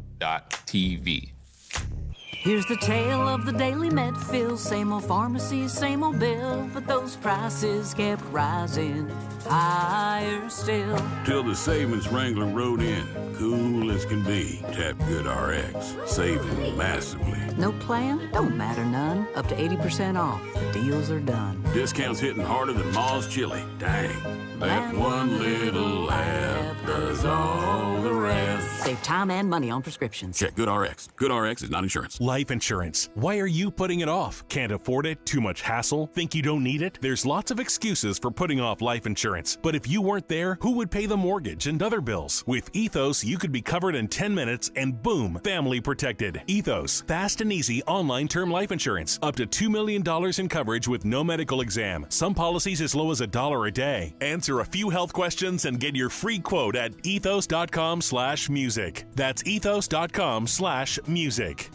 Here's the tale of the daily med fill. Same old pharmacy, same old bill, but those prices kept rising higher still. Till the savings wrangler rode in, cool as can be. Tap Good RX, saving massively. No plan? Don't matter none. Up to 80% off. The deals are done. Discounts hitting harder than Ma's chili. Dang. That one little app does all the rest. Save time and money on prescriptions. Check Good RX. Good RX is not insurance. Life insurance. Why are you putting it off? Can't afford it? Too much hassle? Think you don't need it? There's lots of excuses for putting off life insurance. But if you weren't there, who would pay the mortgage and other bills? With Ethos, you could be covered in 10 minutes and boom, family protected. Ethos, fast and easy online term life insurance. Up to $2 million in coverage with no medical exam. Some policies as low as $1 a day. Answer a few health questions and get your free quote at ethos.com/music. That's ethos.com/music.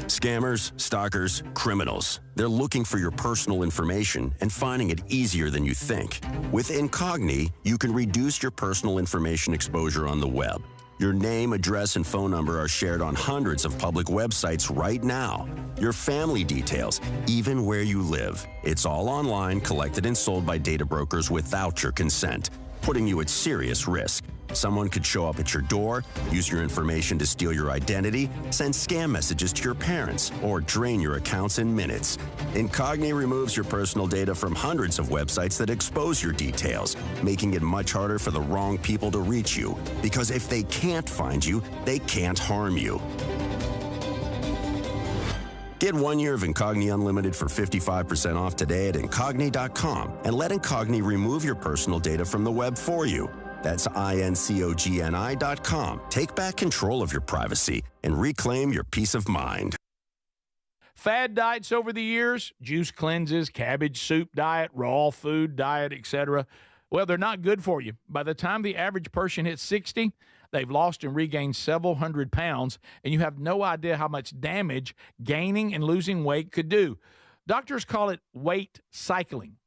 Scammers, stalkers, criminals. They're looking for your personal information and finding it easier than you think. With Incogni, you can reduce your personal information exposure on the web. Your name, address, and phone number are shared on hundreds of public websites right now. Your family details, even where you live. It's all online, collected and sold by data brokers without your consent, putting you at serious risk. Someone could show up at your door, use your information to steal your identity, send scam messages to your parents, or drain your accounts in minutes. Incogni removes your personal data from hundreds of websites that expose your details, making it much harder for the wrong people to reach you. Because if they can't find you, they can't harm you. Get 1 year of Incogni Unlimited for 55% off today at Incogni.com and let Incogni remove your personal data from the web for you. That's INCOGNI.com. Take back control of your privacy and reclaim your peace of mind. Fad diets over the years, juice cleanses, cabbage soup diet, raw food diet, etc. Well, they're not good for you. By the time the average person hits 60, they've lost and regained several hundred pounds, and you have no idea how much damage gaining and losing weight could do. Doctors call it weight cycling.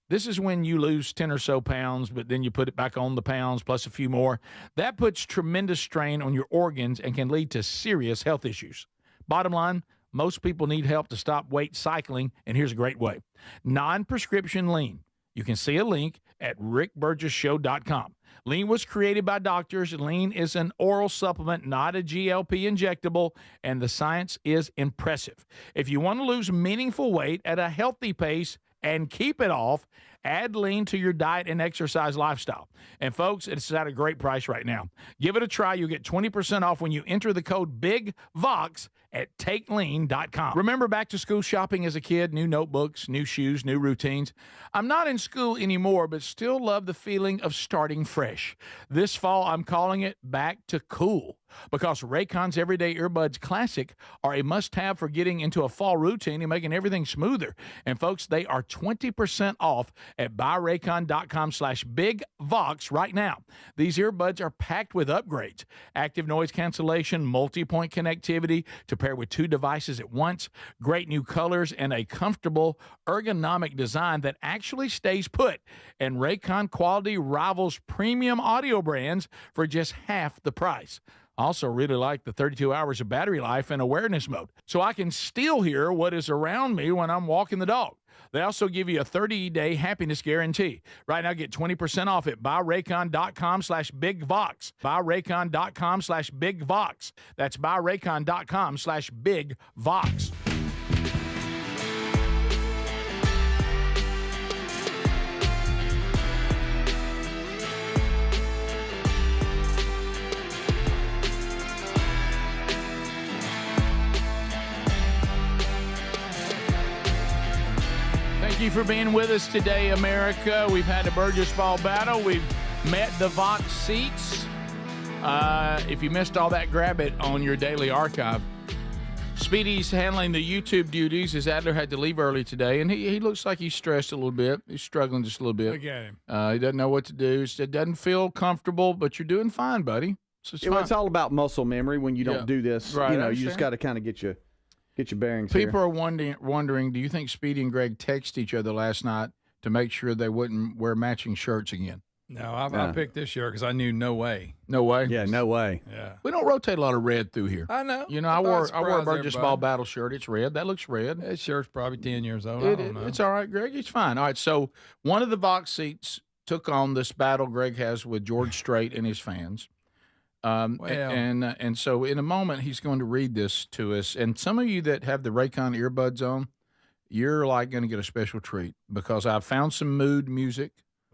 This is when you lose 10 or so pounds, but then you put it back on the pounds plus a few more. That puts tremendous strain on your organs and can lead to serious health issues. Bottom line, most people need help to stop weight cycling, and here's a great way. Non-prescription lean. You can see a link at rickburgessshow.com. Lean was created by doctors. Lean is an oral supplement, not a GLP injectable, and the science is impressive. If you want to lose meaningful weight at a healthy pace and keep it off, add Lean to your diet and exercise lifestyle. And folks, it's at a great price right now. Give it a try. You'll get 20% off when you enter the code BIGVOX at takelean.com. Remember back to school shopping as a kid? New notebooks, new shoes, new routines. I'm not in school anymore, but still love the feeling of starting fresh. This fall, I'm calling it Back to Cool, because Raycon's Everyday Earbuds Classic are a must-have for getting into a fall routine and making everything smoother. And folks, they are 20% off at buyraycon.com/BigVox right now. These earbuds are packed with upgrades: active noise cancellation, multi-point connectivity to pair with 2 devices at once, great new colors, and a comfortable ergonomic design that actually stays put. And Raycon quality rivals premium audio brands for just half the price. I also really like the 32 hours of battery life and awareness mode, so I can still hear what is around me when I'm walking the dog. They also give you a 30-day happiness guarantee. Right now, get 20% off at buyraycon.com/bigvox. Buyraycon.com/bigvox. That's buyraycon.com/bigvox. Thank you for being with us today, America. We've had a Burgess ball battle. We've met the Vox seats. If you missed all that, grab it on your daily archive. Speedy's handling the YouTube duties as Adler had to leave early today, and he looks like he's stressed a little bit. He's struggling just a little bit. Look at him. He doesn't know what to do. It doesn't feel comfortable, but you're doing fine, buddy. So it's all about muscle memory when you don't do this. Right, You just got to kind of get your bearings People here. are wondering, do you think Speedy and Greg texted each other last night to make sure they wouldn't wear matching shirts again? No, I picked this shirt because I knew no way. No way? Yeah, no way. Yeah. We don't rotate a lot of red through here. I know. You know, I wore a Burgess ball battle shirt. It's red. That looks red. That shirt's probably 10 years old. I don't know. It's all right, Greg. It's fine. All right, so one of the Vox seats took on this battle Greg has with George Strait and his fans. And so in a moment, he's going to read this to us. And some of you that have the Raycon earbuds on, you're like going to get a special treat because I've found some mood music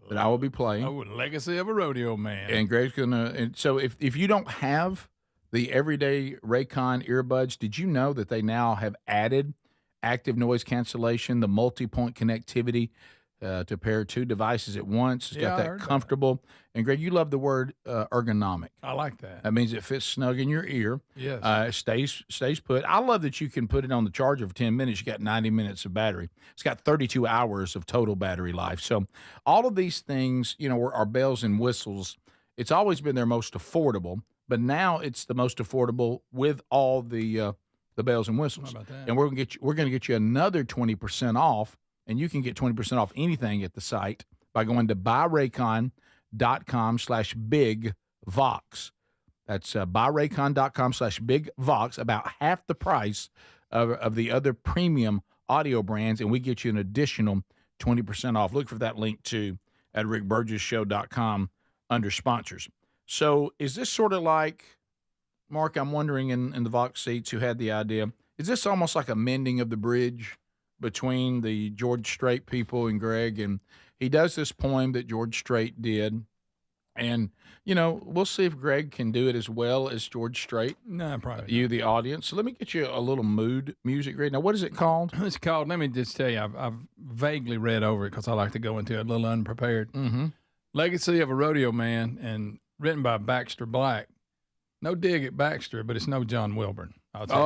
that I will be playing. Oh, Legacy of a Rodeo Man. And Greg's going to, and so if you don't have the everyday Raycon earbuds, did you know that they now have added active noise cancellation, the multi-point connectivity to pair two devices at once? It's got that comfortable. And Greg, you love the word ergonomic. I like that. That means it fits snug in your ear. Yes. Stays put. I love that you can put it on the charger for 10 minutes. You got 90 minutes of battery. It's got 32 hours of total battery life. So all of these things, are bells and whistles. It's always been their most affordable, but now it's the most affordable with all the bells and whistles. How about that? And we're going to get you another 20% off, and you can get 20% off anything at the site by going to buyraycon.com/bigvox. That's buyraycon.com/bigvox, about half the price of the other premium audio brands, and we get you an additional 20% off. Look for that link too at rickburgessshow.com under sponsors. So is this sort of like, Mark, I'm wondering in the Vox seats who had the idea, is this almost like a mending of the bridge between the George Strait people and Greg? And he does this poem that George Strait did. And, we'll see if Greg can do it as well as George Strait. No, probably you, the audience. So let me get you a little mood music, Greg. Now, what is it called? It's called, let me just tell you, I've vaguely read over it because I like to go into it a little unprepared. Mm-hmm. Legacy of a Rodeo Man, and written by Baxter Black. No dig at Baxter, but it's no John Wilburn. I'll tell you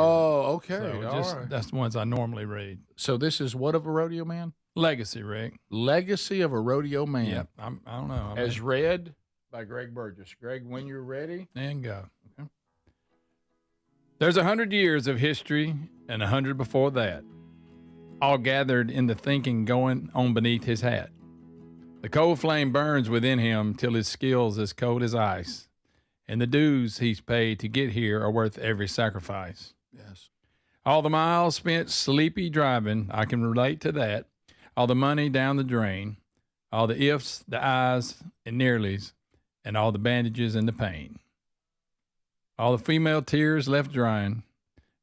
okay. So All right. That's the ones I normally read. So this is what of a rodeo man? Legacy, Rick. Legacy of a Rodeo Man. Yeah, I don't know. As read by Greg Burgess. Greg, when you're ready. And go. Okay. There's 100 years of history and 100 before that, all gathered in the thinking going on beneath his hat. The cold flame burns within him till his skill's as cold as ice, and the dues he's paid to get here are worth every sacrifice. Yes. All the miles spent sleepy driving, I can relate to that. All the money down the drain, all the ifs, the eyes, and nearlies, and all the bandages and the pain. All the female tears left drying,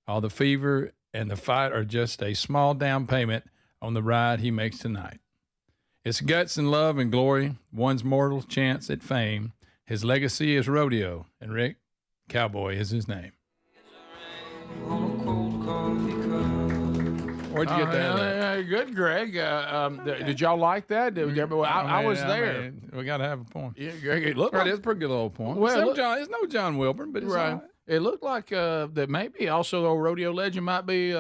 all the fever and the fight are just a small down payment on the ride he makes tonight. It's guts and love and glory, one's mortal chance at fame. His legacy is rodeo, and Rick, cowboy is his name. Where'd you get that? Good, Greg. Did y'all like that? I was there. Man, we got to have a point. Yeah, Greg, it looked Right, like it's a pretty good little point. Well, It's no John Wilburn, but it's right. all right. It looked like that maybe also a rodeo legend might be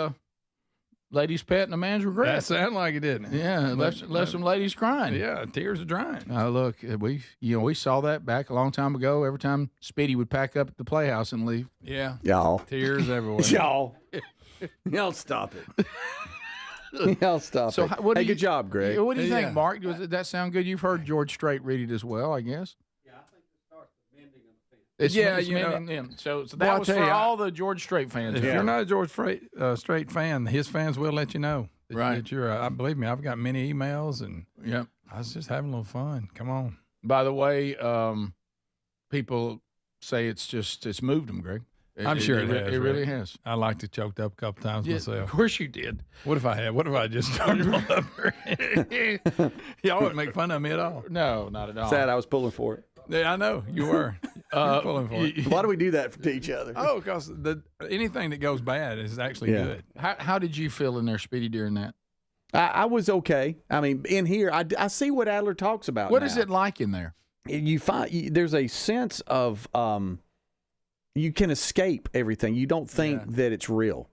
lady's pet and a man's regret. That sounded like it, didn't it? Yeah, left some ladies crying. Yeah, tears are drying. Look, we saw that back a long time ago. Every time Speedy would pack up at the Playhouse and leave. Yeah, y'all, tears everywhere. y'all stop it. Y'all stop So it. what do Good job, Greg. What do you think, Mark? Does that sound good? You've heard George Strait read it as well, I guess. Yeah, I think it starts with mending of the fence. It's Yeah, it's you men know, and them. So Well, that I'll was tell for you, all the George Strait fans. If you're not a George Strait fan, his fans will let you know. Right. That you're. Believe me, I've got many emails, and I was just having a little fun. Come on. By the way, people say it's moved them, Greg. I'm sure it has. It really Rick. has. I liked it choked up a couple times myself. Of course you did. What if I had? What if I just started up? Y'all wouldn't make fun of me at all. No, not at all. Sad I was pulling for it. Yeah, I know you were. You're pulling for it. Why do we do that to each other? Oh, because anything that goes bad is actually good. How did you feel in there, Speedy, during that? I was okay. I mean, in here, I see what Adler talks about. What is it like in there? You find there's a sense of you can escape everything. You don't think that it's real.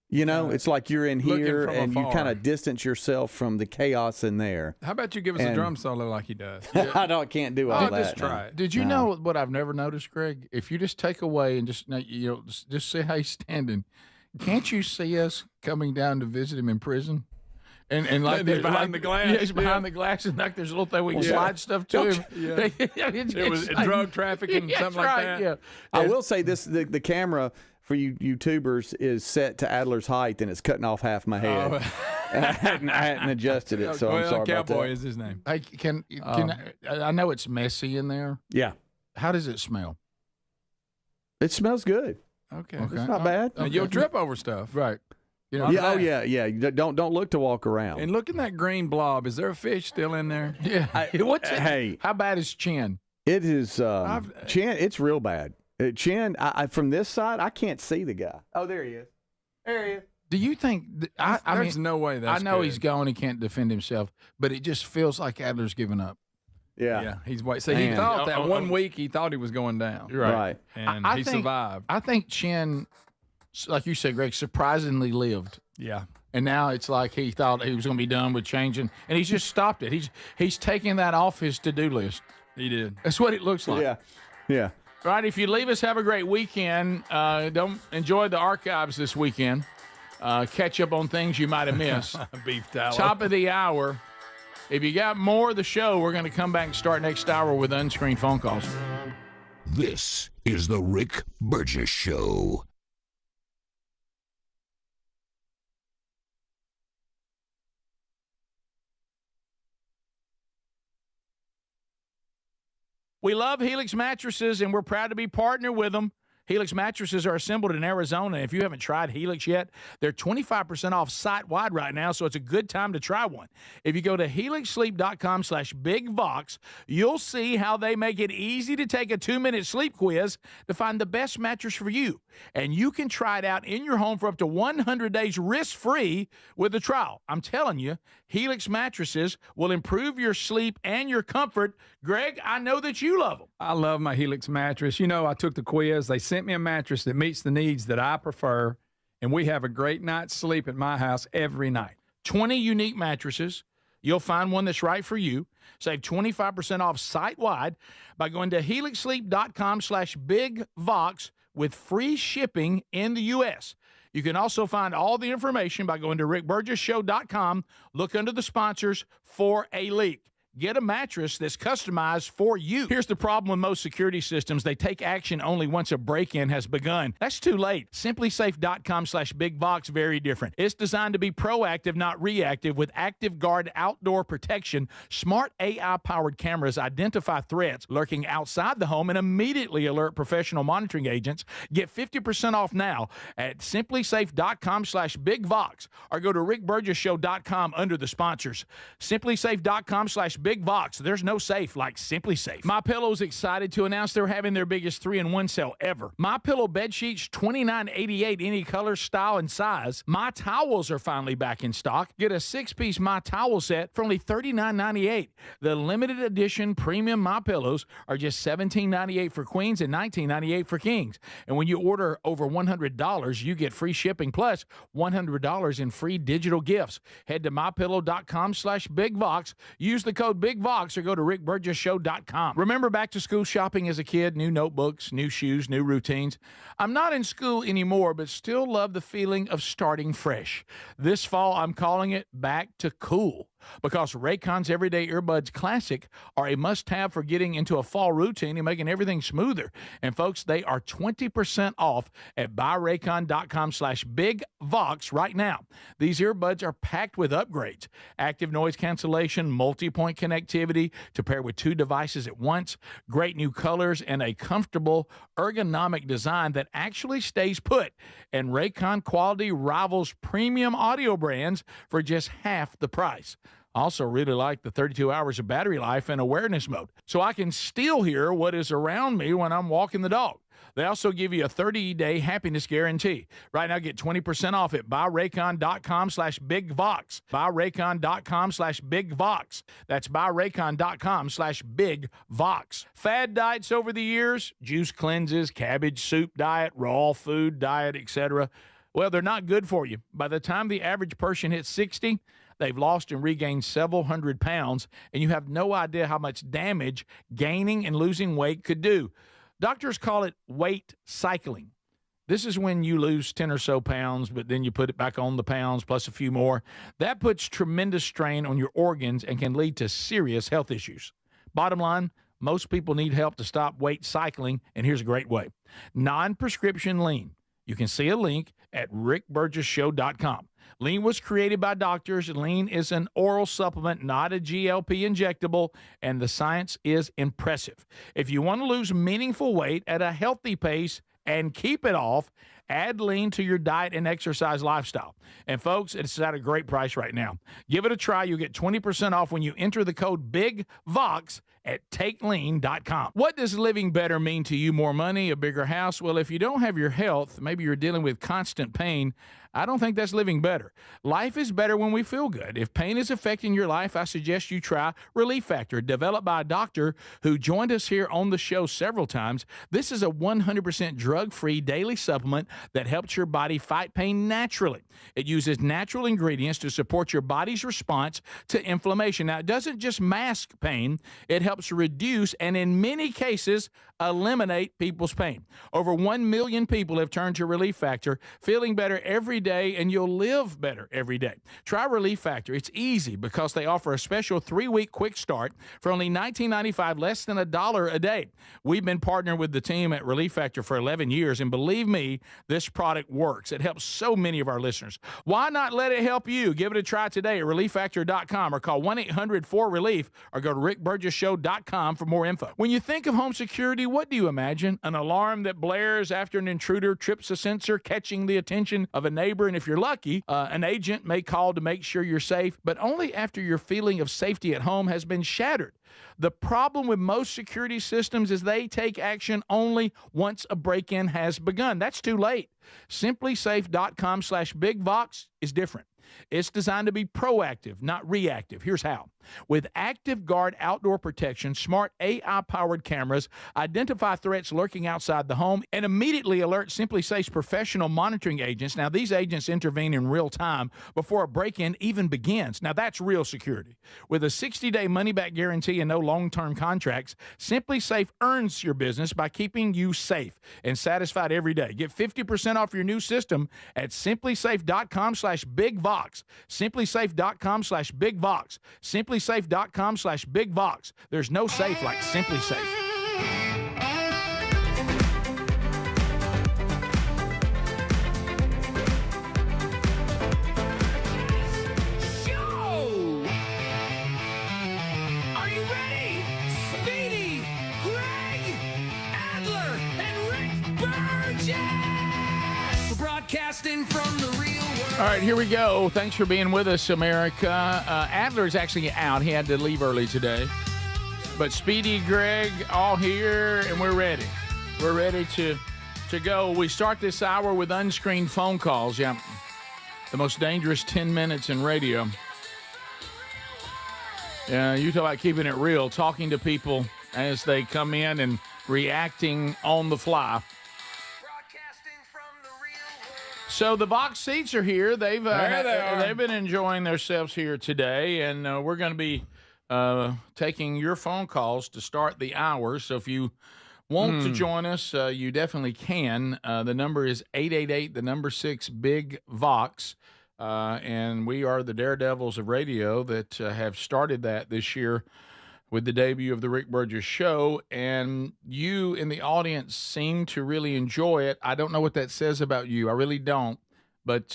You know, it's like you're in here and you kind of distance yourself from the chaos in there. How about you give us a drum solo like he does? I can't do all that. Just try it. Did you know what I've never noticed, Greg? If you just take away and just see how he's standing, can't you see us coming down to visit him in prison? And like he's behind the glass. Yeah, he's behind the glass, and like there's a little thing we can slide stuff to him. Yeah. It was drug trafficking, something like that. Yeah. I will say this: the camera for you YouTubers is set to Adler's height, and it's cutting off half my head. I hadn't adjusted it, so I'm sorry about that. Cowboy is his name. Hey, I know it's messy in there. Yeah. How does it smell? It smells good. Okay. It's not bad. You'll trip over stuff, right? You know, yeah. Don't look to walk around. And look in that green blob. Is there a fish still in there? Yeah. Hey, how bad is Chin? It is Chin. It's real bad. Chin. From this side, I can't see the guy. Oh, there he is. There he is. Do you think? There's no way that's I know good. he's gone. He can't defend himself, but it just feels like Adler's given up. Yeah. He's wait. So he thought that 1 week he thought he was going down. Right. And I he think, survived. I think Chin, like you said, Greg, surprisingly lived. Yeah. And now it's like he thought he was going to be done with changing, and he's just stopped it. He's taking that off his to-do list. He did. That's what it looks like. Yeah. Right. If you leave us, have a great weekend. Don't enjoy the archives this weekend. Catch up on things you might have missed. Beef tallow. Top of the hour. If you got more of the show, we're going to come back and start next hour with unscreened phone calls. This is the Rick Burgess Show. We love Helix mattresses, and we're proud to be partnered with them. Helix mattresses are assembled in Arizona. If you haven't tried Helix yet, they're 25% off site-wide right now, so it's a good time to try one. If you go to helixsleep.com/bigvox, you'll see how they make it easy to take a 2-minute sleep quiz to find the best mattress for you. And you can try it out in your home for up to 100 days risk-free with a trial. I'm telling you, Helix mattresses will improve your sleep and your comfort. Greg, I know that you love them. I love my Helix mattress. You know, I took the quiz. They sent me a mattress that meets the needs that I prefer, and we have a great night's sleep at my house every night. 20 unique mattresses. You'll find one that's right for you. Save 25% off site-wide by going to helixsleep.com/bigvox with free shipping in the U.S. You can also find all the information by going to rickburgessshow.com. Look under the sponsors for a leak. Get a mattress that's customized for you. Here's the problem with most security systems. They take action only once a break-in has begun. That's too late. SimpliSafe.com/BigBox, very different. It's designed to be proactive, not reactive, with Active Guard outdoor protection. Smart AI-powered cameras identify threats lurking outside the home and immediately alert professional monitoring agents. Get 50% off now at SimpliSafe.com/BigVox or go to RickBurgessShow.com under the sponsors. SimpliSafe.com/BigVox. There's no safe like Simply Safe. MyPillow's excited to announce they're having their biggest 3-in-1 sale ever. MyPillow bed sheets, $29.88, any color, style, and size. My towels are finally back in stock. Get a 6-piece My Towel set for only $39.98. The limited edition premium MyPillows are just $17.98 for queens and $19.98 for kings. And when you order over $100, you get free shipping plus $100 in free digital gifts. Head to MyPillow.com/BigVox. Use the code code BIGVOX or go to rickburgessshow.com. Remember back-to-school shopping as a kid? New notebooks, new shoes, new routines. I'm not in school anymore, but still love the feeling of starting fresh. This fall, I'm calling it Back to Cool, because Raycon's Everyday Earbuds Classic are a must-have for getting into a fall routine and making everything smoother. And folks, they are 20% off at buyraycon.com/BigVox right now. These earbuds are packed with upgrades: active noise cancellation, multi-point connectivity to pair with 2 devices at once, great new colors, and a comfortable ergonomic design that actually stays put. And Raycon quality rivals premium audio brands for just half the price. Also really like the 32 hours of battery life and awareness mode, so I can still hear what is around me when I'm walking the dog. They also give you a 30-day happiness guarantee. Right now, get 20% off at buyraycon.com/BigVox. Buyraycon.com/BigVox. That's buyraycon.com/BigVox. Fad diets over the years, juice cleanses, cabbage soup diet, raw food diet, etc. Well, they're not good for you. By the time the average person hits 60, they've lost and regained several hundred pounds, and you have no idea how much damage gaining and losing weight could do. Doctors call it weight cycling. This is when you lose 10 or so pounds, but then you put it back on the pounds plus a few more. That puts tremendous strain on your organs and can lead to serious health issues. Bottom line, most people need help to stop weight cycling, and here's a great way. Non-prescription lean. You can see a link at rickburgessshow.com. Lean was created by doctors. Lean is an oral supplement, not a GLP injectable, and the science is impressive. If you want to lose meaningful weight at a healthy pace and keep it off, add Lean to your diet and exercise lifestyle. And folks, it's at a great price right now. Give it a try. You'll get 20% off when you enter the code BIGVOX at takelean.com. What does living better mean to you? More money, a bigger house? Well, if you don't have your health, maybe you're dealing with constant pain, I don't think that's living better. Life is better when we feel good. If pain is affecting your life, I suggest you try Relief Factor, developed by a doctor who joined us here on the show several times. This is a 100% drug-free daily supplement that helps your body fight pain naturally. It uses natural ingredients to support your body's response to inflammation. Now, it doesn't just mask pain, it helps reduce and, in many cases, eliminate people's pain. Over 1 million people have turned to Relief Factor, feeling better every day, and you'll live better every day. Try Relief Factor. It's easy because they offer a special 3-week quick start for only $19.95, less than $1 a day. We've been partnering with the team at Relief Factor for 11 years, and believe me, this product works. It helps so many of our listeners. Why not let it help you? Give it a try today at relieffactor.com or call 1-800-4RELIEF or go to rickburgessshow.com for more info. When you think of home security, what do you imagine? An alarm that blares after an intruder trips a sensor, catching the attention of a neighbor, and if you're lucky, an agent may call to make sure you're safe, but only after your feeling of safety at home has been shattered. The problem with most security systems is they take action only once a break-in has begun. That's too late. SimpliSafe.com/BigVox is different. It's designed to be proactive, not reactive. Here's how. With Active Guard outdoor protection, smart AI-powered cameras identify threats lurking outside the home and immediately alert SimpliSafe's professional monitoring agents. Now, these agents intervene in real time before a break-in even begins. Now, that's real security. With a 60-day money-back guarantee and no long-term contracts, SimpliSafe earns your business by keeping you safe and satisfied every day. Get 50% off your new system at SimpliSafe.com/BigVox. SimpliSafe.com/BigVox. SimpliSafe.com/BigVox. There's no safe like SimpliSafe. Are you ready? Speedy, Greg, Adler, and Rick Burgess! We're broadcasting from the real world. All right, here we go. Thanks for being with us, America. Adler's actually out. He had to leave early today. But Speedy, Greg, all here, and we're ready. We're ready to go. We start this hour with unscreened phone calls. Yeah, the most dangerous 10 minutes in radio. You talk about keeping it real, talking to people as they come in and reacting on the fly. So the Vox seats are here. They've been enjoying themselves here today, and we're going to be taking your phone calls to start the hour. So if you want to join us, you definitely can. The number is 888, the number 6, Big Vox. And we are the daredevils of radio that have started that this year with the debut of the Rick Burgess Show. And you in the audience seem to really enjoy it. I don't know what that says about you. I really don't. But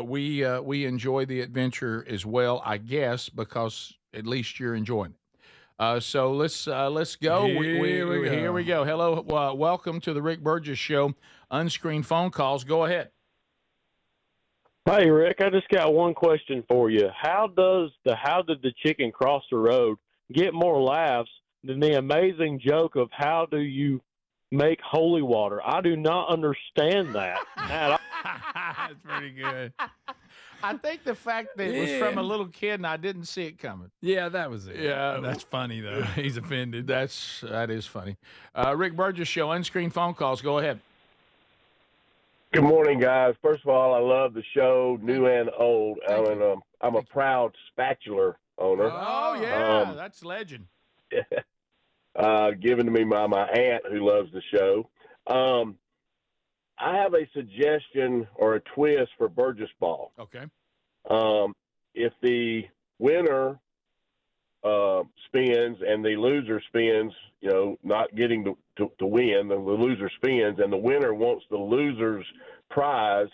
we enjoy the adventure as well, I guess, because at least you're enjoying it. So let's go. Here we go. Hello, welcome to the Rick Burgess Show. Unscreened phone calls. Go ahead. Hey Rick, I just got one question for you. How did the chicken cross the road get more laughs than the amazing joke of how do you make holy water? I do not understand that at all. That's pretty good. I think the fact that it was from a little kid and I didn't see it coming. Yeah, that was it. Yeah, that's funny though. He's offended. That is funny. Rick Burgess Show, unscreened phone calls. Go ahead. Good morning, guys. First of all, I love the show, new and old. I'm a proud spatula owner. Oh yeah, that's legend. Given to me by my aunt who loves the show. I have a suggestion or a twist for Burgess Ball. Okay. If the winner spins and the loser spins, not getting to win, the loser spins, and the winner wants the loser's prize,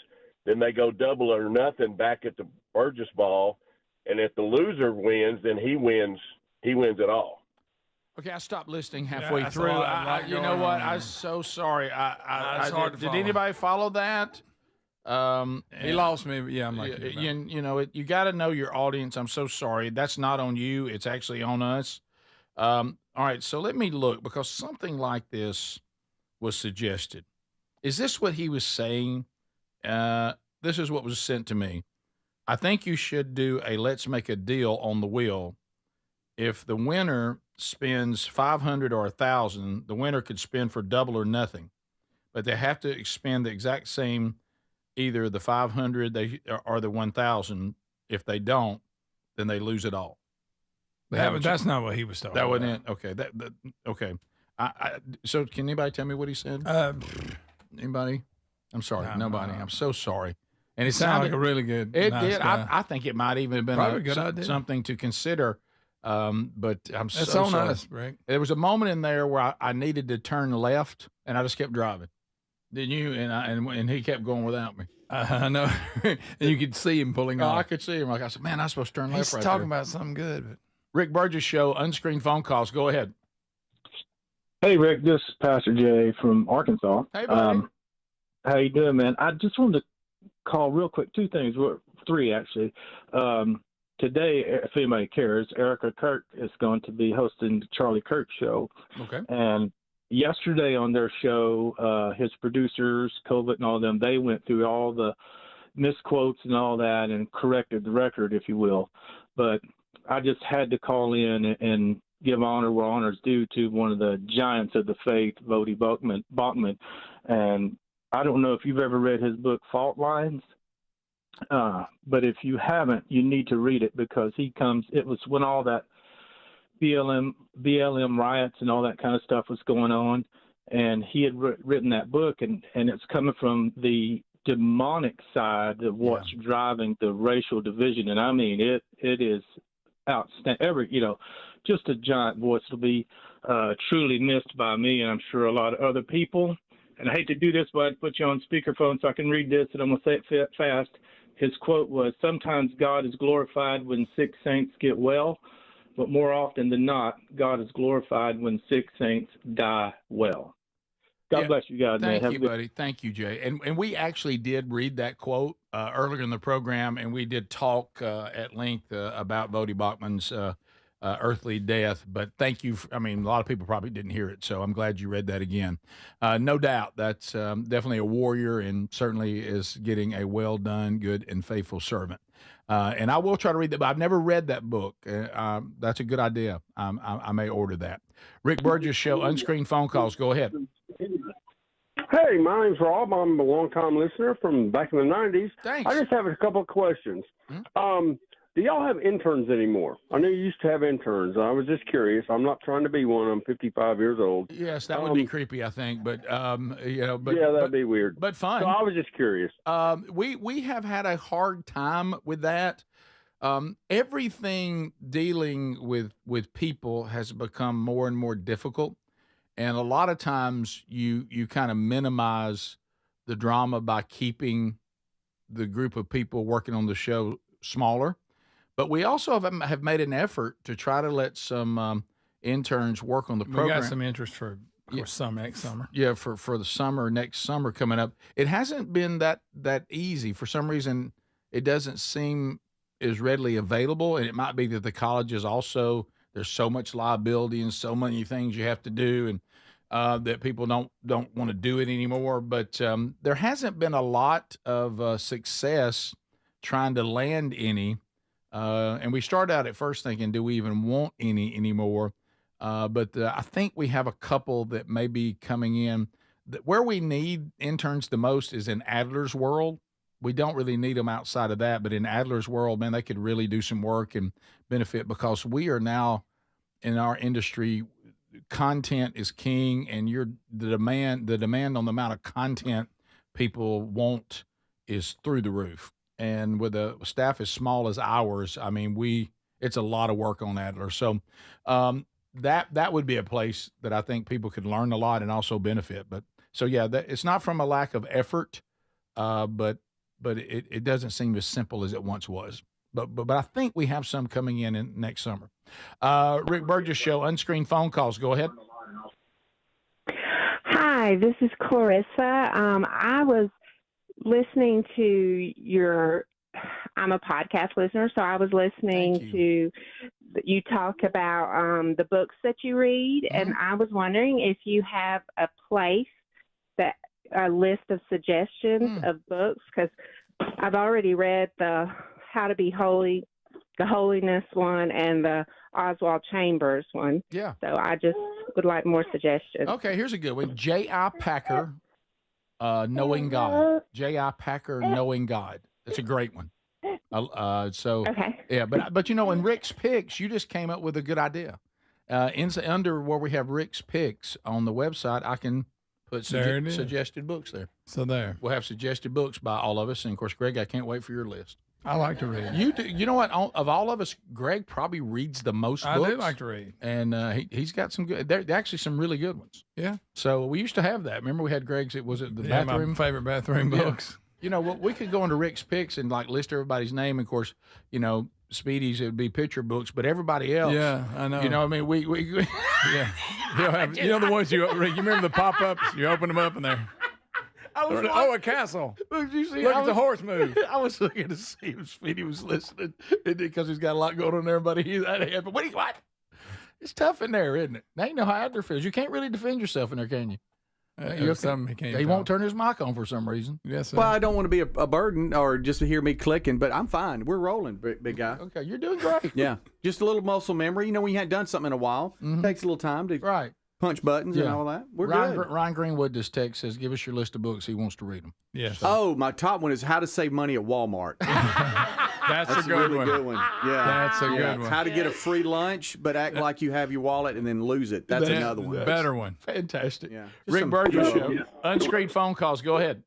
then they go double or nothing back at the Burgess Ball. And if the loser wins, then he wins it all. Okay, I stopped listening halfway through. You know going what? on I'm so sorry. It's hard to did follow. anybody follow that? He lost me, but yeah, I'm like, you got to know your audience. I'm so sorry. That's not on you. It's actually on us. All right, so let me look, because something like this was suggested. Is this what he was saying? This is what was sent to me. I think you should do a let's make a deal on the wheel. If the winner spends 500 or 1,000, the winner could spin for double or nothing, but they have to expend the exact same, either the 500 or the 1,000. If they don't, then they lose it all. that's not what he was talking That about. wasn't it. Okay. Okay. So can anybody tell me what he said? Anybody? I'm sorry. Nobody. I'm so sorry. And it sounded sounded like a really good. It nice did. guy. I think it might even have been Probably a good idea. something to consider. But I'm That's so on sorry. us, Rick. There was a moment in there where I needed to turn left, and I just kept driving. Didn't you? And he kept going without me. I know. And you could see him pulling off. I could see him. Like I said, man, I'm supposed to turn left. He's right talking there. about something good. But... Rick Burgess Show, unscreened phone calls. Go ahead. Hey, Rick. This is Pastor Jay from Arkansas. Hey, buddy. How you doing, man? I just wanted to call real quick. 2 things. 3, actually. Today, if anybody cares, Erica Kirk is going to be hosting the Charlie Kirk show. Okay. And yesterday on their show, his producers, COVID and all of them, they went through all the misquotes and all that and corrected the record, if you will. But I just had to call in and give honor where honor's due to one of the giants of the faith, Vodie Baucham. And I don't know if you've ever read his book, Fault Lines. But if you haven't, you need to read it, because it was when all that BLM riots and all that kind of stuff was going on, and he had written that book, and it's coming from the demonic side of what's driving the racial division. And I mean, it is outstanding. Just a giant voice. It'll be truly missed by me, and I'm sure a lot of other people. And I hate to do this, but I'd put you on speakerphone so I can read this, and I'm going to say it fast. His quote was, "Sometimes God is glorified when sick saints get well, but more often than not, God is glorified when sick saints die well." God bless you guys, man. Thank you, buddy. Thank you, Jay. And we actually did read that quote earlier in the program, and we did talk at length about Vodie Baucham's earthly death. But thank you. A lot of people probably didn't hear it, so I'm glad you read that again. No doubt that's definitely a warrior, and certainly is getting a well done, good, and faithful servant. And I will try to read that, but I've never read that book. That's a good idea. I may order that. Rick Burgess Show, unscreened phone calls. Go ahead. Hey, my name's Rob. I'm a long-time listener from back in the 90s. Thanks. I just have a couple of questions. do y'all have interns anymore? I know you used to have interns. I was just curious. I'm not trying to be one. I'm 55 years old. Yes, that would be creepy, I think. But yeah, that'd be weird. But fun. So I was just curious. We have had a hard time with that. Everything dealing with people has become more and more difficult, and a lot of times you kind of minimize the drama by keeping the group of people working on the show smaller. But we also have made an effort to try to let some interns work on the program. We got some interest for some next summer. Yeah, for the summer, next summer coming up. It hasn't been that easy. For some reason, it doesn't seem as readily available. And it might be that the colleges also, there's so much liability and so many things you have to do, and that people don't want to do it anymore. But there hasn't been a lot of success trying to land any. And we started out at first thinking, do we even want any anymore? But I think we have a couple that may be coming in. Where we need interns the most is in Adler's world. We don't really need them outside of that, but in Adler's world, man, they could really do some work and benefit, because we are now in our industry, content is king, and the demand on the amount of content people want is through the roof. And with a staff as small as ours, I mean, it's a lot of work on Adler. So that would be a place that I think people could learn a lot and also benefit. But so yeah, it's not from a lack of effort, but it doesn't seem as simple as it once was. But I think we have some coming in next summer. Rick Burgess Show, Unscreened phone calls. Go ahead. Hi, this is Clarissa. I was listening to I'm a podcast listener, so I was listening to you talk about the books that you read, and I was wondering if you have a place a list of suggestions of books, because I've already read the How to Be Holy, the Holiness one, and the Oswald Chambers one. Yeah. So I just would like more suggestions. Okay, here's a good one. J.I. Packer, Knowing God. J.I. Packer, Knowing God. That's a great one. Okay. Yeah, but in Rick's Picks, you just came up with a good idea. Under where we have Rick's Picks on the website, I can put suggested books there. So there. We'll have suggested books by all of us. And, of course, Greg, I can't wait for your list. I like to read. You do. You know what? Of all of us, Greg probably reads the most books. I do like to read. And he's got some good – there actually some really good ones. Yeah. So we used to have that. Remember we had Greg's – was it the bathroom? My favorite bathroom books. You know, we could go into Rick's Picks and, list everybody's name. Of course, Speedy's, it would be picture books, but everybody else. Yeah, I know. You know, I mean, we yeah. The ones you remember the pop-ups? You open them up and they're – a castle. Look, you see, Look at the horse move. I was looking to see if Speedy was listening because he's got a lot going on there, buddy. But what? It's tough in there, isn't it? Now you know how Adler feels. You can't really defend yourself in there, can you? He won't turn his mic on for some reason. Yes, sir. Well, I don't want to be a burden or just to hear me clicking, but I'm fine. We're rolling, big guy. Okay, you're doing great. Yeah, just a little muscle memory. When you hadn't done something in a while, takes a little time to punch buttons and all that. We're good. Ryan Greenwood, this text says, give us your list of books. He wants to read them. Yes. So. My top one is How to Save Money at Walmart. That's a really good one. Yeah, that's a good one. How to get a free lunch, but act like you have your wallet and then lose it. That's another one. Better one. Fantastic. Yeah. Rick Burgess Show. Unscreened phone calls. Go ahead.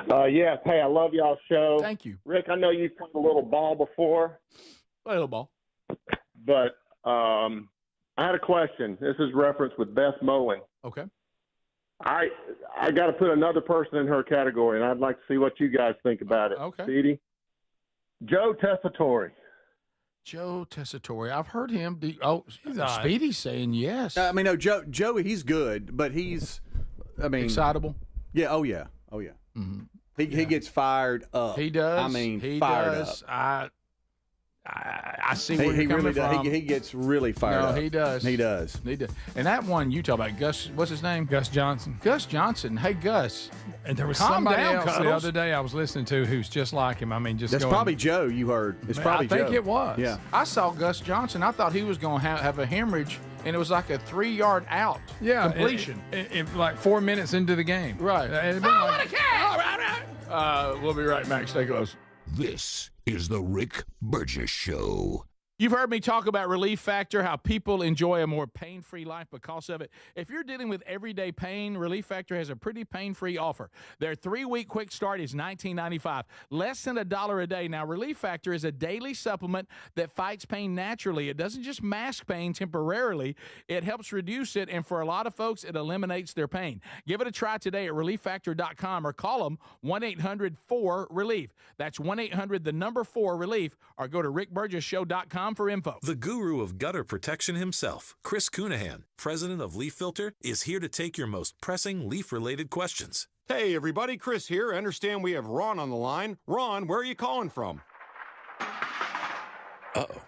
Yes. Hey, I love y'all's show. Thank you. Rick, I know you've played a little ball before. Play a little ball. But I had a question. This is reference with Beth Mowing. Okay. I got to put another person in her category, and I'd like to see what you guys think about it. Okay. Speedy. Joe Tessitore. Joe Tessitore. I've heard him. Speedy's saying yes. No, Joe, he's good, but he's, excitable. Yeah. Oh yeah. Mm-hmm. He gets fired up. He does. He fired does. Up. I see where you're coming from. He gets really fired up. No, he does. He does. And that one you talk about, Gus, what's his name? Gus Johnson. Gus Johnson. Hey, Gus. And there was Calm somebody down, else Cuddles. the other day I was listening to who's just like him. That's probably Joe you heard. It's probably Joe. I think it was. Yeah. I saw Gus Johnson. I thought he was going to have a hemorrhage, and it was like a 3-yard out completion. Like 4 minutes into the game. Right. It'd been We'll be right back. Stay close. This is the Rick Burgess Show. You've heard me talk about Relief Factor, how people enjoy a more pain-free life because of it. If you're dealing with everyday pain, Relief Factor has a pretty pain-free offer. Their 3-week quick start is $19.95, less than $1 a day. Now, Relief Factor is a daily supplement that fights pain naturally. It doesn't just mask pain temporarily. It helps reduce it, and for a lot of folks, it eliminates their pain. Give it a try today at ReliefFactor.com or call them 1-800-4-RELIEF. That's 1-800-4-RELIEF, or go to rickburgessshow.com for info. The guru of gutter protection himself, Chris Cunahan, president of Leaf Filter, is here to take your most pressing leaf-related questions. Hey, everybody, Chris here. I understand we have Ron on the line. Ron, where are you calling from? Uh-oh.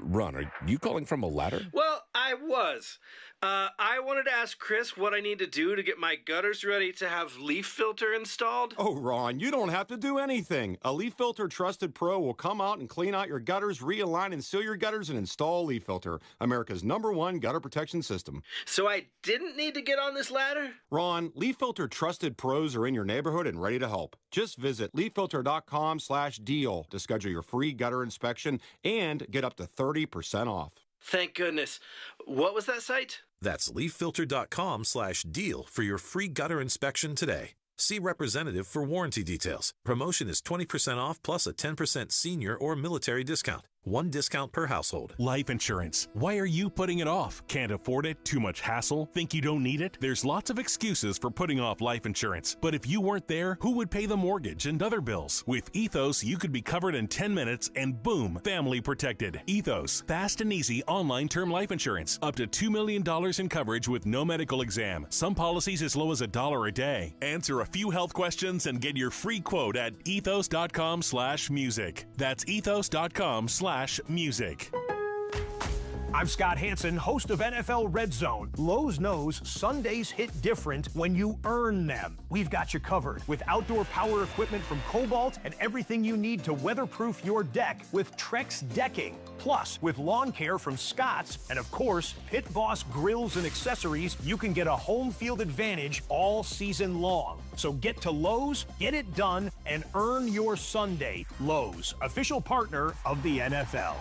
Ron, are you calling from a ladder? Well, I was. I wanted to ask Chris what I need to do to get my gutters ready to have Leaf Filter installed. Oh, Ron, you don't have to do anything. A Leaf Filter Trusted Pro will come out and clean out your gutters, realign and seal your gutters, and install Leaf Filter, America's #1 gutter protection system. So I didn't need to get on this ladder? Ron, Leaf Filter Trusted Pros are in your neighborhood and ready to help. Just visit leaffilter.com/deal to schedule your free gutter inspection and get up to 30% off. Thank goodness. What was that site? That's leaffilter.com/deal for your free gutter inspection today. See representative for warranty details. Promotion is 20% off plus a 10% senior or military discount. 1 discount per household. Life insurance. Why are you putting it off? Can't afford it? Too much hassle? Think you don't need it? There's lots of excuses for putting off life insurance. But if you weren't there, who would pay the mortgage and other bills? With Ethos, you could be covered in 10 minutes and boom, family protected. Ethos, fast and easy online term life insurance. Up to $2 million in coverage with no medical exam. Some policies as low as $1 a day. Answer a few health questions and get your free quote at ethos.com/music. That's ethos.com/music. I'm Scott Hansen, host of NFL Red Zone. Lowe's knows Sundays hit different when you earn them. We've got you covered with outdoor power equipment from Cobalt and everything you need to weatherproof your deck with Trex decking. Plus, with lawn care from Scott's and, of course, Pit Boss grills and accessories, you can get a home field advantage all season long. So get to Lowe's, get it done, and earn your Sunday. Lowe's, official partner of the NFL.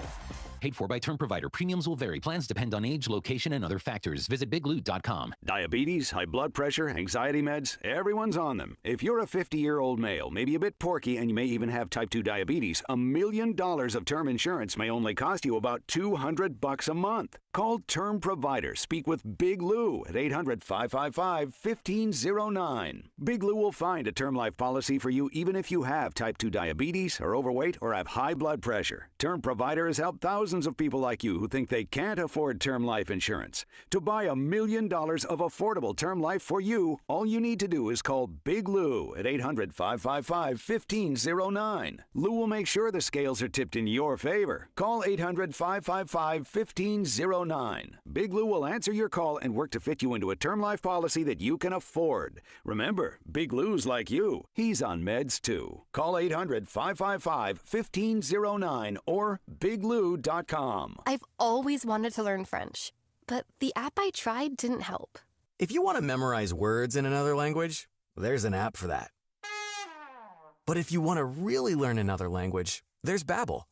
Paid for by term provider. Premiums will vary. Plans depend on age, location, and other factors. Visit bigloot.com. Diabetes, high blood pressure, anxiety meds, everyone's on them. If you're a 50-year-old male, maybe a bit porky, and you may even have type 2 diabetes, $1 million of term insurance may only cost you about $200 a month. Call Term Provider. Speak with Big Lou at 800-555-1509. Big Lou will find a term life policy for you even if you have type 2 diabetes, are overweight, or have high blood pressure. Term Provider has helped thousands of people like you who think they can't afford term life insurance. To buy $1 million of affordable term life for you, all you need to do is call Big Lou at 800-555-1509. Lou will make sure the scales are tipped in your favor. Call 800-555-1509. Big Lou will answer your call and work to fit you into a term life policy that you can afford. Remember, Big Lou's like you. He's on meds too. Call 800-555-1509 or biglou.com. I've always wanted to learn French, but the app I tried didn't help. If you want to memorize words in another language, there's an app for that. But if you want to really learn another language, there's Babbel.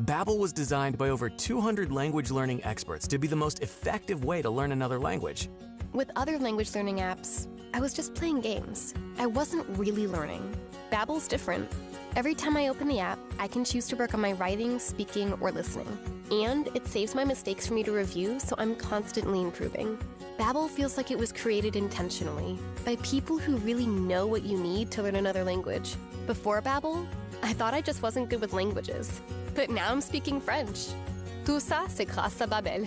Babbel was designed by over 200 language learning experts to be the most effective way to learn another language. With other language learning apps, I was just playing games. I wasn't really learning. Babbel's different. Every time I open the app, I can choose to work on my writing, speaking, or listening. And it saves my mistakes for me to review, so I'm constantly improving. Babbel feels like it was created intentionally by people who really know what you need to learn another language. Before Babbel, I thought I just wasn't good with languages. But now I'm speaking French. Tout ça, c'est grâce à Babbel.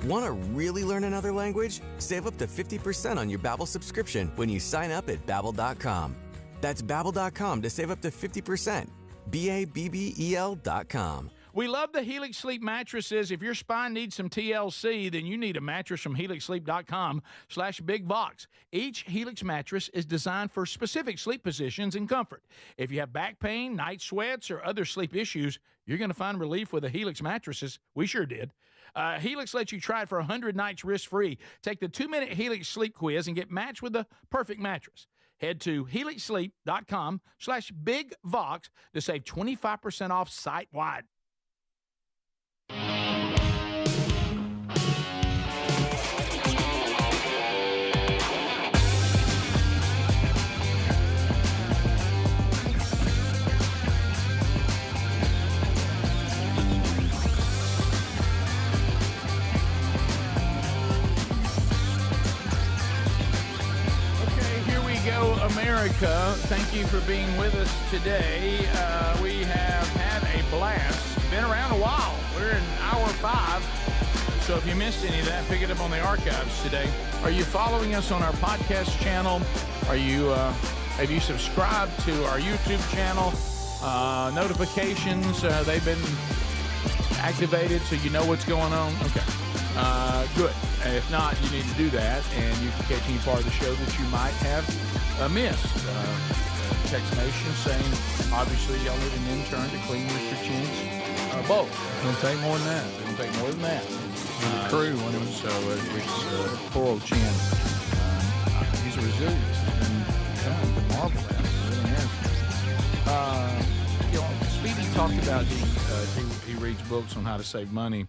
Want to really learn another language? Save up to 50% on your Babbel subscription when you sign up at Babbel.com. That's Babbel.com to save up to 50%. Babbel.com. We love the Helix Sleep mattresses. If your spine needs some TLC, then you need a mattress from HelixSleep.com/BigBox. Each Helix mattress is designed for specific sleep positions and comfort. If you have back pain, night sweats, or other sleep issues, you're going to find relief with the Helix mattresses. We sure did. Helix lets you try it for 100 nights risk-free. Take the 2-minute Helix sleep quiz and get matched with the perfect mattress. Head to helixsleep.com/bigvox to save 25% off site-wide. America, thank you for being with us today. We have had a blast. Been around a while. We're in hour 5. So if you missed any of that, pick it up on the archives today. Are you following us on our podcast channel? Are you have you subscribed to our YouTube channel? Notifications, they've been activated so you know what's going on? Okay. Good. If not, you need to do that, and you can catch any part of the show that you might have missed. Text Nation saying, obviously, y'all need an intern to clean your chins. Both. It'll take more than that. It'll take more than that. Crew. So it's poor old Chin. He's resilient. He's been to marvel at. He really has. Speedy talked about he reads books on how to save money.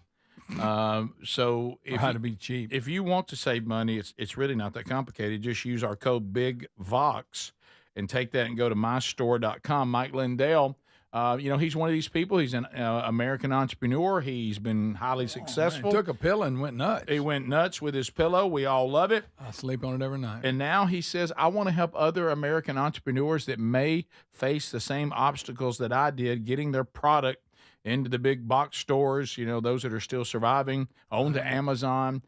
So if how to be cheap. If you want to save money, it's really not that complicated. Just use our code BIGVOX and take that and go to mystore.com. Mike Lindell, he's one of these people. He's an American entrepreneur. He's been highly successful. He took a pill and went nuts. He went nuts with his pillow. We all love it. I sleep on it every night. And now he says, I want to help other American entrepreneurs that may face the same obstacles that I did getting their product into the big box stores, those that are still surviving, on to Amazon.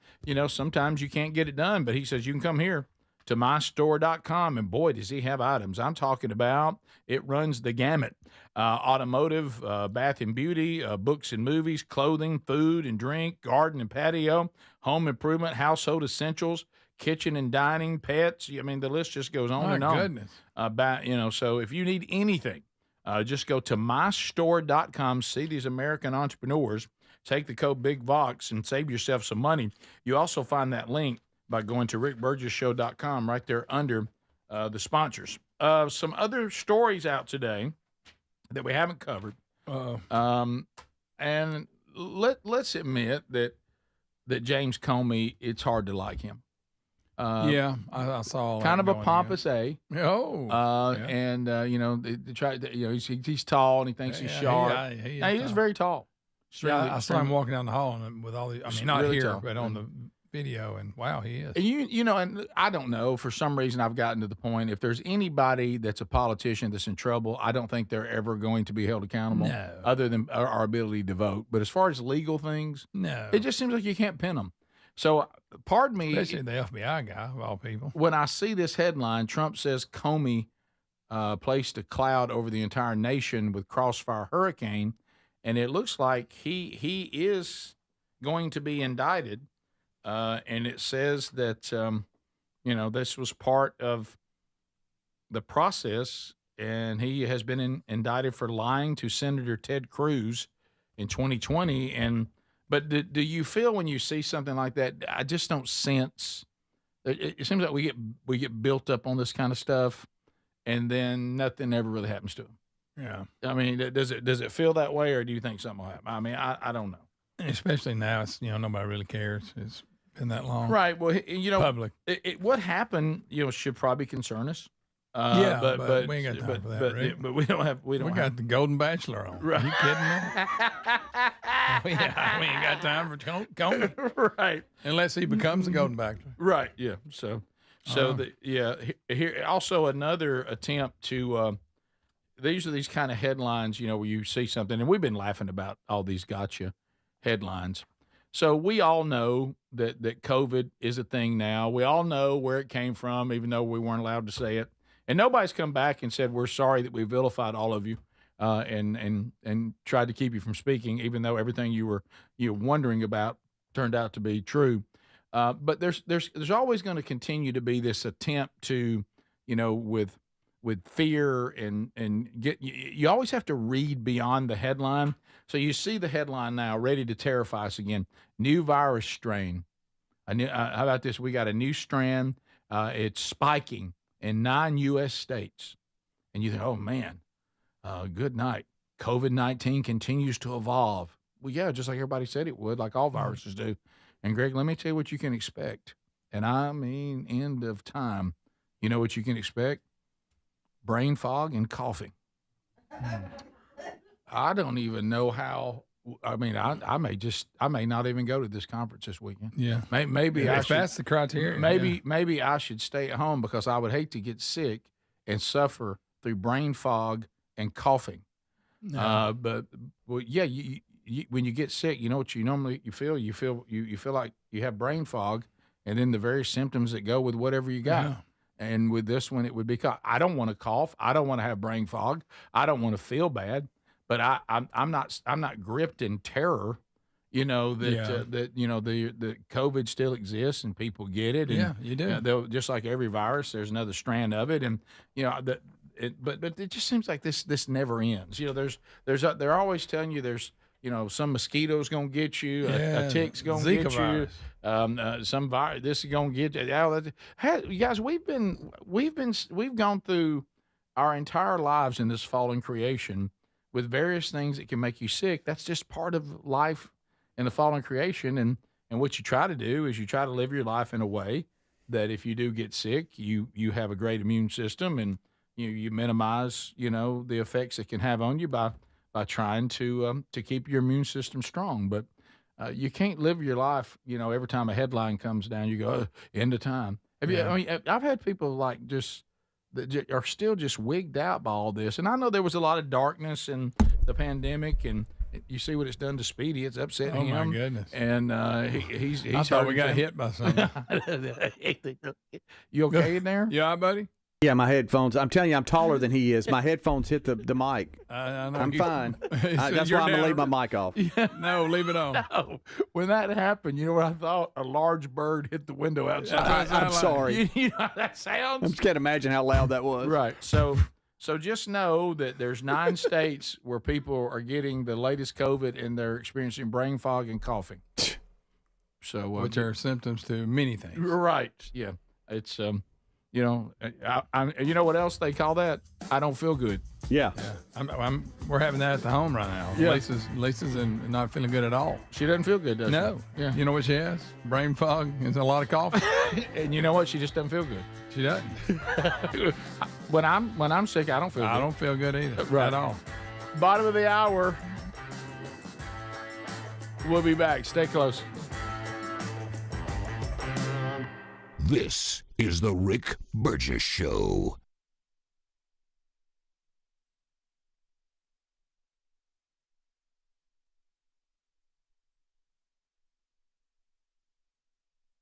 Sometimes you can't get it done, but he says you can come here to mystore.com, and boy, does he have items. I'm talking about, it runs the gamut. Automotive, bath and beauty, books and movies, clothing, food and drink, garden and patio, home improvement, household essentials, kitchen and dining, pets. I mean, the list just goes on and on. My goodness. So if you need anything, just go to mystore.com, see these American entrepreneurs, take the code BIGVOX, and save yourself some money. You also find that link by going to rickburgessshow.com right there under the sponsors. Some other stories out today that we haven't covered. And let's admit that James Comey, it's hard to like him. Yeah, I saw kind of a pompous A. And they try. He's tall and he thinks he's sharp. He is very tall. I saw him walking down the hall and with all the. I mean, not really here, tall. but on the video, and wow, he is. And and I don't know. For some reason, I've gotten to the point. If there's anybody that's a politician that's in trouble, I don't think they're ever going to be held accountable. No. Other than our ability to vote. But as far as legal things, no, it just seems like you can't pin them. So, pardon me. Especially the FBI guy, of all people. When I see this headline, Trump says Comey placed a cloud over the entire nation with crossfire hurricane, and it looks like he is going to be indicted. And it says that, this was part of the process, and he has been indicted for lying to Senator Ted Cruz in 2020. But do you feel when you see something like that? I just don't sense. It seems like we get built up on this kind of stuff, and then nothing ever really happens to him. Yeah. I mean, does it feel that way, or do you think something will happen? I mean, I don't know. Especially now, it's nobody really cares. It's been that long, right? Well, public. What happened, should probably concern us. But we ain't got time for that, Rick. But we don't have. We got the Golden Bachelor on. Right. Are you kidding me? we ain't got time for Comey. Right. Unless he becomes the Golden Bachelor. Right. Yeah. Here also another attempt to. These are these kind of headlines, where you see something, and we've been laughing about all these gotcha headlines. So we all know that COVID is a thing now. We all know where it came from, even though we weren't allowed to say it. And nobody's come back and said, we're sorry that we vilified all of you and tried to keep you from speaking, even though everything you were wondering about turned out to be true. But there's always going to continue to be this attempt to, with fear and you always have to read beyond the headline. So you see the headline now, ready to terrify us again. New virus strain. How about this? We got a new strand. It's spiking in 9 U.S. states. And you think, oh, man, good night. COVID-19 continues to evolve. Well, yeah, just like everybody said it would, like all viruses do. And, Greg, let me tell you what you can expect. And I mean end of time. You know what you can expect? Brain fog and coughing. I don't even know how. I mean, I may not even go to this conference this weekend. Yeah. Maybe if that's the criteria. Maybe I should stay at home because I would hate to get sick and suffer through brain fog and coughing. No. But yeah, you, when you get sick, you know what you feel? You feel like you have brain fog, and then the various symptoms that go with whatever you got. Yeah. And with this one, it would be I don't want to cough. I don't want to have brain fog. I don't want to feel bad. But I'm not gripped in terror. You know that the COVID still exists and people get it. And, yeah, you do. They'll, just like every virus, there's another strand of it, and but it just seems like this never ends. You know, they're always telling you there's some mosquito's gonna get you, a tick's gonna Zika get virus. you, some virus. This is gonna get you. You guys, we've gone through our entire lives in this fallen creation with various things that can make you sick. That's just part of life in the fallen creation. And what you try to do is you try to live your life in a way that if you do get sick, you have a great immune system, and you minimize, the effects it can have on you by trying to keep your immune system strong. But you can't live your life, every time a headline comes down, you go, end of time. I've had people that are still just wigged out by all this. And I know there was a lot of darkness in the pandemic, and you see what it's done to Speedy. It's upset him. Oh, my goodness. And he's I thought we got hit by something. You okay in there? You all right, buddy? Yeah, my headphones. I'm telling you, I'm taller than he is. My headphones hit the mic. I know. I'm fine. So That's why I'm going to leave my mic off. No, leave it on. No. When that happened, you know what I thought? A large bird hit the window outside. I'm sorry. You know how that sounds? I just can't imagine how loud that was. Right. So just know that there's 9 states where people are getting the latest COVID and they're experiencing brain fog and coughing. So which are symptoms to many things. Right. Yeah. It's you know what else they call that? I don't feel good. Yeah. We're having that at the home right now. Yeah. Lisa's not feeling good at all. She doesn't feel good, does No. she? Yeah. You know what she has? Brain fog and a lot of coffee. And you know what? She just doesn't feel good. She doesn't. When I'm sick, I don't feel good. I don't feel good either. Right. At all. Bottom of the hour. We'll be back. Stay close. This is the Rick Burgess Show.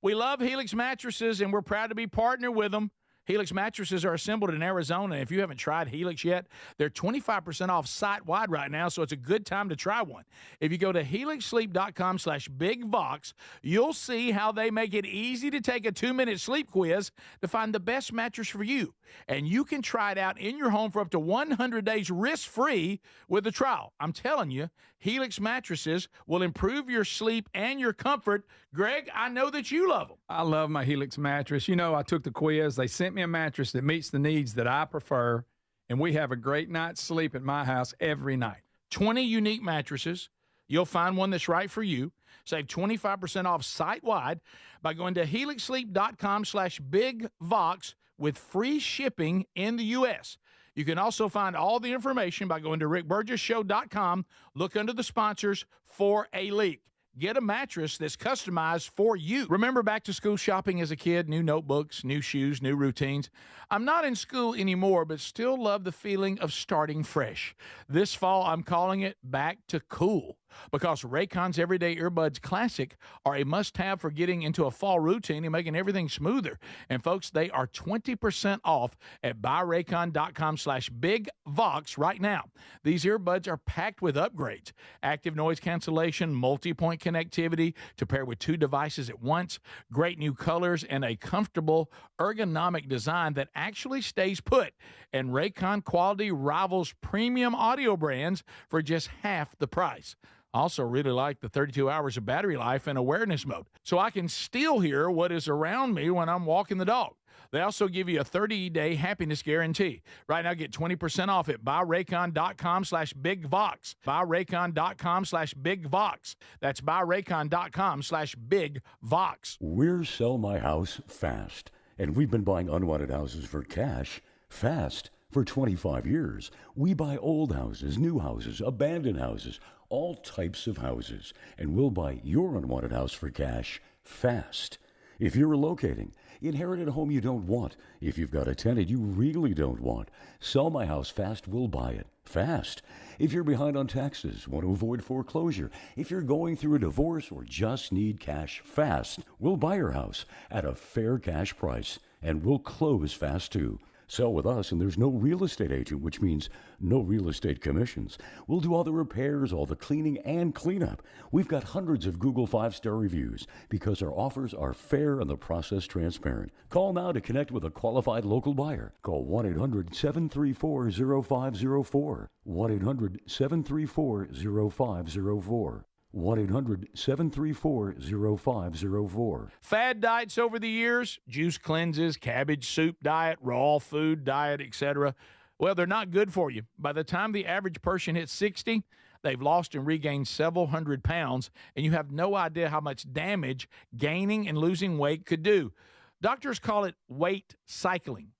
We love Helix mattresses, and we're proud to be partnered with them. Helix mattresses are assembled in Arizona. If you haven't tried Helix yet, they're 25% off site-wide right now, so it's a good time to try one. If you go to helixsleep.com/bigvox, you'll see how they make it easy to take a 2-minute sleep quiz to find the best mattress for you. And you can try it out in your home for up to 100 days risk-free with a trial. I'm telling you, Helix mattresses will improve your sleep and your comfort. Greg, I know that you love them. I love my Helix mattress. I took the quiz. They sent me a mattress that meets the needs that I prefer, and we have a great night's sleep at my house every night. 20 unique mattresses. You'll find one that's right for you. Save 25% off site-wide by going to helixsleep.com/bigvox with free shipping in the U.S. You can also find all the information by going to rickburgessshow.com. Look under the sponsors for a link. Get a mattress that's customized for you. Remember back-to-school shopping as a kid? New notebooks, new shoes, new routines. I'm not in school anymore, but still love the feeling of starting fresh. This fall, I'm calling it back to cool, because Raycon's Everyday Earbuds Classic are a must-have for getting into a fall routine and making everything smoother. And folks, they are 20% off at buyraycon.com/bigvox right now. These earbuds are packed with upgrades: active noise cancellation, multi-point connectivity to pair with 2 devices at once, great new colors, and a comfortable ergonomic design that actually stays put. And Raycon quality rivals premium audio brands for just half the price. I also really like the 32 hours of battery life and awareness mode, so I can still hear what is around me when I'm walking the dog. They also give you a 30-day happiness guarantee. Right now, get 20% off at buyraycon.com/bigvox. Buyraycon.com/bigvox. That's buyraycon.com/bigvox. We're Sell My House Fast, and we've been buying unwanted houses for cash fast for 25 years. We buy old houses, new houses, abandoned houses, all types of houses, and we'll buy your unwanted house for cash fast. If you're relocating, inherited a home you don't want, if you've got a tenant you really don't want, Sell My House Fast will buy it fast. If you're behind on taxes, want to avoid foreclosure, if you're going through a divorce or just need cash fast, we'll buy your house at a fair cash price, and we'll close fast too. Sell with us, and there's no real estate agent, which means no real estate commissions. We'll do all the repairs, all the cleaning, and cleanup. We've got hundreds of Google 5-star reviews because our offers are fair and the process transparent. Call now to connect with a qualified local buyer. Call 1-800-734-0504. 1-800-734-0504. 1-800-734-0504. Fad diets over the years, juice cleanses, cabbage soup diet, raw food diet, etc. Well, they're not good for you. By the time the average person hits 60, they've lost and regained several hundred pounds, and you have no idea how much damage gaining and losing weight could do. Doctors call it weight cycling.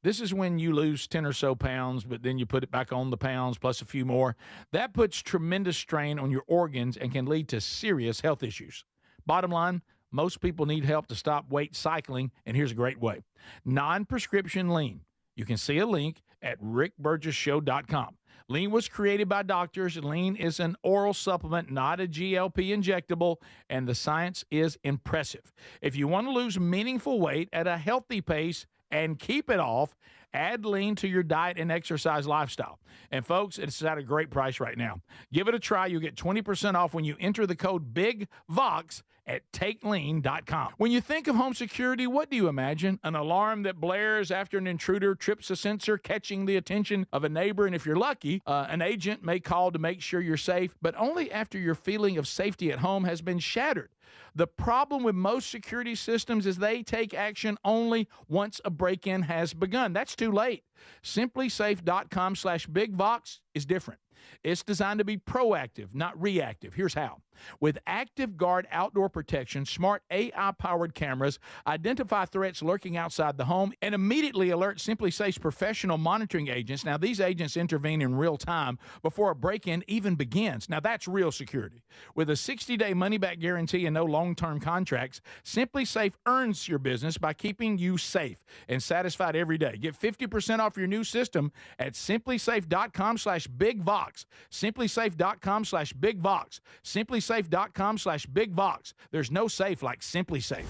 This is when you lose 10 or so pounds, but then you put it back on the pounds plus a few more. That puts tremendous strain on your organs and can lead to serious health issues. Bottom line, most people need help to stop weight cycling, and here's a great way. Non-prescription lean. You can see a link at rickburgessshow.com. Lean was created by doctors. Lean is an oral supplement, not a GLP injectable, and the science is impressive. If you want to lose meaningful weight at a healthy pace and keep it off, add lean to your diet and exercise lifestyle. And folks, it's at a great price right now. Give it a try. You'll get 20% off when you enter the code BIGVOX at takelean.com. When you think of home security, what do you imagine? An alarm that blares after an intruder trips a sensor, catching the attention of a neighbor. And if you're lucky, an agent may call to make sure you're safe, but only after your feeling of safety at home has been shattered. The problem with most security systems is they take action only once a break-in has begun. That's too late. SimpliSafe.com/BigVox is different. It's designed to be proactive, not reactive. Here's how. With Active Guard outdoor protection, smart AI-powered cameras identify threats lurking outside the home and immediately alert SimpliSafe's professional monitoring agents. Now, these agents intervene in real time before a break-in even begins. Now, that's real security. With a 60-day money-back guarantee and no long-term contracts, SimpliSafe earns your business by keeping you safe and satisfied every day. Get 50% off your new system at SimpliSafe.com/BigVox. SimpliSafe.com/BigVox. SimpliSafe.com/BigVox. There's no safe like SimpliSafe.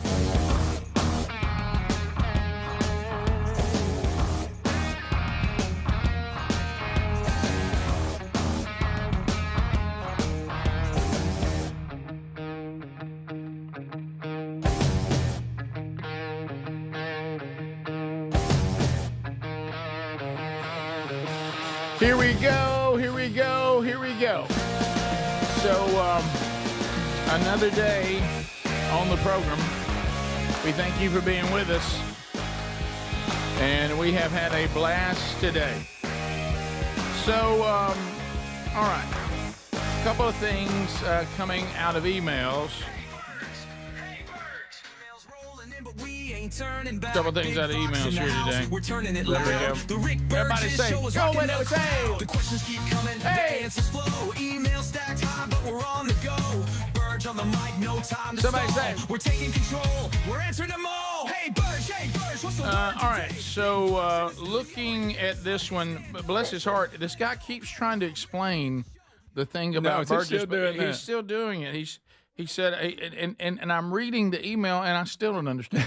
Here we go, here we go, here we go. So, another day on the program. We thank you for being with us. And we have had a blast today. So, all right. A couple of things coming out of emails. A couple things out of emails here today. We're turning it There we go. live. The Rick Everybody Burgess say, Show is go rocking with the it, say. crowd. The questions keep coming, the answers flow. Email stacked high, but we're on the go. Burge on the mic, no time to Somebody stall. say. We're taking control. We're answering them all. Hey, Burge, what's the word All right, so looking at this one, bless his heart, this guy keeps trying to explain the thing about is he Burgess, still but doing that? he's still doing it. He said, and I'm reading the email, and I still don't understand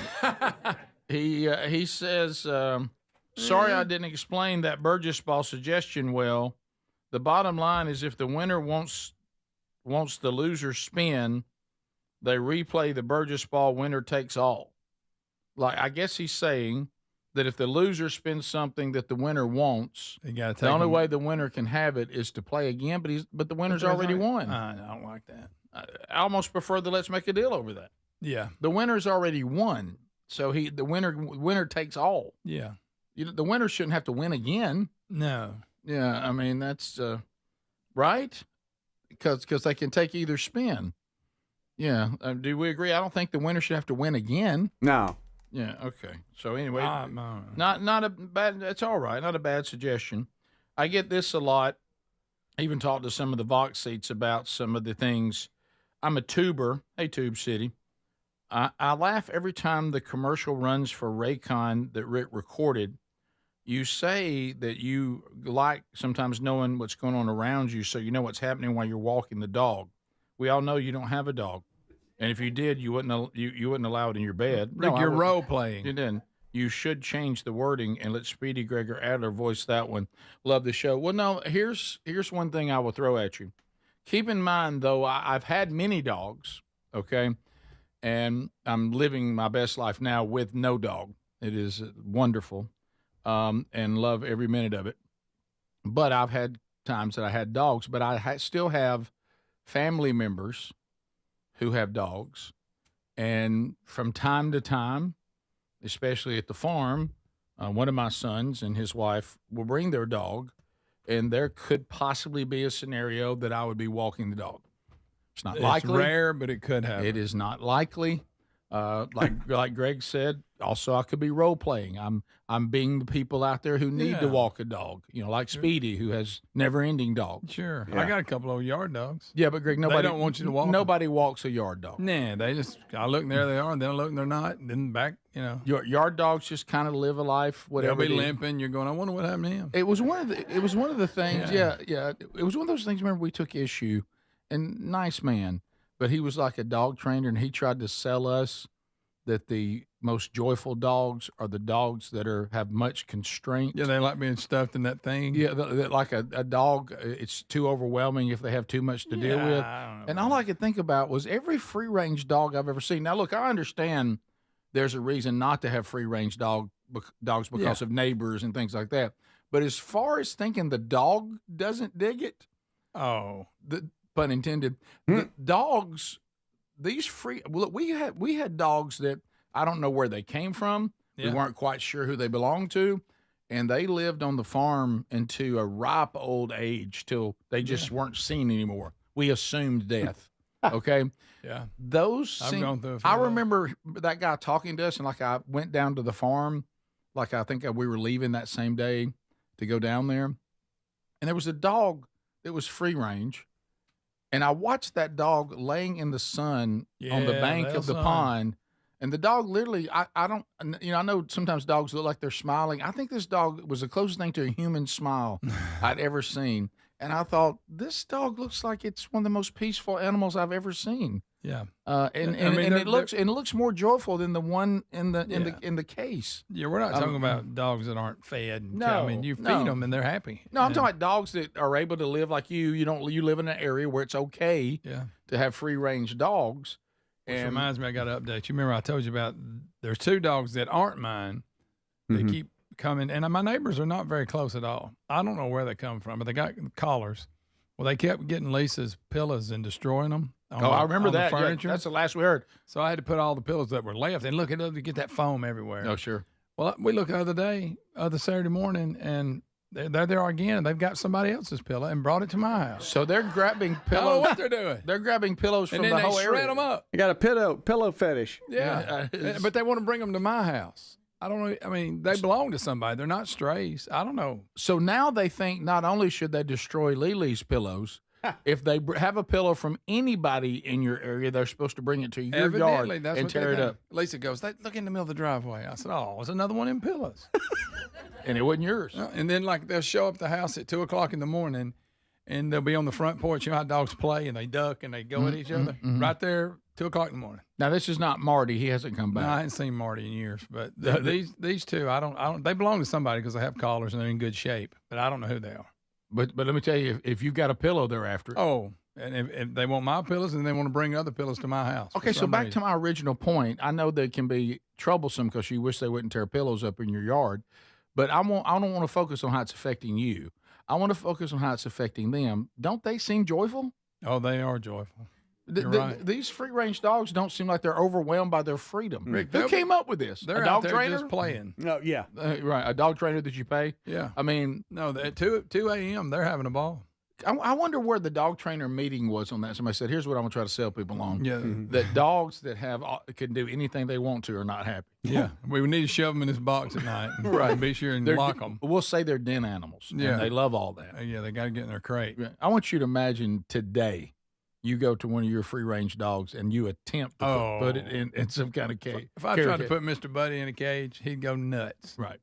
it. He says, sorry I didn't explain that Burgess ball suggestion well. The bottom line is if the winner wants the loser spin, they replay the Burgess ball, winner takes all. Like, I guess he's saying that if the loser spends something that the winner wants, the only way the winner can have it is to play again. But the winner's already won. I don't like that. I almost prefer the let's make a deal over that. Yeah. The winner's already won, so the winner takes all. Yeah. The winner shouldn't have to win again. No. Yeah, I mean that's right, because they can take either spin. Yeah. Do we agree? I don't think the winner should have to win again. No. Yeah. Okay. So anyway, not a bad. That's all right. Not a bad suggestion. I get this a lot. I even talked to some of the Vox seats about some of the things. I'm a tuber. Hey, Tube City. I laugh every time the commercial runs for Raycon that Rick recorded. You say that you like sometimes knowing what's going on around you, so you know what's happening while you're walking the dog. We all know you don't have a dog, and if you did, you wouldn't allow it in your bed. Rick, you're role playing. You didn't. You should change the wording and let Speedy Gregor Adler voice that one. Love the show. Well, no, here's one thing I will throw at you. Keep in mind, though, I've had many dogs, okay, and I'm living my best life now with no dog. It is wonderful, and love every minute of it. But I've had times that I had dogs, but I still have family members who have dogs, and from time to time, especially at the farm, one of my sons and his wife will bring their dog, and there could possibly be a scenario that I would be walking the dog. It's not likely. It's rare, but it could happen. It is not likely. Like Greg said, also I could be role playing. I'm being the people out there who need to walk a dog. Like Speedy, who has never-ending dogs. Sure, I got a couple of yard dogs. Yeah, but Greg, nobody they don't want you to walk. Nobody walks a yard dog. Nah, they just I look and there they are, and then I look and they're not, and then back. Your yard dogs just kind of live a life. Whatever. They'll be limping. You're going. I wonder what happened to him. It was one of the things. Yeah. It was one of those things. Remember, we took issue, and nice man, but he was like a dog trainer, and he tried to sell us that the most joyful dogs are the dogs that have much constraint. Yeah, they like being stuffed in that thing. Yeah, that like a dog, it's too overwhelming if they have too much to deal with. And all I could think about was every free-range dog I've ever seen. Now, look, I understand there's a reason not to have free-range dogs because of neighbors and things like that. But as far as thinking the dog doesn't dig it, pun intended, the dogs. We had dogs that I don't know where they came from. Yeah. We weren't quite sure who they belonged to, and they lived on the farm into a ripe old age till they just weren't seen anymore. We assumed death. Okay. Yeah. I've gone through. I remember that guy talking to us, and I went down to the farm, I think we were leaving that same day to go down there, and there was a dog that was free range. And I watched that dog laying in the sun on the bank of the pond, and the dog literally, I know sometimes dogs look like they're smiling. I think this dog was the closest thing to a human smile I'd ever seen. And I thought, this dog looks like it's one of the most peaceful animals I've ever seen. Yeah. And it looks more joyful than the one in the case. Yeah, we're not talking about dogs that aren't fed. No, I mean, you feed them and they're happy. No, I'm talking about dogs that are able to live like you. You live in an area where it's okay to have free range dogs. Which reminds me, I got to update you. Remember, I told you about there's two dogs that aren't mine. They keep coming, and my neighbors are not very close at all. I don't know where they come from, but they got collars. Well, they kept getting Lisa's pillows and destroying them. I remember that. Furniture. Yeah, that's the last we heard. So I had to put all the pillows that were left and look it up to get that foam everywhere. Oh, sure. Well, we looked the other Saturday morning, and there they are again. They've got somebody else's pillow and brought it to my house. So they're grabbing pillows. I don't know what they're doing. They're grabbing pillows from the whole area. And then they shred them up. You got a pillow fetish. Yeah. But they want to bring them to my house. I don't know. I mean, they belong to somebody. They're not strays. I don't know. So now they think not only should they destroy Lily's pillows, if they have a pillow from anybody in your area, they're supposed to bring it to your yard and tear it up. Lisa goes, look in the middle of the driveway. I said, oh, it's another one in pillows. And it wasn't yours. And then they'll show up at the house at 2:00 in the morning, and they'll be on the front porch. You know how dogs play, and they duck, and they go at each other. Right there, 2:00 in the morning. Now, this is not Marty. He hasn't come back. No, I haven't seen Marty in years. But these two, I don't. They belong to somebody because they have collars and they're in good shape. But I don't know who they are. But let me tell you, if you've got a pillow they're after. Oh, And if they want my pillows, and they want to bring other pillows to my house. Okay, so back to my original point. I know they can be troublesome because you wish they wouldn't tear pillows up in your yard, but I don't want to focus on how it's affecting you. I want to focus on how it's affecting them. Don't they seem joyful? Oh, they are joyful. You're right. These free-range dogs don't seem like they're overwhelmed by their freedom. Rick, Who came up with this? They're a dog out there trainer? just playing. No, yeah. Right, a dog trainer that you pay? Yeah. I mean, no, at 2 a.m., they're having a ball. I wonder where the dog trainer meeting was on that. Somebody said, here's what I'm going to try to sell people on. Yeah. That dogs that can do anything they want to are not happy. Yeah. We would need to shove them in this box at night. Right. And be sure and lock them. We'll say they're den animals. Yeah. And they love all that. Yeah, they got to get in their crate. I want you to imagine today you go to one of your free-range dogs and you attempt to put it in some kind of cage. If I tried to put Mr. Buddy in a cage, he'd go nuts. Right.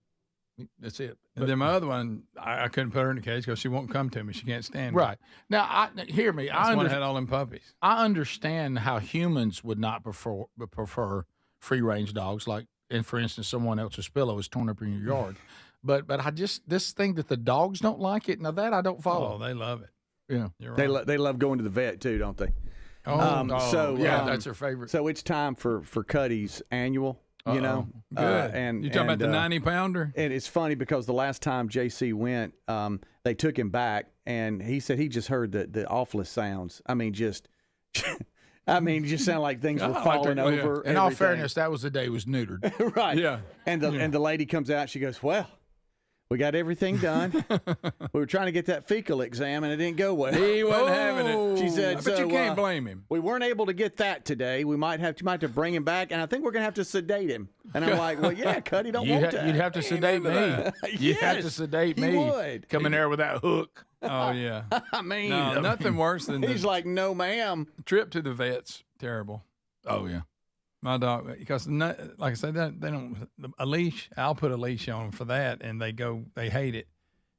That's it. And then my other one, I couldn't put her in a cage because she won't come to me. She can't stand me. Right. Now, hear me. That's when I had all them puppies. I understand how humans would not prefer free-range dogs, like, and for instance, someone else's pillow is torn up in your yard. But I just, this thing that the dogs don't like it, now that I don't follow. Oh, they love it. Yeah. You're right. They love going to the vet too, don't they? That's their favorite. So it's time for Cuddy's annual. You know, good. And you talking about the 90-pounder? And it's funny because the last time JC went, they took him back, and he said he just heard the awfulest sounds. I mean, just sound like things were falling over. In all fairness, that was the day he was neutered. Right. Yeah. And the lady comes out. She goes, "Well, we got everything done. We were trying to get that fecal exam, and it didn't go well." He wasn't having it. She said, But you can't blame him. We weren't able to get that today. We might have to bring him back, and I think we're going to have to sedate him. And I'm like, well, yeah, Cuddy, don't want that. You'd have to sedate me. You'd have to sedate me. He would. Come in there with that hook. Oh, yeah. I mean, no, nothing worse than he's like, no, ma'am. Trip to the vet's terrible. Oh, yeah. My dog, because like I said, they don't a leash. I'll put a leash on them for that, and they hate it.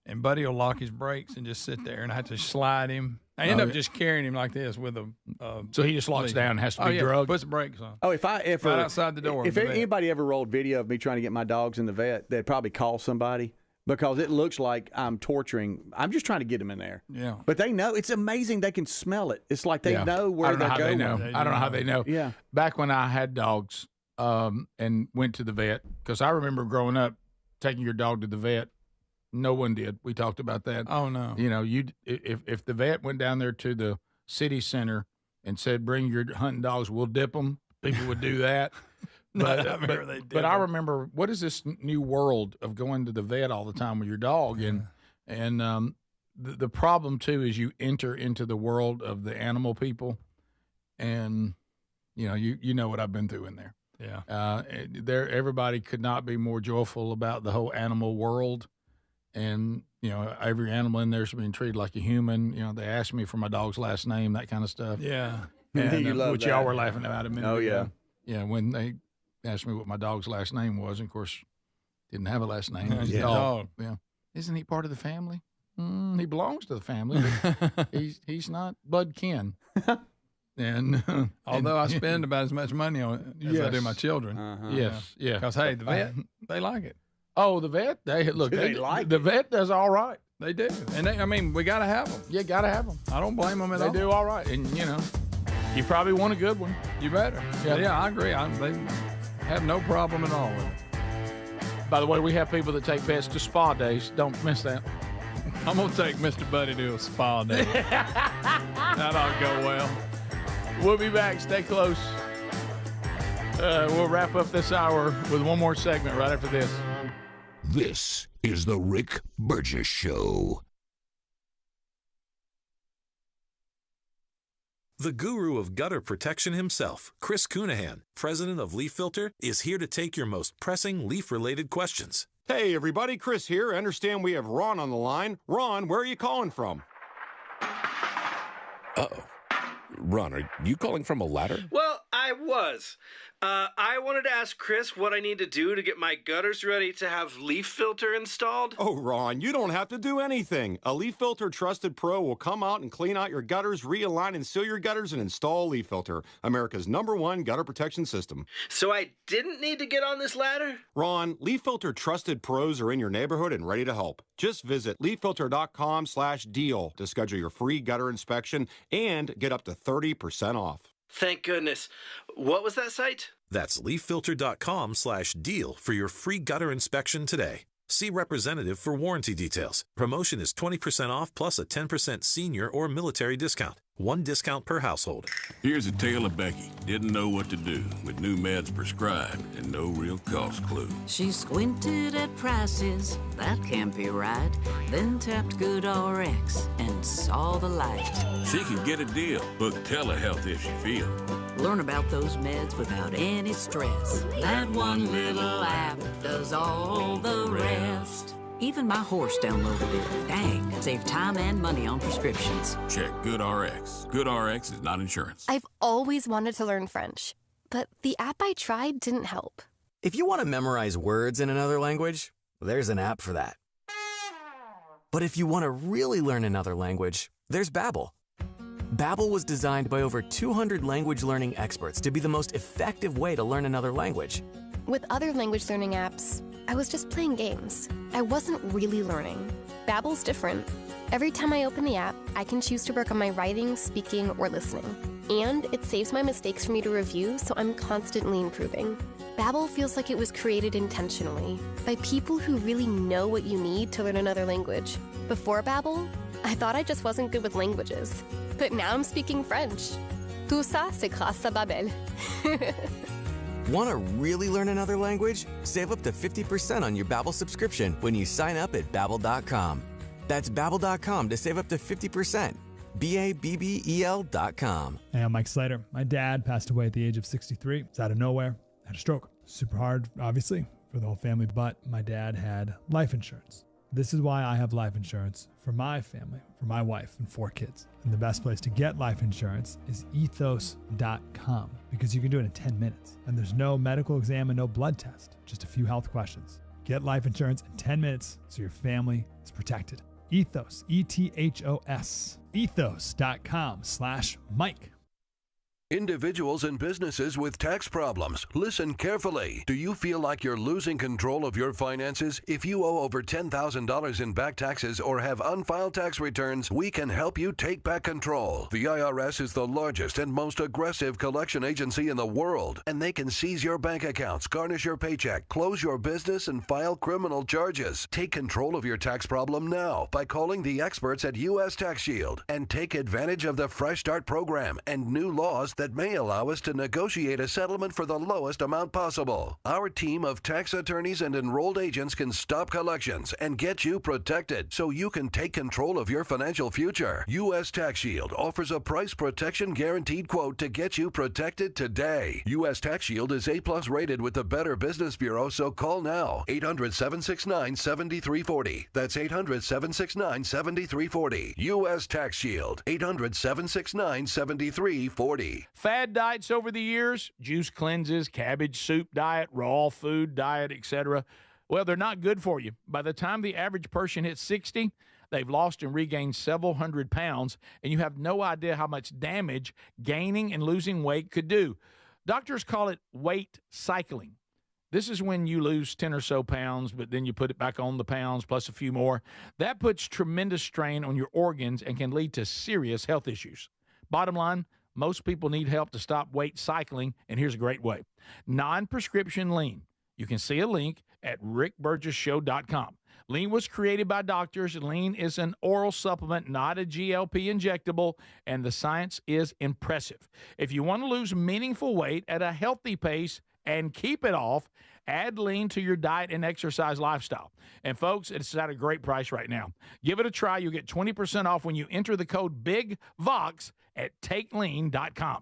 And Buddy will lock his brakes and just sit there, and I have to slide him. I end up just carrying him like this with a. So he just locks leash. down and has to be drugged. Puts the brakes on. Oh, if right outside the door. If anybody ever rolled video of me trying to get my dogs in the vet, they'd probably call somebody because it looks like I'm torturing. I'm just trying to get them in there. Yeah. But they know. It's amazing. They can smell it. It's like they know where they're going. I don't know how they know. Yeah. Back when I had dogs and went to the vet, because I remember growing up taking your dog to the vet. No one did. We talked about that. Oh, no. You know, if the vet went down there to the city center and said, bring your hunting dogs, we'll dip them, people would do that. But I remember, what is this new world of going to the vet all the time with your dog? And the problem, too, is you enter into the world of the animal people. And, you know what I've been through in there. Yeah. Everybody could not be more joyful about the whole animal world. And, every animal in there is being treated like a human. They asked me for my dog's last name, that kind of stuff. Yeah. And, You love which that. y'all were laughing about a minute Oh, ago. Yeah, when they asked me what my dog's last name was, and of course, didn't have a last name. It was Yeah. dog. Yeah. Isn't he part of the family? He belongs to the family, but he's not blood kin. And although I spend about as much money on it as I do my children. Yes, yeah. Because, hey, the vet, they like it. Oh, the vet? They like the vet does all right. They do. And we got to have them. You got to have them. I don't blame them at all. They do all right. And, you probably want a good one. You better. Yeah, I agree. They have no problem at all with it. By the way, we have people that take pets to spa days. Don't miss that. I'm going to take Mr. Buddy to a spa day. That ought to go well. We'll be back. Stay close. We'll wrap up this hour with one more segment right after this. This is the Rick Burgess Show. The guru of gutter protection himself, Chris Cunahan, president of Leaf Filter, is here to take your most pressing leaf-related questions. Hey, everybody, Chris here. I understand we have Ron on the line. Ron, where are you calling from? Uh-oh. Ron, are you calling from a ladder? Well, I was. I wanted to ask Chris what I need to do to get my gutters ready to have leaf filter installed. Oh, Ron, you don't have to do anything. A Leaf Filter Trusted Pro will come out and clean out your gutters, realign and seal your gutters, and install Leaf Filter, America's #1 gutter protection system. So I didn't need to get on this ladder? Ron, Leaf Filter Trusted Pros are in your neighborhood and ready to help. Just visit leaffilter.com/deal to schedule your free gutter inspection and get up to 30% off. Thank goodness. What was that site? That's leaffilter.com/deal for your free gutter inspection today. See representative for warranty details. Promotion is 20% off plus a 10% senior or military discount. One discount per household. Here's a tale of Becky. Didn't know what to do with new meds prescribed and no real cost clue. She squinted at prices, that can't be right. Then tapped GoodRx and saw the light. She can get a deal. Book telehealth if she feels. Learn about those meds without any stress. That one little app does all the rest. Even my horse downloaded it. Dang, save time and money on prescriptions. Check GoodRx. GoodRx is not insurance. I've always wanted to learn French, but the app I tried didn't help. If you want to memorize words in another language, there's an app for that. But if you want to really learn another language, there's Babbel. Babbel was designed by over 200 language learning experts to be the most effective way to learn another language. With other language learning apps, I was just playing games. I wasn't really learning. Babbel's different. Every time I open the app, I can choose to work on my writing, speaking, or listening. And it saves my mistakes for me to review, so I'm constantly improving. Babbel feels like it was created intentionally by people who really know what you need to learn another language. Before Babbel, I thought I just wasn't good with languages. But now I'm speaking French. Tout ça, c'est grâce à Babbel. Want to really learn another language? Save up to 50% on your Babbel subscription when you sign up at Babbel.com. That's Babbel.com to save up to 50%. Babbel.com. Hey, I'm Mike Slater. My dad passed away at the age of 63. It's out of nowhere. Had a stroke. Super hard, obviously, for the whole family, but my dad had life insurance. This is why I have life insurance for my family, for my wife and 4 kids. And the best place to get life insurance is ethos.com because you can do it in 10 minutes. And there's no medical exam and no blood test, just a few health questions. Get life insurance in 10 minutes so your family is protected. Ethos, ETHOS, ethos.com/Mike. Individuals and businesses with tax problems, listen carefully. Do you feel like you're losing control of your finances? If you owe over $10,000 in back taxes or have unfiled tax returns, we can help you take back control. The IRS is the largest and most aggressive collection agency in the world, and they can seize your bank accounts, garnish your paycheck, close your business, and file criminal charges. Take control of your tax problem now by calling the experts at U.S. Tax Shield and take advantage of the Fresh Start program and new laws that may allow us to negotiate a settlement for the lowest amount possible. Our team of tax attorneys and enrolled agents can stop collections and get you protected so you can take control of your financial future. U.S. Tax Shield offers a price protection guaranteed quote to get you protected today. U.S. Tax Shield is A+ rated with the Better Business Bureau, so call now. 800-769-7340. That's 800-769-7340. U.S. Tax Shield. 800-769-7340. Fad diets over the years, juice cleanses, cabbage soup diet, raw food diet, etc. Well, they're not good for you. By the time the average person hits 60, they've lost and regained several hundred pounds, and you have no idea how much damage gaining and losing weight could do. Doctors call it weight cycling. This is when you lose 10 or so pounds, but then you put it back on the pounds plus a few more. That puts tremendous strain on your organs and can lead to serious health issues. Bottom line, most people need help to stop weight cycling, and here's a great way. Non-prescription lean. You can see a link at rickburgessshow.com. Lean was created by doctors. Lean is an oral supplement, not a GLP injectable, and the science is impressive. If you want to lose meaningful weight at a healthy pace and keep it off, add lean to your diet and exercise lifestyle. And folks, it's at a great price right now. Give it a try. You'll get 20% off when you enter the code BIGVOX at takelean.com.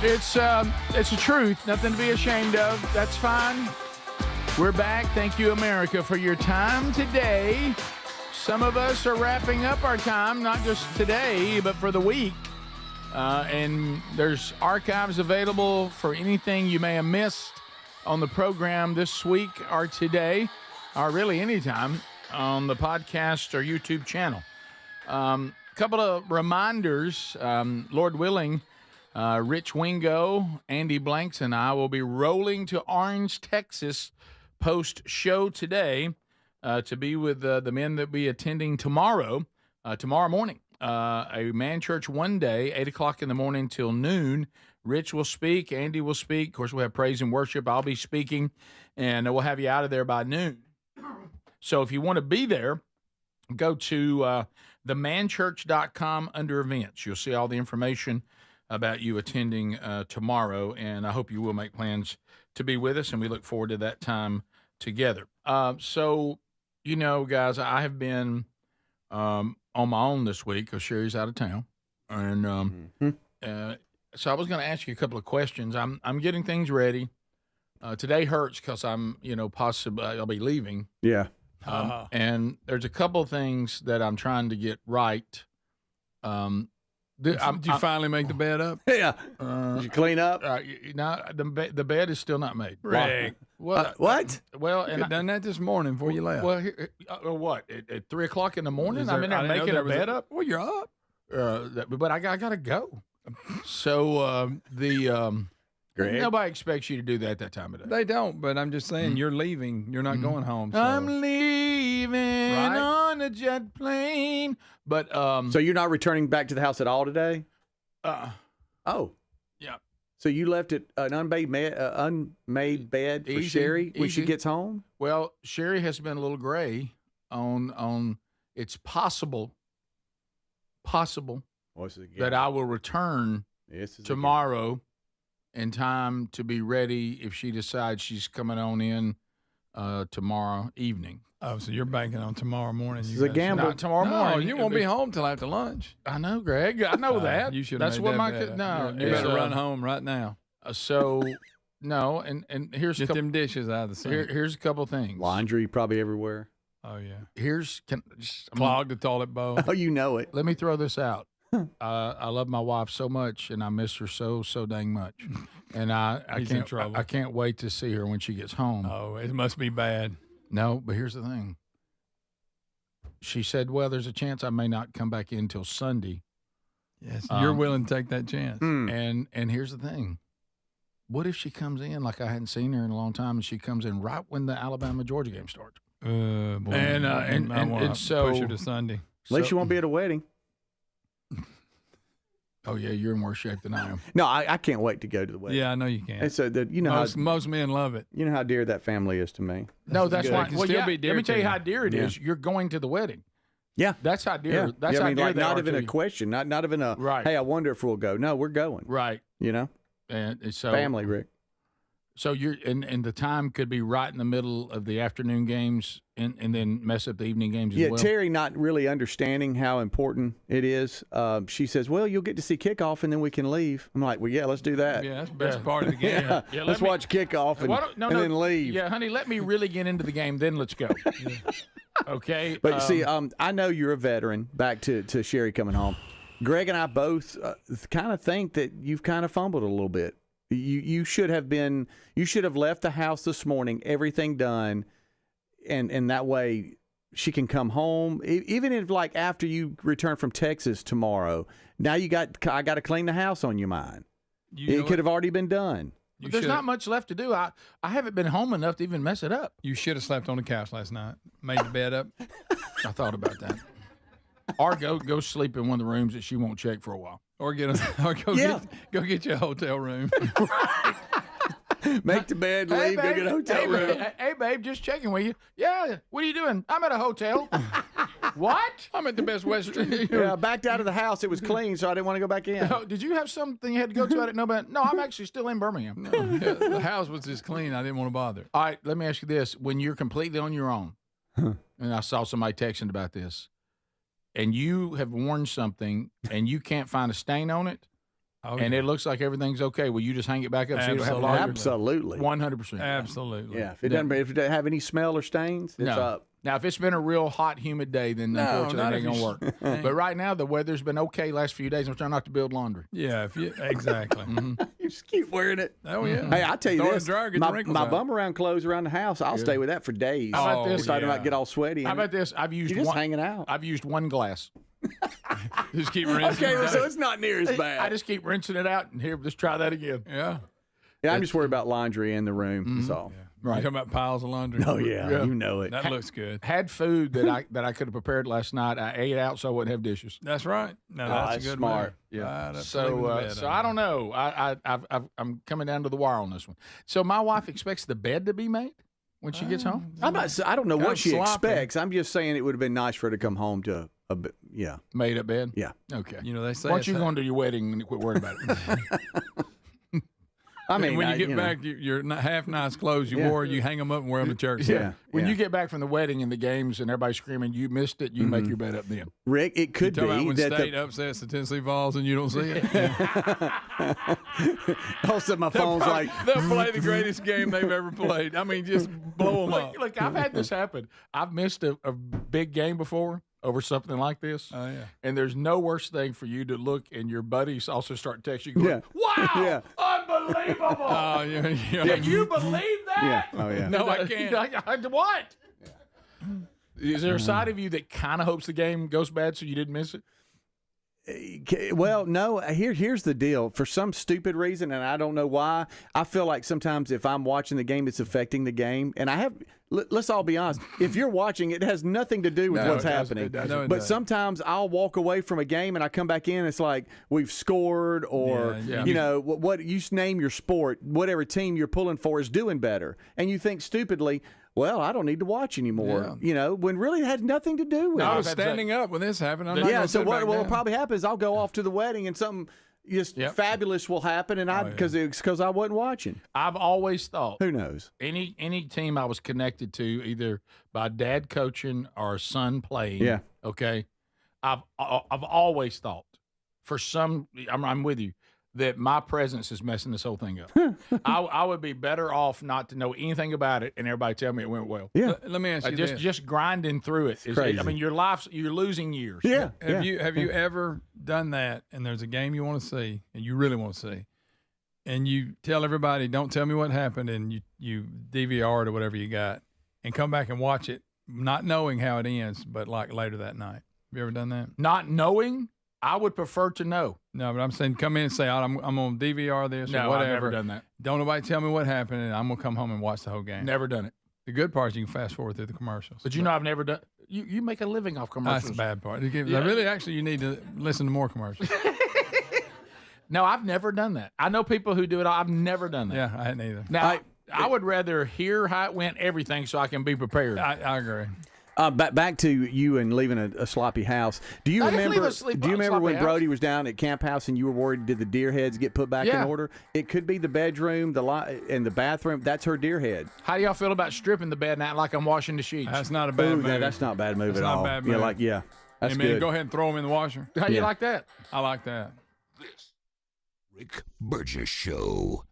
It's the truth. Nothing to be ashamed of. That's fine. We're back. Thank you, America, for your time today. Some of us are wrapping up our time, not just today, but for the week. And there's archives available for anything you may have missed on the program this week or today, or really anytime on the podcast or YouTube channel. Couple of reminders, Lord willing, Rich Wingo, Andy Blanks, and I will be rolling to Orange, Texas post-show today to be with the men that will be attending tomorrow morning. A man church one day, 8 o'clock in the morning till noon. Rich will speak. Andy will speak. Of course, we'll have praise and worship. I'll be speaking, and we'll have you out of there by noon. So if you want to be there, go to themanchurch.com under events. You'll see all the information about you attending tomorrow, and I hope you will make plans to be with us, and we look forward to that time together. So, you know, guys, I have been on my own this week because Sherry's out of town, and so I was going to ask you a couple of questions. I'm getting things ready. Today hurts because I'm, possibly I'll be leaving. Yeah. And there's a couple of things that I'm trying to get right. Did you finally make the bed up? Yeah. Did you clean up? No, the bed is still not made. Rick. What? Well, You done that this morning before you left. Well, what? At 3 o'clock in the morning? I'm in there making a bed up? Well, you're up. But I got to go. So Greg? nobody expects you to do that time of day. They don't, but I'm just saying you're leaving. You're not going home. So. I'm leaving on a jet plane. But so you're not returning back to the house at all today? Oh. Yeah. So you left it an unmade bed for Sherry when she gets home? Well, Sherry has been a little gray on it's possible that I will return tomorrow in time to be ready if she decides she's coming on in tomorrow evening. Oh, so you're banking on tomorrow morning. It's a gamble. Not tomorrow morning. You won't be home till after lunch. I know, Greg. I know that. You should. That's what my no. You better run home right now. So no, and here's get them dishes out of the sink. Here's a couple things. Laundry probably everywhere. Oh yeah. Clog the toilet bowl. Oh, you know it. Let me throw this out. I love my wife so much, and I miss her so dang much, and I can't wait to see her when she gets home. Oh, it must be bad. No, but here's the thing. She said, "Well, there's a chance I may not come back in till Sunday." Yes, you're willing to take that chance. And here's the thing. What if she comes in like I hadn't seen her in a long time, and she comes in right when the Alabama-Georgia game starts? Boy, And so push her to Sunday. At least you won't be at a wedding. Oh yeah, you're in worse shape than I am. No, I can't wait to go to the wedding. Yeah, I know you can. And so most men love it. You know how dear that family is to me. No, that's why. Well, let me tell you how dear it is. You're going to the wedding. Yeah, that's how dear. Yeah. That's how dear like they not are even to a you. question. Not even a. Right. Hey, I wonder if we'll go. No, we're going. Right. And so family, Rick. So you're and the time could be right in the middle of the afternoon games and then mess up the evening games as well. Terry not really understanding how important it is. She says, "Well, you'll get to see kickoff and then we can leave." I'm like, "Well, yeah, let's do that." Yeah, that's the best part of the game. Let's watch kickoff and then leave. Yeah, honey, let me really get into the game, then let's go. Okay. But see, I know you're a veteran. Back to Sherry coming home. Greg and I both kind of think that you've kind of fumbled a little bit. You should have left the house this morning, everything done, and that way she can come home. Even if like after you return from Texas tomorrow, now I got to clean the house on your mind. It could have already been done. There's not much left to do. I haven't been home enough to even mess it up. You should have slept on the couch last night. Made the bed up. I thought about that. Or go sleep in one of the rooms that she won't check for a while. Or go get you a hotel room. Make the bed, leave, go get a hotel room. Hey, babe, just checking with you. Yeah, what are you doing? I'm at a hotel. What? I'm at the Best Western. Yeah, I backed out of the house. It was clean, so I didn't want to go back in. Oh, did you have something you had to go to? I didn't know about. No, I'm actually still in Birmingham. The house was just clean. I didn't want to bother. All right, let me ask you this. When you're completely on your own, and I saw somebody texting about this, and you have worn something and you can't find a stain on it, and it looks like everything's okay. Will you just hang it back up so you don't have laundry? Absolutely. 100%. Absolutely. Yeah. If it doesn't have any smell or stains, it's up. Now, if it's been a real hot, humid day, then unfortunately it ain't going to work. But right now, the weather's been okay last few days. I'm trying not to build laundry. Yeah, exactly. You just keep wearing it. Oh, yeah. Hey, I tell you Throw it this, in the dryer, get the my wrinkles out. bum around clothes around the house, I'll stay with that for days. How about this? If I do not get all sweaty. How about this? You're just hanging out. I've used one glass. Just keep rinsing it out. So it's not near as bad. I just keep rinsing it out, and here, let's try that again. Yeah. Yeah, I'm just worried about laundry in the room. That's all. Right. You talking about piles of laundry? Oh, yeah. You know it. That looks good. Had food that I could have prepared last night. I ate out so I wouldn't have dishes. That's right. No, that's a good smart. move. Yeah. So I don't know. I'm coming down to the wire on this one. So my wife expects the bed to be made when she gets home. I don't know what she sloppy. expects. I'm just saying it would have been nice for her to come home to a Made up bed. Yeah. Okay. You know, they say Why don't you go to your wedding and quit worrying about it? I mean, when you get back, your half nice clothes you wore, you hang them up and wear them to church. When you get back from the wedding and the games and everybody's screaming, you missed it, you make your bed up then. Rick, it could You talking be about when that State upsets the Tennessee Vols and you don't see it. all of a sudden my phone's like, they'll play the greatest game they've ever played. I mean, just blow them up. Look, I've had this happen. I've missed a big game before over something like this. Oh, yeah. And there's no worse thing for you to look and your buddies also start texting you going, wow, unbelievable. Oh, yeah. Can you believe that? Yeah. Oh, yeah. No, I can't. What? Is there a side of you that kind of hopes the game goes bad so you didn't miss it? Well, no, here's the deal. For some stupid reason, and I don't know why, I feel like sometimes if I'm watching the game, it's affecting the game. And let's all be honest, if you're watching, it has nothing to do with what's happening. But sometimes I'll walk away from a game and I come back in, and it's like we've scored or, you know, what you name your sport, whatever team you're pulling for is doing better. And you think stupidly, well, I don't need to watch anymore, you know, when really it had nothing to do with it. I was standing up when this happened. I'm not gonna so sit what back will down. probably happen is I'll go off to the wedding and something just fabulous will happen, and because I wasn't watching. I've always thought. Who knows? Any team I was connected to, either by dad coaching or son playing. Yeah. Okay. I've always thought, I'm with you, that my presence is messing this whole thing up. I would be better off not to know anything about it and everybody tell me it went well. Yeah. Let me ask you this. Just grinding through it. Crazy. I mean, you're losing years. Yeah. Have you ever done that and there's a game you want to see and you really want to see, and you tell everybody, don't tell me what happened, and you DVR it or whatever you got and come back and watch it not knowing how it ends, but like later that night? Have you ever done that? Not knowing? I would prefer to know. No, but I'm saying come in and say, I'm going to DVR this or whatever. I've never done that. Don't nobody tell me what happened, and I'm going to come home and watch the whole game. Never done it. The good part is you can fast forward through the commercials. But you know I've never done – you make a living off commercials. That's the bad part. Really, actually, you need to listen to more commercials. No, I've never done that. I know people who do it. I've never done that. Yeah, I hadn't either. Now, I would rather hear how it went, everything, so I can be prepared. I agree. Back to you and leaving a sloppy house. Do you remember? Do you remember when Brody was down at Camp House and you were worried? Did the deer heads get put back in order? It could be the bedroom, and the bathroom. That's her deer head. How do y'all feel about stripping the bed and acting like I'm washing the sheets? That's not a bad move. That's not a bad move at all. Bad move. That's hey, man, good. Go ahead and throw them in the washer. How you like that? I like that. Rick Burgess Show.